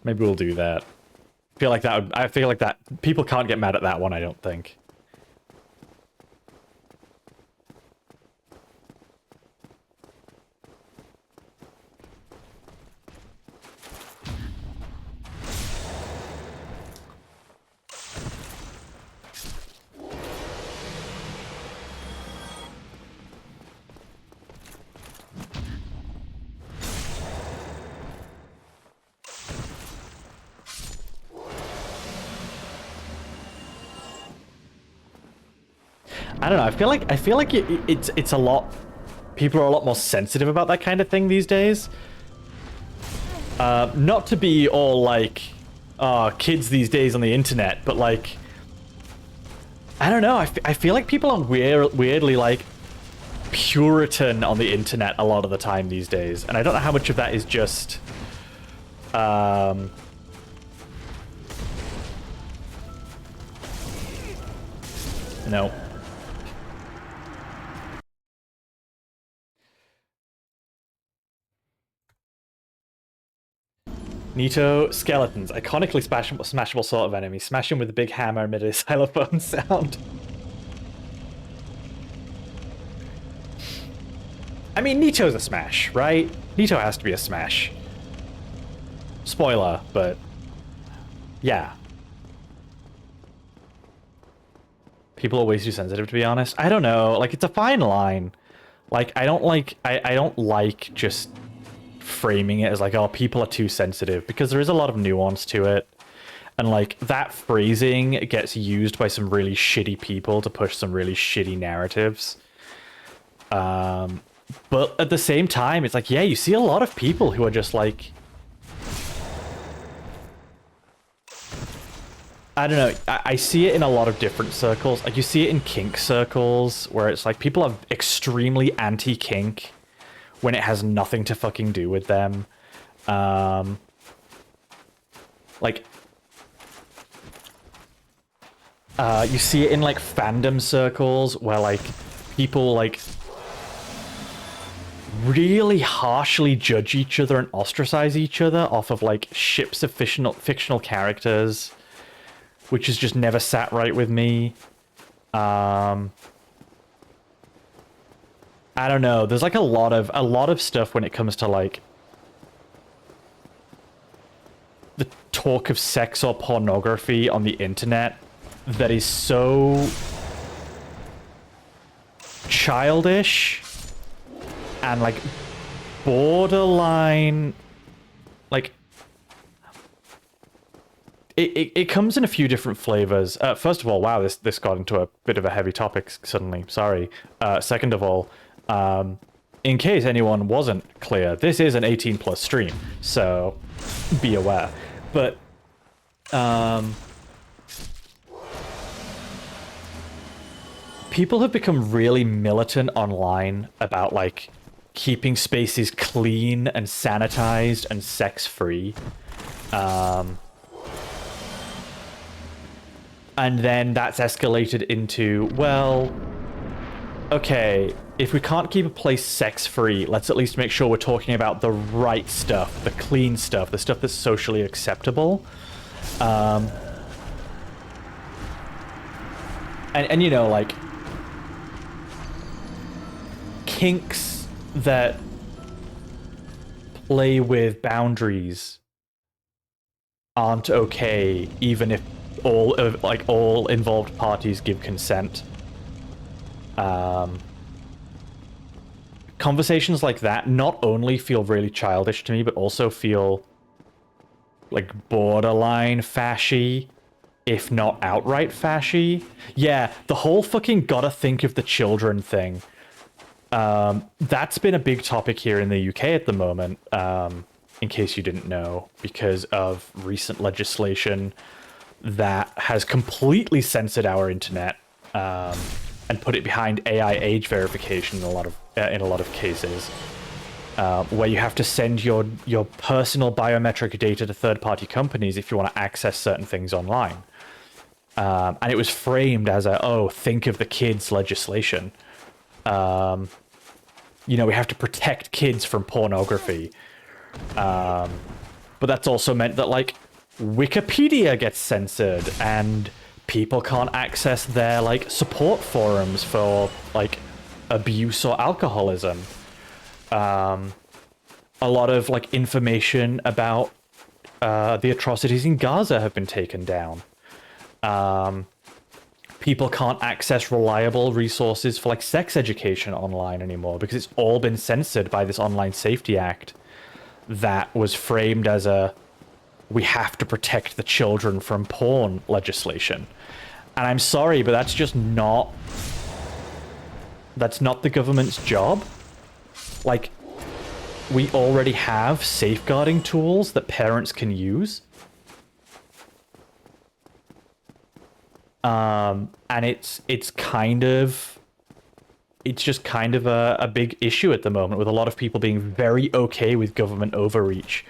Maybe we'll do that. I feel like that people can't get mad at that one, I don't think. I don't know. I feel like it's a lot. People are a lot more sensitive about that kind of thing these days. Not to be all like, kids these days on the internet, but like, I don't know. I feel like people are weirdly like Puritan on the internet a lot of the time these days, and I don't know how much of that is just. No. Nito, skeletons. Iconically smashable sort of enemy. Smash him with a big hammer amid a xylophone sound. I mean, Nito's a smash, right? Nito has to be a smash. Spoiler, but yeah. People are way too sensitive, to be honest. I don't know. Like, it's a fine line. Like, I don't like just framing it as like, oh, people are too sensitive, because there is a lot of nuance to it. And like, that phrasing gets used by some really shitty people to push some really shitty narratives. But at the same time, it's like, yeah, you see a lot of people who are just like, I don't know, I see it in a lot of different circles. Like, you see it in kink circles, where it's like, people are extremely anti-kink when it has nothing to fucking do with them. Like, you see it in, like, fandom circles, where, like, people, like, really harshly judge each other and ostracize each other off of, like, ships of fictional characters, which has just never sat right with me. I don't know. There's like a lot of stuff when it comes to like the talk of sex or pornography on the internet that is so childish and like borderline, like it comes in a few different flavors. First of all, wow, this got into a bit of a heavy topic suddenly. Sorry. Second of all, in case anyone wasn't clear, this is an 18+ stream, so be aware. But people have become really militant online about like keeping spaces clean and sanitized and sex-free. And then that's escalated into, well, okay, if we can't keep a place sex-free, let's at least make sure we're talking about the right stuff, the clean stuff, the stuff that's socially acceptable. And you know, like, kinks that play with boundaries aren't okay, even if all involved parties give consent. Conversations like that not only feel really childish to me, but also feel like borderline fashy, if not outright fashy. Yeah, the whole fucking gotta think of the children thing. That's been a big topic here in the UK at the moment, in case you didn't know, because of recent legislation that has completely censored our internet, and put it behind AI age verification in a lot of cases, where you have to send your personal biometric data to third-party companies if you want to access certain things online. And it was framed as a, oh, think of the kids legislation. You know, we have to protect kids from pornography. But that's also meant that, like, Wikipedia gets censored and people can't access their, like, support forums for, like, abuse or alcoholism. A lot of, like, information about the atrocities in Gaza have been taken down. People can't access reliable resources for, like, sex education online anymore because it's all been censored by this Online Safety Act that was framed as a, we have to protect the children from porn legislation. And I'm sorry, but that's just not... That's not the government's job. Like, we already have safeguarding tools that parents can use. And it's kind of... It's just kind of a big issue at the moment, with a lot of people being very okay with government overreach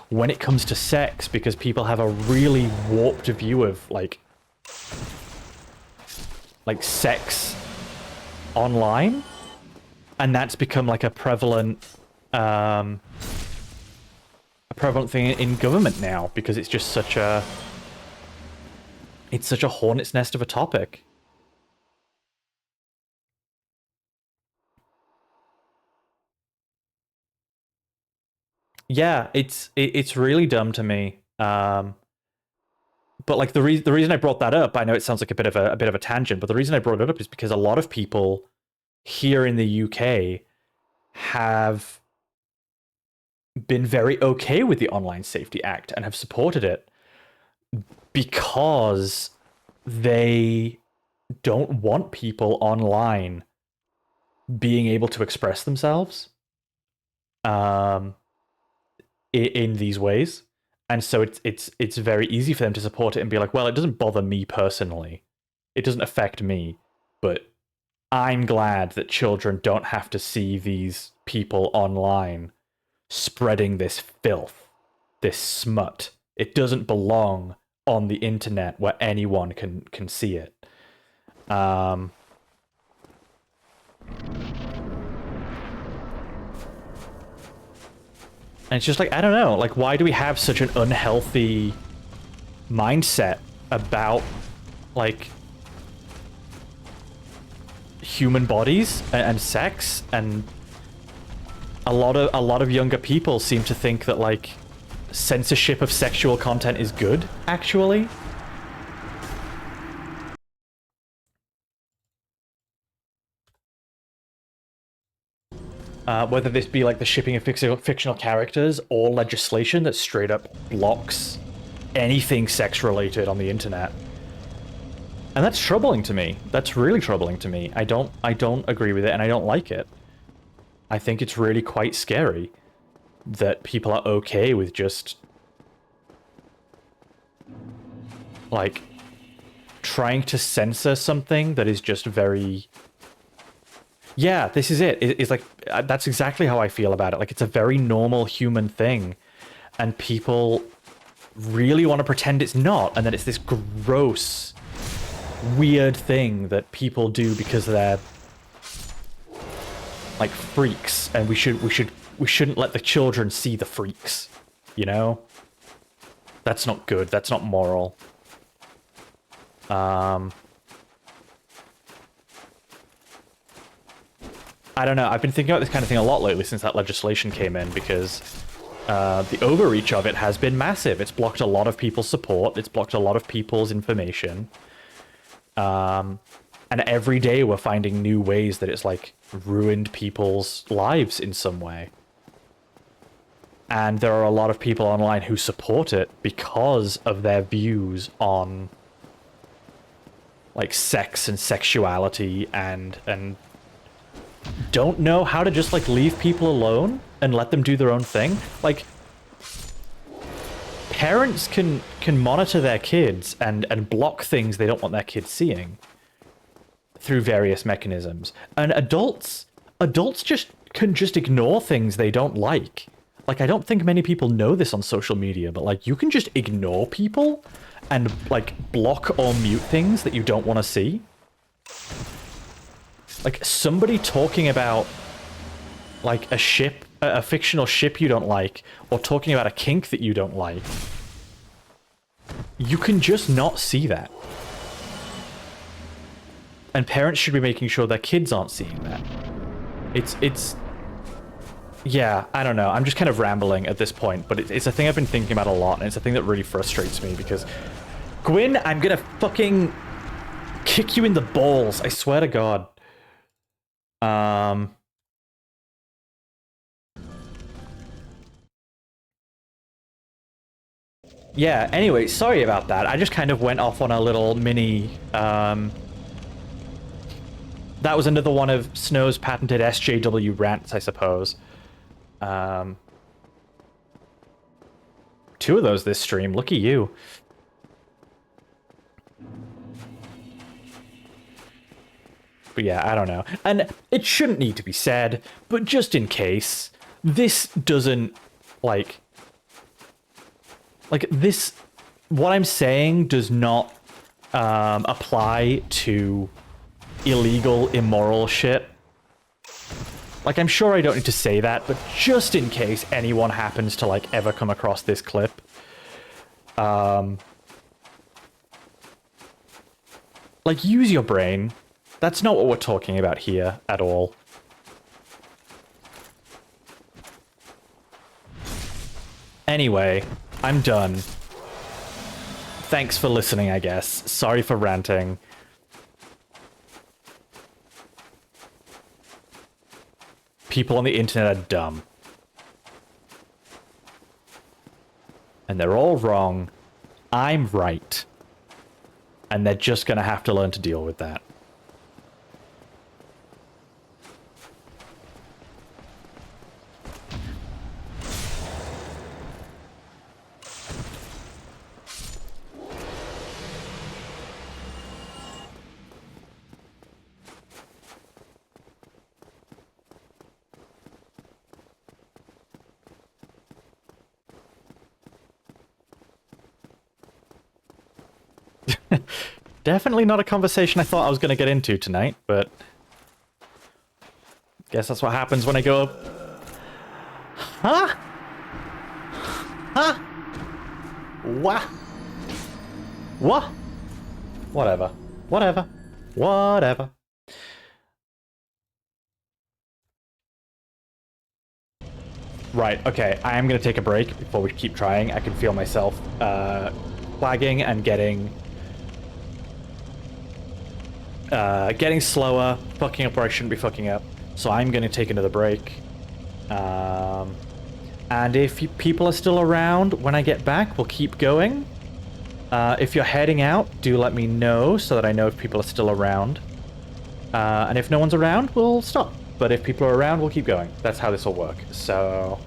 when it comes to sex, because people have a really warped view of, like sex online, and that's become like a prevalent thing in government now, because it's just such a hornet's nest of a topic. Yeah, it's really dumb to me. But like the reason I brought that up, I know it sounds like a bit of a tangent, but the reason I brought it up is because a lot of people here in the UK have been very okay with the Online Safety Act and have supported it because they don't want people online being able to express themselves um, in these ways. And so it's very easy for them to support it and be like, well, it doesn't bother me personally. It doesn't affect me, but I'm glad that children don't have to see these people online spreading this filth, this smut. It doesn't belong on the internet where anyone can see it. And it's just like, I don't know, like, why do we have such an unhealthy mindset about, like, human bodies and sex? And a lot of younger people seem to think that, like, censorship of sexual content is good, actually. Whether this be like the shipping of fictional characters or legislation that straight up blocks anything sex related on the internet. And that's troubling to me. That's really troubling to me. I don't agree with it, and I don't like it. I think it's really quite scary that people are okay with just, like, trying to censor something that is just very... Yeah, this is it. It's like, that's exactly how I feel about it. Like, it's a very normal human thing, and people really want to pretend it's not, and that it's this gross, weird thing that people do because they're, like, freaks, and we shouldn't let the children see the freaks, you know? That's not good. That's not moral. I don't know. I've been thinking about this kind of thing a lot lately since that legislation came in, because the overreach of it has been massive. It's blocked a lot of people's support. It's blocked a lot of people's information. And every day we're finding new ways that it's, like, ruined people's lives in some way. And there are a lot of people online who support it because of their views on, like, sex and sexuality, and don't know how to just, like, leave people alone and let them do their own thing. Like, parents can monitor their kids and block things they don't want their kids seeing through various mechanisms. And adults just can just ignore things they don't like. Like, I don't think many people know this on social media, but, like, you can just ignore people and, like, block or mute things that you don't want to see. Like, somebody talking about, like, a fictional ship you don't like, or talking about a kink that you don't like, you can just not see that. And parents should be making sure their kids aren't seeing that. It's... Yeah, I don't know. I'm just kind of rambling at this point, but it's a thing I've been thinking about a lot, and it's a thing that really frustrates me, because... Gwyn, I'm gonna fucking kick you in the balls, I swear to God. Yeah, anyway, sorry about that. I just kind of went off on a little mini, that was another one of Snow's patented SJW rants, I suppose. Two of those this stream. Look at you. But yeah, I don't know. And it shouldn't need to be said, but just in case, this doesn't, like, this, what I'm saying does not apply to illegal, immoral shit. Like, I'm sure I don't need to say that, but just in case anyone happens to, like, ever come across this clip, like, use your brain. That's not what we're talking about here at all. Anyway, I'm done. Thanks for listening, I guess. Sorry for ranting. People on the internet are dumb. And they're all wrong. I'm right. And they're just gonna have to learn to deal with that. Definitely not a conversation I thought I was going to get into tonight, but guess that's what happens when I go up. Huh? Huh? What? What? Whatever. Whatever. Whatever. Right, okay, I am going to take a break before we keep trying. I can feel myself lagging and getting slower, fucking up where I shouldn't be fucking up. So I'm going to take another break. And if people are still around when I get back, we'll keep going. If you're heading out, do let me know so that I know if people are still around. And if no one's around, we'll stop. But if people are around, we'll keep going. That's how this will work. So,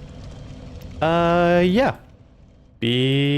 yeah. B.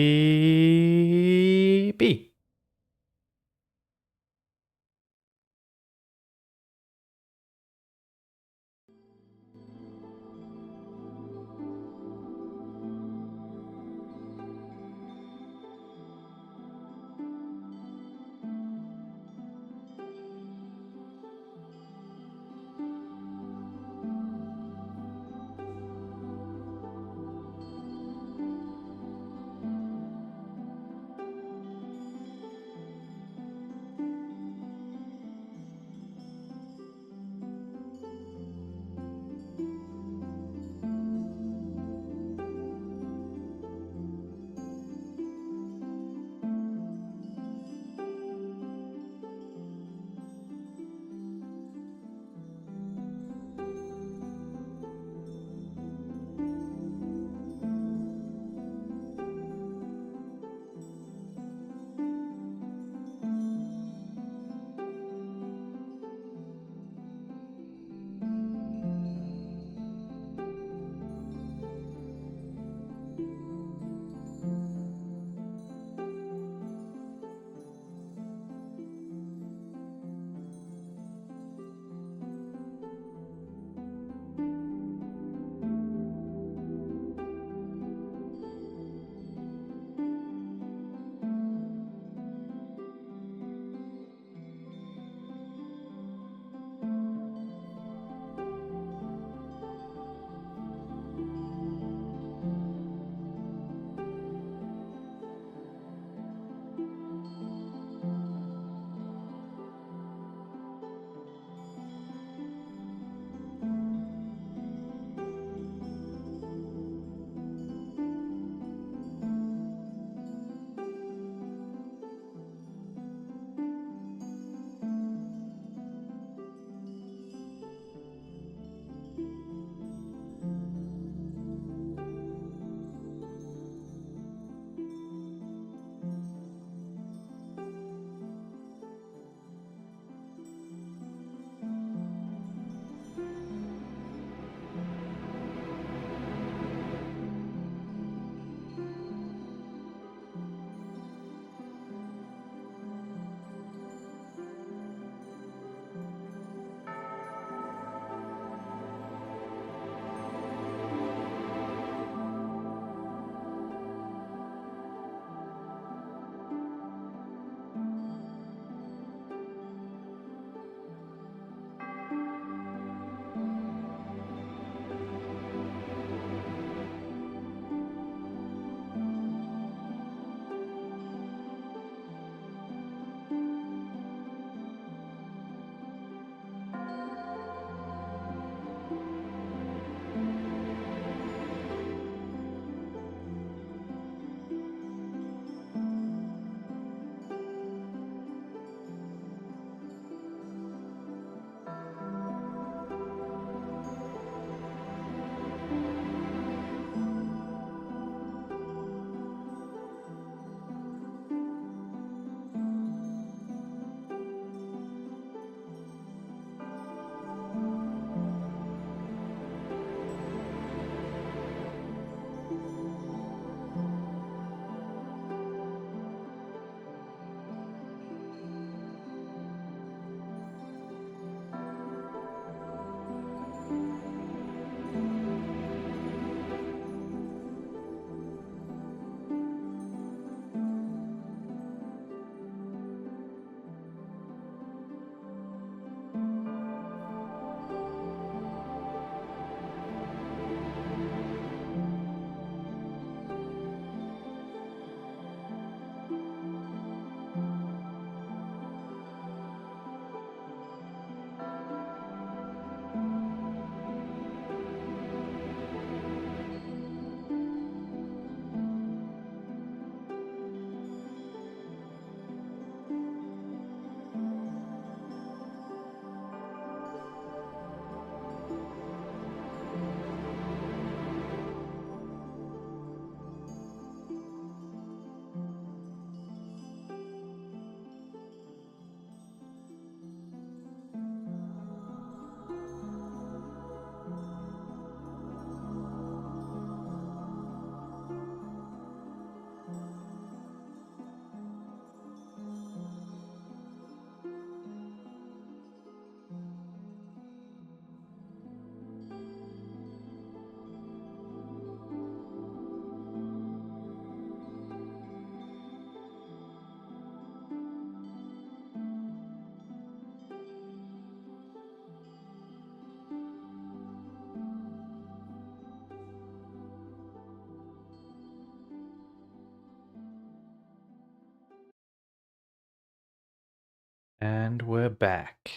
And we're back.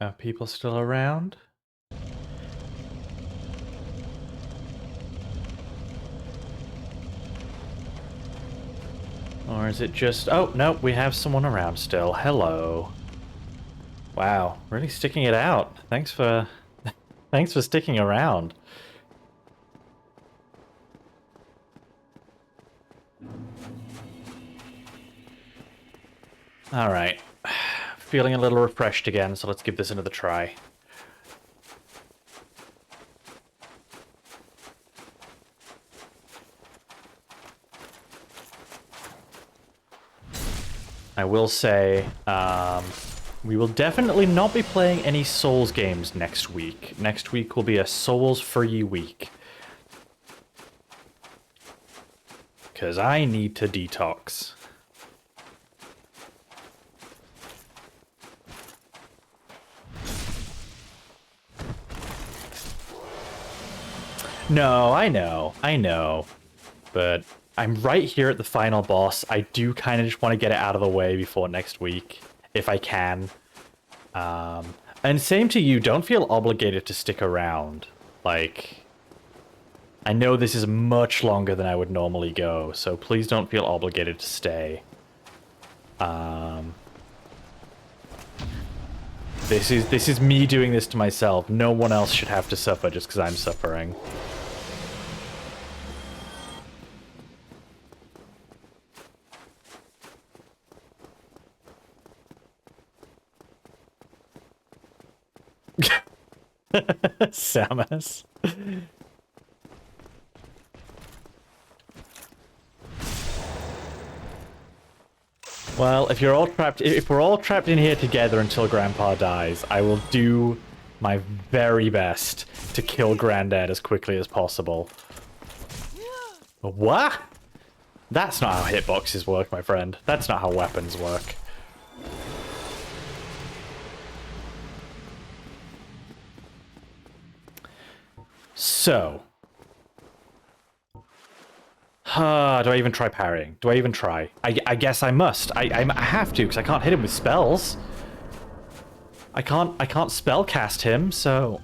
Are people still around? Or is it just... Oh, no, we have someone around still. Hello. Wow, really sticking it out. Thanks for... Thanks for sticking around. Alright. Feeling a little refreshed again, so let's give this another try. I will say, we will definitely not be playing any Souls games next week. Next week will be a Souls-free week. Because I need to detox. No, I know. But I'm right here at the final boss. I do kind of just want to get it out of the way before next week, if I can. And same to you, don't feel obligated to stick around. Like, I know this is much longer than I would normally go, so please don't feel obligated to stay. This is me doing this to myself. No one else should have to suffer just because I'm suffering. Samus. Well, if you're all trapped, if we're all trapped in here together until Grandpa dies, I will do my very best to kill Granddad as quickly as possible. What? That's not how hitboxes work, my friend. That's not how weapons work. So. Do I even try parrying? Do I even try? I guess I must. I have to, because I can't hit him with spells. I can't spell cast him, so...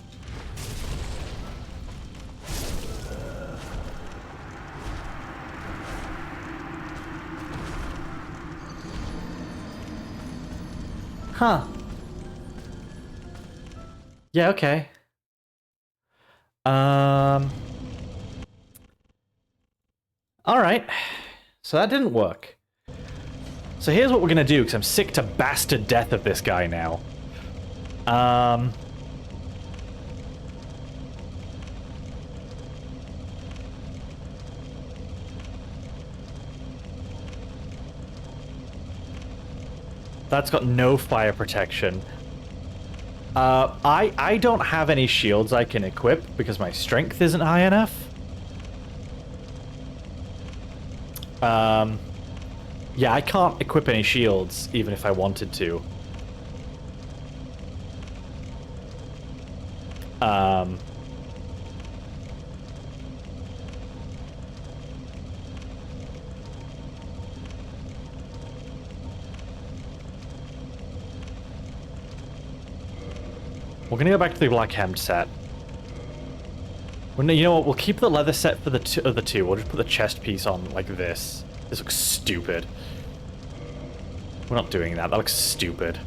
Huh. Yeah, okay. Alright. So that didn't work. So here's what we're gonna do, because I'm sick to bastard death of this guy now. That's got no fire protection. I don't have any shields I can equip because my strength isn't high enough. Yeah, I can't equip any shields even if I wanted to. We're gonna go back to the black hemmed set. Well, no, you know what? We'll keep the leather set for the other two. We'll just put the chest piece on like this. This looks stupid. We're not doing that. That looks stupid.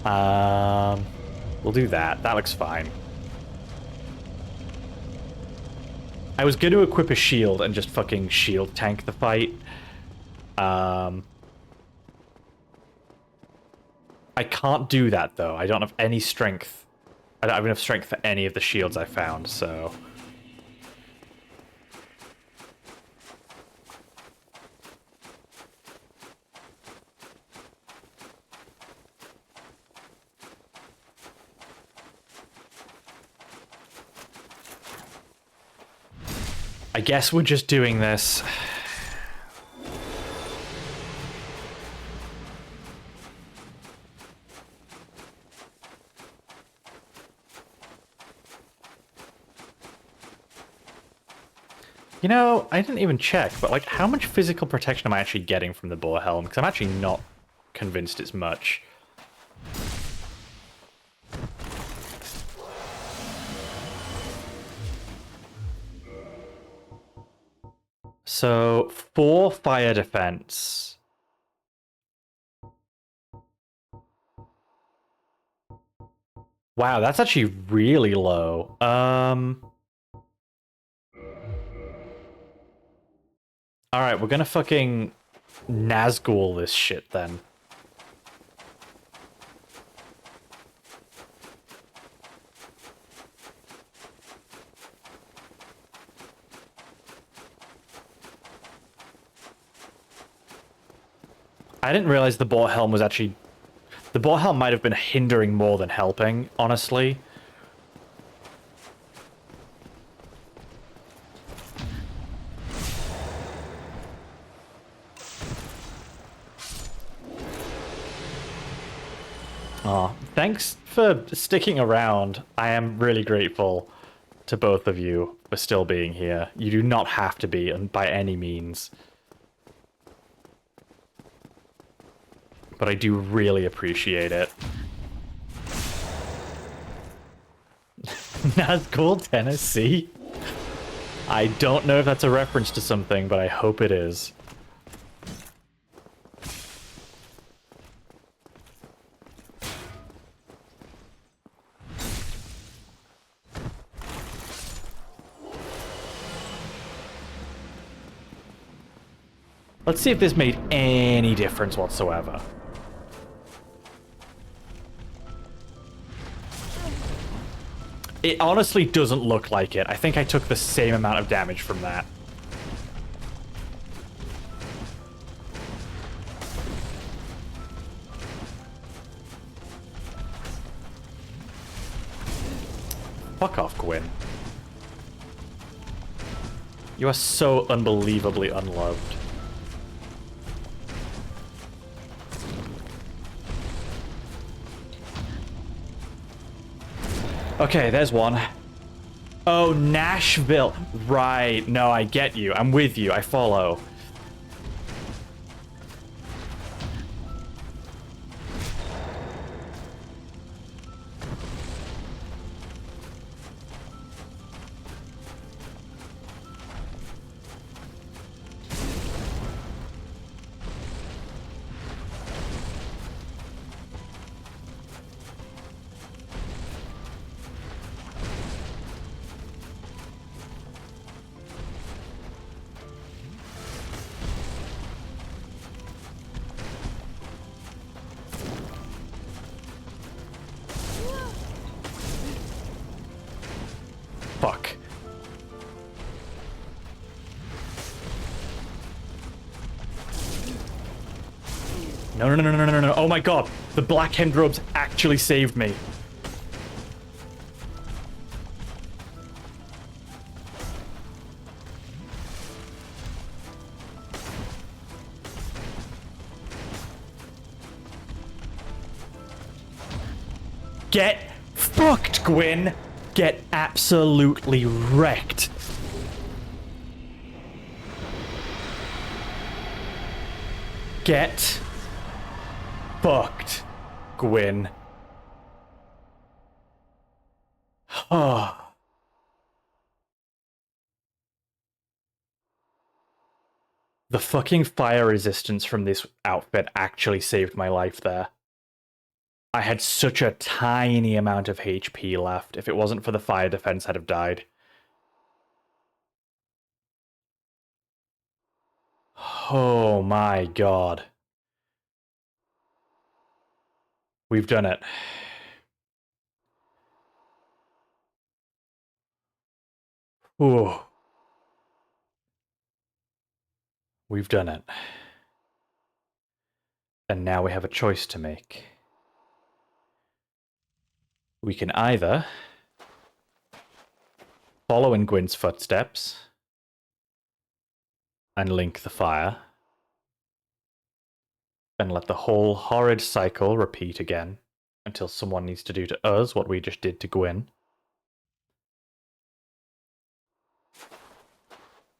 We'll do that. That looks fine. I was going to equip a shield and just fucking shield tank the fight. I can't do that, though. I don't have any strength. I don't have enough strength for any of the shields I found, so... I guess we're just doing this. You know, I didn't even check, but like, how much physical protection am I actually getting from the boar helm? Because I'm actually not convinced it's much. So 4 fire defense. Wow, that's actually really low. Alright, we're gonna fucking Nazgul this shit then. I didn't realize the boar helm was actually... The boar helm might have been hindering more than helping, honestly. Aw, thanks for sticking around. I am really grateful to both of you for still being here. You do not have to be, and by any means. But I do really appreciate it. Nazgul, Tennessee? I don't know if that's a reference to something, but I hope it is. Let's see if this made any difference whatsoever. It honestly doesn't look like it. I think I took the same amount of damage from that. Fuck off, Gwyn. You are so unbelievably unloved. Okay, there's one. Oh, Nashville. Right. No, I get you. I'm with you. I follow. Fuck. No, no, no, no, no, no, no. Oh my god. The black hand robes actually saved me. Get fucked, Gwyn. Get absolutely wrecked. Get fucked, Gwyn. Oh. The fucking fire resistance from this outfit actually saved my life there. I had such a tiny amount of HP left. If it wasn't for the fire defense, I'd have died. Oh my god. We've done it. Ooh. We've done it. And now we have a choice to make. We can either follow in Gwyn's footsteps and link the fire and let the whole horrid cycle repeat again until someone needs to do to us what we just did to Gwyn.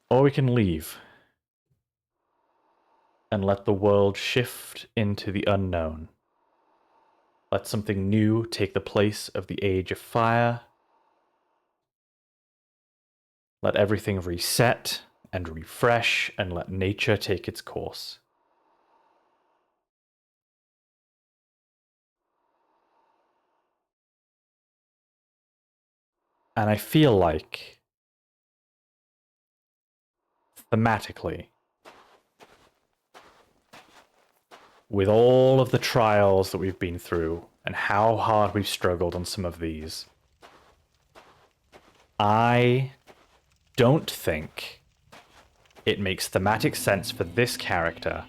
Or we can leave and let the world shift into the unknown. Let something new take the place of the Age of Fire. Let everything reset and refresh and let nature take its course. And I feel like, thematically, with all of the trials that we've been through and how hard we've struggled on some of these, I don't think it makes thematic sense for this character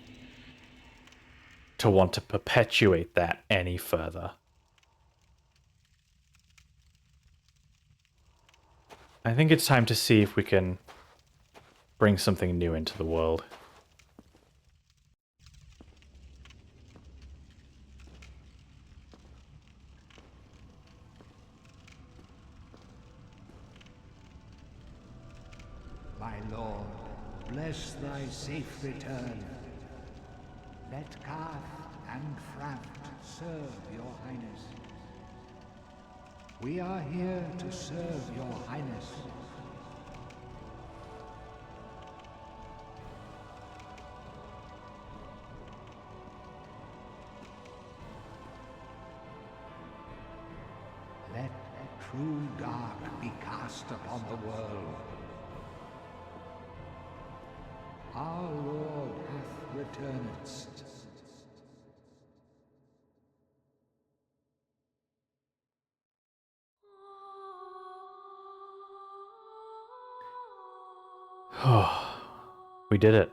to want to perpetuate that any further. I think it's time to see if we can bring something new into the world. My lord, bless thy safe return. Let Karth and Fraft serve your highness. We are here to serve your highness. Let true dark be cast upon the world. Our Lord hath returned. We did it.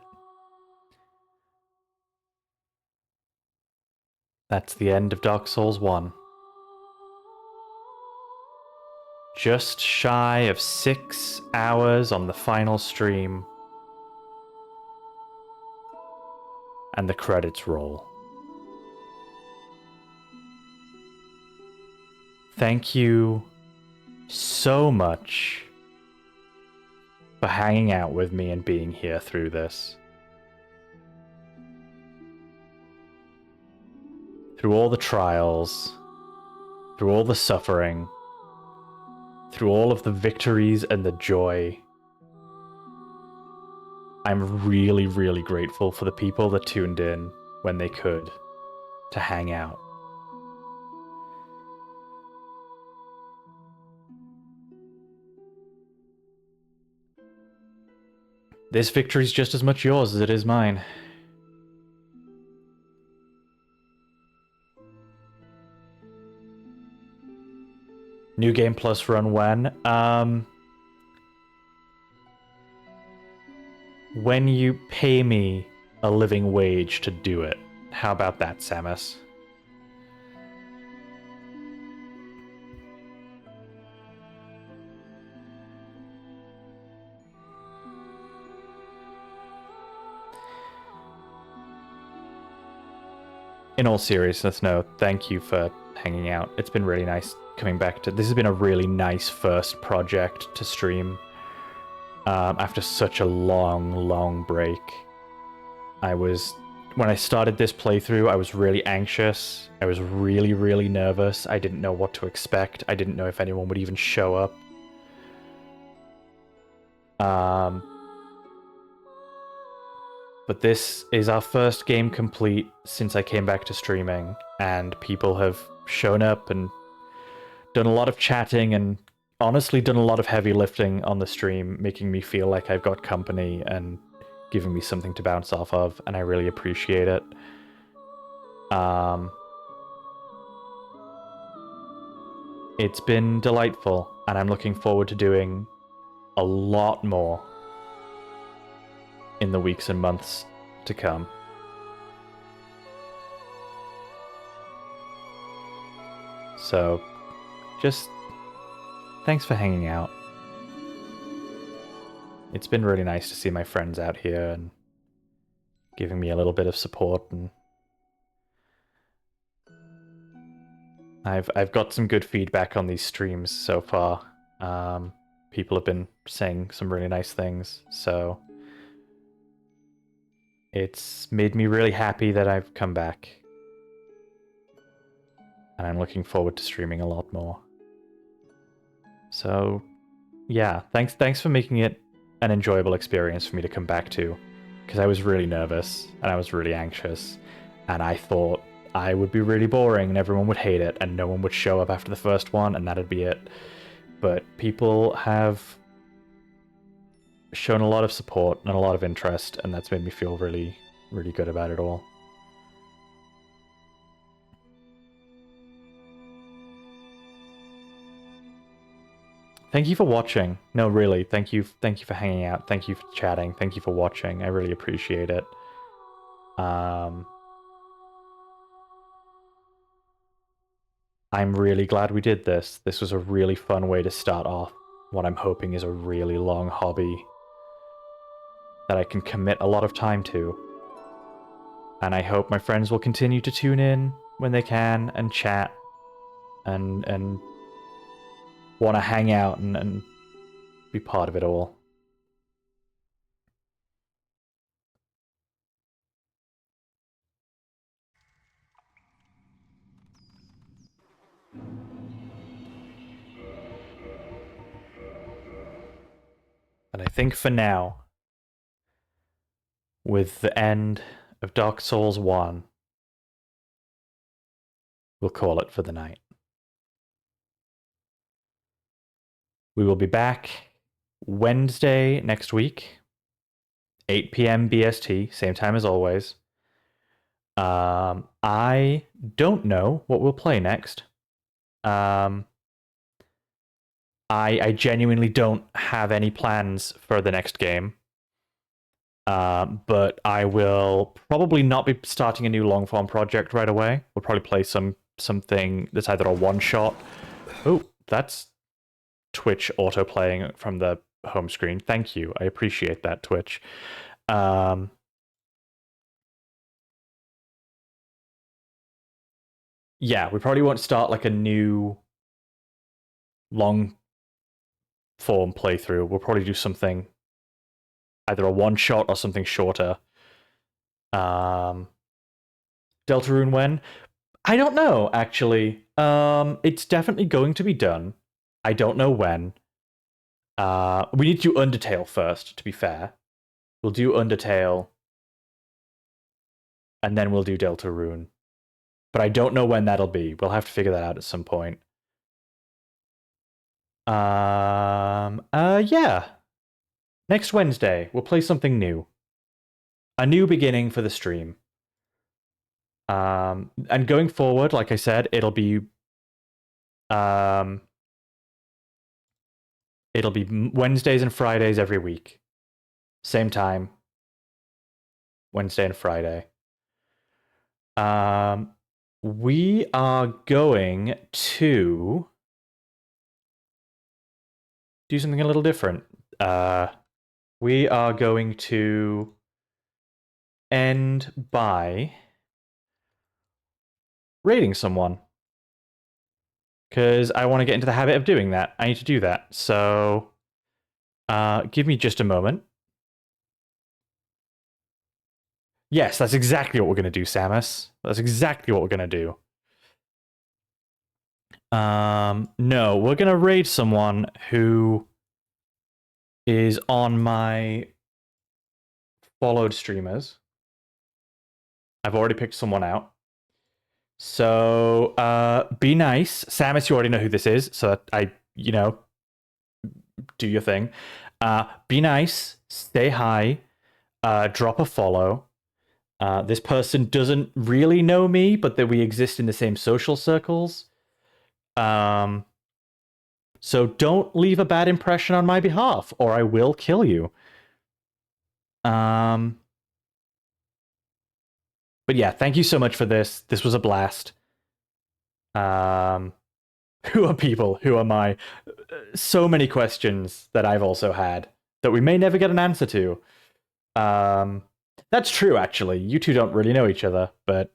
That's the end of Dark Souls 1. Just shy of 6 hours on the final stream. And the credits roll. Thank you so much for hanging out with me and being here through this. Through all the trials, through all the suffering, through all of the victories and the joy. I'm really, really grateful for the people that tuned in when they could to hang out. This victory is just as much yours as it is mine. New Game Plus run when you pay me a living wage to do it. How about that, Samus? In all seriousness, no, thank you for hanging out. It's been really nice coming back to... This has been a really nice first project to stream. After such a long break. When I started this playthrough, I was really anxious. I was really nervous. I didn't know what to expect. I didn't know if anyone would even show up. But this is our first game complete since I came back to streaming, and people have shown up and done a lot of chatting and honestly done a lot of heavy lifting on the stream, making me feel like I've got company and giving me something to bounce off of, and I really appreciate it. It's been delightful, and I'm looking forward to doing a lot more in the weeks and months to come. So, just thanks for hanging out. It's been really nice to see my friends out here and giving me a little bit of support, and I've got some good feedback on these streams so far. People have been saying some really nice things, so it's made me really happy that I've come back. And I'm looking forward to streaming a lot more. So, yeah, thanks for making it an enjoyable experience for me to come back to, because I was really nervous and I was really anxious, and I thought I would be really boring and everyone would hate it and no one would show up after the first one and that'd be it. But people have shown a lot of support and a lot of interest, and that's made me feel really, really good about it all. Thank you for watching. No, really, thank you for hanging out. Thank you for chatting. Thank you for watching. I really appreciate it. I'm really glad we did this. This was a really fun way to start off what I'm hoping is a really long hobby that I can commit a lot of time to. And I hope my friends will continue to tune in when they can and chat and want to hang out and be part of it all. And I think for now, with the end of Dark Souls 1, we'll call it for the night. We will be back Wednesday next week, 8 p.m. BST, same time as always. I don't know what we'll play next. I genuinely don't have any plans for the next game. But I will probably not be starting a new long-form project right away. We'll probably play something that's either a one-shot. Oh, that's Twitch auto-playing from the home screen. Thank you. I appreciate that, Twitch. Yeah, we probably won't start like a new long form playthrough. We'll probably do something, either a one shot or something shorter. Deltarune when? I don't know, actually. It's definitely going to be done. I don't know when. We need to do Undertale first, to be fair. We'll do Undertale, and then we'll do Deltarune. But I don't know when that'll be. We'll have to figure that out at some point. Yeah. Next Wednesday, we'll play something new. A new beginning for the stream. And going forward, like I said, it'll be Wednesdays and Fridays every week. Same time. Wednesday and Friday. We are going to do something a little different. We are going to end by raiding someone. Because I want to get into the habit of doing that. I need to do that. So, give me just a moment. Yes, that's exactly what we're going to do, Samus. That's exactly what we're going to do. No, we're going to raid someone who is on my followed streamers. I've already picked someone out. So, be nice. Samus, you already know who this is, so do your thing. Be nice, stay high, drop a follow. This person doesn't really know me, but that we exist in the same social circles. So don't leave a bad impression on my behalf, or I will kill you. But yeah, thank you so much for this. This was a blast. Who are people? Who am I? So many questions that I've also had that we may never get an answer to. That's true, actually. You two don't really know each other, but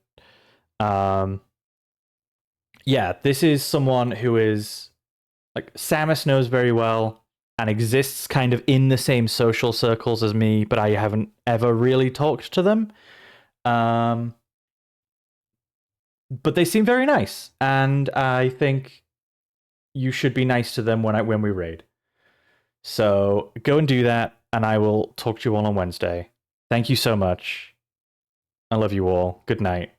yeah, this is someone who is like Samus knows very well and exists kind of in the same social circles as me, but I haven't ever really talked to them. But they seem very nice, and I think you should be nice to them when we raid. So go and do that. and I will talk to you all on Wednesday. Thank you so much. I love you all. Good night.